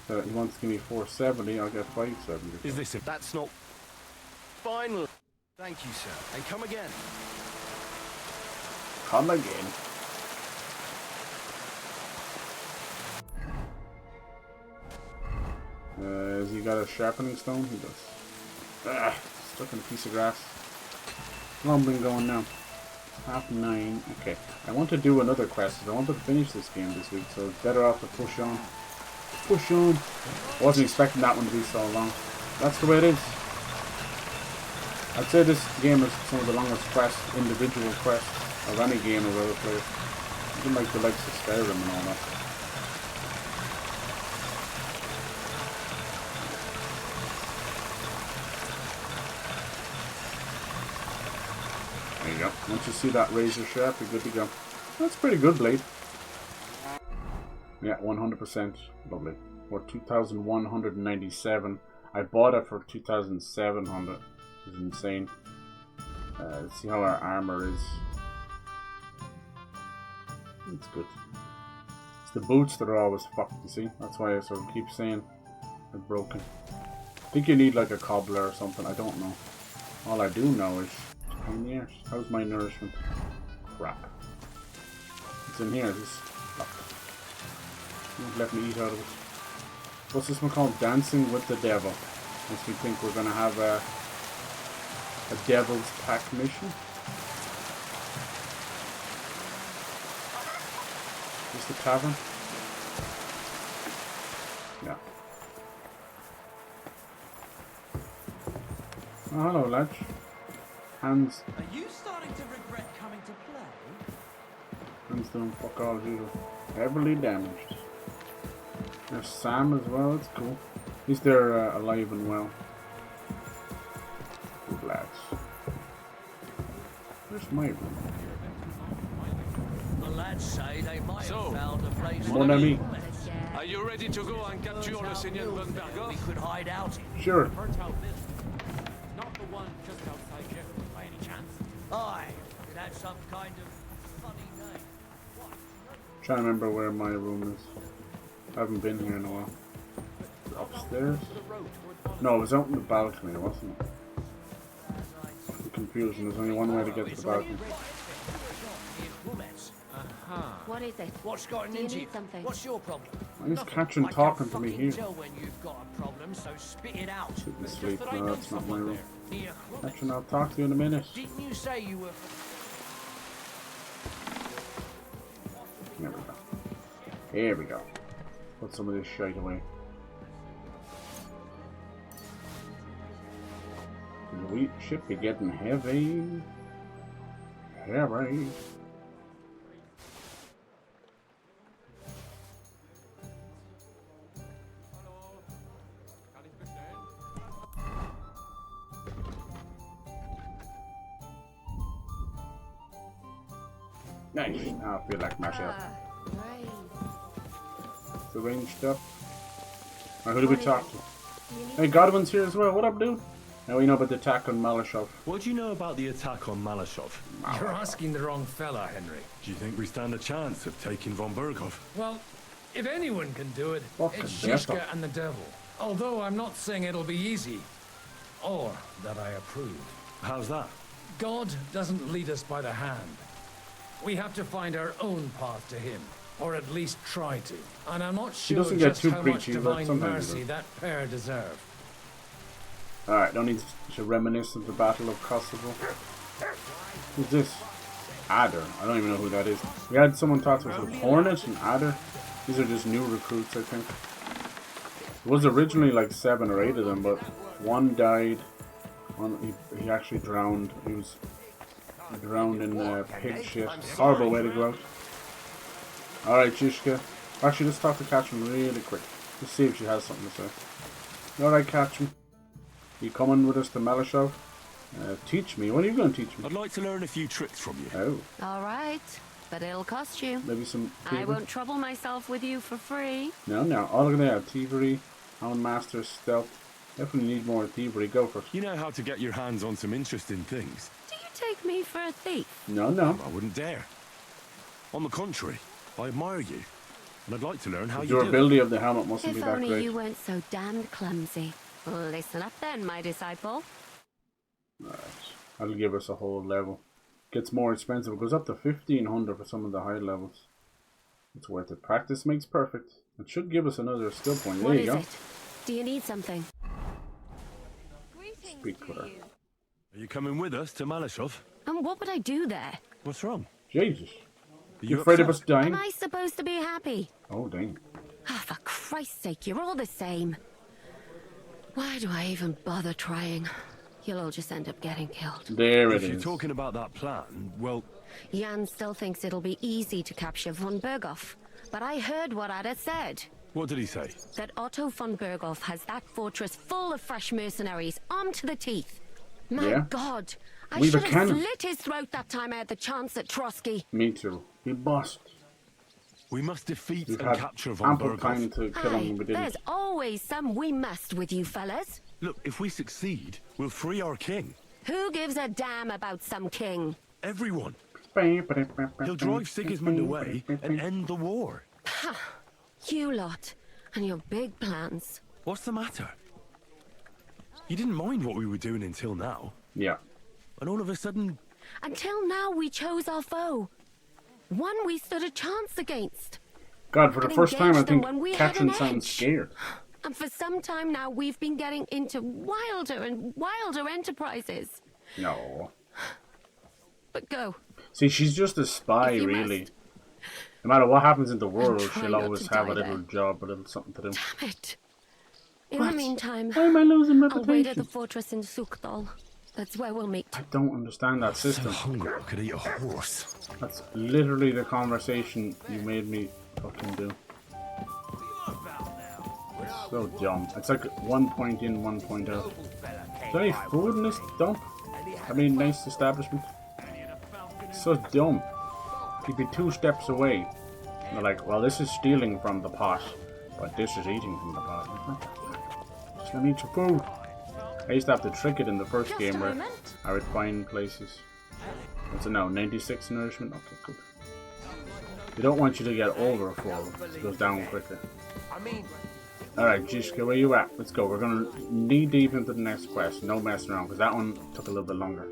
He wants to give me 470. I'll get 570. Is this it? That's not. Finally. Thank you, sir. And come again. Come again. Has he got a sharpening stone? He does. Ah, stuck in a piece of grass. Lumbering going now. 9:30. Okay. I want to do another quest. I want to finish this game this week, so it's better off to push on. Push on. I wasn't expecting that one to be so long. That's the way it is. I'd say this game is some of the longest quests, individual quests, of any game I've ever played. Even like the likes of Skyrim and all that. There you go. Once you see that razor sharp, you're good to go. That's pretty good, blade. Yeah, 100%. Lovely. For 2,197. I bought it for 2,700. Which is insane. Let's see how our armor is. It's good. It's the boots that are always fucked, you see? That's why I sort of keep saying they're broken. I think you need like a cobbler or something. I don't know. All I do know is how many years? How's my nourishment? Crap. It's in here. This won't let me eat out of it. What's this one called? Dancing with the Devil. Makes me think we're gonna have A Devil's Pack mission. Is the tavern? Yeah. Oh, hello, lads. Hands. Are you starting to regret coming to play? Hands doing fuck all as usual. Heavily damaged. There's Sam as well, that's cool. At least they're alive and well. Good lads. Where's my room? The lads say they might have found a place. Mon ami. Are you ready to go and capture the Signet von Bergow? We could hide out in. Sure. Not the one just outside here, by any chance. Aye, it had some kind of funny name. Trying to remember where my room is. I haven't been here in a while. Upstairs? No, it was out in the balcony, wasn't it? The confusion. There's only one way to get to the balcony. What is it? What's gotten Do you into need you? something? What's your problem? He's catching talking to me here. Tell when you've got a problem, so spit it out. Sitting asleep. No, that's not my room. Here. Catching, I'll talk to you in a minute. Didn't you say you were? There we go. Here we go. Put some of this shite away. The wheat should be getting heavy. Heavy. Nice. Now I feel like myself. It's arranged up. Alright, who do we talk to? Hey, Godwin's here as well. What up, dude? Now we know about the attack on Malashov. What do you know about the attack on Malashov? You're asking the wrong fella, Henry. Do you think we stand a chance of taking von Bergow? Well, if anyone can do it, Fucking it's devil. Shishka and the devil. Although I'm not saying it'll be easy, or that I approve. How's that? God doesn't lead us by the hand. We have to find our own path to him, or at least try to. And I'm not sure doesn't get just too how much preachy, but divine sometimes he mercy does. that pair deserve. Alright, don't need to reminisce of the Battle of Kosovo. Who's this? Adder. I don't even know who that is. We had someone talk to us with Hornet and Adder. These are just new recruits, I think. It was originally like 7 or 8 of them, but one died. One, he actually drowned. He was drowned in pig shit. Horrible way to go out. Alright, Shishka. Actually, let's talk to Katrin really quick. Let's see if she has something to say. Alright, Katrin. You coming with us to Malashov? Teach me. What are you going to teach me? I'd like to learn a few tricks from you. Oh. All right, but it'll cost you. Maybe some I thievery? won't trouble myself with you for free. No. All of that. Thievery, Houndmaster, stealth. Definitely need more thievery. Go for it. You know how to get your hands on some interesting things. Do you take me for a thief? No. I wouldn't dare. On the contrary, I admire you. And I'd like to learn how The you do it. durability of the helmet mustn't be If that only great. you weren't so damned clumsy. Listen up then, my disciple. Alright. That'll give us a whole level. Gets more expensive. It goes up to 1500 for some of the high levels. It's worth it. Practice makes perfect. It should give us another skill point. There What you is go. it? Do you need something? Speak with her. Are you coming with us to Malashov? And what would I do there? What's wrong? Jesus. Are You afraid of us dying? Am I supposed to be happy? Oh, dang. Ah, for Christ's sake, you're all the same. Why do I even bother trying? You'll all just end up getting killed. There it If you're is. talking about that plan, well... Jan still thinks it'll be easy to capture von Bergow. But I heard what Ada said. What did he say? That Otto von Bergow has that fortress full of fresh mercenaries, armed to the teeth. My Yeah. God, I We've a should have cannon. slit his throat that time I had the chance at Trotsky. Me too. He bust. We must defeat We've and had capture von ample Bergow. time to kill him, Aye, we didn't. there's always some we must with you fellas. Look, if we succeed, we'll free our king. Who gives a damn about some king? Everyone. He'll drive Sigismund away and end the war. Ha! You lot, and your big plans. What's the matter? You didn't mind what we were doing until now. Yeah. And all of a sudden... Until now we chose our foe. One we stood a chance against. God, for the And first time I engaged them think when we had Katrin an sounds edge. scared. And for some time now we've been getting into wilder and wilder enterprises. No. But go. See, she's just a spy, really. No matter what happens in the world, she'll always have a little job, a little something to do. Damn it. In the meantime, why am I losing I'll wait at the reputation? fortress in Sukdal. That's where we'll meet. I don't understand that system. Hungry, I could eat a horse. That's literally the conversation you made me fucking do. So dumb. It's like 1 point in, 1 point out. Is there any food in this dump? I mean, nice establishment. So dumb. You'd be 2 steps away. And they're like, well, this is stealing from the pot, but this is eating from the pot. What the fuck? Just let me eat your food. I used to have to trick it in the first game where I would find places. What's it now? 96 nourishment? Okay, good. They don't want you to get over full. It goes down quicker. Alright, Jishka, where you at? Let's go. We're gonna knee deep into the next quest. No messing around, because that one took a little bit longer.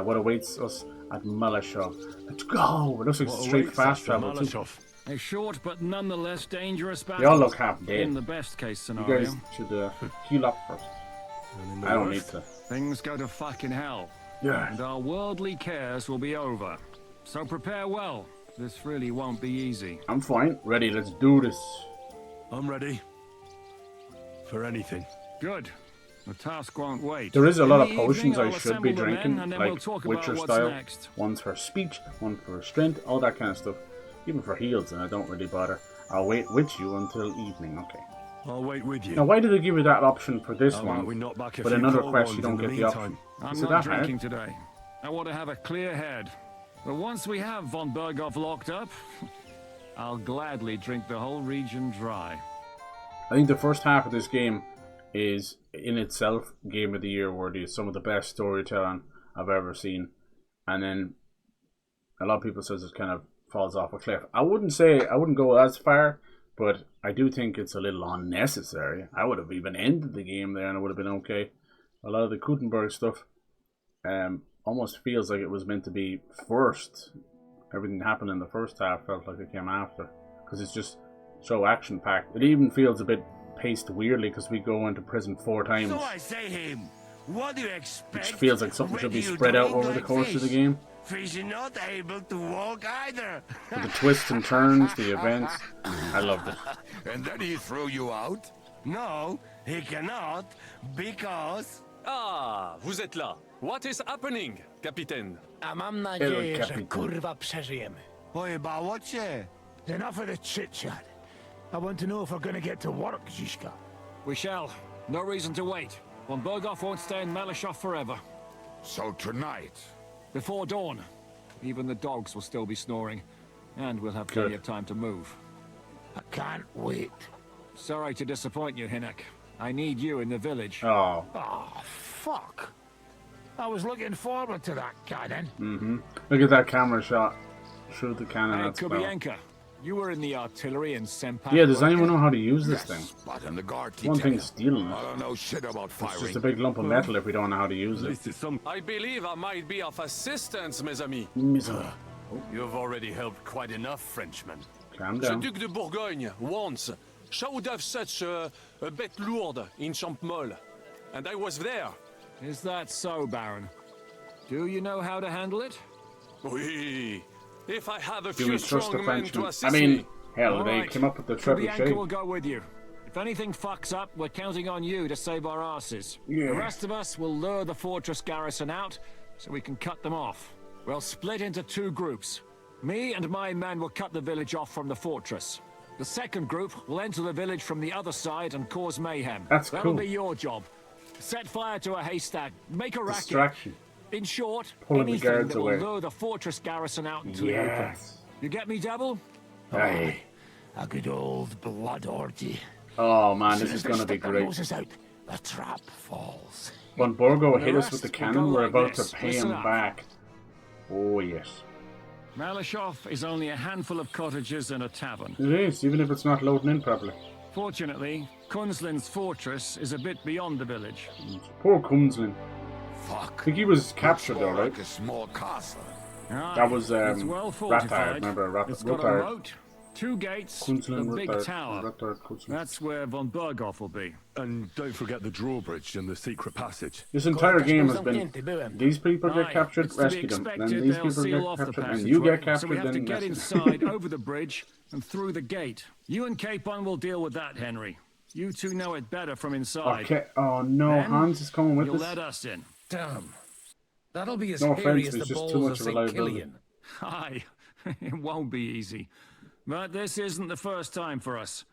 What awaits us at Malashov? Let's go! It looks like straight fast travel too. A short but nonetheless dangerous battle. They all look half dead. In the best case You scenario. guys should heal up first. I don't need to. Things go to fucking hell. Yeah. And our worldly cares will be over. So prepare well. This really won't be easy. I'm fine. Ready, let's do this. I'm ready. For anything. Good. The task won't wait. There is a lot of In the potions evening, I I'll should be assemble the men, drinking, and then like we'll talk Witcher about what's style. next. One's for speech, one for strength, all that kind of stuff. Even for heals, and I don't really bother. I'll wait with you until evening, okay. I'll wait with you. Now, why do they give you that option for this How one, about we knock back a but few another cold quest you ones don't in get the the option? meantime? I'm Is it not that hard? drinking today. I want to have a clear head. But once we have von Berghoff locked up, I'll gladly drink the whole region dry. I think the first half of this game is, in itself, Game of the Year worthy. It's some of the best storytelling I've ever seen. And then, a lot of people says it kind of falls off a cliff. I wouldn't go as far, but I do think it's a little unnecessary. I would have even ended the game there and it would have been okay. A lot of the Kuttenberg stuff almost feels like it was meant to be first. Everything that happened in the first half felt like it came after, because it's just so action packed. It even feels a bit paced weirdly because we go into prison 4 times. So I say him, what do you expect? Which feels like something should be spread out over the course of the game. Fish is not able to walk either. With the twists and turns, the events, I loved it. And then he threw you out? No, he cannot, because... Ah, vous êtes là. What is happening, Capitaine? A mam nadzieję, że kurwa przeżyjemy. Oj, bałocie. Enough of the chit-chat. I want to know if we're going to get to work, Zizka. We shall. No reason to wait. Von Berghoff won't stay in Malashov forever. So tonight? Before dawn. Even the dogs will still be snoring. And we'll have plenty of time to move. I can't wait. Sorry to disappoint you, Hinek. I need you in the village. Oh. Oh, fuck. I was looking forward to that cannon. Mm-hmm. Look at that camera shot. Shoot the cannon. Hey, That's Kubienka. You were in the artillery in Sempak. Yeah, does anyone know how to use this thing? But in the guard, One thing stealing it. I don't know shit about firing. It's just a big lump of metal if we don't know how to use it. I believe I might be of assistance, mes amis. You've already helped quite enough, Frenchman. Calm The down. Duc de Bourgogne once showed us such a bête lourde in Champmol, and I was there. Is that so, Baron? Do you know how to handle it? Oui. If I have a Do few we trust the strong men to Frenchman? assist I mean, me. hell, All they right. came up with the Kubienka will trebuchet. go with you. If anything fucks up, we're counting on you to save our asses. Yeah. The rest of us will lure the fortress garrison out so we can cut them off. We'll split into 2 groups. Me and my men will cut the village off from the fortress. The second group will enter the village from the other side and cause mayhem. That's That'll cool. be your job. Set fire to a haystack, make a racket. Distraction. In short, Pulling the anything guards that will away. lure the fortress garrison out into the open. Yes. You get me, Devil? Aye. A good old blood orgy. Oh man, this Soon is as they gonna be stick their great. noses out, the trap falls. When Borgo The hit us rest with the will cannon, go we're like about this. to pay Listen him up. back. Oh yes. Malashov is only a handful of cottages and a tavern. It is, even if it's not loading in properly. Fortunately, Kunzlin's fortress is a bit beyond the village. Poor Kunzlin. Fuck. I think he was captured though, More right? like a small castle. Ah, That was it's well Rattard, fortified. remember? It's got a Rattard. moat, 2 gates, the big tower. That's where von Berghoff will be. And don't forget the drawbridge and the secret passage. This entire game has been these people get captured, rescue them. Then these people get captured, and you get captured, so we have to then get inside, over the bridge, and through the gate. You and Capon will deal with that, Henry. You two know it better from inside. Okay. Oh no, then Hans is coming with you'll us. let us in. Damn. That'll be as No hairy offense, as it's the just too balls much of of a St. liability. Killian. Aye, it won't be easy. But this isn't the first time for us.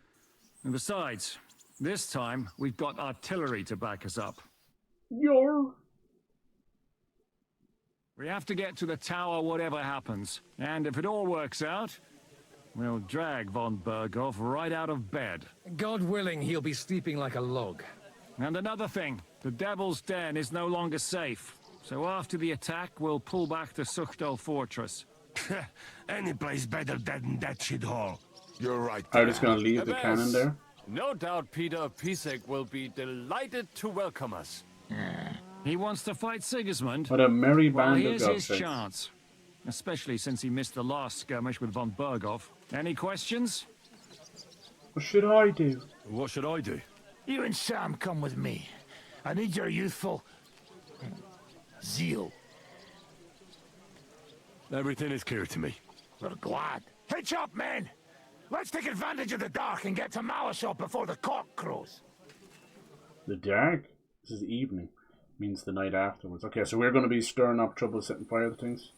And besides, this time we've got artillery to back us up. Yor. We have to get to the tower whatever happens. And if it all works out, we'll drag von Berghoff right out of bed. God willing, he'll be sleeping like a log. And another thing, the Devil's Den is no longer safe. So after the attack, we'll pull back to Suchtel Fortress. Any place better than that shithole. You're right. I'm just gonna leave the cannon there. No doubt Peter of Pisek will be delighted to welcome us. He wants to fight Sigismund. What a merry Well, band of here's his gobshites. chance. Especially since he missed the last skirmish with von Berghoff. Any questions? What should I do? What should I do? You and Sam come with me. I need your youthful zeal. Everything is clear to me. We're glad. Hitch up, men! Let's take advantage of the dark and get to Malashop before the cock crows. The dark? This is evening. Means the night afterwards. Okay, so we're going to be stirring up trouble, setting fire to things.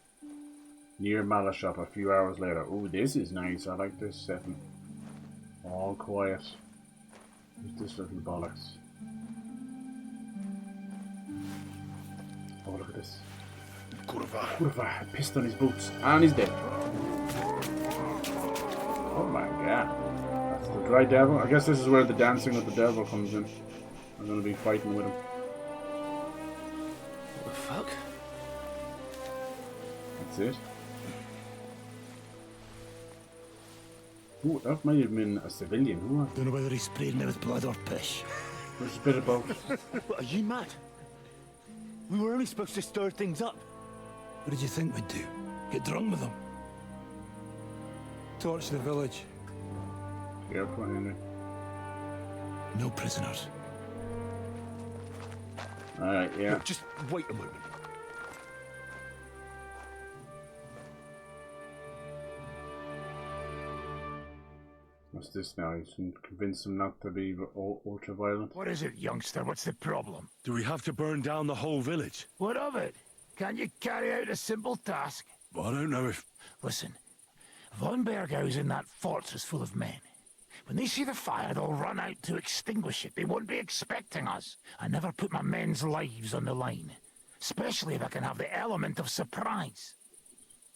Near Malashop a few hours later. Oh, this is nice. I like this setting. All quiet. Who's this little bollocks? Oh, look at this. Kurva pissed on his boots. And he's dead. Oh my god. That's the dry devil. I guess this is where the dancing with the devil comes in. I'm going to be fighting with him. What the fuck? That's it. Ooh, that might have been a civilian. Who? Don't know whether he sprayed me with blood or piss. There's a bit of both. What, are you mad? We were only supposed to stir things up. What did you think we'd do? Get drunk with them? Torch the village. Careful, Henry. No prisoners. Alright, yeah. Look, just wait a moment. What's this now? You can convince them not to be ultra violent. What is it, youngster? What's the problem? Do we have to burn down the whole village? What of it? Can't you carry out a simple task? Well, I don't know if... Listen, von Bergow's in that fortress full of men. When they see the fire, they'll run out to extinguish it. They won't be expecting us. I never put my men's lives on the line. Especially if I can have the element of surprise.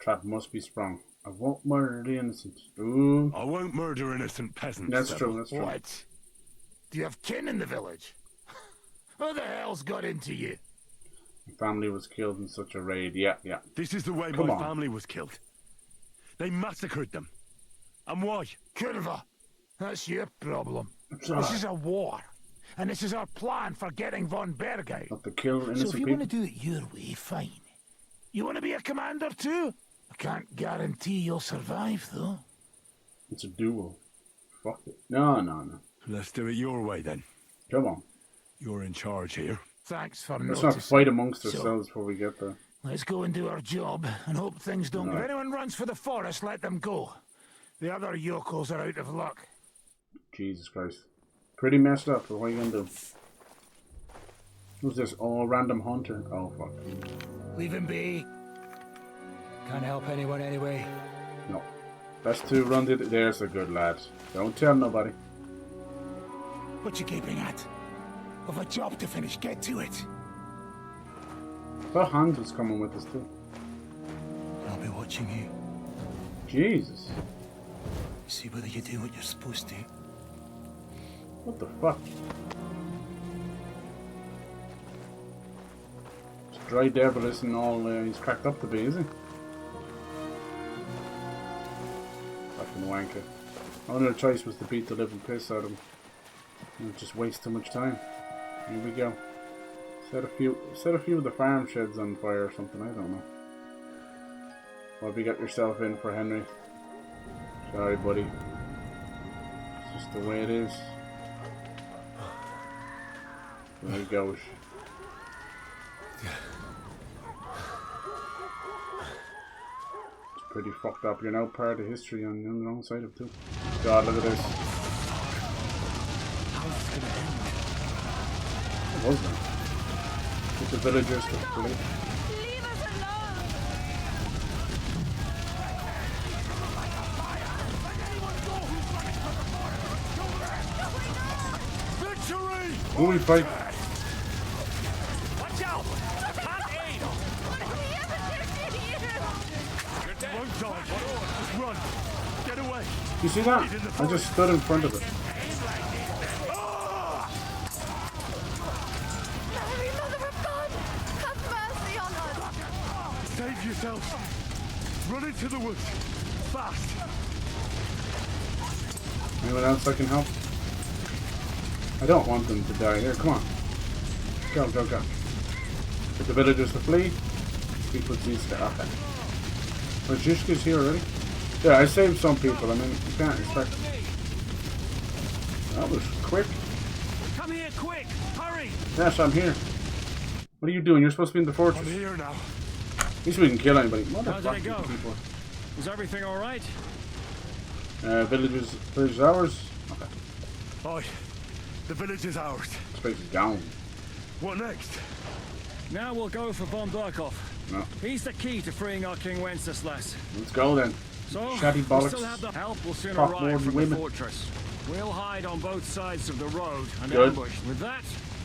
Trap must be sprung. I won't murder the innocent. Ooh. I won't murder innocent peasants. That's true, that's true. What? Do you have kin in the village? Who the hell's got into you? My family was killed in such a raid. Yeah, yeah. This is the way my family was killed. They massacred them. And why? Kurva, that's your problem. Sorry. This is a war. And this is our plan for getting von Bergow. Not to kill innocent So if you people. want to do it your way, fine. You want to be a commander too? I can't guarantee you'll survive, though. It's a duel. Fuck it. No, no, no. Let's do it your way then. Come on. You're in charge here. Thanks for Let's noticing. not fight amongst So, ourselves before we get there. let's go and do our job and hope things don't... Right. If anyone runs for the forest, let them go. The other yokels are out of luck. Jesus Christ. Pretty messed up, but what are you gonna do? Who's this? Oh, random hunter. Oh, fuck. Leave him be. Can't help anyone anyway. No. Best to run the... There's a good lad. Don't tell nobody. What you keeping at? We've a job to finish. Get to it. Thought Hans was coming with us too. I'll be watching you. Jesus. See whether you do what you're supposed to. What the fuck? This dry devil isn't all he's cracked up to be, is he? Fucking wanker. My only choice was to beat the living piss out of him. And just waste too much time. Here we go. Set a few of the farm sheds on fire or something, I don't know. What have you got yourself in for, Henry? Sorry, buddy. It's just the way it is. There he goes. It's pretty fucked up. You're now part of history on the wrong side of it too. God, look at this. What was that? With the villagers to flee. Who we fight? Watch out! I can't aid! Run, George! Just run! Get away! You see that? I just stood in front of it. Mary, Mother of God, have mercy on us! Save yourself! Run into the woods! Fast! Anyone else I can help? I don't want them to die. Here, come on. Go, go, go. Get the villagers to flee. People needs to happen. Oh, Zhishka's here already? Yeah, I saved some people. I mean, you can't expect... That was quick. Come here, quick! Hurry! Yes, I'm here. What are you doing? You're supposed to be in the fortress. I'm here now. At least we can kill anybody. How did it go? People. Is everything alright? Village is ours. Okay. Oi. The village is ours. This place is down. What next? Now we'll go for von Berghoff. No. He's the key to freeing our King Wenceslas. Let's go then. So, Shatty we bollocks. still have the help will soon Cock arrive from women. the fortress. We'll hide on both sides of the road and Good. ambush. With that,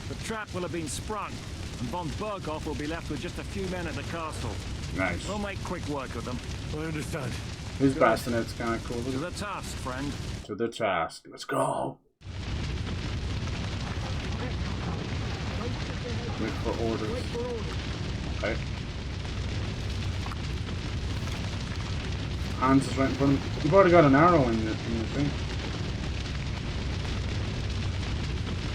the trap will have been sprung, and von Berghoff will be left with just a few men at the castle. Nice. We'll make quick work of them. I understand. His bastinet's kind of cool. To the task, friend. To the task. Let's go. Wait for orders. Okay. Hans is right in front of me. You've already got an arrow in your thing.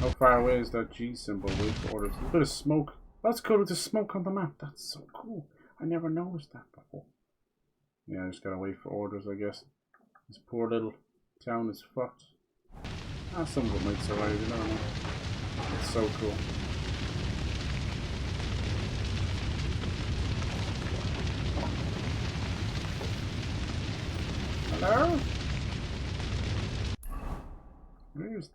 How far away is that G symbol? Wait for orders. A bit of smoke. That's cool with the smoke on the map. That's so cool. I never noticed that before. Yeah, I just gotta wait for orders, I guess. This poor little town is fucked. Ah, some of it might survive, you never know. It's so cool. Hello? Where's...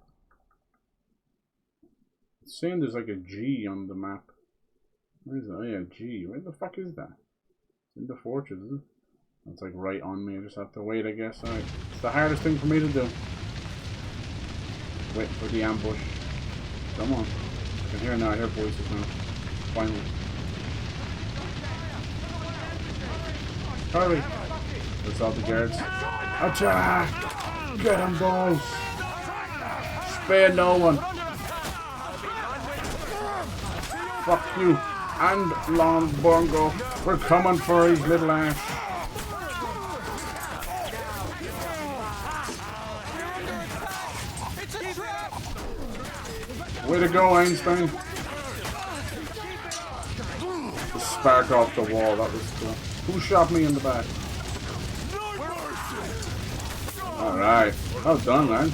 It's saying there's like a G on the map. Where's that? Oh yeah, G. Where the fuck is that? It's in the fortress, isn't it? It's like right on me. I just have to wait, I guess. Alright. It's the hardest thing for me to do. Wait for the ambush. Come on. I can hear now. I hear voices now. Finally. Hurry! That's all the guards. Attack! Get him, boys! Spare no one! Fuck you! And Long Bongo! We're coming for his little ass! Way to go, Einstein! The spark off the wall, that was cool. Who shot me in the back? Alright. Well done, lads.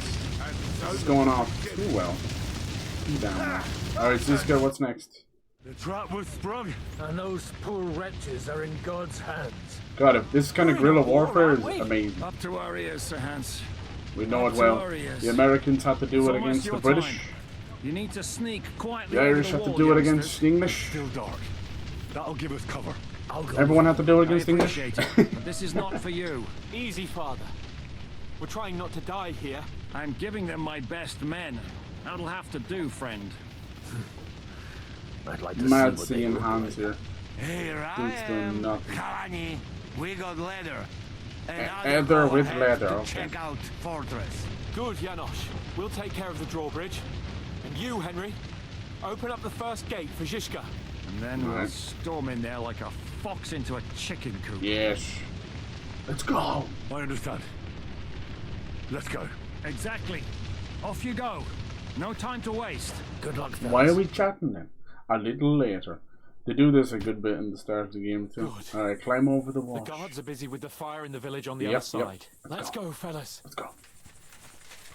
This is going off too well. Down there. Alright, Cisco, what's next? The trap was sprung, and those poor wretches are in God's hands. God, if this kind of guerrilla warfare is amazing. Up to our ears, Sir Hans. We know it well. The Americans had to do it against the British. You need to sneak quietly. The Irish had to do it against the English. Still dark. That'll give us cover. Everyone had to do it against English. But this is not for you. Easy, Father. We're trying not to die here. I'm giving them my best men. That'll have to do, friend. I'd like to Mad see seeing what they Hans here. Here I Dude's doing am, nothing. Kalani. We got leather. Leather with leather, okay. Check out fortress. Good, Janosch. We'll take care of the drawbridge. And you, Henry, open up the first gate for Zhishka. And then we'll storm in there like a fox into a chicken coop. Yes. Let's go. I understand. Let's go. Exactly. Off you go. No time to waste. Good luck, Why are we chatting then? A little later. They do this a good bit in the start of the game too. Alright, climb over the wall. The guards are busy with the fire in the village on the other side. Let's go, fellas. Let's go.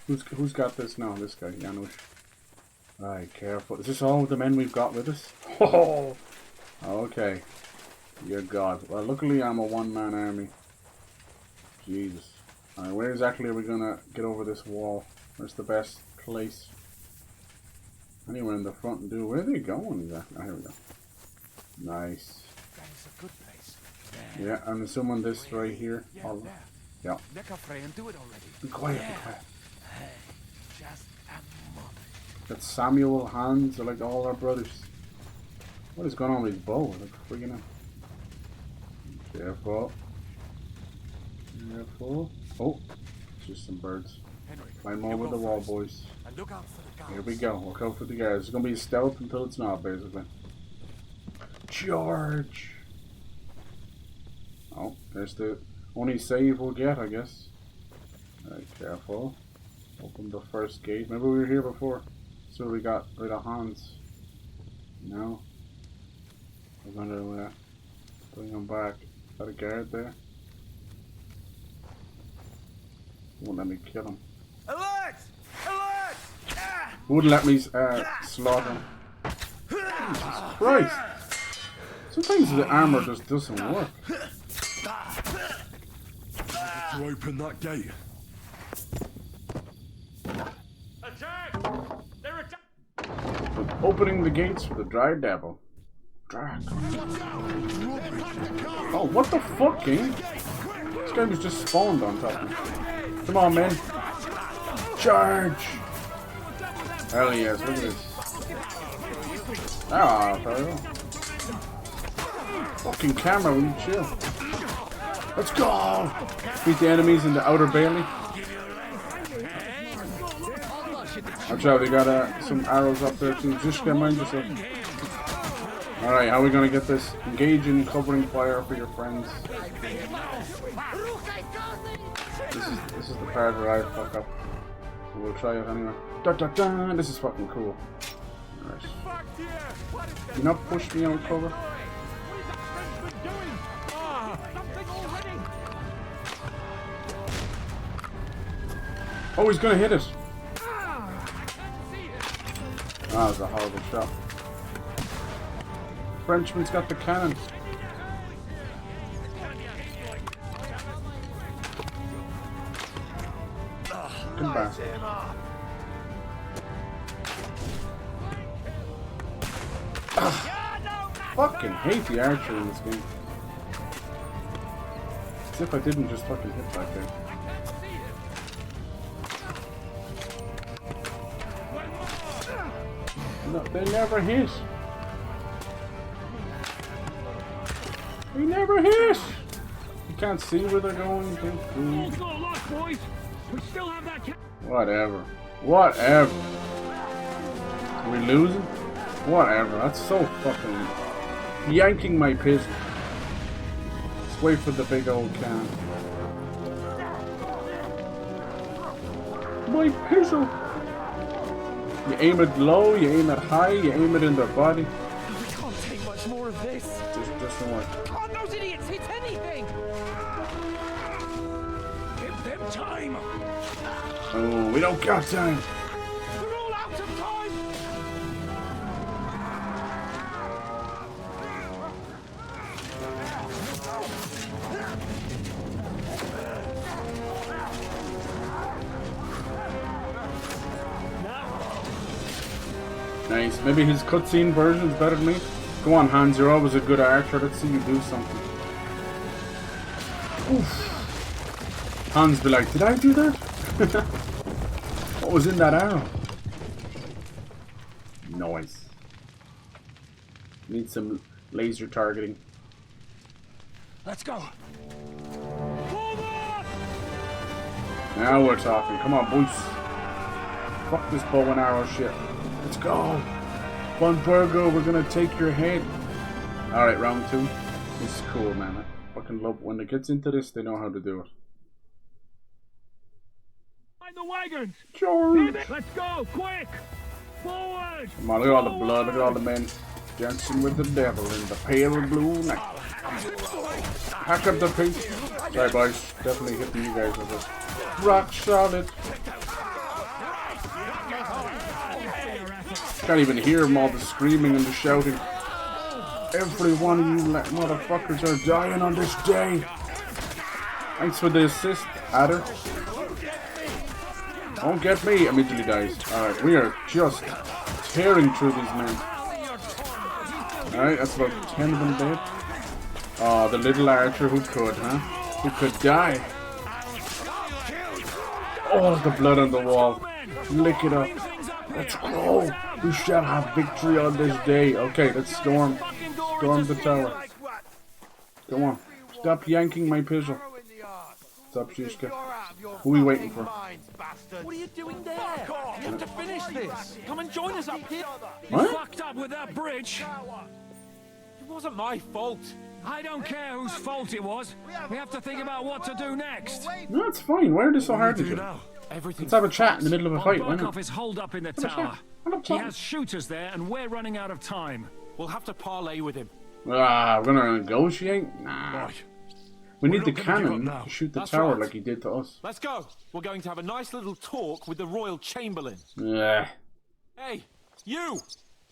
Who's got this now? This guy, Janusz. Alright, careful. Is this all the men we've got with us? Oh, okay. Dear God. Well, luckily I'm a one-man army. Jesus. Alright, where exactly are we gonna get over this wall? Where's the best place? Anywhere in the front and do. Where are they going exactly? Oh, here we go. Nice. That's a good place. Yeah, I'm assuming this right here. Yeah. Do it already. Be quiet, be quiet. Hey, just a moment. Got Samuel, Hans, they're like all our brothers. What is going on with his bow? Like freaking out. Careful. Careful. Oh, it's just some birds. Climb over the wall, boys. And look out for the guards. Here we go. Look out for the guards. It's gonna be stealth until it's not, basically. Charge! Oh, there's the only save we'll get, I guess. Alright, careful. Open the first gate. Maybe we were here before. So we got rid of Hans. No. We're gonna bring him back. Is that a guard there? Won't let me kill him. Alert! Alert! Wouldn't let me slaughter him. Jesus Christ! Sometimes the armor just doesn't work. To open that gate. Attack! They're Opening the gates for the dry devil. Drag. Oh, what the fuck, King? This guy was just spawned on top of me. Come on, men. Charge! Hell yes, look at this. Ah, fellow. Fucking camera, will you chill? Let's go! Beat the enemies in the outer bailey. Watch out, they got some arrows up there too. Just remind yourself. Alright, how are we gonna get this? Engage in covering fire for your friends. This is the part where I fuck up. We'll try it anyway. Da, da, da. This is fucking cool. Alright. Do not push me out cover. Oh, he's gonna hit it. That was a horrible shot. Frenchman's got the cannon. Come back. Fucking hate the archer in this game. As if I didn't just fucking hit back there. No, they never hit. They never hit. You can't see where they're going. Whatever. Whatever. Are we losing? Whatever. That's so fucking yanking my pistol. Let's wait for the big old can. My pistol. You aim it low, you aim it high, you aim it in their body. We can't take much more of this. Just doesn't work. Can't those idiots hit anything? Give them time. Oh, we don't got time. We're all out of time. Nice. Maybe his cutscene version is better than me. Go on, Hans. You're always a good archer. Let's see you do something. Oof. Hans be like, did I do that? What was in that arrow? Nice. Need some laser targeting. Let's go. Now we're talking. Come on, boys. Fuck this bow and arrow shit. Let's go. Von BERGOW, we're gonna take your head. Alright, round 2. This is cool, man. I fucking love when it gets into this, they know how to do it. Find the wagons! George! Let's go, quick! Forward! Come on, look at all the blood, look at all the men. Dancing with the devil in the pale blue night. Pack up the pace. Sorry, boys. Definitely hitting you guys with this. Rock solid. Can't even hear them, all the screaming and the shouting. Every one of you motherfuckers are dying on this day. Thanks for the assist, Adder. Don't get me. Immediately dies. Alright, we are just tearing through these men. Alright, that's about 10 of them dead. Oh, the little archer who could, huh? Who could die. Oh, the blood on the wall. Lick it up. Let's go. We shall have victory on this day. Okay, let's storm. Storm the tower. Go on. Stop yanking my pizzle. Stop, Shishka. Who are we waiting for? What are you doing there? You have to finish this. Come and join us up here. What? You fucked up with that bridge. It wasn't my fault. I don't care whose fault it was. We have to think about what to do next. No, it's fine. Why are they so hard to do? Let's have a chat in the middle of a fight. Why not? BERGOW is holed up in the tower. He has shooters there, and we're running out of time. We'll have to parley with him. We're gonna negotiate? Nah. Right. We need the cannon to shoot the tower like he did to us. Let's go. We're going to have a nice little talk with the Royal Chamberlain. Yeah. Hey, you!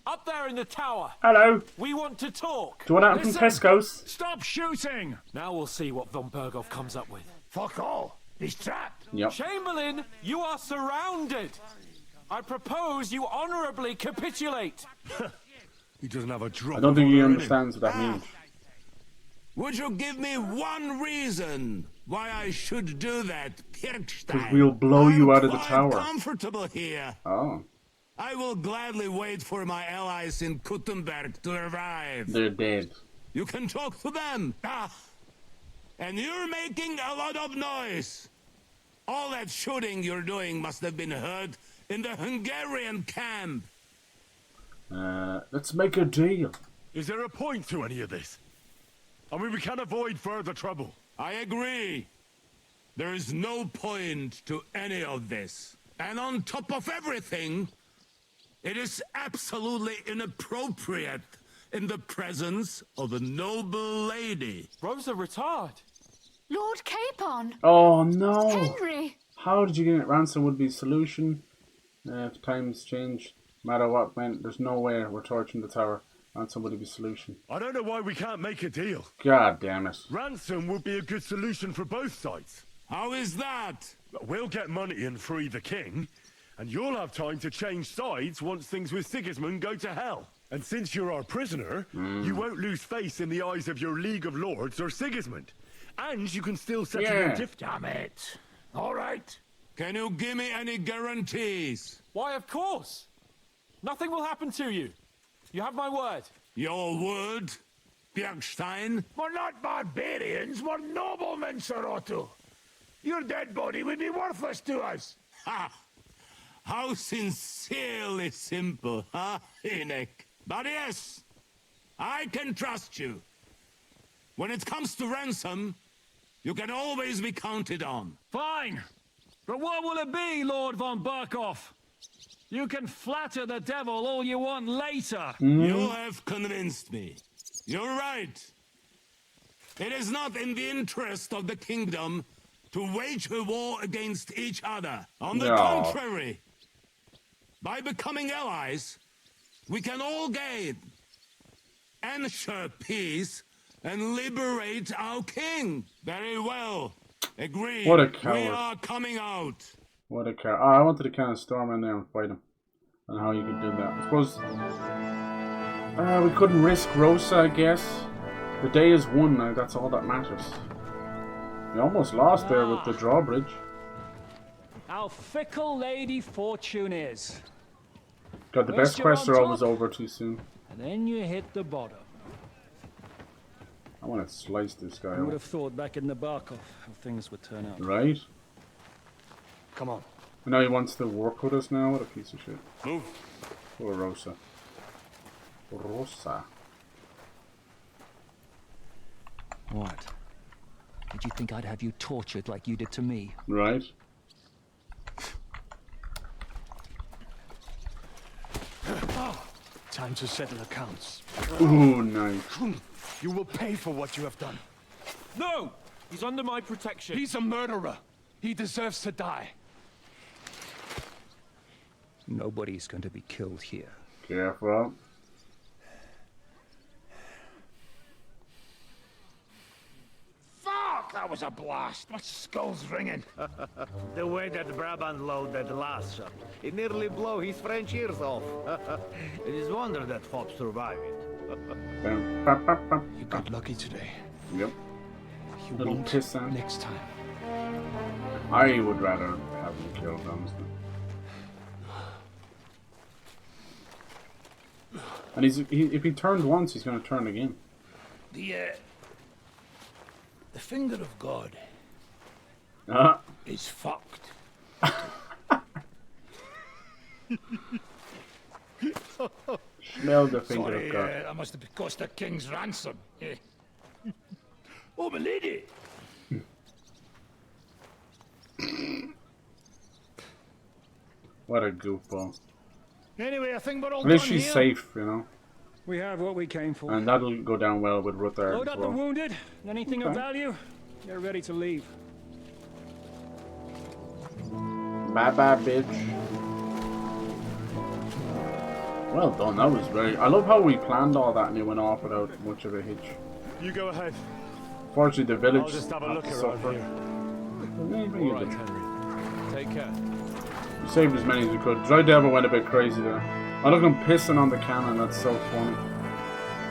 Up there in the tower. Hello. We want to talk. Do you want out from Tesco's? Stop shooting! Now we'll see what von BERGOW comes up with. Fuck all. He's trapped. Yep. Chamberlain, you are surrounded. I propose you honorably capitulate. He doesn't have a drop. I don't think he understands what that means. Would you give me one reason why I should do that, Because Pirkstein? we'll blow you out of the I'm tower. comfortable here. Oh. I will gladly wait for my allies in Kuttenberg to arrive. They're dead. You can talk to them. And you're making a lot of noise. All that shooting you're doing must have been heard in the Hungarian camp. Let's make a deal. Is there a point to any of this? I mean, we can avoid further trouble. I agree. There is no point to any of this. And on top of everything, it is absolutely inappropriate in the presence of a noble lady. Rosa retired. Lord Capon. Oh no! Henry. How did you get it? Ransom would be solution. If times change, no matter what went, there's no way we're torching the tower. Ransom would be solution. I don't know why we can't make a deal. God damn it. Ransom would be a good solution for both sides. How is that? We'll get money and free the king, and you'll have time to change sides once things with Sigismund go to hell. And since you're our prisoner, you won't lose face in the eyes of your League of Lords or Sigismund. And you can still settle your differences. Damn it. All right. Can you give me any guarantees? Why, of course. Nothing will happen to you. You have my word. Your word, Bjergstein? We're not barbarians, we're noblemen, Sir Otto. Your dead body would be worthless to us. Ha! How sincerely simple, huh, Enoch? But yes, I can trust you. When it comes to ransom, you can always be counted on. Fine. But what will it be, Lord von BERGOW? You can flatter the devil all you want later. You have convinced me. You're right. It is not in the interest of the kingdom to wage a war against each other. On the contrary, by becoming allies, we can all gain, ensure peace, and liberate our king. Very well. Agreed. What a coward. We are coming out. What a coward. Oh, I wanted to kind of storm in there and fight him. I don't know how you could do that. I suppose we couldn't risk Rosa, I guess. The day is won now, that's all that matters. We almost lost there with the drawbridge. How fickle Lady Fortune is. God, the best quests are always over too soon. And then you hit the bottom. I want to slice this guy Who would off. have thought back in the Barkov how things would turn out? Right? Come on. And now he wants to work with us now? What a piece of shit. Move. Poor Rosa. Rosa. What? Did you think I'd have you tortured like you did to me? Right. time to settle accounts. Ooh, nice. You will pay for what you have done. No! He's under my protection. He's a murderer. He deserves to die. Nobody's going to be killed here. Careful. Fuck! That was a blast. My skull's ringing. The way that Brabant loaded lush, it nearly blew his French ears off. It is wonder that Fop survived it. You got lucky today. Yep. You Little won't pissant. next time. I would rather have him killed, honestly. And if he turned once, he's going to turn again. The finger of God is fucked. Smell the finger Sorry, of God. that must have cost the king's ransom. Oh, my lady. What a goofball. Anyway, I think we're all At least done she's here. safe, you know. We have what we came for. And that'll go down well with Ruthard Load as up well. the wounded. Anything of Okay. value, they're ready to leave. Bye bye, bitch. Well done, that was very... I love how we planned all that and it went off without much of a hitch. You go ahead. Fortunately, the village I'll just have a had look to around suffer. here. Maybe All right, Henry. Take care. We saved as many as we could. Dry Devil went a bit crazy there. I look at him pissing on the cannon, that's so funny.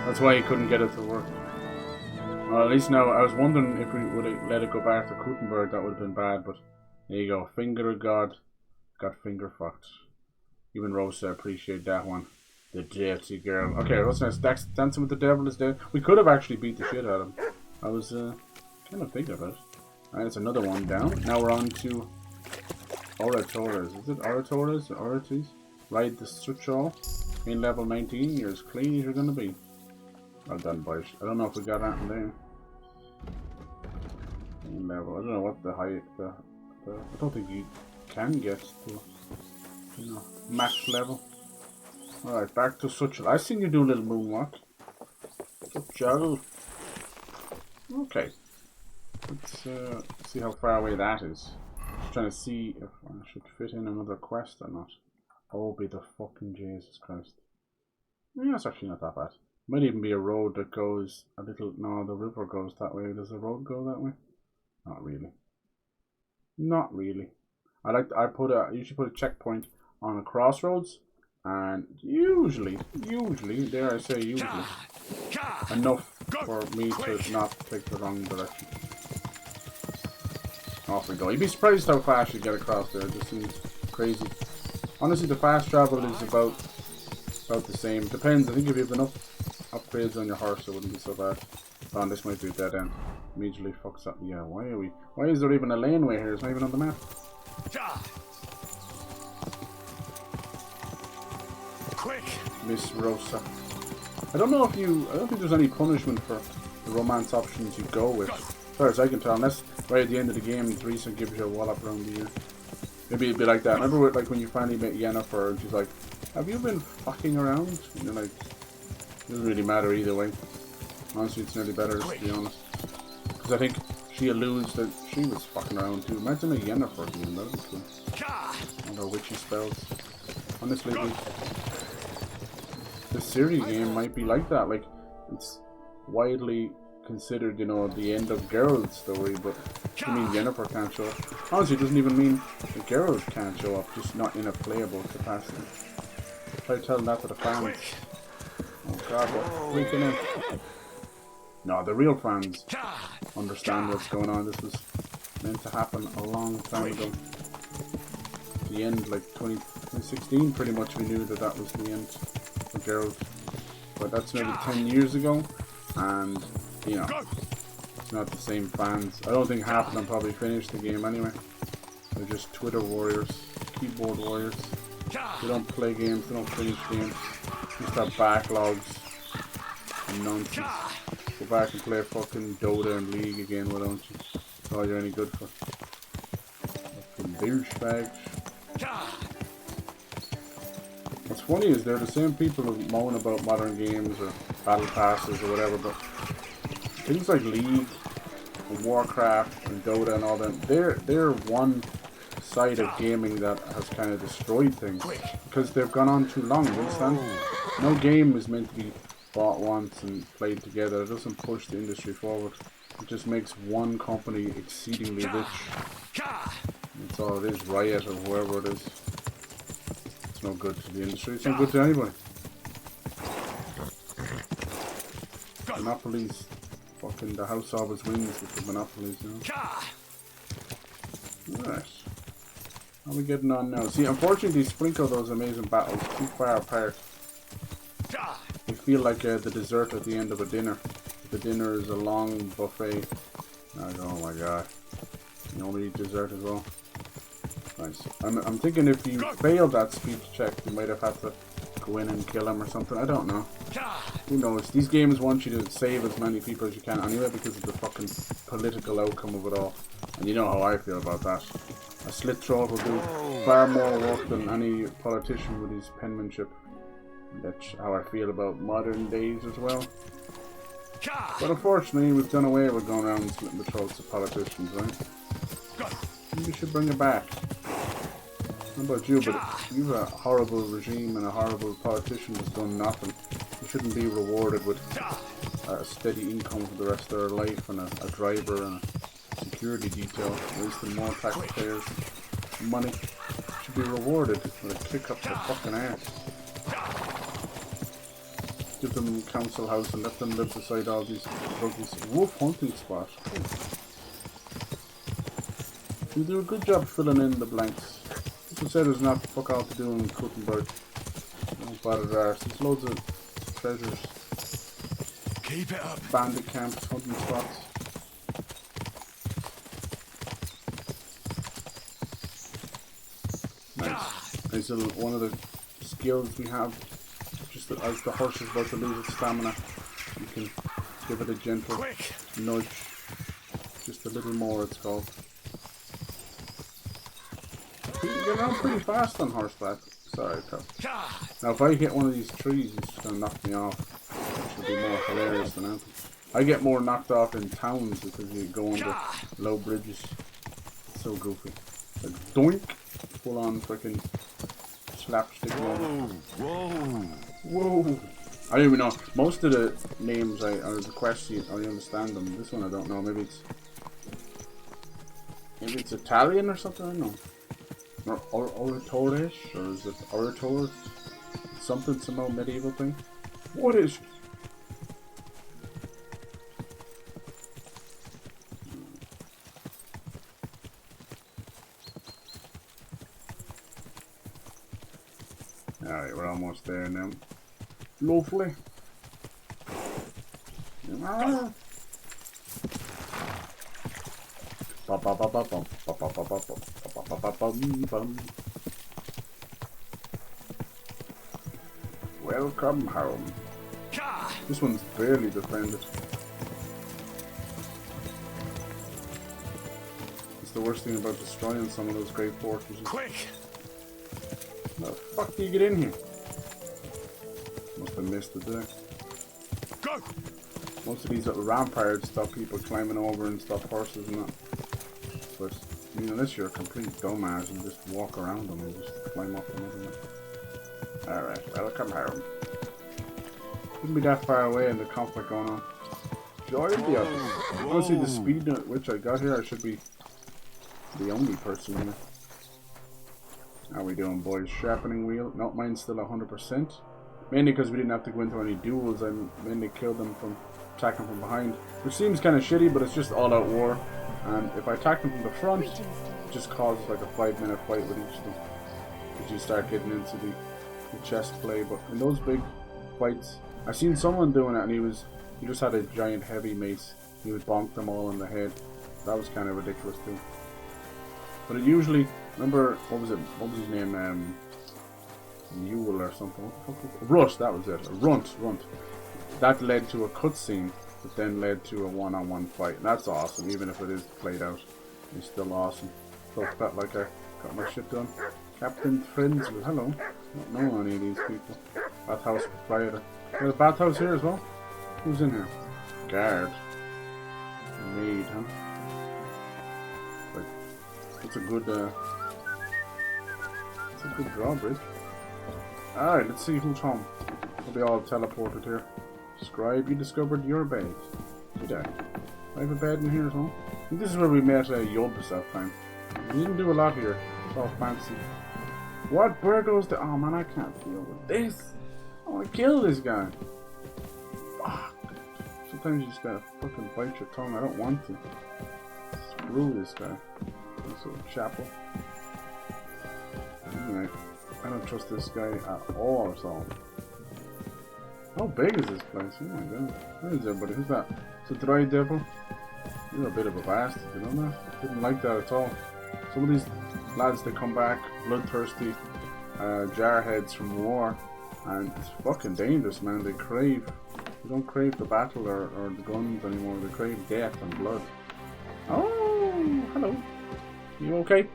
That's why he couldn't get it to work. Well, at least now, I was wondering if we would have let it go back to Kuttenberg, that would have been bad, but there you go. Finger of God got finger fucked. Even Rosa appreciate that one. The dirty girl. Okay, what's next? Dancing with the Devil is dead. We could have actually beat the shit out of him. I was kind of thinking about it. Alright, that's another one down. Now we're on to Orators. Is it Orators or Oraties? Ride the Suchol. In level 19, you're as clean as you're gonna be. Well done, boys. I don't know if we got that in there. In level. I don't know what the height. I don't think you can get to, you know, max level. Alright, back to Suchol. I seen you do a little moonwalk. Suchol. Okay. Let's see how far away that is. Just trying to see if I should fit in another quest or not. Oh, be the fucking Jesus Christ. Yeah, it's actually not that bad. Might even be a road that goes a little... No, the river goes that way. Does the road go that way? Not really. Not really. I usually put a checkpoint on a crossroads, and usually, dare I say usually, enough for me to not take the wrong direction. Off we go. You'd be surprised how fast you get across there. It just seems crazy. Honestly, the fast travel is about the same. Depends. I think if you have enough upgrades on your horse, it wouldn't be so bad. Oh, and this might be a dead end. Immediately fucks up. Yeah, why is there even a laneway here? It's not even on the map. Quick! Miss Rosa. I don't think there's any punishment for the romance options you go with. As far as I can tell, unless right at the end of the game, Teresa gives you a wallop around the ear. Maybe it'd be like that. Remember like when you finally met Yennefer and she's like, have you been fucking around? And you're like, it doesn't really matter either way. Honestly, it's nearly better, to be honest. Because I think she alludes that she was fucking around too. Imagine a Yennefer game, that would be cool. And her witchy spells. Honestly, the Ciri game might be like that. Like, it's widely considered, you know, the end of Geralt's story, but I mean Yennefer can't show up. Honestly, it doesn't even mean that Geralt can't show up, just not in a playable capacity. Try telling that to the fans. Oh god, they're freaking out. No, the real fans understand what's going on. This was meant to happen a long time ago. The end, like 2016, pretty much we knew that that was the end for Geralt. But that's nearly 10 years ago, and you know, it's not the same fans. I don't think half of them probably finished the game anyway. They're just Twitter warriors, keyboard warriors. They don't play games, they don't finish games. Just have backlogs and nonsense. Go back and play fucking Dota and League again, why don't you? That's all you're any good for. Fucking douchebags. What's funny is they're the same people who moan about modern games or battle passes or whatever, but things like League and Warcraft and Dota and all them, they're one side of gaming that has kind of destroyed things because they've gone on too long, you understand? No game is meant to be bought once and played together. It doesn't push the industry forward. It just makes one company exceedingly rich. That's all it is, Riot or whoever it is. It's no good to the industry, it's no good to anybody. Monopolies, fucking the house always wins with the monopolies, you know? Alright. How are we getting on now? See, unfortunately, they sprinkle those amazing battles too far apart. They feel like the dessert at the end of a dinner. The dinner is a long buffet. Oh my god. You only eat dessert as well. Nice. I'm thinking if you failed that speech check, you might have had to go in and kill him or something. I don't know. Who knows? These games want you to save as many people as you can anyway because of the fucking political outcome of it all. And you know how I feel about that. A slit throat will do far more work than any politician with his penmanship. That's how I feel about modern days as well. But unfortunately, we've done away with going around and slitting the throats of politicians, right? Maybe we should bring it back. How about you? But you've a horrible regime and a horrible politician who's done nothing. You shouldn't be rewarded with a steady income for the rest of their life and a driver and a security detail, wasting more taxpayers' money. Should be rewarded with a kick up the fucking ass. Give them council house and let them live beside all these buggies. Wolf hunting spot. You do a good job filling in the blanks. People say there's not fuck all to do in Kuttenberg. Don't bother there. There's loads of treasures. Keep it up. Bandit camps, hunting spots. Nice. Nice little one of the skills we have. Just as the horse is about to lose its stamina, you can give it a gentle nudge. Just a little more, it's called. You can get around pretty fast on horseback. Sorry, Cup. Now, if I hit one of these trees, it's just gonna knock me off. Which would be more hilarious than anything. I get more knocked off in towns because you go under low bridges. It's so goofy. Like, doink! Full on freaking slapstick. Whoa! I don't even know. Most of the names or the questions, I understand them. This one I don't know. Maybe it's Italian or something. I don't know. Or Oratores, or is it Orators? Something, some old medieval thing. What is? Alright, we're almost there now. Lovely. Ah. Welcome home. This one's barely defended. It's the worst thing about destroying some of those great fortresses. Quick! How the fuck do you get in here? Must have missed it there. Go! Most of these little ramparts stop people climbing over and stop horses and that. But I mean, unless you're a complete dumbass and just walk around them and just climb up them, isn't it? Alright, welcome home. Couldn't be that far away and the conflict going on. Joy of the others. Honestly, the speed at which I got here, I should be the only person here. How we doing, boys? Sharpening wheel. No, mine's still 100%. Mainly because we didn't have to go into any duels. I mainly killed them from attacking from behind. Which seems kind of shitty, but it's just all-out war. And if I attack them from the front, it just causes like a 5-minute fight with each of them. Because you start getting into the chest play. But in those big fights, I've seen someone doing it and he just had a giant heavy mace. He would bonk them all in the head. That was kind of ridiculous too. But it usually, remember, what was his name? Mule or something. What the fuck was it? Rush, that was it. Runt. That led to a cutscene that then led to a one-on-one fight. And that's awesome, even if it is played out. It's still awesome. So I felt like I got my shit done. Captain Frenzel, hello. Don't know any of these people. Bathhouse proprietor. There's a bathhouse here as well. Who's in here? Guard. Maid, huh? But it's a good drawbridge. Alright, let's see who's home. We'll be all teleported here. Scribe, you discovered your bed. Did I? I have a bed in here as well. I think this is where we met Yobs that time. We didn't do a lot here. It's all fancy. What BERGOW's the— oh man, I can't deal with this. I want to kill this guy. Fuck. Sometimes you just gotta fucking bite your tongue. I don't want to. Screw this guy. This little chapel. Anyway, I don't trust this guy at all, so. How big is this place? Oh my god. Where is everybody? Who's that? It's a dry devil. You're a bit of a bastard, you know that? Didn't like that at all. Some of these lads, they come back bloodthirsty, jarheads from war, and it's fucking dangerous, man. They don't crave the battle or the guns anymore. They crave death and blood. Oh, hello. You okay?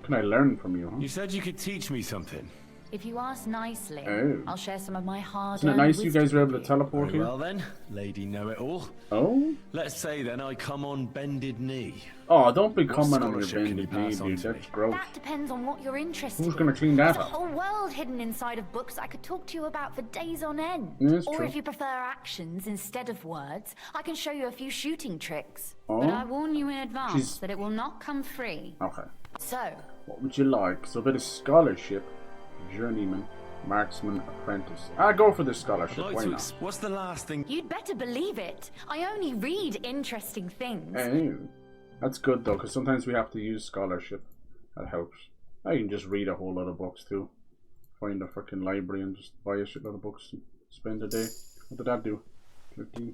Can I learn from you, huh? You said you could teach me something. If you ask nicely, Oh. I'll share some of my hard-earned Isn't it nice you wisdom guys were able to with you. teleport here? Well then, lady know-it-all. Oh? Let's say then I come on bended knee. Oh, don't be What coming on your scholarship can you bended knee, pass on dude. to That's me? gross. That depends on what you're interested Who's gonna clean There's that a up? whole world hidden inside of books I could talk to you about for days on end. Yeah, that's or true. if you prefer actions instead of words, I can show you a few shooting tricks. Oh? But I warn you in advance She's- that it will not come free. Okay. So, What would you like? So a bit of scholarship, journeyman, marksman, apprentice. I go for this scholarship. Why not? What's the last thing? you'd better believe it. I only read interesting things. Hey, that's good though, because sometimes we have to use scholarship. That helps. I can just read a whole lot of books too. Find a freaking library and just buy a shitload of books and spend a day. What did that do? 13.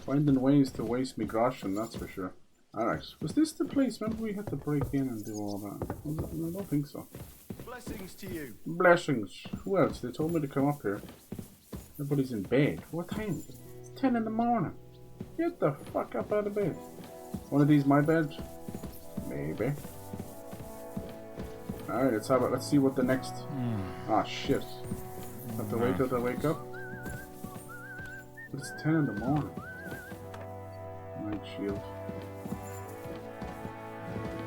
Finding ways to waste me groschen, that's for sure. Alright, was this the place? Remember we had to break in and do all that? Was it? I don't think so. Blessings to you. Blessings. Who else? They told me to come up here. Everybody's in bed. What time? It's 10 in the morning. Get the fuck up out of bed. One of these my beds? Maybe. Alright, let's have it. Let's see what the next... Ah, shit. Have to wake up to wake up? But it's 10 in the morning. Night shield.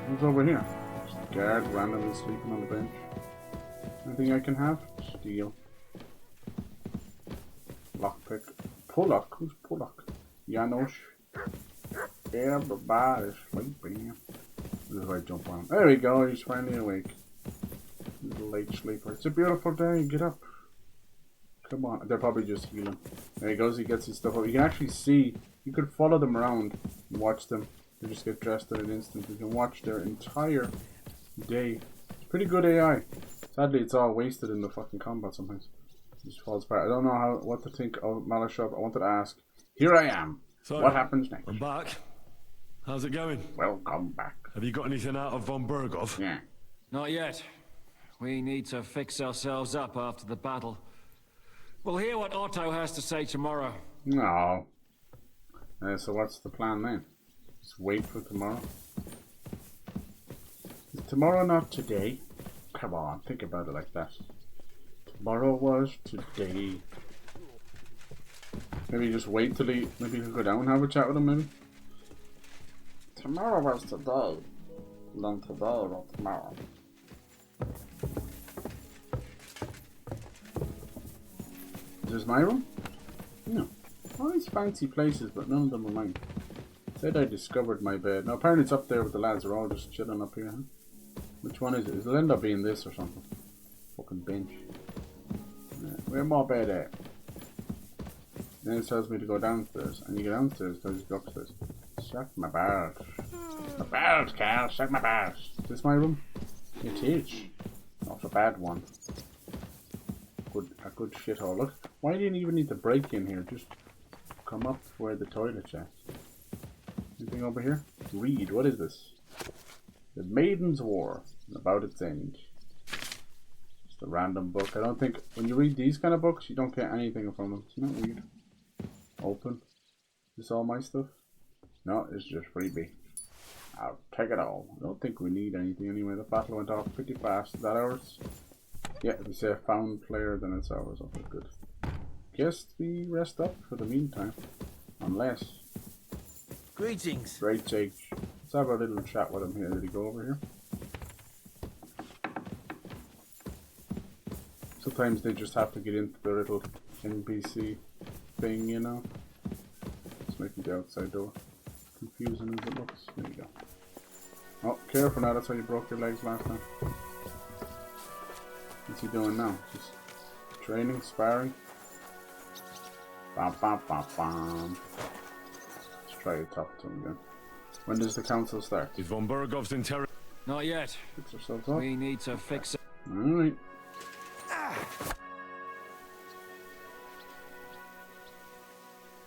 Who's over here? Just a guard randomly sleeping on the bench. Anything I can have? Steel. Lockpick. Pollock? Who's Pollock? Janosch. Everybody's sleeping. This is where I jump on him. There we go, he's finally awake. He's a late sleeper. It's a beautiful day, get up. Come on, they're probably just healing. There he goes, he gets his stuff up. You can actually see, you could follow them around and watch them. They just get dressed in an instant. You can watch their entire day. It's pretty good AI. Sadly, it's all wasted in the fucking combat sometimes. It just falls apart. I don't know what to think of Malashov. I wanted to ask. Here I am. So, what happens next? I'm back. How's it going? Welcome back. Have you got anything out of von BERGOW? Yeah. Not yet. We need to fix ourselves up after the battle. We'll hear what Otto has to say tomorrow. No. So what's the plan then? Just wait for tomorrow? Is tomorrow not today? Come on, think about it like that. Tomorrow was today. Maybe just wait till he... Maybe he'll go down and have a chat with him, maybe? Tomorrow was today. Not today, not tomorrow. Is this my room? No. All these fancy places, but none of them are mine. Said I discovered my bed. Now apparently it's up there with the lads. They're all just chilling up here, huh? Which one is it? It'll end up being this or something. Fucking bench. Yeah. Where my bed at? Then it tells me to go downstairs. And you go downstairs, it tells you to go upstairs. Suck my bars. My bars, Carl. Suck my bars. Is this my room? It is. Not a bad one. A good shithole. Look, why do you even need to break in here? Just come up where the toilet's at. Anything over here? Read. What is this? The Maiden's War. About its end. Just a random book. I don't think when you read these kind of books, you don't get anything from them. It's not weird. Open. Is this all my stuff? No, it's just freebie. I'll take it all. I don't think we need anything anyway. The battle went off pretty fast. Is that ours? Yeah, if you say a found player, then it's ours. Okay, good. Guess we rest up for the meantime. Unless... Greetings. Great Sage. Let's have a little chat with him here. Did he go over here? Sometimes they just have to get into the little NPC thing, you know? It's making the outside door confusing as it looks. There you go. Oh, careful now, that's how you broke your legs last time. What's he doing now? Just training, sparring? Bam, bam, bam, bam. Let's try to talk to him again. When does the council start? Is von Bergov's interrogation? Not yet. Fix ourselves up. We need to fix it. Alright.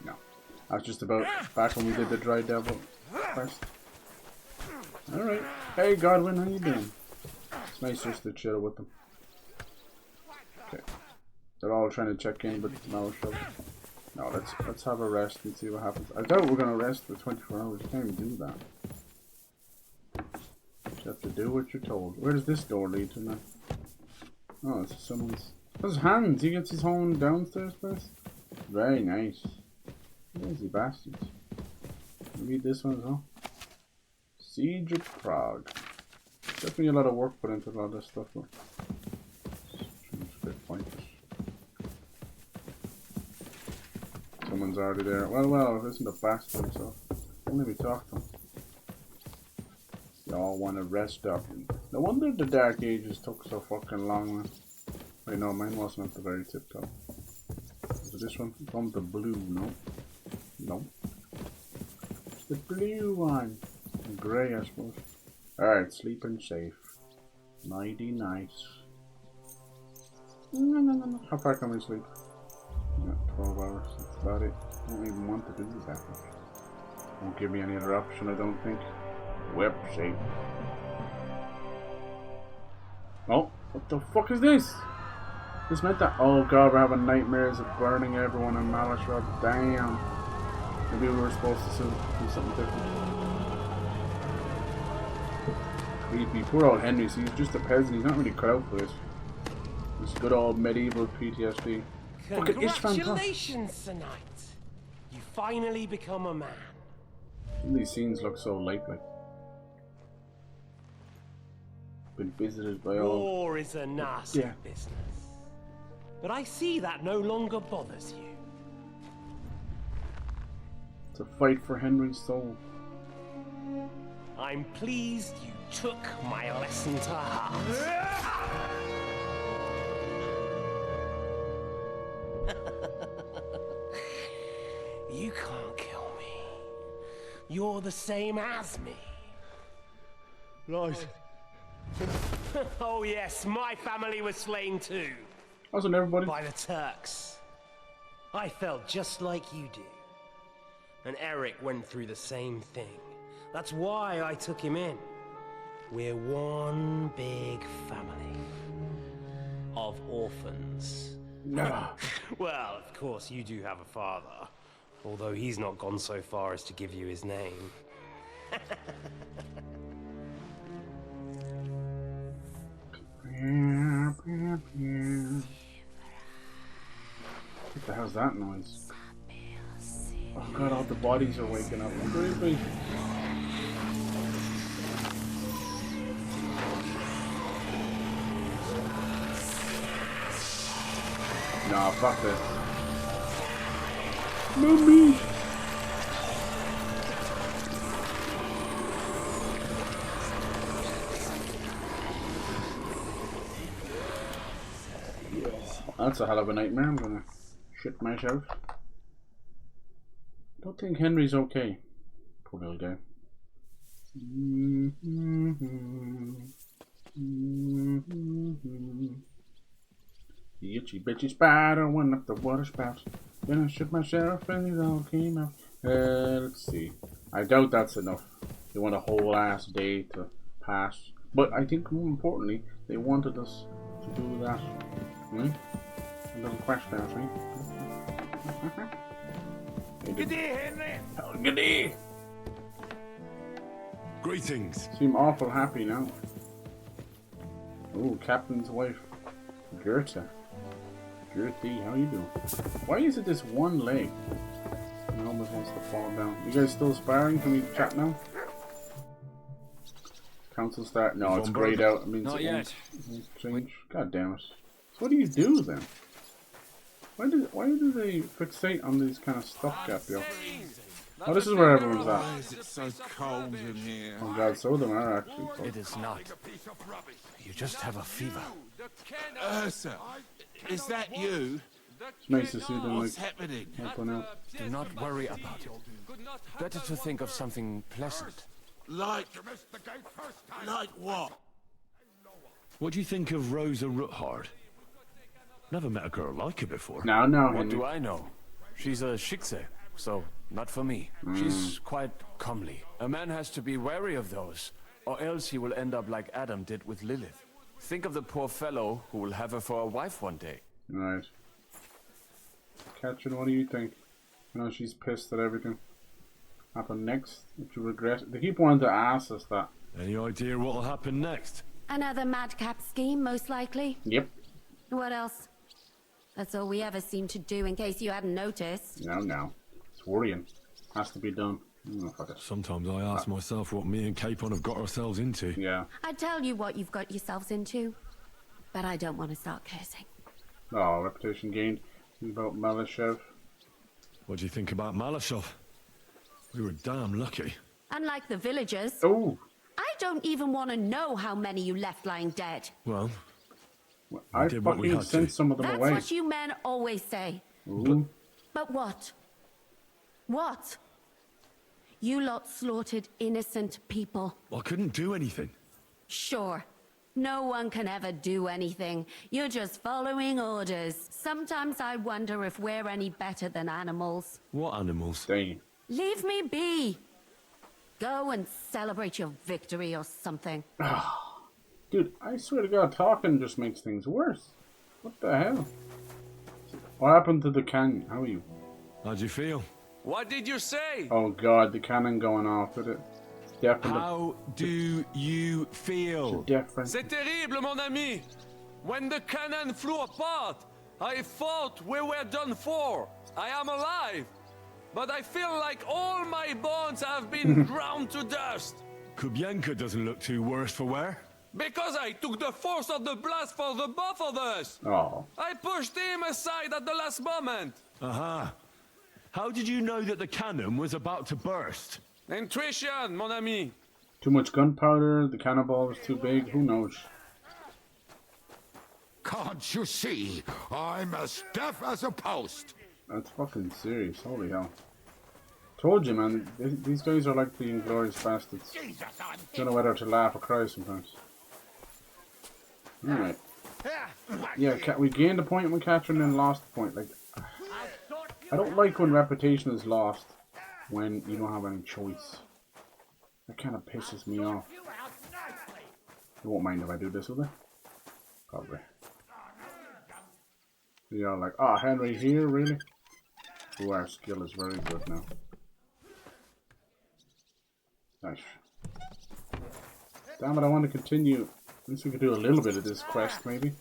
No. I was just about back when we did the Dry Devil quest. Alright. Hey Godwin, how you doing? It's nice just to chill with them. Okay. They're all trying to check in, but no show. No, let's have a rest and see what happens. I doubt we're gonna rest for 24 hours. You can't even do that. You have to do what you're told. Where does this door lead to now? Oh, it's someone's. His hands. He gets his own downstairs place. Very nice. Lazy bastards. Read this one as well. Siege of Prague. Definitely a lot of work put into a lot of this stuff. But it's a bit pointless. Someone's already there. Well, it isn't a bastard, so only we talk to them. They all want to rest up. No wonder the Dark Ages took so fucking long. Wait, no, mine wasn't at the very tip top. Was it this one? From the blue, no? No. It's the blue one. The grey, I suppose. Alright, sleeping safe. Nighty nice. No. How far can we sleep? Yeah, 12 hours. That's about it. I don't even want to do that much. Won't give me any other option, I don't think. Whip shape. Oh, what the fuck is this? This meant that. Oh god, we're having nightmares of burning everyone in Malashra. Damn. Maybe we were supposed to do something different. Creepy. Poor old Henry. See, he's just a peasant. He's not really cut out for this. This good old medieval PTSD. Congratulations, Sir Knight. You finally become a man. These scenes look so lifelike. Been visited by all. War is a nasty business. But I see that no longer bothers you. It's a fight for Henry's soul. I'm pleased you took my lesson to heart. You can't kill me. You're the same as me. Right. Oh yes, my family was slain too. Wasn't everybody? By the Turks. I felt just like you do. And Eric went through the same thing. That's why I took him in. We're one big family. Of orphans. No. Well, of course you do have a father. Although he's not gone so far as to give you his name. What the hell's that noise? Oh god, all the bodies are waking up. Creepy. Nah, fuck this. Mummy! That's a hell of a nightmare. I'm gonna shit myself. Don't think Henry's okay. Poor little guy. The itchy bitchy spider went up the water spout. Then I shit myself and it all came out. Let's see. I doubt that's enough. They want a whole ass day to pass. But I think more importantly, they wanted us to do that. A little question, see? Good day, Henry. Oh, good day. Greetings. Seem awful happy now. Ooh, captain's wife. Goethe. Goethe, how you doing? Why is it this one leg? It almost wants to fall down. You guys still sparring? Can we chat now? Council start? No, it's grayed out. It means Not yet. Change. God damn it. So what do you do then? Why do they fixate on these kind of stopgap, yo? Oh, this is where everyone's at. Why is it so cold in here? Oh god, some of them are actually cold. It is not. You just have a fever. Ursa, is that you? It's nice to see them What's like happening? helping out. Do not worry about it. Better to think of something pleasant. Like what? What do you think of Rosa Ruthard? Never met a girl like her before. No, What Henry. do I know? She's a Schickse, so not for me. She's quite comely. A man has to be wary of those, or else he will end up like Adam did with Lilith. Think of the poor fellow who will have her for a wife one day. Right. Catherine, what do you think? You know, she's pissed at everything. Happen next? If you regret it. They keep wanting to ask us that. Any idea what'll happen next? Another madcap scheme, most likely. Yep. What else? That's all we ever seem to do, in case you hadn't noticed. No. It's worrying. Has to be done. Oh, fuck it. Sometimes I ask myself what me and Capon have got ourselves into. Yeah. I tell you what you've got yourselves into, but I don't want to start cursing. Oh, reputation gained. What about Malyshev? What do you think about Malashov? We were damn lucky. Unlike the villagers, Oh! I don't even want to know how many you left lying dead. Well, I did what we fucking had sent to. some of them That's away. what you men always say. Ooh. But what? What? You lot slaughtered innocent people. I couldn't do anything. Sure. No one can ever do anything. You're just following orders. Sometimes I wonder if we're any better than animals. What animals? Dang. Leave me be. Go and celebrate your victory or something. Dude, I swear to God, talking just makes things worse. What the hell? What happened to the cannon? How are you? How'd you feel? What did you say? Oh God, the cannon going off with it. It's definitely. How do you feel? Different. C'est terrible, mon ami. When the cannon flew apart, I thought we were done for. I am alive. But I feel like all my bones have been ground to dust. Kubyanka doesn't look too worse for wear. Because I took the force of the blast for the both of us. Oh. I pushed him aside at the last moment. Aha. How did you know that the cannon was about to burst? Intuition, mon ami. Too much gunpowder, the cannonball was too big, who knows? Can't you see? I'm as deaf as a post. That's fucking serious, holy hell. Told you, man, these guys are like the Inglorious Bastards. Don't know whether to laugh or cry sometimes. Alright. Yeah, we gained a point with Catherine and lost a point. Like, I don't like when reputation is lost when you don't have any choice. That kind of pisses me off. You won't mind if I do this, will they? Probably. You're like, oh, Henry here, really? Ooh, our skill is very good now. Nice. Damn it, I want to continue. At least we could do a little bit of this quest, maybe.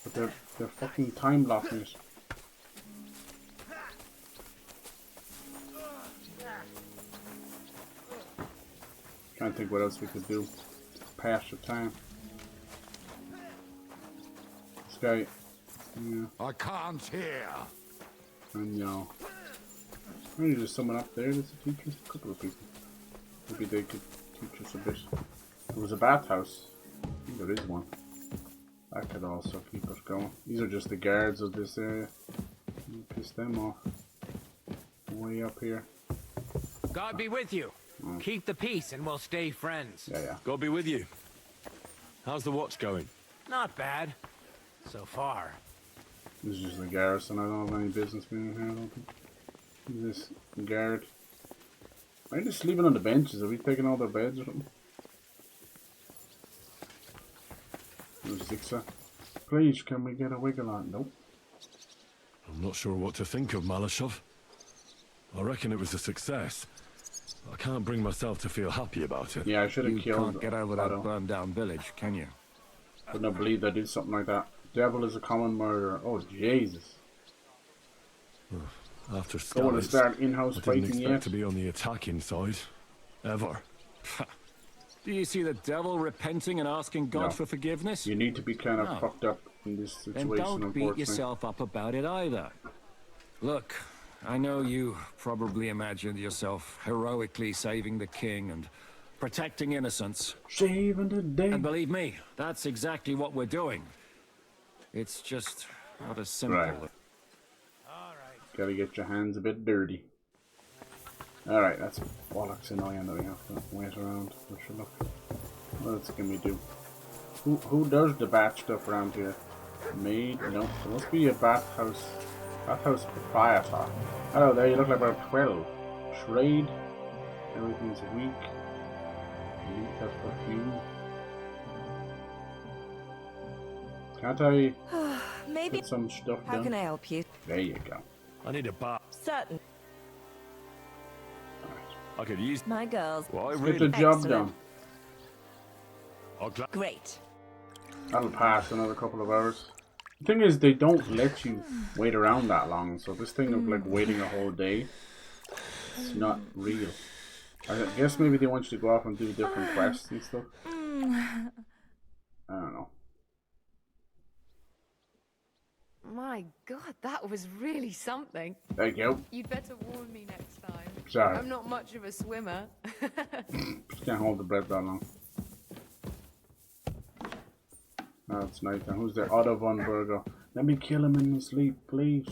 But they're fucking time blocking it. Trying to think what else we could do. Pass the time. This guy. Yeah. I can't hear. And no. Maybe there's someone up there that's a teacher. A couple of people. Maybe they could teach us a bit. There was a bathhouse. I think there is one. That could also keep us going. These are just the guards of this area. Piss them off. Way up here. God be with you. Keep the peace and we'll stay friends. Yeah. God be with you. How's the watch going? Not bad. So far. This is just the garrison. I don't have any business being in here, I don't think. This guard. Are they just sleeping on the benches? Are we taking all their beds or something? There's Zixa. Please, can we get a wiggle on? Nope. I'm not sure what to think of Malashov. I reckon it was a success. I can't bring myself to feel happy about it. Yeah, I should have killed. You can't get over that burned down village, can you? Wouldn't have believed I did something like that. Devil is a common murderer. Oh, Jesus. After Don't want to SKALITZ, start in-house I didn't fighting expect yet. to be on the attacking side. Ever. Do you see the devil repenting and asking God No. for forgiveness? You need to be kind of No. fucked up in this Then situation, don't beat unfortunately. yourself up about it either. Look, I know you probably imagined yourself heroically saving the king and protecting innocents. Saving the day. And believe me, that's exactly what we're doing. It's just not as simple. Right. Gotta get your hands a bit dirty. Alright, that's bollocks annoying that we have to wait around. We should look. What else can we do? Who does the bat stuff around here? Maid? No. There must be a bathhouse proprietor. Hello there, you look like about 12. Trade. Everything's weak. Need that perfume. Can't I Maybe. get some stuff How done? can I help you? There you go. I need a bath. Certain. I could use My girls. Well, I Get the job Excellent. done. Great. That'll pass another couple of hours. The thing is, they don't let you wait around that long, so this thing of like waiting a whole day, it's not real. I guess maybe they want you to go off and do different quests and stuff. I don't know. My God, that was really something. There you go. You'd better warn me next time. Sorry. I'm not much of a swimmer. Just can't hold the breath that long. That's nice. And who's there? Otto von BERGOW. Let me kill him in his sleep, please.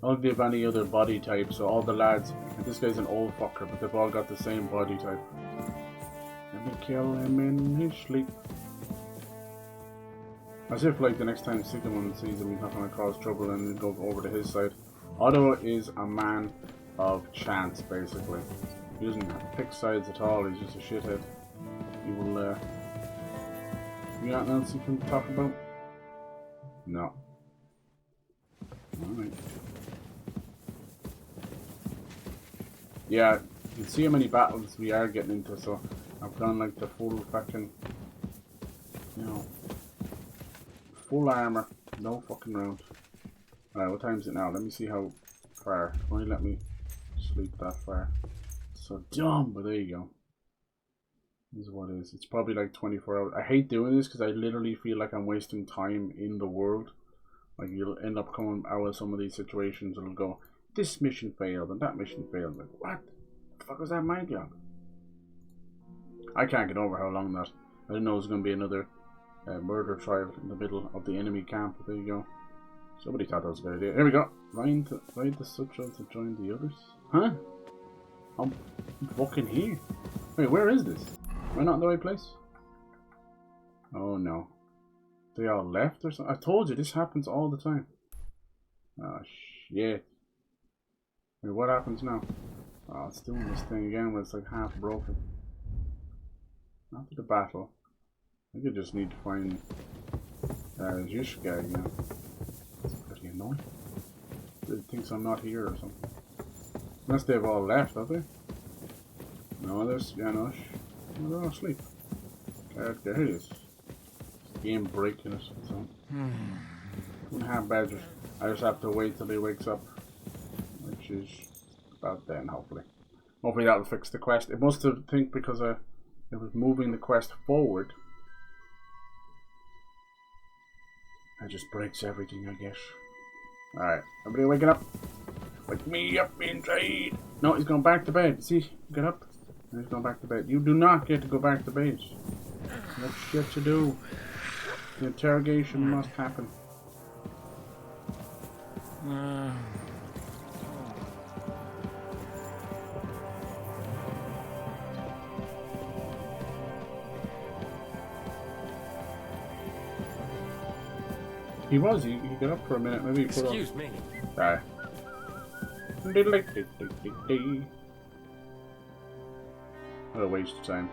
I don't have any other body type, so all the lads. And this guy's an old fucker, but they've all got the same body type. Let me kill him in his sleep. As if, like, the next time Sigismund sees him, he's not going to cause trouble and go over to his side. Otto is a man of chance, basically. He doesn't pick sides at all, he's just a shithead. He will, you got anything else you can talk about? No. Alright. Yeah, you can see how many battles we are getting into, so I've done like the full fucking, you know, full armor, no fucking round. Alright, what time is it now? Let me see how far. Only let me sleep that far. So dumb, but there you go. This is what it is. It's probably like 24 hours. I hate doing this because I literally feel like I'm wasting time in the world. Like you'll end up coming out of some of these situations and it'll go, this mission failed and that mission failed. Like, what the fuck was that my job? I can't get over how long that. I didn't know it was going to be another murder trial in the middle of the enemy camp. But there you go. Somebody thought that was a good idea. Here we go. Ride the subshell to join the others. Huh? I'm fucking here. Wait, where is this? Am I not in the right place? Oh no. They all left or something? I told you, this happens all the time. Oh shit. Wait, what happens now? Oh, it's doing this thing again where it's like half broken. After the battle. I think I just need to find Zish guy now. That's pretty annoying. It thinks I'm not here or something. Unless they've all left, have they? No, there's Janosch. Oh, they're all asleep. There it is. Game breaking us. So. 2.5 badgers. I just have to wait till he wakes up. Which is about then, hopefully. Hopefully that'll fix the quest. It must have think because it was moving the quest forward. That just breaks everything, I guess. Alright, everybody waking up. Wake me up inside. No, he's going back to bed. See, get up. And he's going back to bed. You do not get to go back to bed. That's shit to do. The interrogation must happen. He was. He got up for a minute. Maybe he put Excuse me. Alright. What a waste of time.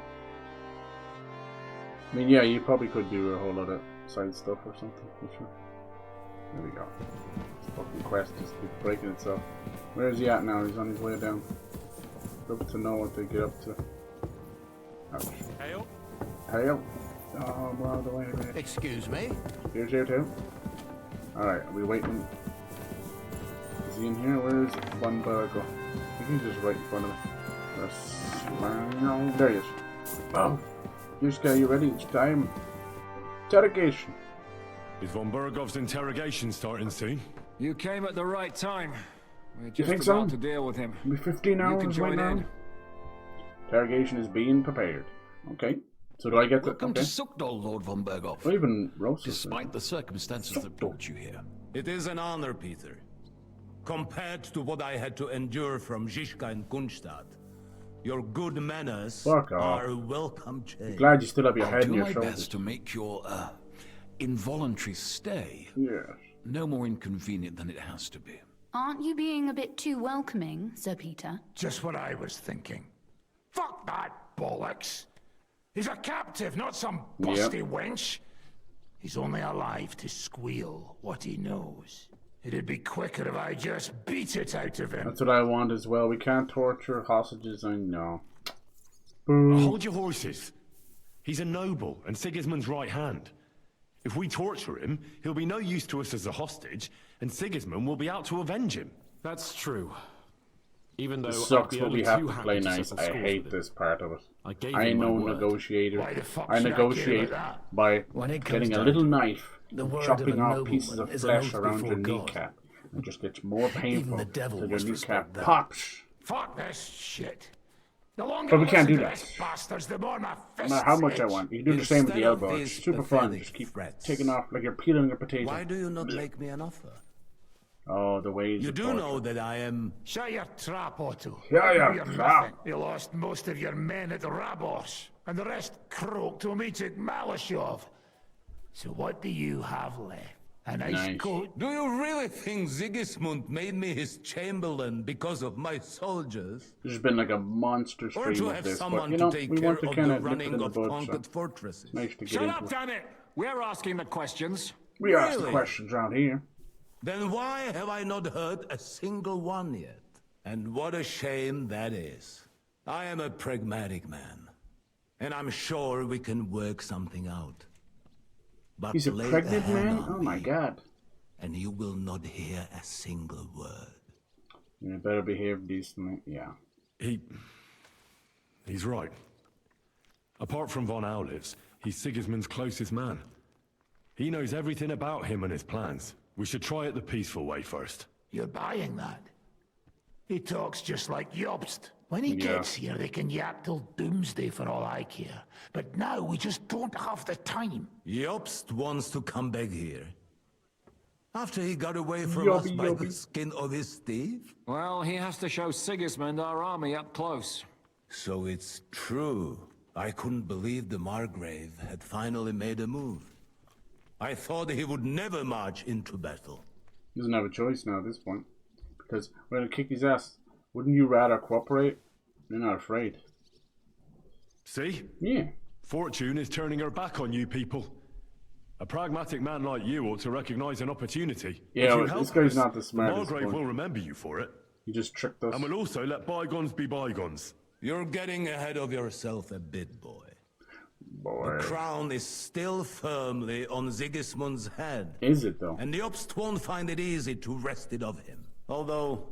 I mean, yeah, you probably could do a whole lot of side stuff or something, for sure. There we go. This fucking quest just keeps breaking itself. Where is he at now? He's on his way down. Good to know what they get up to. Ouch. Hail. Hail. Oh, we're out of the way. Excuse me? Here's here too. Alright, are we waiting? Is he in here? Where is Von BERGOW? I think he's just right in front of me. There he is. Oh, Yuska, you ready? It's time. Interrogation. Is Von BERGOW's interrogation starting soon? You came at the right time. We're Do you just think about so? to deal with him. It'll be 15 hours You can join right in. now. Interrogation is being prepared. Okay. So do I get the... Welcome to Suckdol, Lord Von BERGOW. Or even ROSA. Despite the circumstances that brought you here. It is an honor, Peter. Compared to what I had to endure from Zizka and Kunstadt, your good manners are a welcome change. Glad you still have your I'll head do in your my shoulders. best to make your involuntary stay yes. no more inconvenient than it has to be. Aren't you being a bit too welcoming, Sir Peter? Just what I was thinking. Fuck that bollocks. He's a captive, not some busty wench. He's only alive to squeal what he knows. It'd be quicker if I just beat it out of him. That's what I want as well. We can't torture hostages, I know. Boo. Hold your horses. He's a noble and Sigismund's right hand. If we torture him, he'll be no use to us as a hostage, and Sigismund will be out to avenge him. That's true. Even though It sucks, I'd be but only we have too to happy play to nice. settle I scores hate with him. this part of it. I gave I him my know word. negotiator. Why the fuck I should I care negotiate about that? by When it comes getting a down little to it, knife, the word chopping of a off pieces nobleman of is an flesh oath around your before God. kneecap. It just gets more painful the devil till your must kneecap respect that. pops. Fuck this shit. The longer But we I can't listen do to that. this bastards, the more my No fists matter how much I itch. want. You can do the same with the Instead of elbow. It's these super fun. pathetic Just keep threats, taking off like you're peeling a potato. Why do you not make me an offer? Oh, the ways You of do torture. know that I am... Shut your trap, Otto. Shut Right now your you're trap. nothing. You lost most of your men at Rabos, and the rest croaked whom he took Malashov. So what do you have left? A nice coat? Do you really think Sigismund made me his chamberlain because of my soldiers? There's been like a monster Or stream to of have this, but someone you know, to take we care want to of kind the of nip it running in the of bud, so conquered fortresses? it's nice to get Shut into up, it. damn it! We're asking the questions. We ask the Really? questions around here. Then why have I not heard a single one yet? And what a shame that is. I am a pragmatic man, and I'm sure we can work something out. But He's a lay pregnant hand man? on Oh my me, god. and you will not hear a single word. You better behave decently. Yeah. He's right. Apart from von Aulitz, he's Sigismund's closest man. He knows everything about him and his plans. We should try it the peaceful way first. You're buying that? He talks just like Jobst. When he gets here, they can yap till doomsday for all I care. But now we just don't have the time. Jobst wants to come back here. After he got away from us Yobby, by yobby. the skin of his teeth? Well, he has to show Sigismund our army up close. So it's true. I couldn't believe the Margrave had finally made a move. I thought he would never march into battle. He doesn't have a choice now at this point. Because we're gonna kick his ass. Wouldn't you rather cooperate? You're not afraid. See? Yeah. Fortune is turning her back on you people. A pragmatic man like you ought to recognize an opportunity. Yeah, If you well, help this guy's us, not the smartest Margrave one. will remember you for it. You just tricked us. And we'll also let bygones be bygones. You're getting ahead of yourself a bit, boy. Boy. The crown is still firmly on Sigismund's head. Is it though? And the Jobst won't find it easy to wrest it of him. Although,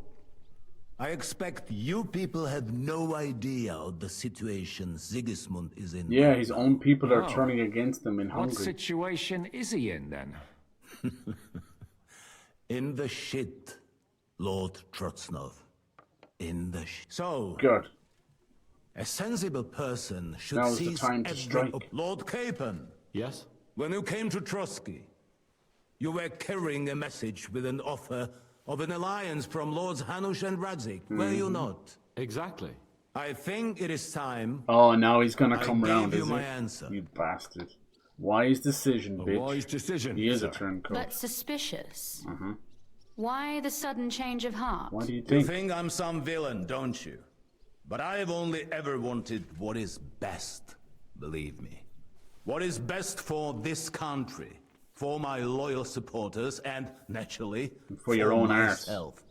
I expect you people have no idea of the situation Sigismund is in. Yeah, his own people are Oh. turning against him in What Hungary. situation is he in, then? In the shit, Lord Trotznov. In the So, Good. a sensible person should Now is the seize time to every strike. Lord Capon. Yes? When you came to Trotsky, you were carrying a message with an offer of an alliance from Lords Hanush and Radzik, were you not? Exactly. I think it is time. Oh, now he's gonna I come gave round, you is my he? answer. You bastard. Wise decision, A bitch. wise decision, He is a sir. turncoat. But suspicious. Uh-huh. Why the sudden change of heart? Why do you You think? think I'm some villain, don't you? But I have only ever wanted what is best, believe me. What is best for this country, for my loyal supporters, and, naturally, For your own arse. myself.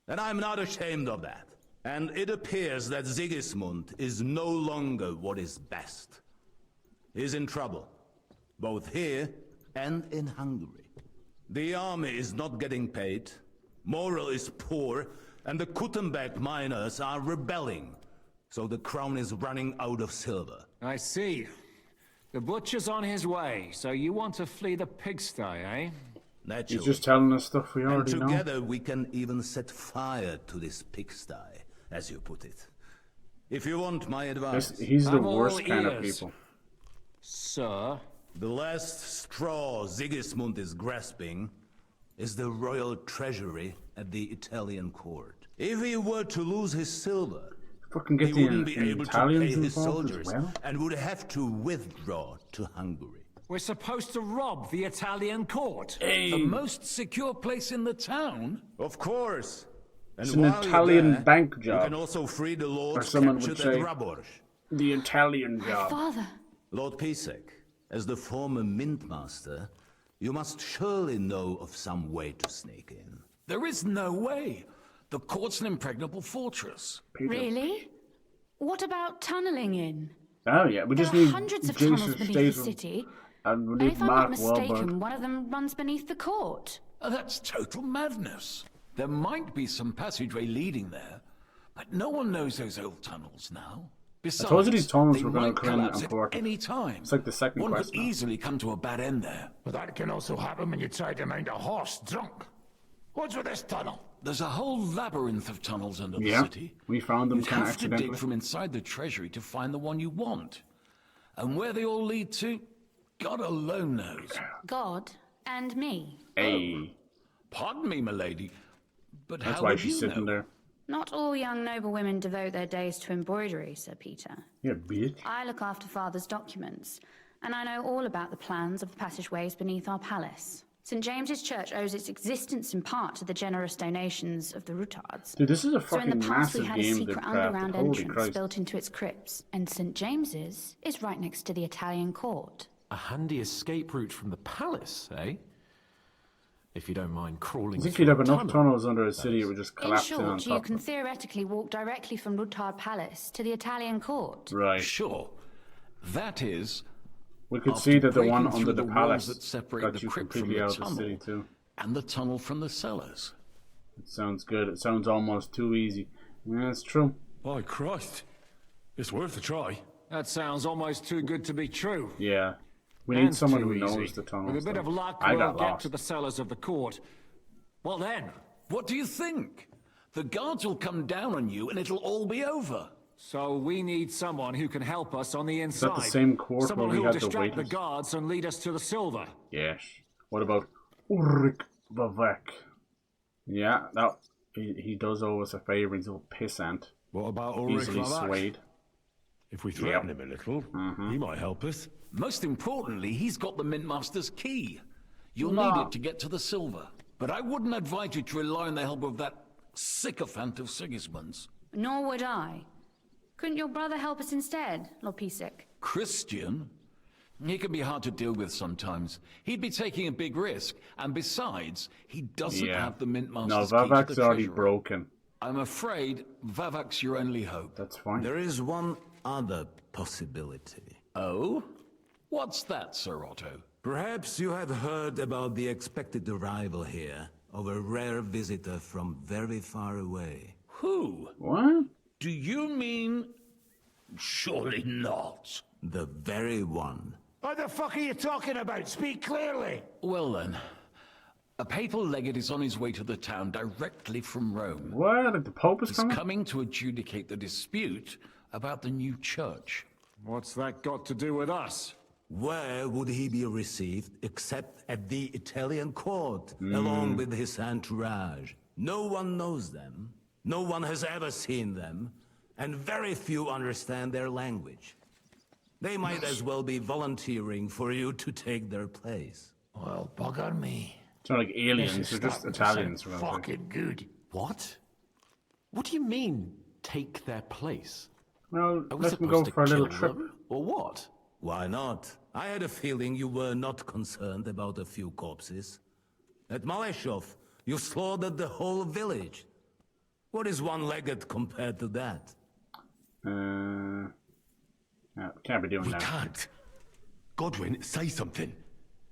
And I'm not ashamed of that. And it appears that Sigismund is no longer what is best. He's in trouble. both here and in Hungary. The army is not getting paid, morale is poor, and the Kuttenberg miners are rebelling. So the crown is running out of silver. I see. The butcher's on his way, so you want to flee the pigsty, eh? Naturally. He's just telling us stuff we already and know. together we can even set fire to this pigsty, as you put it. If you want my advice... He's the worst kind of people. Sir? The last straw Sigismund is grasping is the royal treasury at the Italian court. If he were to lose his silver, fucking get he the wouldn't be able Italians to pay his involved as soldiers well? and would have to withdraw to Hungary. We're supposed to rob the Italian court. The most secure place in the town? Of course. And It's an while you're Italian there, bank job. You can also free the Or lords someone would captured say, at Raborz. the Italian job. Father. Lord Pisek, as the former mint master, you must surely know of some way to sneak in. There is no way. The court's an impregnable fortress. Really? What about tunneling in? Oh yeah, we just There are need hundreds of Jason tunnels beneath Statham. the city, And we and need if I'm Mark not mistaken, Wahlberg. one of them runs beneath the court. That's total madness. There might be some passageway leading there, but no one knows those old tunnels now. Besides, I told you these tunnels they were going might to come in collapse at important. any time. It's like the second One quest could now. easily come to a bad end there. But that can also happen when you try to mount a horse drunk. What's with this tunnel? There's a whole labyrinth of tunnels under the Yeah, city. we found them You'd kind of have to dig accidentally. from inside the treasury to find the one you want. And where they all lead to, God alone knows. God and me. Hey. Pardon me, milady, but That's how why would she's you sitting know? there. Not all young noble women devote their days to embroidery, Sir Peter. Yeah, bitch. I look after Father's documents, and I know all about the plans of the passageways beneath our palace. St. James's Church owes its existence in part to the generous donations of the Rutards. Dude, this is a So in the fucking past we massive had a game secret they've underground crafted. Holy entrance Christ. built into its crypts, and St. James's is right next to the Italian court. A handy escape route from the palace, eh? If you don't mind crawling I think through you'd have a enough tunnel. tunnels under a city, it would just In collapse in on short, you top. can theoretically walk directly from Rutard Palace to the Italian court. Right. Sure. That is... We could after see that the breaking one through under the walls palace that separate got the you crypt from completely the out of the tunnel, city too. and the tunnel from the cellars. It sounds good. It sounds almost too easy. Yeah, it's true. By Christ. It's worth a try. That sounds almost too good to be true. Yeah. We And need someone too who easy. knows the tunnels. With a bit though. of luck, I we'll got get lost. to the cellars of the court. Well then. What do you think? The guards will come down on you and it'll all be over. So we need someone who can help us on the that inside. the same court Someone where we who will had the distract the waiters? guards and lead us to the silver. Yes. What about Ulrich Bavek? Yeah, that he does owe us a favour. He's a little pissant. What about Ulrich Easily Lavak? swayed. If we threaten him a little, he might help us. Most importantly, he's got the Mint Master's key. You'll No. need it to get to the silver. But I wouldn't advise you to rely on the help of that sycophant of Sigismund's. Nor would I. Couldn't your brother help us instead, Lord Pisek? Christian? He can be hard to deal with sometimes. He'd be taking a big risk, and besides, he doesn't Yeah. have the Mint No, Master's key to Vavak's the already treasury. broken. I'm afraid Vavak's your only hope. That's fine. There is one other possibility. Oh? What's that, Sir Otto? Perhaps you have heard about the expected arrival here of a rare visitor from very far away. Who? What? Do you mean... Surely not. The very one. What the fuck are you talking about? Speak clearly. Well then, a papal legate is on his way to the town directly from Rome. What? Like the Pope is He's coming? coming to adjudicate the dispute about the new church. What's that got to do with us? Where would he be received except at the Italian court, along with his entourage? No one knows them, no one has ever seen them, and very few understand their language. They might as well be volunteering for you to take their place. Well, bugger me. It's not like aliens, This is they're just starting to Italians. sound for God's sake. fucking good. What? What do you mean, take their place? Well, Are we let them go supposed to for a little kill trip. them, or what? Why not? I had a feeling you were not concerned about a few corpses. At Maleshov, you slaughtered the whole village. What is one legate compared to that? No, can't be doing We that. can't. Godwin, say something.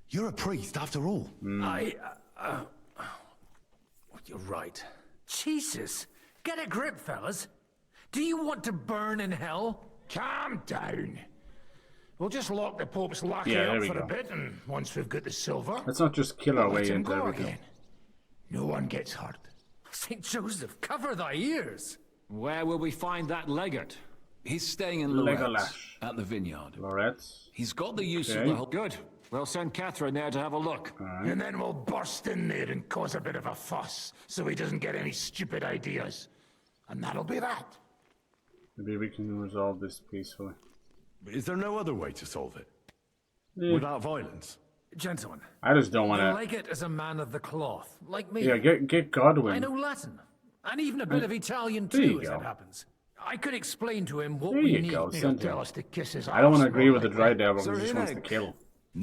You're a priest after all. You're right. Jesus! Get a grip, fellas. Do you want to burn in hell? Calm down. We'll just lock the Pope's lackey up for a bit, and once we've got the silver... Let's not just kill our way into everything. Again. No one gets hurt. St. Joseph, cover thy ears! Where will we find that legate? He's staying in Loretz, at the vineyard. Loretz. He's got the use of the whole... Good. We'll send Catherine there to have a look. Right. And then we'll burst in there and cause a bit of a fuss, so he doesn't get any stupid ideas. And that'll be that. Maybe we can resolve this peacefully. Is there no other way to solve it? Yeah. Without violence? Gentlemen, I just don't want to... the legate is a man of the cloth, like me. Yeah, get Godwin. I know Latin, and even a bit of Italian too, as it happens. I could explain to him what we need. He'll tell us to kiss his ass. I don't want to agree with the dry devil because he just wants to kill.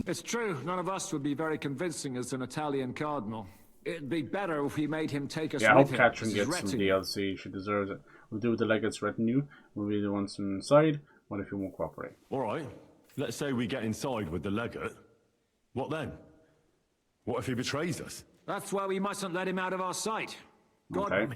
It's true, none of us would be very convincing as an Italian cardinal. It'd be better if we made him take us with him. I hope Catherine gets some DLC. She deserves it. We'll do with the legate's retinue. We'll be the ones inside. What if you won't cooperate? Alright. Let's say we get inside with the legate. What then? What if he betrays us? That's why we mustn't let him out of our sight. God,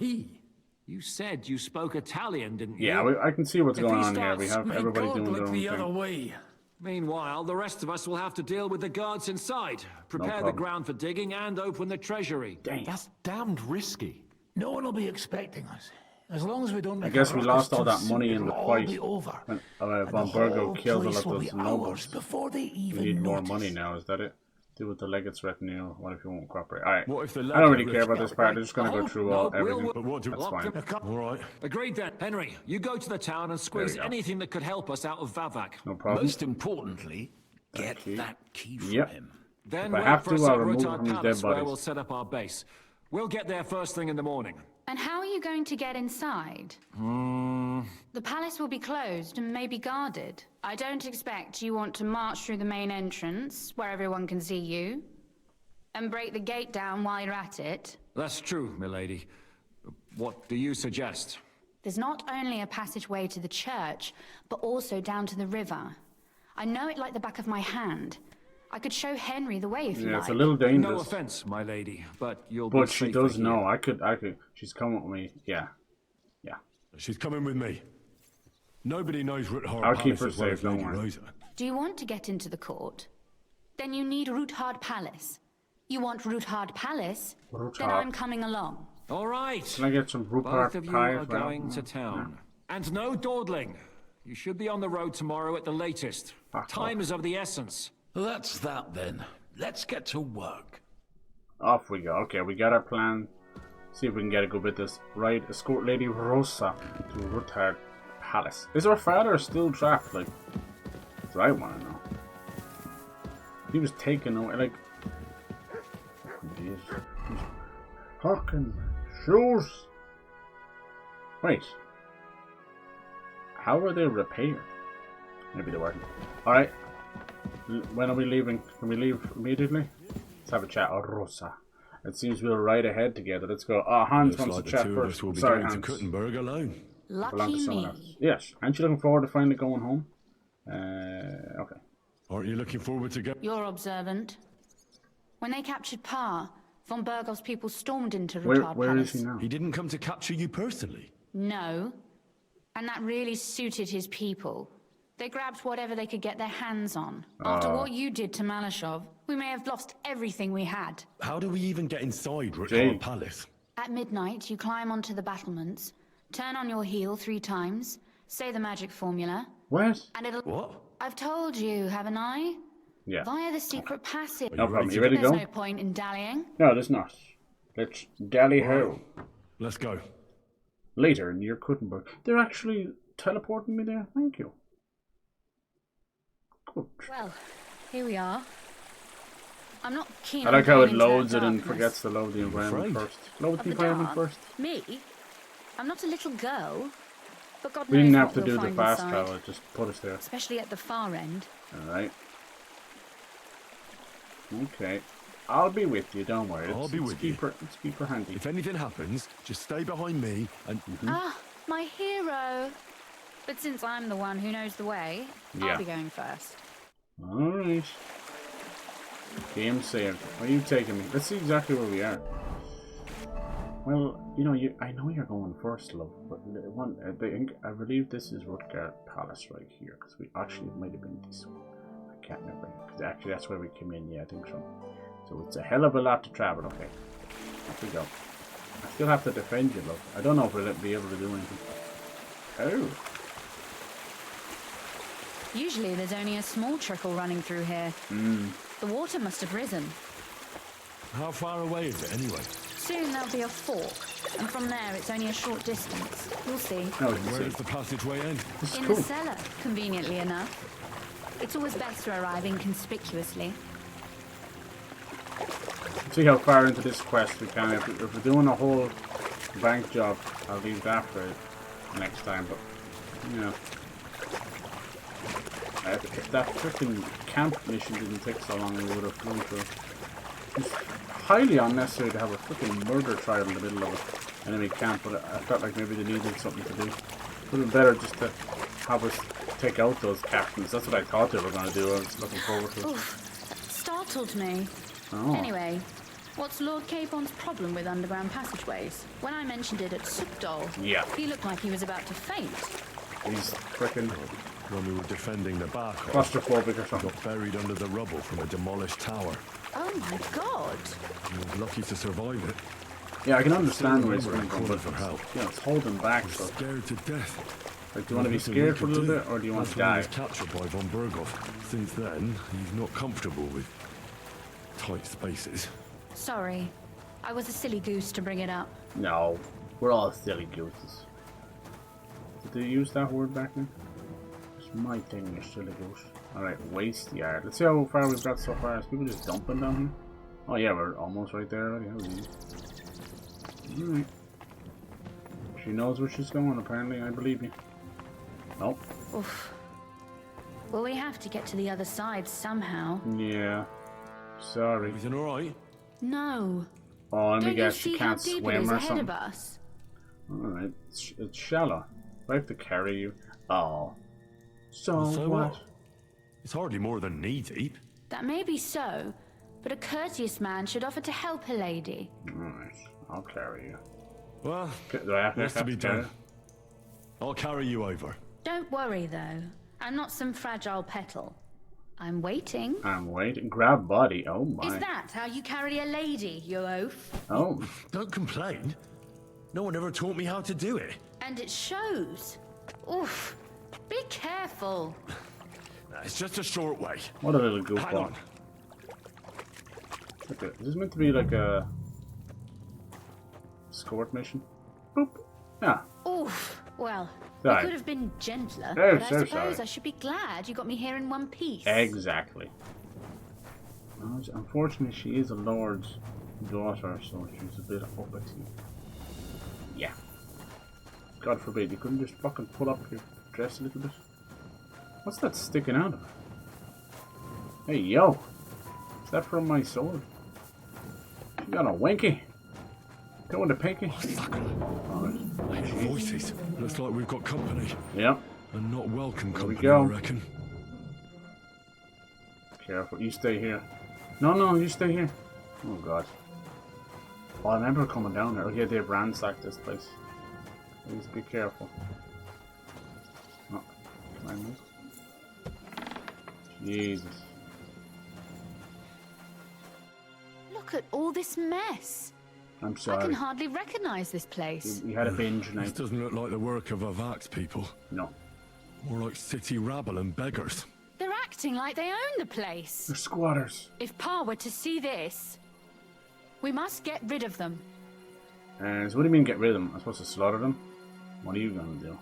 you said you spoke Italian, didn't you? Yeah, I can see what's going on here. We have everybody doing their own the thing. other way. Meanwhile, the rest of us will have to deal with the guards inside, prepare the ground for digging, and open the treasury. Dang. That's damned risky. No one will be expecting us. As long as we don't make I guess we lost all that soon, money in the fight over. when Von BERGOW killed a lot of those nobles. Before they even We need more notice. money now, is that it? Do with the legate's retinue. What if you won't cooperate? Alright. What if the I don't really care about this part. I'm just going to go through everything. But what do... That's fine. Alright. Agreed then. Henry, you go to the town and squeeze anything that could help us out of Vavak. No problem. Most importantly, get that key from him. Then If I wait have for to, us I'll at remove it Rutard from his Palace dead where bodies. we'll set up our base. We'll get there first thing in the morning. And how are you going to get inside? The palace will be closed and maybe guarded. I don't expect you want to march through the main entrance, where everyone can see you, and break the gate down while you're at it. That's true, milady. What do you suggest? There's not only a passageway to the church, but also down to the river. I know it like the back of my hand. I could show Henry the way if you like. Yeah, it's a little dangerous. No offense, my lady, but you'll But be she safer does here. know. I could. She's coming with me. Yeah. Yeah. She's coming with me. Nobody knows Rutard I'll Palace keep her as well safe, as don't Lady worry. Rosa. Do you want to get into the court? Then you need Rutard Palace. You want Rutard Palace? Then Rutard. I'm coming along. All right. Can I get some Both Rupert of you pie are as well? going to town. And no dawdling. You should be on the road tomorrow at the latest. Time is of the essence. That's that then. Let's get to work. Off we go. Okay, we got our plan. See if we can get a good bit of this. Right, escort Lady Rosa to Rutard Palace. Is her father still trapped? Like, that's what I want to know. He was taken away, like... These fucking shoes. Wait. How were they repaired? Maybe they weren't. Alright. When are we leaving? Can we leave immediately? Let's have a chat. Oh, Rosa. It seems we're right ahead together. Let's go. Oh, Hans wants to chat two of first. us will be Sorry, going Hans. to Kuttenberg alone. Belong to Lucky someone me. else. Yes. Aren't you looking forward to finally going home? Okay. Aren't you looking forward to go? You're observant. When they captured Pa, Von Bergow's people stormed into Where Rutard is Palace. he now? He didn't come to capture you personally. No. And that really suited his people. They grabbed whatever they could get their hands on. After what you did to Malashov, we may have lost everything we had. How do we even get inside Jay. Rutard Palace? At midnight, you climb onto the battlements, turn on your heel 3 times, say the magic formula, What? and it'll... What? I've told you, haven't I? Yeah. Via the secret passage. No problem. You ready to There's go? no point in dallying. No, there's not. Let's dally ho. Let's go. Later, near Kuttenberg. They're actually teleporting me there. Thank you. Good. Well, here we are. I'm not keen I like on how going it into that loads it and darkness. forgets to load the environment Afraid. first. Load Of the the environment dark? first. Me? I'm not a little girl, but God We knows didn't have what to we'll do the find fast inside, travel. Just put us there. especially at the far end. Alright. Okay. I'll be with you, don't worry. I'll be with you. Let's keep her handy. If anything happens, just stay behind me and... Ah, my hero. But since I'm the one who knows the way, Yeah. I'll be going first. Alright. Game saved. Where are you taking me? Let's see exactly where we are. Well, you know, I know you're going first, love, but I believe this is Rutgard Palace right here, because we actually might have been this one. I can't remember, because actually that's where we came in, yeah, I think so. So it's a hell of a lot to travel, okay. Off we go. I still have to defend you, love. I don't know if we'll be able to do anything. Oh. Usually there's only a small trickle running through here. The water must have risen. How far away is it anyway? Soon there'll be a fork, and from there it's only a short distance. We'll see. Oh, where does the passageway end? In the cellar, conveniently enough. It's always best to arrive inconspicuously. See how far into this quest we can. If we're doing a whole bank job, I'll leave that for next time, but, you know. If that freaking camp mission didn't take so long, we would have flown through. It's highly unnecessary to have a freaking murder trial in the middle of an enemy camp, but I felt like maybe they needed something to do. It would have been better just to have us take out those captains. That's what I thought they were going to do. I was looking forward to it. Oof, startled me. Oh. Anyway, what's Lord Capon's problem with underground passageways? When I mentioned it at Sukdol, he looked like he was about to faint. He's freaking... When we were defending the bar, claustrophobic or something. Got buried under the rubble from a demolished tower. Oh my god! He was lucky to survive it. Yeah, I can understand where he's coming from, but for help. Yeah, it's holding back. So. Scared to death. Like, do you want to be scared for a little bit, or do you want to die? He was captured by von BERGOW. Since then, he's not comfortable with tight spaces. Sorry, I was a silly goose to bring it up. No, we're all silly gooses. Did they use that word back then? It's my thing, you silly goose. Alright, waste yard. Let's see how far we've got so far. Is people just dumping down here? Oh yeah, we're almost right there already. Alright. She knows where she's going, apparently. I believe you. Nope. Oof. Well, we have to get to the other side somehow. Yeah. Sorry. Everything alright? No. Oh, let me Don't guess, you she see can't how deep swim it is or ahead something. of us? Alright, it's shallow. I have to carry you. Oh. So what? It's hardly more than knee deep. That may be so, but a courteous man should offer to help a lady. Alright, I'll carry you. Well, do I have what's to be carry done? I'll carry you over. Don't worry, though. I'm not some fragile petal. I'm waiting. I'm waiting. Grab body. Oh my. Is that how you carry a lady, you oaf? Oh. Don't complain. No one ever taught me how to do it. And it shows. Oof. Be careful. It's just a short way. What a little goofball. Hang on. Okay, is this meant to be like a escort mission? Boop. Yeah. Oof. Well, Sorry. it could have been gentler, Oh, but I so suppose sorry. I should be glad you got me here in one piece. Exactly. Well, unfortunately, she is a lord's daughter, so she's a bit uppity. Yeah. God forbid, you couldn't just fucking pull up your dress a little bit? What's that sticking out of it? Hey, yo! Is that from my sword? You got a winky? Going to pinky? I hear voices. Looks like we've got company. Yep. And not welcome company, go. I reckon. Careful, you stay here. No, you stay here. Oh god. Oh, I remember coming down there. Oh yeah, they've ransacked this place. Please be careful. Oh, can I move? Jesus. Look at all this mess. I'm I sorry. can hardly recognize this place. We had a binge This night. doesn't look like the work of Avax people. No. More like city rabble and beggars. They're acting like they own the place. They're squatters. If Pa were to see this, we must get rid of them. So what do you mean get rid of them? I'm supposed to slaughter them? What are you gonna do?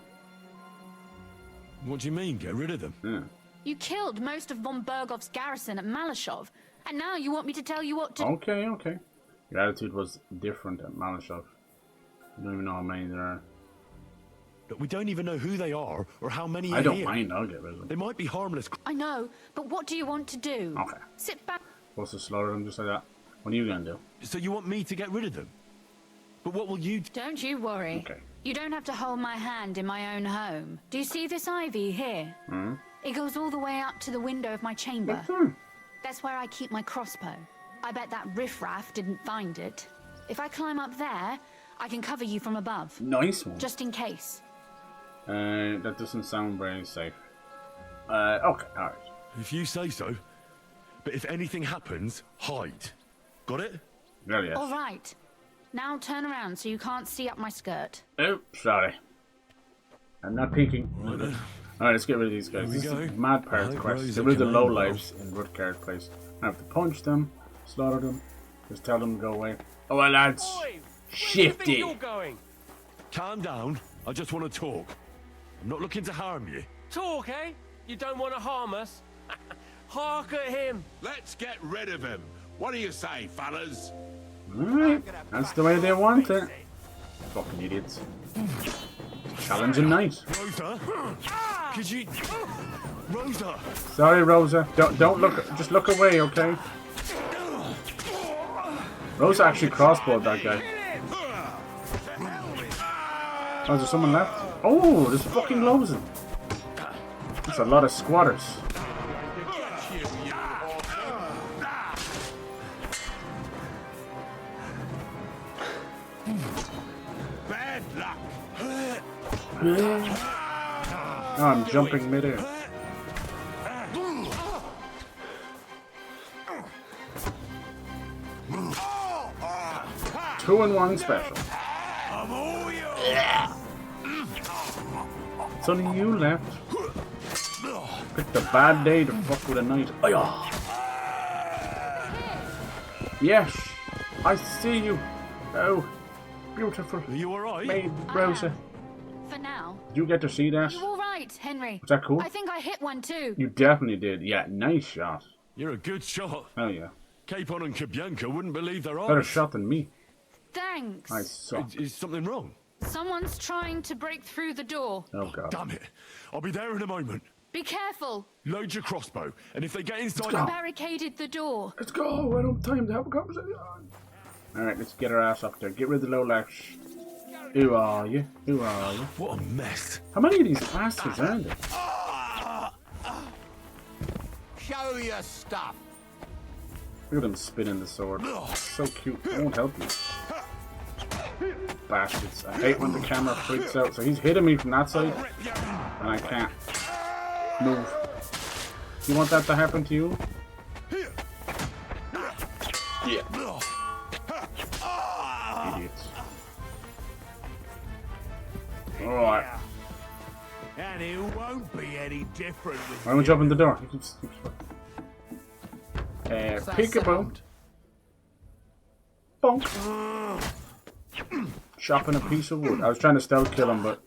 What do you mean, get rid of them? Yeah. You killed most of von BERGOW's garrison at Malashov, and now you want me to tell you what to... Okay. Your attitude was different at Malashov. You don't even know how many there are. But we don't even know who they are or how many I are don't here. mind, I'll get rid of them. They might be harmless. I know, but what do you want to do? Okay. Sit back. Supposed to slaughter them just like that. What are you gonna do? So you want me to get rid of them? But what will you do? Don't you worry. Okay. You don't have to hold my hand in my own home. Do you see this ivy here? Hmm? It goes all the way up to the window of my chamber. That's where I keep my crossbow. I bet that riffraff didn't find it. If I climb up there, I can cover you from above. Nice one. Just in case. That doesn't sound very safe. Okay, alright. If you say so. But if anything happens, hide. Got it? Well, yes. All right. Now turn around so you can't see up my skirt. Oh, sorry. I'm not peeking. Alright, let's get rid of these guys. This is mad part of the quest. Get rid of the low lives in Rutgard place. I have to punch them, slaughter them, just tell them to go away. Oh, well, lads. Shifty. You're going? Calm down. I just want to talk. I'm not looking to harm you. Talk, eh? You don't want to harm us? Hark at him. Let's get rid of him. What do you say, fellas? Alright, that's the way they want it. Fucking idiots. Challenging night. Rosa? Could you... Rosa! Sorry, Rosa. Don't look. Just look away, okay? Rosa actually crossbowed that guy. Oh, is there someone left? Oh, there's fucking loads of them. That's a lot of squatters. Bad luck. Oh, I'm jumping midair. Two-in-one special. It's only you left. Picked a bad day to fuck with a knight. Yes, I see you. Oh, beautiful. Are you alright? Maid Rosa. For now. Did you get to see that? You all right, Henry? Was that cool? I think I hit one too. You definitely did. Yeah, nice shot. You're a good shot. Oh yeah. Capon and Kabianka wouldn't believe their eyes. Better shot than me. Thanks. I suck. Is something wrong? Someone's trying to break through the door. Oh god. Damn it. I'll be there in a moment. Be careful. Load your crossbow, and if they get inside... I barricaded the door. Let's go. I don't have time to have a conversation. Alright, let's get our ass up there. Get rid of the low lash. Who are you? Who are you? What a mess. How many of these bastards are there? Show your stuff. Look at him spinning the sword. So cute. I won't help you. Bastards. I hate when the camera freaks out. So he's hitting me from that side, and I can't move. You want that to happen to you? Yeah. Idiots. Alright. And it won't be any different with Why don't we open the door? Peekaboo. Bonk. Chopping a piece of wood. I was trying to stealth kill him, but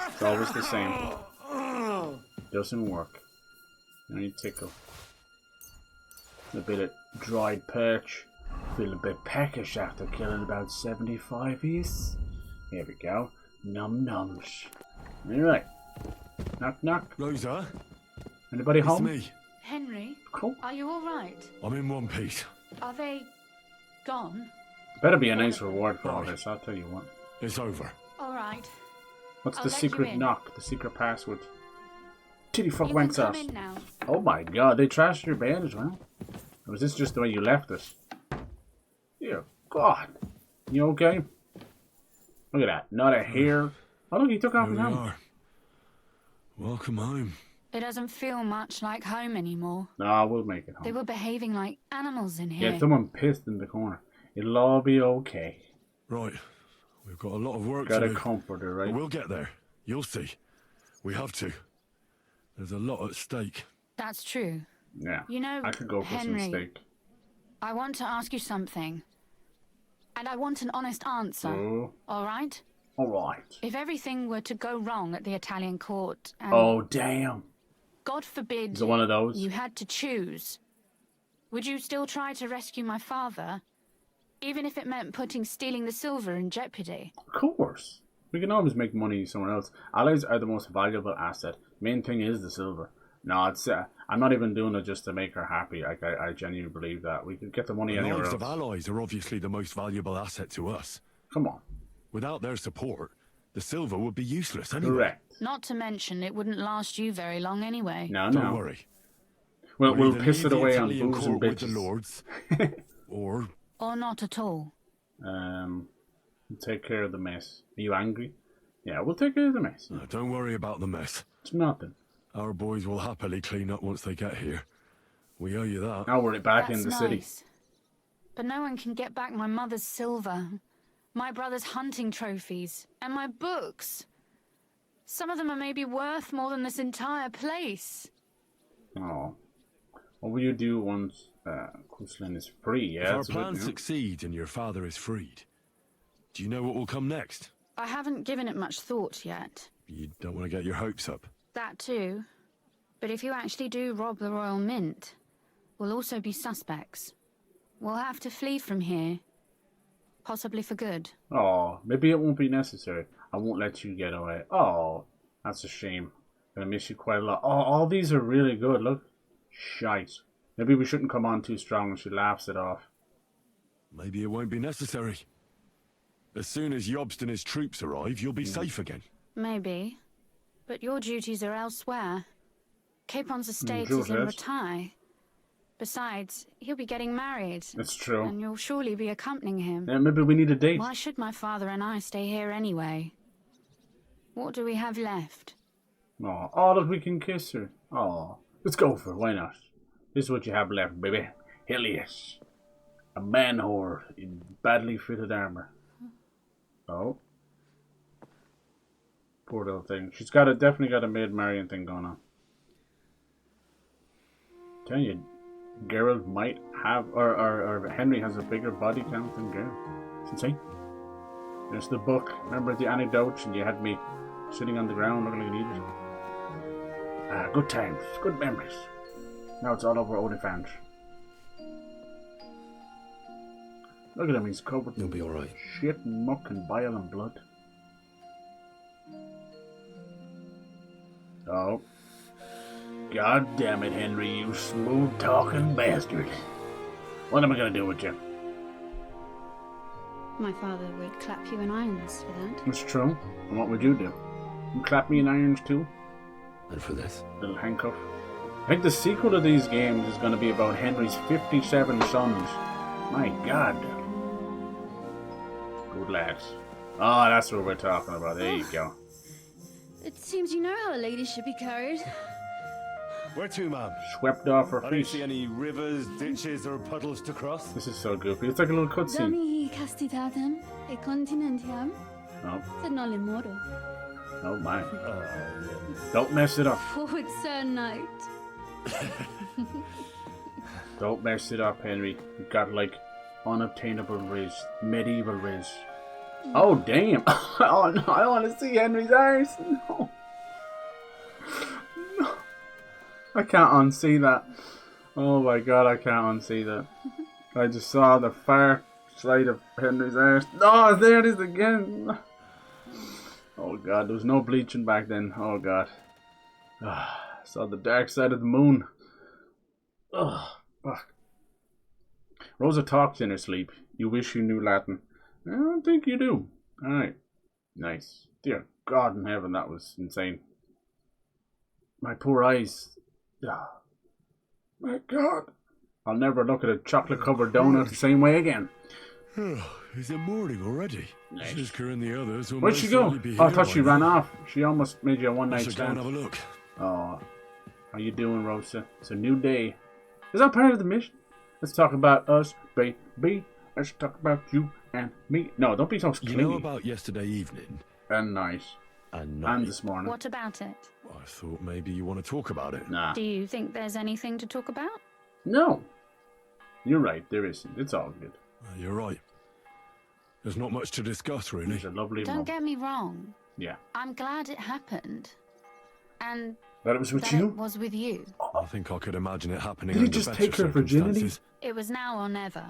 it's always the same. Doesn't work. Now you tickle. A bit of dried perch. Feel a bit peckish after killing about 75 is. Here we go. Num nums. Alright. Knock knock. Rosa? Anybody It's home? me. Henry? Cool. Are you all right? I'm in one piece. Are they gone? Better be a nice reward for all this, I'll tell you what. It's over. All right. What's I'll the let secret you in. knock? The secret password? Titty fuck You wank can come sauce. in now. Oh my god, they trashed your bed as well? Or was this just the way you left it? Dear God. You okay? Look at that. Not a hair. Oh look, he took off his Here we helmet. are. Welcome home. It doesn't feel much like home anymore. Nah, we'll make it They home. were behaving like animals in here. Yeah, someone pissed in the corner. It'll all be okay. Right. We've got a lot of work Gotta to do. comfort her, right? But we'll get there. You'll see. We have to. There's a lot at stake. That's true. Yeah. You know, I could go for Henry, some steak. I want to ask you something. And I want an honest answer. Oh. All right? Alright. If everything were to go wrong at the Italian court and Oh, damn. God forbid Is it one of those? you had to choose, would you still try to rescue my father? Even if it meant putting stealing the silver in jeopardy? Of course. We can always make money somewhere else. Allies are the most valuable asset. Main thing is the silver. No, it's I'm not even doing it just to make her happy. I genuinely believe that. We could get the money The anywhere lives else. of allies are obviously the most valuable asset to us. Come on. Without their support, The silver would be useless anyway. Correct. Not to mention, it wouldn't last you very long anyway. No, Don't worry. Well, we'll either piss leave it the away on Italian booze and court with bitches. the lords, or not at all. We'll take care of the mess. Are you angry? Yeah, we'll take care of the mess. No, don't worry about the mess. It's nothing. Our boys will happily clean up once they get here. We owe you that. Now we're back in the That's city. nice. But no one can get back my mother's silver, my brother's hunting trophies, and my books. Some of them are maybe worth more than this entire place. Oh. What will you do once Quisling is free? Yeah, if our that's a good plan news. succeeds and your father is freed, do you know what will come next? I haven't given it much thought yet. You don't want to get your hopes up. That too. But if you actually do rob the Royal Mint, we'll also be suspects. We'll have to flee from here. Possibly for good. Oh, maybe it won't be necessary. I won't let you get away. Oh, that's a shame. I'm gonna miss you quite a lot. Oh, all these are really good. Look. Shite. Maybe we shouldn't come on too strong and she laughs it off. Maybe it won't be necessary. As soon as Jobst and his troops arrive, you'll be safe again. Maybe. But your duties are elsewhere. Capon's estate sure is in it is. Retaille. Besides, he'll be getting married. That's true. And you'll surely be accompanying him. Yeah, maybe we need a date. Why should my father and I stay here anyway? What do we have left? Oh, that we can kiss her. Oh, let's go for it. Why not? This is what you have left, baby. Hell yes. A man whore in badly fitted armor. Oh. Poor little thing. She's definitely got a Maid Marian thing going on. Tell you, Geralt might have, or Henry has a bigger body count than Geralt. It's insane. There's the book. Remember the anecdotes and you had me sitting on the ground looking like an idiot? Good times. Good memories. Now it's all over OnlyFans. Look at him, he's covered in You'll be alright. shit, muck and bile and blood. Oh. God damn it, Henry, you smooth-talking bastard. What am I gonna do with you? My father would clap you in irons for that. It's true. And what would you do? You clap me in irons too? And for this? Little handcuff. I think the sequel to these games is going to be about Henry's 57 sons. My God. Good lads. Oh, that's what we're talking about. There you go. It seems you know how a lady should be carried. Where to, ma'am? Swept off her I feet. don't see any rivers, ditches, or puddles to cross. This is so goofy. It's like a little cutscene. Domi castitatem e continentiam, Oh, sed non le moro. oh my. Don't mess it up. Forward, Sir Knight. Don't mess it up, Henry. You've got like unobtainable riz, medieval riz. Oh damn! Oh no, I want to see Henry's arse. No, no, I can't unsee that. Oh my God, I can't unsee that. I just saw the far side of Henry's arse. Oh, there it is again. Oh God, there was no bleaching back then. Oh God. Saw the dark side of the moon. Ugh, fuck. Rosa talks in her sleep. You wish you knew Latin. I don't think you do. Alright. Nice. Dear God in heaven, that was insane. My poor eyes. Ah. My God. I'll never look at a chocolate-covered donut the same way again. Is it morning already? Nice. Shiska and the others will Where'd she most go? likely be Oh, I here thought she by ran now. off. She almost made you a one-night Let's go and stand. have a look. Oh, how you doing, Rosa? It's a new day. Is that part of the mission? Let's talk about us, baby. Let's talk about you and me. No, don't be so You clingy. know about yesterday evening? And night. And And this morning. What about it? I thought maybe you want to talk about it. Nah. Do you think there's anything to talk about? No. You're right, there isn't. It's all good. You're right. There's not much to discuss, really. It's a lovely Don't moment. get me wrong. Yeah. I'm glad it happened. And That it was with that you? it was with you. I think I could imagine it happening Did he under just better take her virginity? circumstances. It was now or never.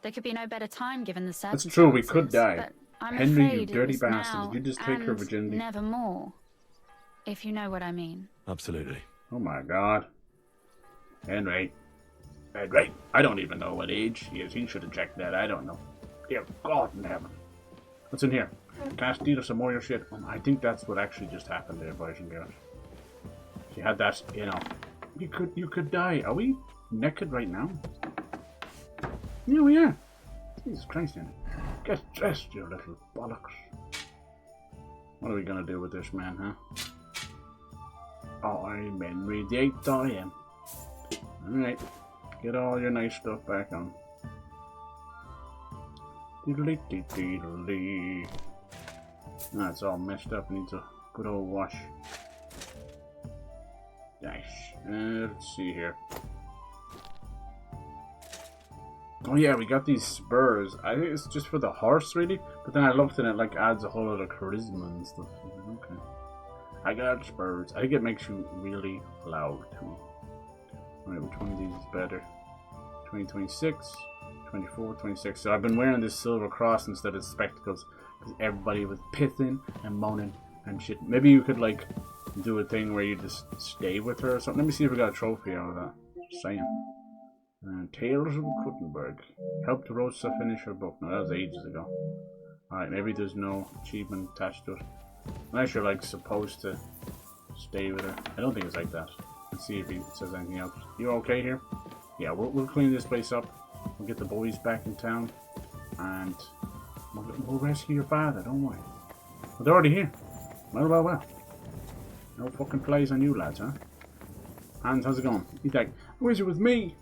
There could be no better time given the circumstances. That's true, we could die. But I'm Henry, you afraid it dirty was bastard. now Did you just take her and virginity? Never more. If you know what I mean. Absolutely. Oh my God. Henry. Henry. I don't even know what age he is. He should have checked that. I don't know. Dear God in heaven. What's in here? Can't steal some more of your shit. I think that's what actually just happened there, boys and girls. If you had that, you know, you could die. Are we naked right now? Yeah, we are. Jesus Christ, then. Get dressed, you little bollocks. What are we gonna do with this man, huh? I'm Henry the 8th I am. Alright. Get all your nice stuff back on. Diddly dee diddly. That's all messed up. Needs a good old wash. Nice. Let's see here. Oh yeah, we got these spurs. I think it's just for the horse, really. But then I looked and it like adds a whole lot of charisma and stuff. Okay. I got spurs. I think it makes you really loud too. Alright, which one of these is better? 2026, 24, 26. So I've been wearing this silver cross instead of spectacles because everybody was pissing and moaning and shit. Maybe you could like do a thing where you just stay with her or something. Let me see if we got a trophy out of that. Just saying. Tales of Kuttenberg. Helped Rosa finish her book. No, that was ages ago. Alright, maybe there's no achievement attached to it. Unless you're like supposed to stay with her. I don't think it's like that. Let's see if he says anything else. You okay here? Yeah, we'll clean this place up. We'll get the boys back in town. And we'll rescue your father, don't worry. But they're already here. Well. No fucking plays on you lads, huh? Hans, how's it going? He's like, where's it with me?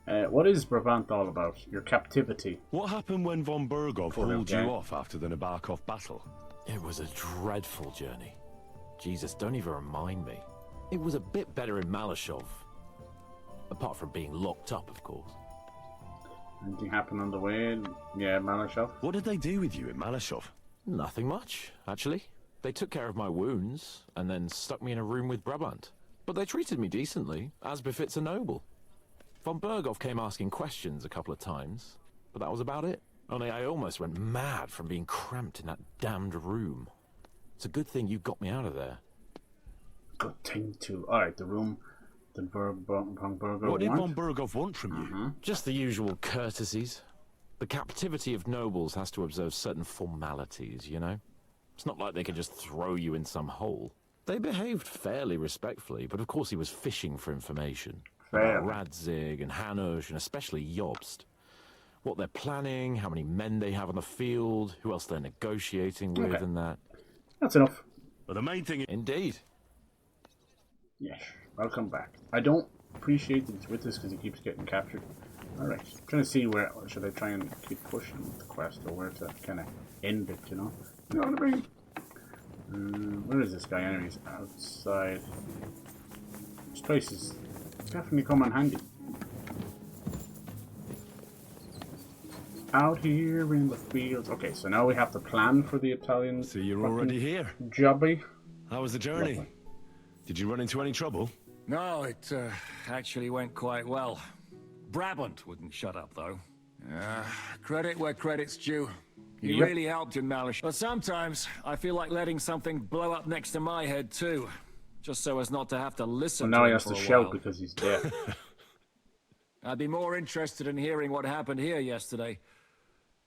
What is Brabant all about? Your captivity. What happened when von Bergov hauled you off after the Nabokov battle? It was a dreadful journey. Jesus, don't even remind me. It was a bit better in Malashov. Apart from being locked up, of course. Anything happened on the way? Yeah, Malashov. What did they do with you in Malashov? Nothing much, actually. They took care of my wounds, and then stuck me in a room with Brabant. But they treated me decently, as befits a noble. Von Bergov came asking questions a couple of times, but that was about it. Only I almost went mad from being cramped in that damned room. It's a good thing you got me out of there. Good thing too. Alright, the room that von Bergov What did von Bergov want from you? Just the usual courtesies. The captivity of nobles has to observe certain formalities, you know? It's not like they can just throw you in some hole. They behaved fairly respectfully, but of course he was fishing for information. About Radzig and Hanush, and especially Jobst. What they're planning, how many men they have on the field, who else they're negotiating with, and that. That's enough. But the main thing is... Indeed. Yes, welcome back. I don't appreciate that he's with us because he keeps getting captured. Alright, I'm trying to see where, should I try and keep pushing the quest, or where to kind of end it, you know? You know what I mean? Where is this guy anyway? He's outside. This place is definitely come in handy. Out here in the fields. Okay, so now we have to plan for the Italian. So you're already here. Jobby. How was the journey? Lovely. Did you run into any trouble? No, it actually went quite well. Brabant wouldn't shut up, though. Credit where credit's due. He really helped in Malish. But sometimes I feel like letting something blow up next to my head, too. Just so as not to have to listen now to he him has for to a shout while. because he's dead. I'd be more interested in hearing what happened here yesterday.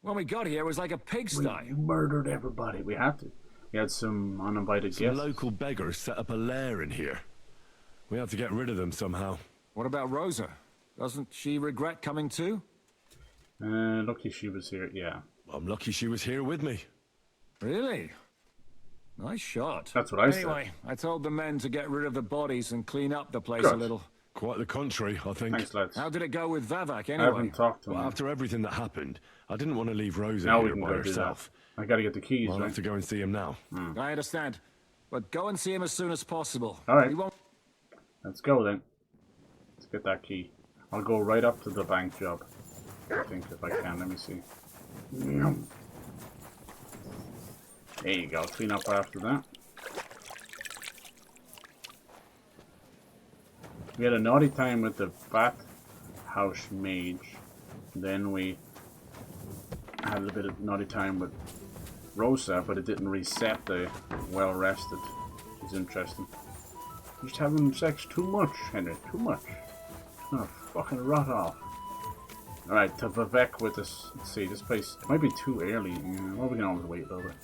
When we got here, it was like a pigsty. We murdered everybody. We had to. We had some uninvited Some guests. local beggars set up a lair in here. We had to get rid of them somehow. What about Rosa? Doesn't she regret coming too? Lucky she was here, yeah. I'm lucky she was here with me. Really? Nice shot. That's what I said. Anyway, I told the men to get rid of the bodies and clean up the place Good. a little. Quite the contrary, I think. Thanks, lads. How did it go with Vavak, anyway? I haven't talked to him. Well, after everything that happened, I didn't want to leave Rosa Now we here can by go do herself. that. I gotta get the keys, I'll right? have to go and see him now. I understand. But go and see him as soon as possible. Alright. We won't... Let's go then. Let's get that key. I'll go right up to the bank job. I think if I can. Let me see. There you go. Clean up after that. We had a naughty time with the bathhouse mage. Then we had a bit of naughty time with Rosa, but it didn't reset the well rested. It's interesting. Just having sex too much, Henry. Too much. It's gonna fucking rot off. Alright, to Vivek with us. Let's see, this place it might be too early. Well, we can always wait a little bit.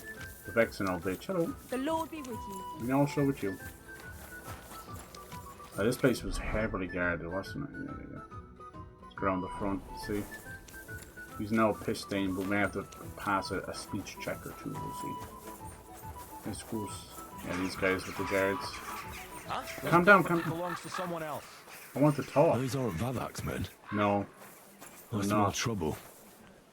The vexing old bitch. Hello. The Lord be with you. And also with you. This place was heavily guarded, wasn't it? Yeah, there you go. Let's go around the front, see. He's now piss stained, but we have to pass a speech check or two, we'll see. I suppose. Yeah, these guys with the guards. Huh? Calm down, calm down. Belongs to someone else. I want to talk. Those aren't Vavak's men. No. What's no. more trouble?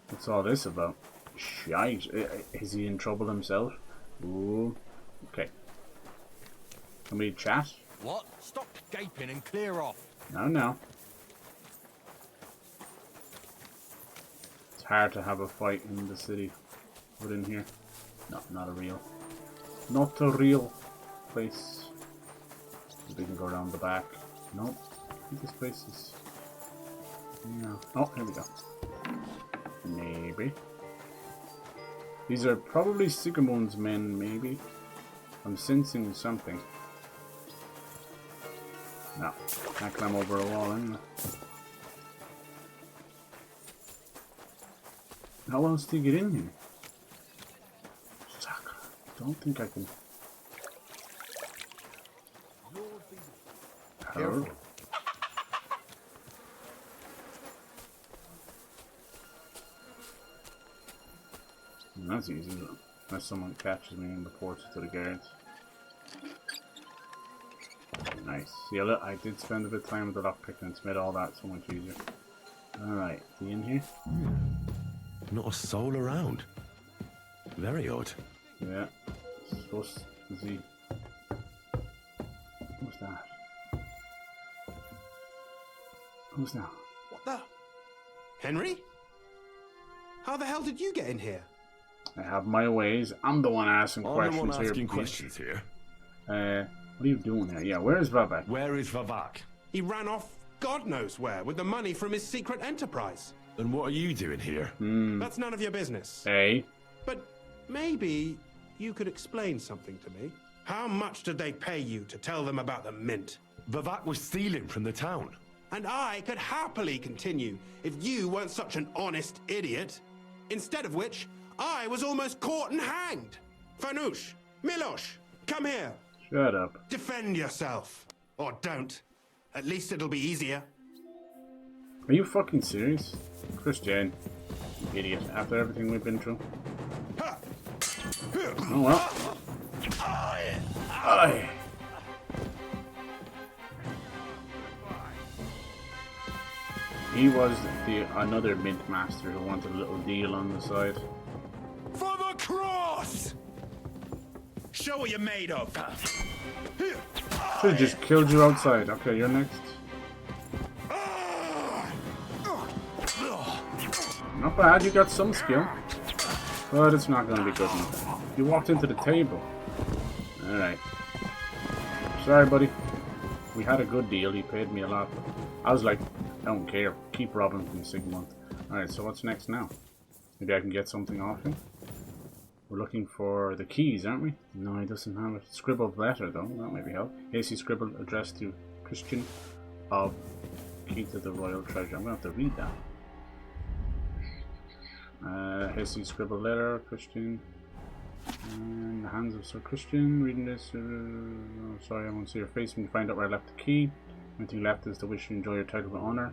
What's all this about? Shite. Is he in trouble himself? Ooh. Okay. Can we chat? What? Stop gaping and clear off. No, no. It's hard to have a fight in the city. But in here. No, not a real place. We can go around the back. Nope. I think this place is... No. Oh, here we go. Maybe. These are probably Sigismund's men, maybe. I'm sensing something. No. Can't climb over a wall anyway. How else do you get in here? Suck. Don't think I can... Careful. That's easy, unless someone catches me and reports it to the guards. Nice. Yeah, look, I did spend a bit of time with the lockpick and it's made all that so much easier. Alright, is he in here? Not a soul around. Very odd. Yeah. Supposed to see. What's that? Who's that? What the? Henry? How the hell did you get in here? I have my ways. I'm the one asking questions here. I'm the one asking questions here. What are you doing here? Yeah, where is Vavak? Where is Vavak? He ran off God knows where with the money from his secret enterprise. And what are you doing here? That's none of your business. Hey? But maybe you could explain something to me. How much did they pay you to tell them about the mint? Vavak was stealing from the town. And I could happily continue if you weren't such an honest idiot. Instead of which, I was almost caught and hanged. Fanush, Milosh, come here. Shut up. Defend yourself. Or don't. At least it'll be easier. Are you fucking serious? Christian, you idiot. After everything we've been through. Oh well. Aye. He was another mint master who wanted a little deal on the side. For the cross! Show what you're made of. Should've just killed you outside. Okay, you're next. Not bad, you got some skill. But it's not gonna be good enough. You walked into the table. Alright. Sorry, buddy. We had a good deal, he paid me a lot. I was like, I don't care. Keep robbing from Sigmund. Alright, so what's next now? Maybe I can get something off him? We're looking for the keys, aren't we? No, he doesn't have a scribbled letter, though. That maybe help. Hasty scribbled addressed to Christian of Key to the Royal Treasure. I'm going to have to read that. Hasty scribbled letter, Christian. In the hands of Sir Christian. Reading this. Oh, sorry, I won't see your face when you find out where I left the key. Anything left is to wish you enjoy your title of honor.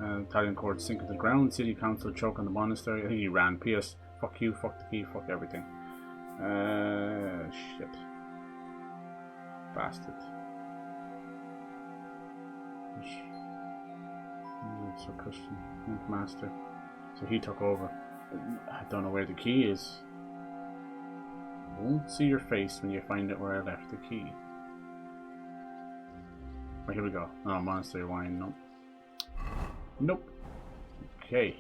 Italian court sink to the ground. City council choke on the monastery. I think he ran. P.S. Fuck you, fuck the key, fuck everything. Shit. Bastard. So Christian, master. So he took over. I don't know where the key is. I won't see your face when you find out where I left the key. Oh, here we go. Oh, monastery wine. Nope. Nope. Okay.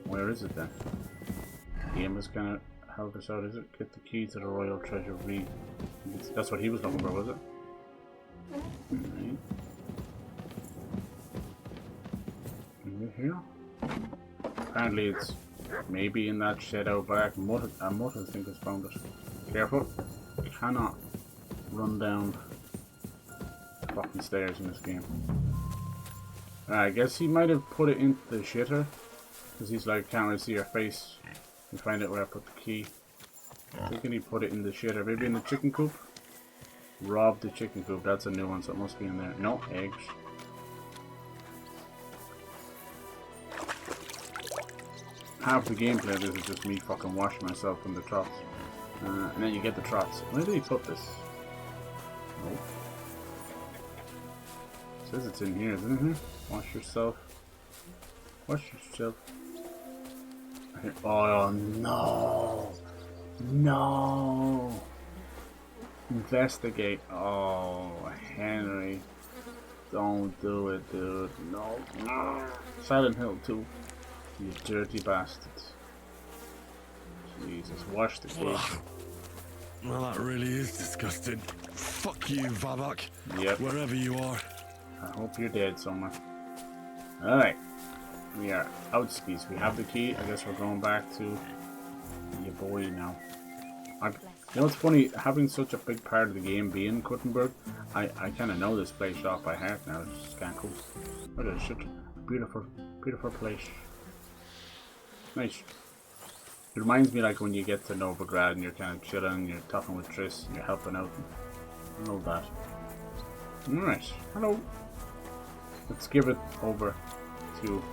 Where is it then? The game is gonna help us out, is it? Get the key to the royal treasure. Read. That's what he was looking for, was it? Right. Is it here? Apparently it's maybe in that shed out back. I must think it's found it. Careful. Cannot run down fucking stairs in this game. I guess he might have put it into the shitter. Because he's like, can't really see your face. You find out where I put the key. I think he put it in the shitter. Maybe in the chicken coop? Rob the chicken coop. That's a new one, so it must be in there. No, eggs. Half the gameplay of this is just me fucking washing myself in the trots. And then you get the trots. Where did he put this? Nope. It says it's in here, isn't it? Wash yourself. Wash yourself. Oh no! No! Investigate. Oh, Henry. Don't do it, dude. No. No. Silent Hill 2. You dirty bastards. Jesus, wash the cake. Well, that really is disgusting. Fuck you, Vavak. Yep. Wherever you are. I hope you're dead somewhere. Alright. We are outskis. We have the key. I guess we're going back to your boy now. You know what's funny? Having such a big part of the game being Kuttenberg, I kind of know this place off by heart now. It's just kind of cool. Look at this. Beautiful, beautiful place. Nice. It reminds me like when you get to Novigrad and you're kind of chilling, you're talking with Triss, and you're helping out. I love that. Alright. Hello. Let's give it over to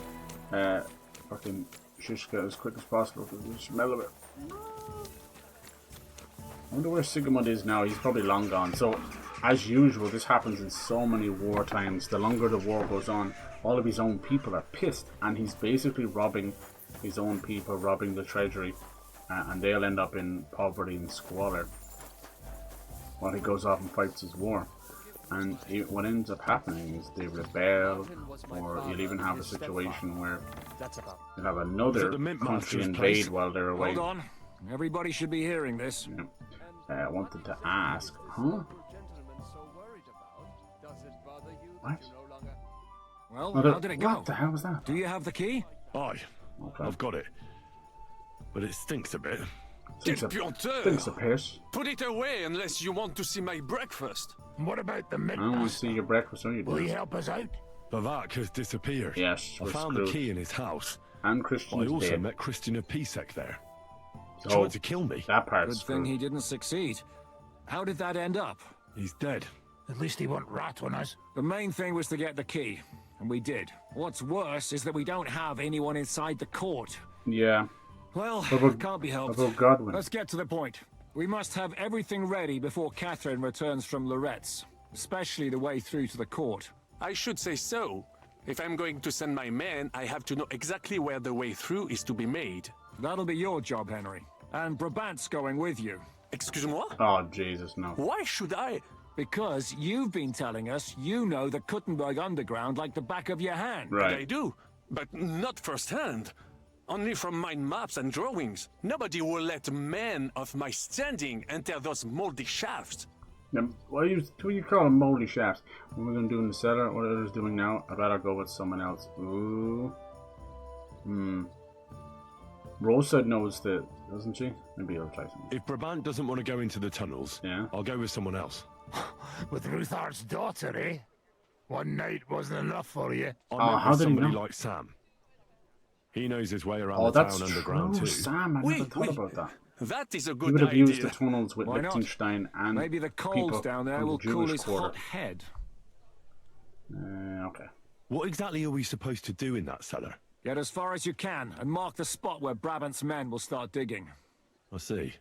fucking Shishka as quick as possible because we smell of it. I wonder where Sigmund is now. He's probably long gone. So, as usual, this happens in so many war times. The longer the war goes on, all of his own people are pissed, and he's basically robbing his own people, robbing the treasury, and they'll end up in poverty and squalor while he goes off and fights his war. And what ends up happening is they rebel, or you'll even have a situation where you'll have another country invade while they're away. Hold on. Everybody should be hearing this. Yeah. I wanted to ask, huh? What? Well, how did it go? What the hell was that? Do you have the key? Aye, I've got it. But it stinks a bit. Stinks a piss. Put it away unless you want to see my breakfast. What about the I don't want to see your breakfast, don't you? Will you help us out? Bavak has disappeared. Yes, I found the key in his house. And Christian I also dead. met Christian of Pisek there. He Oh, tried to kill me. That part's Good thing he didn't succeed. How did that end up? He's dead. At least he won't rat on us. The main thing was to get the key, and we did. What's worse is that we don't have anyone inside the court. Yeah. Well, can't be helped. Godwin? Let's get to the point. We must have everything ready before Catherine returns from Loretz, especially the way through to the court. I should say so. If I'm going to send my men, I have to know exactly where the way through is to be made. That'll be your job, Henry. And Brabant's going with you. Excuse-moi? Oh, Jesus, no. Why should I? Because you've been telling us you know the Kuttenberg underground like the back of your hand. Right. I do, but not firsthand. Only from my maps and drawings. Nobody will let men of my standing enter those moldy shafts. Now, what do you call them moldy shafts? What are we going to do in the cellar? What are others doing now? I better go with someone else. Ooh. Rosa knows that, doesn't she? Maybe I'll try something. If Brabant doesn't want to go into the tunnels, I'll go with someone else. With Ruthar's daughter, eh? One night wasn't enough for you. I met somebody like Sam. He knows his way around the town underground too. Sam, I never thought about that. That is a He good would have idea. used the tunnels with Why not? Liechtenstein and Maybe the coals people down there from will the cool Jewish his quarter. hot head. Okay. What exactly are we supposed to do in that cellar? Get as far as you can and mark the spot where Brabant's men will start digging. I see.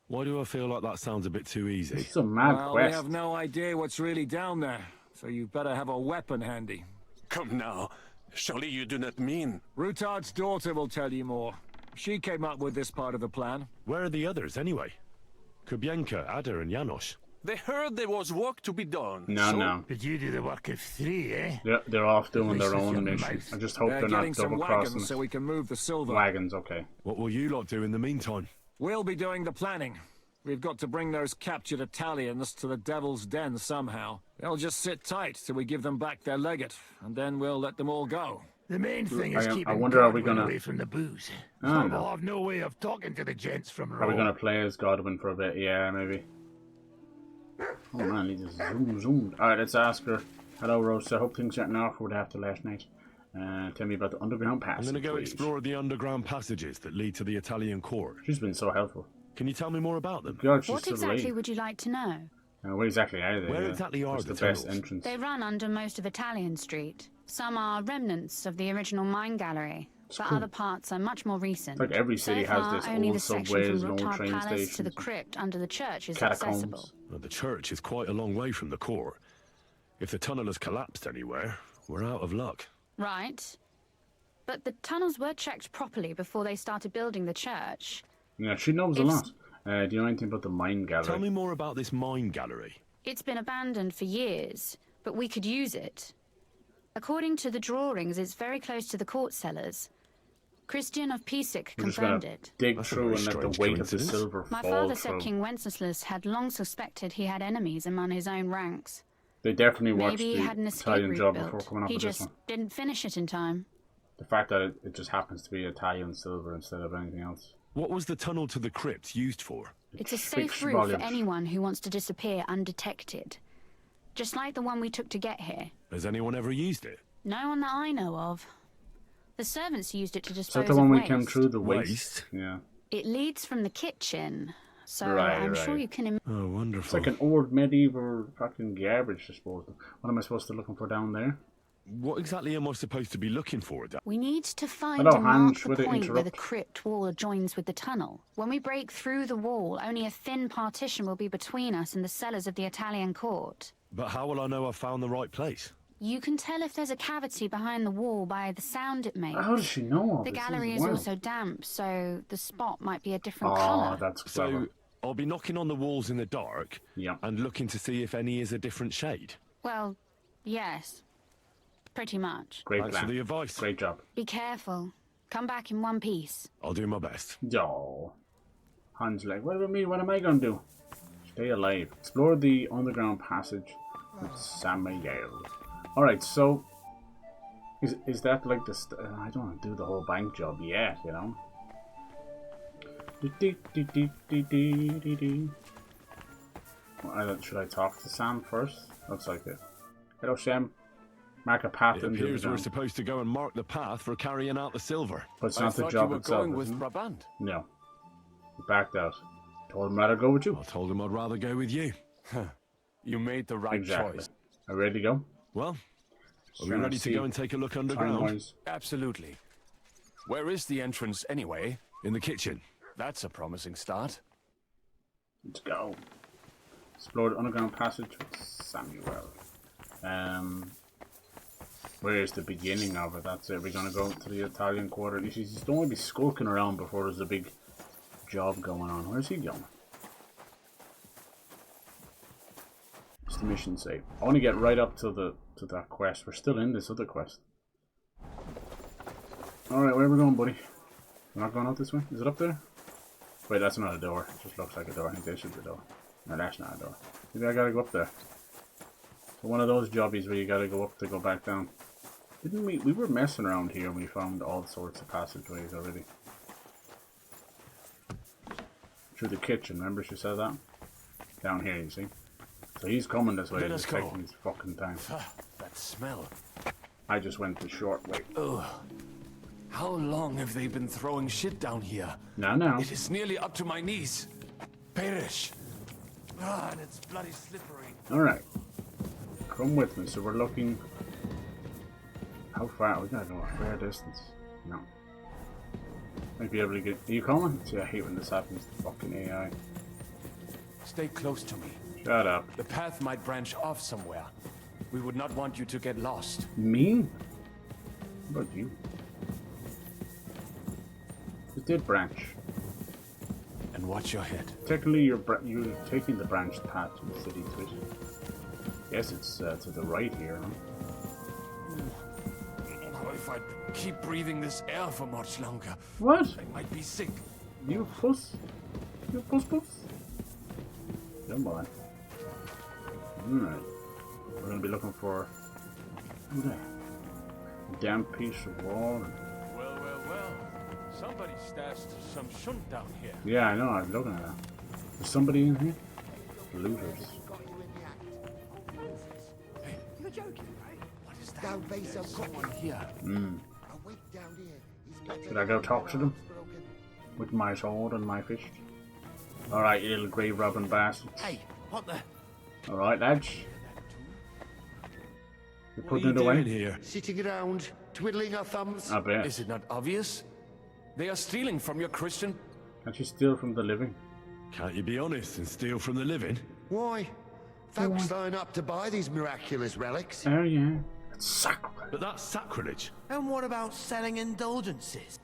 Why do I feel like that sounds a bit too easy? It's a mad Well, quest. we have no idea what's really down there, so you better have a weapon handy. Come now. Surely you do not mean... Rutard's daughter will tell you more. She came up with this part of the plan. Where are the others, anyway? Kubienka, Ada, and Janos. They heard there was work to be done. No. Did you do the work of three, eh? They're off doing their At least own with your mission. mouth. I just hope they're getting not some double crossing. wagons so we can move the silver. Wagons, okay. What will you lot do in the meantime? We'll be doing the planning. We've got to bring those captured Italians to the Devil's Den somehow. They'll just sit tight till we give them back their legate, and then we'll let them all go. The main thing is keeping Godwin away from the booze. Oh, We'll have no way of talking to the gents from Are we Rome. going to play as Godwin for a bit? Yeah, maybe. Oh man, he just zoomed. Alright, let's ask her. Hello, Rosa. Hope things aren't off what after last night. Tell me about the underground passage. I'm going to go please. explore the underground passages that lead to the Italian court. She's been so helpful. Can you tell me more about them? God, she's What so exactly late. would you like to know? Where exactly are they? Where exactly are What's the the best tunnels? entrance? They run under most of Italian Street. Some are remnants of the original mine gallery, but cool. other parts are much more recent. It's like every city so has far, this only old the section subways from and old Rutard train Palace stations. to the crypt under the church is Catacombs. accessible. Well, the church is quite a long way from the core. If the tunnel has collapsed anywhere, we're out of luck. Right. But the tunnels were checked properly before they started building the church. Yeah, she knows a lot. Do you know anything about the mine gallery? Tell me more about this mine gallery. It's been abandoned for years, but we could use it. According to the drawings, it's very close to the court cellars. Christian of Pisek confirmed it. Dig through and let the weight of the silver My fall father through. said King Wenceslas had long suspected he had enemies among his own ranks. They definitely watched Maybe he the had an escape Italian route job built. before coming up He with this just one. didn't finish it in time. The fact that it just happens to be Italian silver instead of anything else. What was the tunnel to the crypt used for? It's a safe route for anyone who wants to disappear undetected. Just like the one we took to get here. Has anyone ever used it? No one that I know of. The servants used it to Is dispose that the one of we waste. came through, the waste? Yeah. It leads from the kitchen, so Right, I'm right. sure you can... Oh, wonderful. It's like an old medieval fucking garbage disposal. What am I supposed to be looking for down there? What exactly am I supposed to be looking for? We need to find Hello, and mark Hans, the would it point where the interrupt? crypt wall joins with the tunnel. When we break through the wall, only a thin partition will be between us and the cellars of the Italian court. But how will I know I've found the right place? You can tell if there's a cavity behind the wall by the sound it makes. How does she know all The this? gallery This is wild. also damp, so the spot might be a different Oh, colour. that's So clever. I'll be knocking on the walls in the dark and looking to see if any is a different shade. Well, yes. Pretty much. Great Thanks plan. for the advice. Great job. Be careful. Come back in one piece. I'll do my best. Yo. Hans like, what about me? What am I gonna do? Stay alive. Explore the underground passage with Samuel. Alright, so is that like the I don't want to do the whole bank job yet, you know? Should I talk to Sam first? Looks like it. Hello, Sam. Mark a path It and do appears the we're job. supposed to go and mark the path for carrying out the silver. But it's not the job itself, isn't it? No. He backed out. Told him I'd go with you. I told him I'd rather go with you. You made the right choice. Are we ready to go? Well, are we ready to go and take a look underground? Time-wise. Absolutely. Where is the entrance anyway? In the kitchen. That's a promising start. Let's go. Explore the underground passage with Samuel. Where's the beginning of it? That's it. We're gonna go to the Italian quarter. You just don't want to be skulking around before there's a big job going on. Where's he going? What's the mission say? I want to get right up to that quest. We're still in this other quest. Alright, where are we going, buddy? We're not going out this way? Is it up there? Wait, that's not a door. It just looks like a door. I think this is the door. No, that's not a door. Maybe I gotta go up there. So one of those jobbies where you gotta go up to go back down. Didn't we were messing around here and we found all sorts of passageways already. Through the kitchen, remember she said that? Down here, you see? So he's coming this way. Let He's us go. taking his fucking time. That smell. I just went the short way. Ugh. How long have they been throwing shit down here? Now. It is nearly up to my knees. Perish. Ah, and it's bloody slippery. Alright. Come with me. So we're looking... How far? We gotta go a fair distance. No. Might be able to get... Are you coming? See, I hate when this happens to fucking AI. Stay close to me. Shut up. The path might branch off somewhere. We would not want you to get lost. Me? What about you? It did branch. And watch your head. Technically, you're taking the branched path to the city to it. Yes, it's to the right here, huh? Oh, if I keep breathing this air for much longer. What? I might be sick. You puss? You puss? Come on. Alright. We're gonna be looking for... What's that? A damp piece of wall. And... Well. Somebody stashed some shunt down here. Yeah, I know, I'm looking at that. Is somebody in here? Looters. You're joking, right? What is that? Don't be so someone here. Should I go talk to them? With my sword and my fist? Alright, you little grave robbing bastards. Hey, what the? Alright, lads. You're putting it away? Here? Sitting around, twiddling our thumbs. I bet. Is it not obvious? They are stealing from your Christian... Can't you steal from the living? Can't you be honest and steal from the living? Why? Folks line up to buy these miraculous relics. Oh yeah. It's sacrilege. But that's sacrilege. And what about selling indulgences?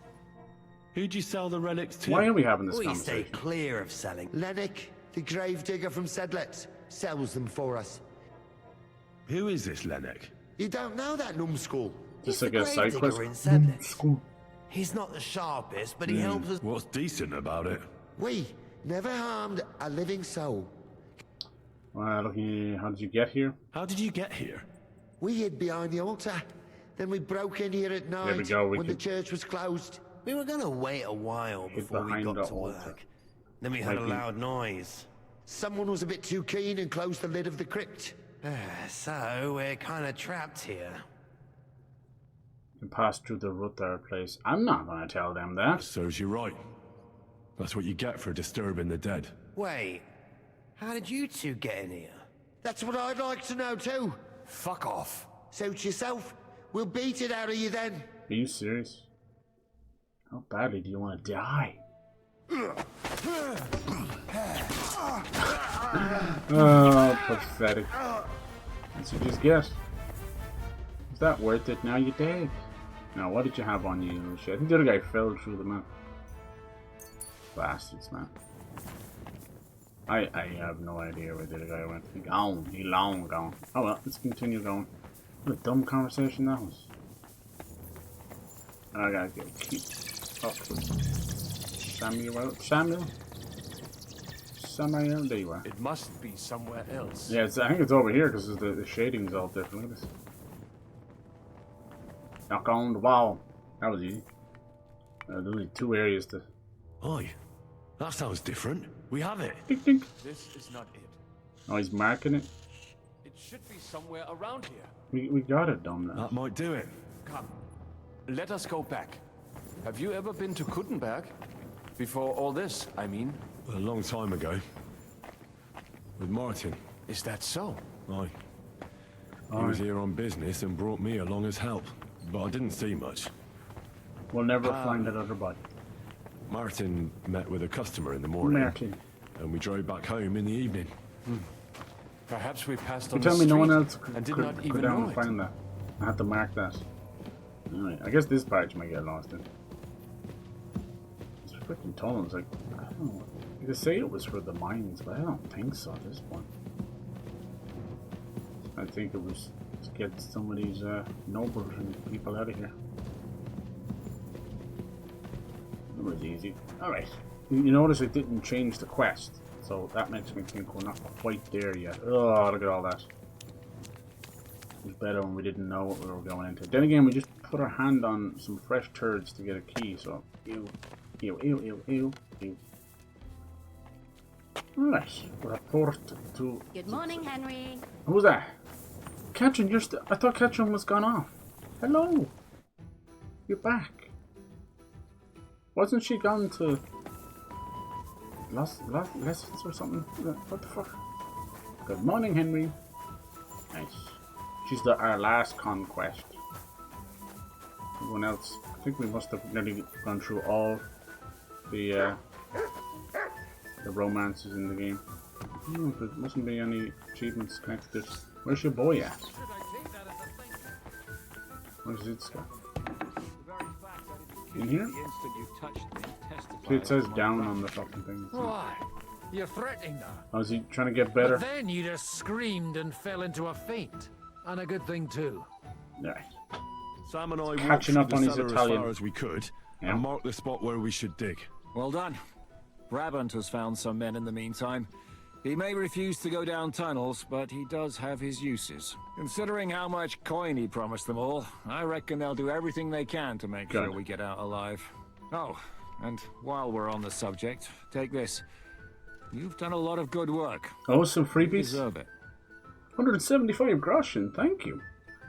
Who'd you sell the relics to? Why are we having this We conversation? stay clear of selling. Lennox, the gravedigger from Sedlitz, sells them for us. Who is this Lennox? You don't know that numbskull? Just He's like the a side gravedigger quest. in Sedlitz. School. He's not the sharpest, but he helps us... What's decent about it? We never harmed a living soul. Well, looking, how did you get here? How did you get here? We hid behind the altar. Then we broke in here at night we go, when the church was closed. We were gonna wait a while before we behind got the to altar. work. Then we heard a loud noise. Someone was a bit too keen and closed the lid of the crypt. So we're kind of trapped here. You can pass through the Rutter place. I'm not gonna tell them that. Serves you right. That's what you get for disturbing the dead. Wait, how did you two get in here? That's what I'd like to know too. Fuck off. Suit yourself. We'll beat it out of you then. Are you serious? How badly do you want to die? Oh, pathetic. That's what you just get. Is that worth it? Now you're dead. Now, what did you have on you, you little shit? I think the other guy fell through the map. Bastards, man. I have no idea where the other guy went. He long gone. Oh well, let's continue going. What a dumb conversation that was. I gotta keep up with Samuel, there you are. It must be somewhere else. Yeah, I think it's over here because the shading's all different. Look at this. Knock on the wall. That was easy. There's only two areas to... Oi, that sounds different. We have it. Dink, dink. This is not it. Oh, he's marking it. It should be somewhere around here. We got it done. That might do it. Come, let us go back. Have you ever been to Kuttenberg? Before all this, I mean. A long time ago. With Martin. Is that so? Aye. He was here on business and brought me along as help. But I didn't see much. We'll never find that other body. Martin met with a customer in the morning. Martin. And we drove back home in the evening. Perhaps we passed You on tell the me street no one else and did could not go even down know and it. find that. I had to mark that. Alright, I guess this part you might get lost in. It's freaking tunnels, like, I don't know. You could say it was for the mines, but I don't think so at this point. I think it was to get some of these nobles and people out of here. It was easy. Alright. You notice it didn't change the quest, so that makes me think we're not quite there yet. Oh, look at all that. It was better when we didn't know what we were going into. Then again, we just put our hand on some fresh turds to get a key, so ew, ew, ew, ew, ew, ew. Alright, report to... Good morning, Henry. Who's that? Katrin, you're I thought Katrin was gone off. Hello. You're back. Wasn't she gone to... lessons or something? What the fuck? Good morning, Henry. Nice. She's our last conquest. Everyone else, I think we must have nearly gone through all the romances in the game. There mustn't be any achievements connected to this. Where's your boy at? Where's it go? In here? See, it says down on the fucking thing. Why? You're threatening her. Oh, is he trying to get better? But then you just screamed and fell into a faint. And a good thing too. Right. Sam and I walked Catching through up the on his cellar Italian. as far as we could Yeah. and marked the spot where we should dig. Well done. Brabant has found some men in the meantime. He may refuse to go down tunnels, but he does have his uses. Considering how much coin he promised them all, I reckon they'll do everything they can to make sure we get out alive. Oh, and while we're on the subject, take this. You've done a lot of good work. Oh, some You freebies? deserve it. 175 groschen, thank you.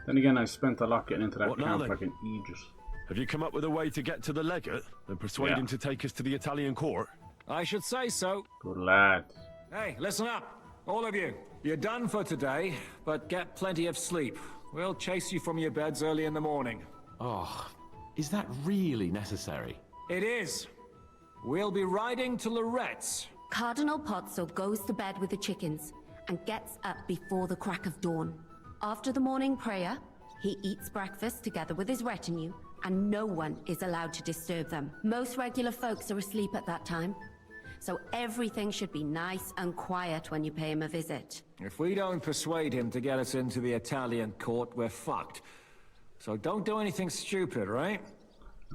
Then again, I spent a lot getting into that What now, camp then? like an Aegis. Have you come up with a way to get to the legate and persuade Yeah. him to take us to the Italian court? I should say so. Good lad. Hey, listen up, all of you. You're done for today, but get plenty of sleep. We'll chase you from your beds early in the morning. Oh, is that really necessary? It is. We'll be riding to Loretz. Cardinal Pozzo goes to bed with the chickens and gets up before the crack of dawn. After the morning prayer, he eats breakfast together with his retinue, and no one is allowed to disturb them. Most regular folks are asleep at that time, so everything should be nice and quiet when you pay him a visit. If we don't persuade him to get us into the Italian court, we're fucked. So don't do anything stupid, right?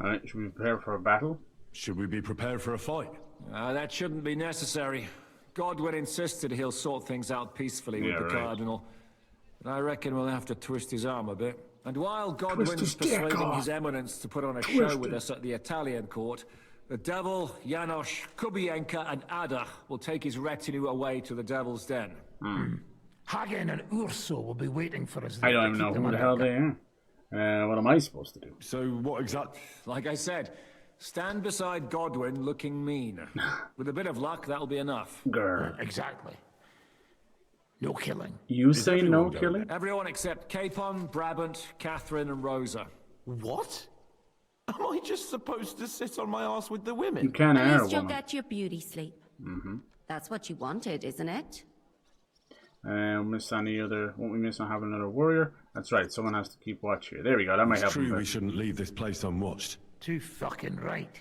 Alright, should we prepare for a battle? Should we be prepared for a fight? That shouldn't be necessary. Godwin insisted he'll sort things out peacefully with the Cardinal. And I reckon we'll have to twist his arm a bit. And while Godwin's persuading His Eminence to put on a show with us at the Italian court, the Devil, Janos, Kubienka, and Ada will take his retinue away to the Devil's Den. Hagen and Urso will be waiting for us. I don't even know who the hell they are. What am I supposed to do? So what exactly? Like I said, stand beside Godwin looking mean. With a bit of luck, that'll be enough. Grr. Exactly. No killing. You say no killing? Everyone except Capon, Brabant, Catherine, and Rosa. What? Am I just supposed to sit on my ass with the women? You can At air least you'll woman. get your beauty sleep. That's what you wanted, isn't it? Miss any other? Won't we miss on having another warrior? That's right. Someone has to keep watch here. There we go. That might help. It's true we shouldn't leave this place unwatched. Too fucking right.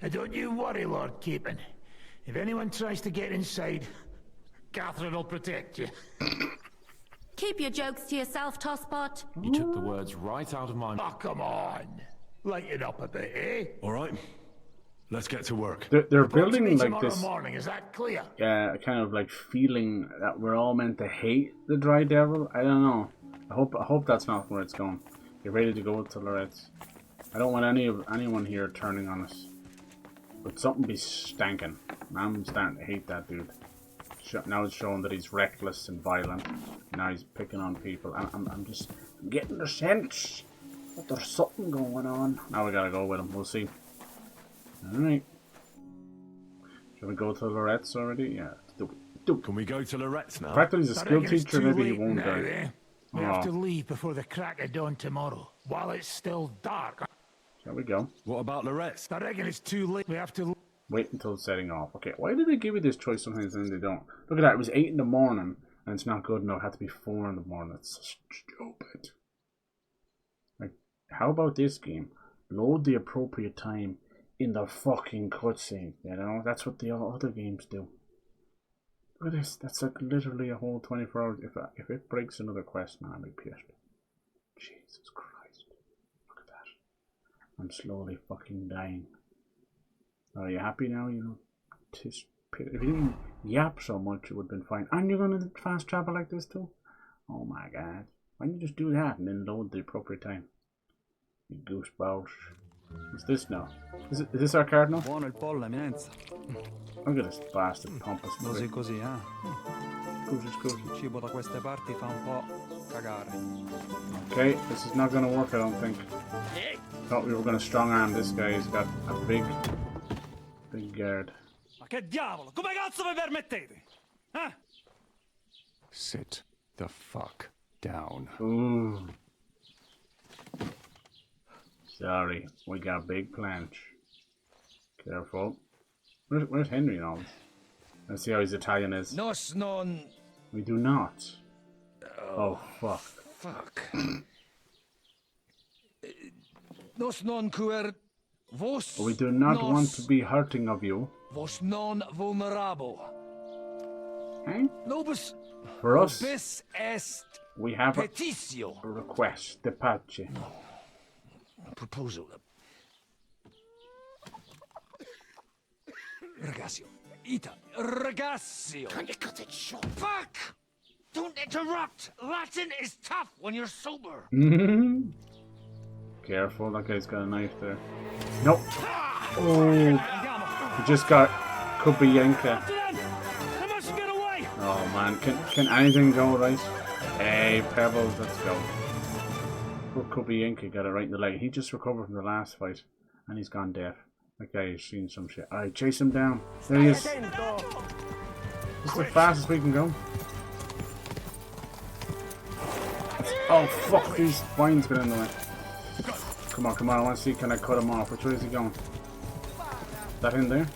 And don't you worry, Lord Capon. If anyone tries to get inside, Catherine will protect you. Keep your jokes to yourself, Tosspot. You took the words right out of my mouth. Oh, come on. Lighten up a bit, eh? All right. Let's get to work. They're building like tomorrow this. morning, is that clear? Kind of like feeling that we're all meant to hate the Dry Devil. I don't know. I hope that's not where it's going. Get ready to go to Loretz. I don't want anyone here turning on us. But something be stanking. I'm starting to hate that dude. Now it's showing that he's reckless and violent. Now he's picking on people. I'm just getting the sense that there's something going on. Now we gotta go with him. We'll see. Alright. Shall we go to Loretz already? Yeah. Can we go to Loretz now? The fact that he's a skill teacher, maybe he won't now, go. eh? We have to leave before the crack of dawn tomorrow, while it's still dark. Shall we go? What about Loretz? I reckon it's too late. We have to wait until setting off. Okay, why do they give you this choice sometimes and they don't? Look at that, it was 8 in the morning and it's not good enough. It had to be 4 in the morning. It's so stupid. Like, how about this game? Load the appropriate time in the fucking cutscene, you know? That's what the other games do. Look at this, that's like literally a whole 24 hours. If it breaks another quest, man, I'll be pissed. Jesus Christ. Look at that. I'm slowly fucking dying. Are you happy now? You know, if you didn't yap so much, it would have been fine. And you're going to fast travel like this too? Oh my god. Why don't you just do that and then load the appropriate time? You goosebumps. What's this now? Is this our card now? Buono il pollo, eminenza. Look at this bastard pompous. Così così, eh? Scusi. Il cibo da queste parti fa un po' cagare. Okay, this is not going to work, I don't think. Thought we were going to strong arm this guy. He's got a big guard. Ma che diavolo? Come cazzo vi permettete? Eh? Sit the fuck down. Ooh. Sorry, we got big plans. Careful. Where's Henry now? Let's see how his Italian is. Nos non... We do not. Oh, fuck. Fuck. Nos non cuer... Vos... We do not want to be hurting of you. Vos non vulnerable. Eh? Nobis... For us, Nobis est... we have Petitio. a request. De pace. Proposal. Ragazio. Ita. Ragazio. Can you cut it short? Fuck! Don't interrupt! Latin is tough when you're sober. Careful, that guy's got a knife there. Nope. Oh. He just got Kubienka. Oh man, can anything go right? Hey, Pebbles, let's go. Poor Kubienka got it right in the leg. He just recovered from the last fight, and he's gone deaf. That guy is seeing some shit. Alright, chase him down. There he is. This is the fastest we can go. Oh fuck, these vines get in the way. Come on, I want to see, can I cut him off? Which way is he going? That in there?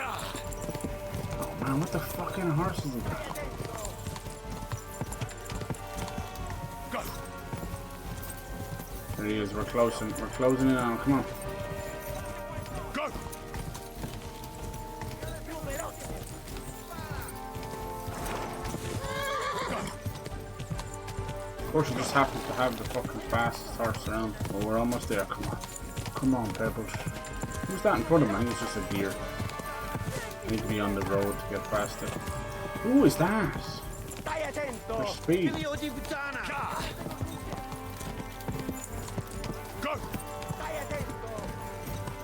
Oh man, what the fucking horse is it? There he is, we're closing in on him, come on. Of course, he just happens to have the fucking fastest horse around. Well, we're almost there. Come on, Pebbles. Who's that in front of me? I think it's just a deer. I need to be on the road to get faster. Who is that? For speed.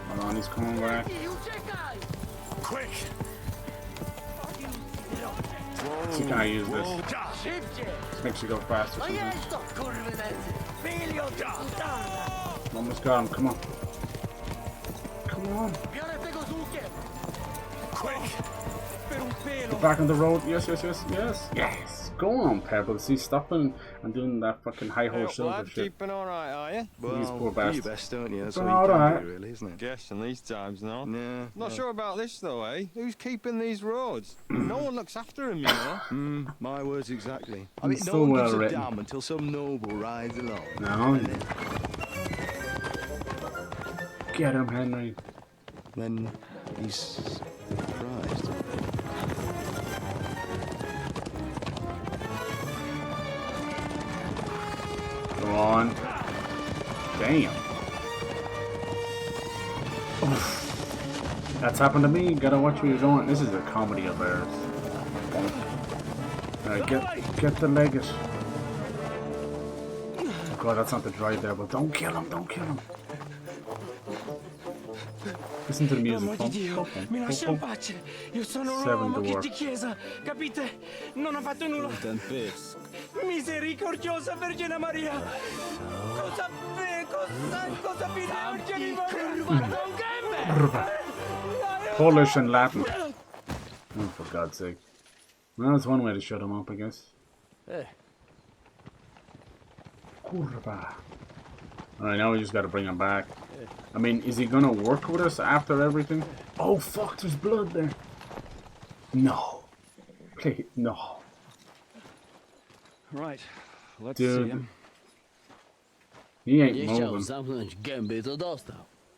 Hold on, he's coming back. Quick! See, can I use this? This makes you go faster sometimes. Almost got him, come on. Come on. Quick! Get back on the road. Yes. Go on, Pebbles. See, stopping and doing that fucking high horse silver shit. Keeping alright, are you? Well, poor do bastard. your best, don't you? That's Well, all you can alright. do, really, isn't it? Guessing these times, no? Yeah. Not sure about this, though, eh? Who's keeping these roads? No one looks after them, you know? My words exactly. I mean, It's no so one well gives a written. damn until some noble rides along. No. Get him, Henry. Then he's surprised. Go on. Damn. Oof. That's happened to me. Gotta watch where you're going. This is a comedy of errors. Alright, get the legged. Oh god, that's not the drive there, but don't kill him, Listen to the music. Mi lascia in pace. Io sono un uomo di chiesa, capite? Non ho fatto nulla. Misericordiosa Vergine Maria. Cosa pide Vergine Maria? Polish and Latin. Oh, for God's sake. Well, that's one way to shut him up, I guess. Kurva. Alright, now we just gotta bring him back. I mean, is he gonna work with us after everything? Oh fuck, there's blood there. No. Please, no. Right, let's Dude. see him. He ain't moving.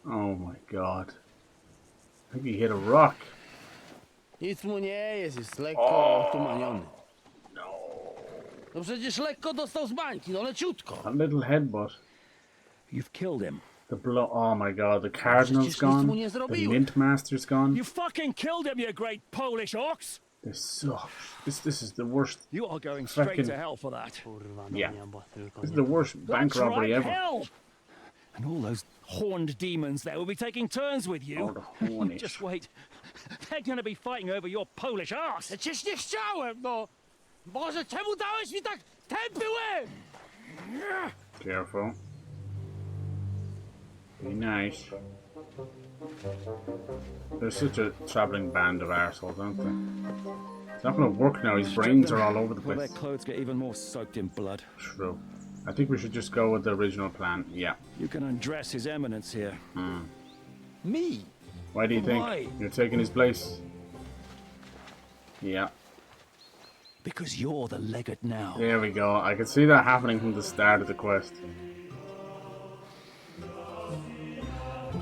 Oh my god. I think he hit a rock. Nic mu nie jest, jest lekko tumaniony. No przecież lekko dostał z bańki, no leciutko. A little headbutt. You've killed him. The blow. Oh my god, the Cardinal's gone. The Mint Master's gone. You fucking killed him, you great Polish ox! This sucks. This is the worst. You are going straight fucking- to hell for that. Yeah. This is the worst bank That's robbery right, ever. hell! And all those horned demons there will be taking turns with you. Oh, the hornish. Just wait. They're going to be fighting over your Polish ass. Przecież nie chciałem, no. Boże, czemu dałeś mi tak tępy łeb? Careful. Be nice. They're such a travelling band of arseholes, aren't they? It's not going to work now. His brains are all over the Will their place. clothes get even more soaked in blood? True. I think we should just go with the original plan. Yeah. You can undress His Eminence here. Me? Why do you think? Why? You're taking his place? Yeah. Because you're the legate now. There we go. I could see that happening from the start of the quest.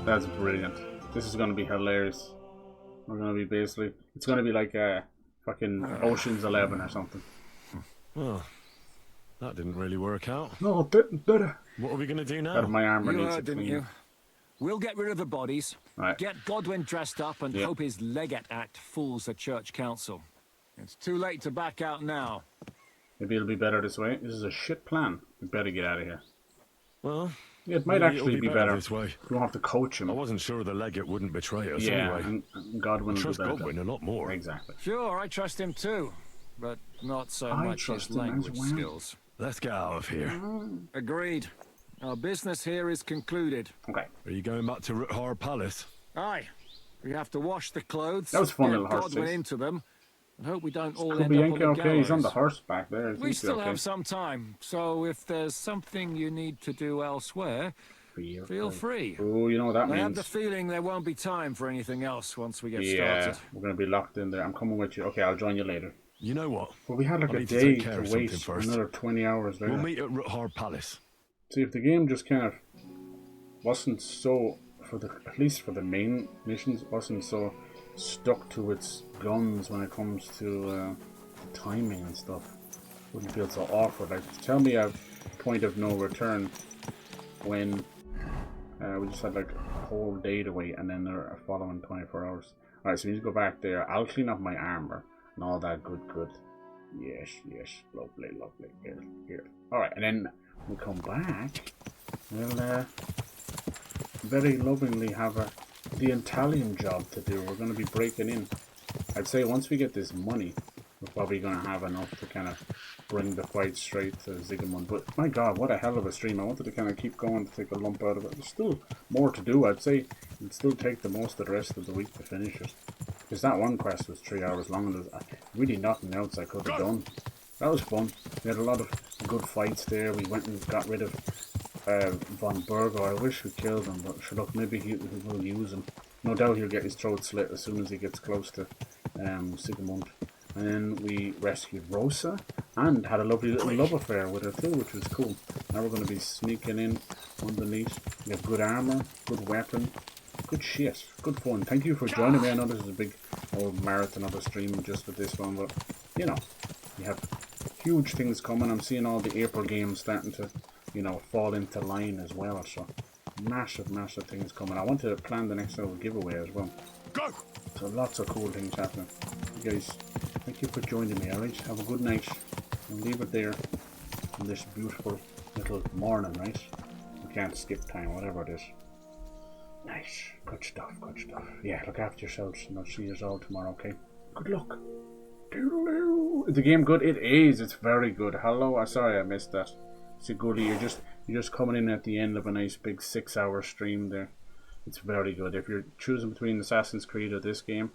That's brilliant. This is going to be hilarious. We're going to be basically... It's going to be like a fucking Ocean's 11 or something. Well, that didn't really work out. No, it didn't, did it? What are we going to do now? Out of my armor You needs to heard, didn't clean. you? We'll get rid of the bodies, Right. get Godwin dressed up, and Yeah. hope his Legate Act fools the Church Council. It's too late to back out now. Maybe it'll be better this way. This is a shit plan. We better get out of here. Well, Yeah, it might maybe actually it'll be better. this way. We don't have to coach him. I wasn't sure the legate wouldn't betray us Yeah, anyway. and Godwin I will trust do better. Godwin a lot more. Exactly. Sure, I trust him too, but not so I much trust his him as language well. skills. Let's get out of here. Agreed. Our business here is concluded. Okay. Are you going back to Ruthar Palace? Aye. We have to wash the clothes, That was fun, get little horse Godwin chase. into them, and hope we don't all Could end be up Yankee on the okay. He's on the gallows. horse back there. We still have some time, so if there's something you need to do elsewhere, feel free. Oh, you know what that I means. have the feeling there won't be time for anything else once we get Yeah, started. we're going to be locked in there. I'm coming with you. Okay, I'll join you later. You know what? Well, we had like I a need to day take care to of something wait, first. another 20 hours later. We'll meet at Ruthar Palace. See, if the game just kind of wasn't so, at least for the main missions, wasn't so stuck to its guns when it comes to the timing and stuff, wouldn't feel so awkward. Like, tell me a point of no return when we just had like a whole day to wait and then there are following 24 hours. Alright, so we need to go back there. I'll clean up my armor and all that good. Yes, lovely. Here. Alright, and then we'll come back. We'll very lovingly have the Italian job to do. We're going to be breaking in. I'd say once we get this money, we're probably going to have enough to kind of bring the fight straight to Sigismund. But my god, what a hell of a stream. I wanted to kind of keep going to take a lump out of it. There's still more to do. I'd say it'd still take the most of the rest of the week to finish it. Because that one quest was 3 hours long and there's really nothing else I could have done. That was fun. We had a lot of good fights there. We went and got rid of von BERGOW. I wish we killed him, but sure, look, maybe he will use him. No doubt he'll get his throat slit as soon as he gets close to Sigismund. And then we rescued Rosa and had a lovely little love affair with her too, which was cool. Now we're going to be sneaking in underneath. We have good armor, good weapon, good shit, good fun. Thank you for joining me. I know this is a big old marathon of a stream just with this one, but you know, we have huge things coming. I'm seeing all the April games starting to, you know, fall into line as well. So massive things coming. I want to plan the next little giveaway as well. Go! So lots of cool things happening. You guys, thank you for joining me, alright? Have a good night. I'll leave it there on this beautiful little morning, right? We can't skip time, whatever it is. Nice. Good stuff. Yeah, look after yourselves and I'll see you all tomorrow, okay? Good luck. Toodaloo. Is the game good? It is. It's very good. Hello. Sorry I missed that. Siguli, you're just coming in at the end of a nice big 6-hour stream there. It's very good. If you're choosing between Assassin's Creed or this game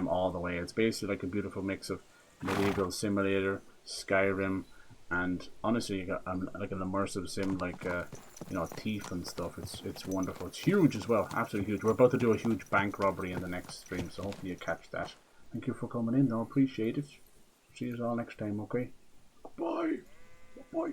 all the way. It's basically like a beautiful mix of medieval simulator, Skyrim, and honestly you got like an immersive sim like you know, Thief and stuff. It's wonderful. It's huge as well. Absolutely huge. We're about to do a huge bank robbery in the next stream, so hopefully you catch that. Thank you for coming in. I appreciate it. See you all next time, okay? Bye. Bye.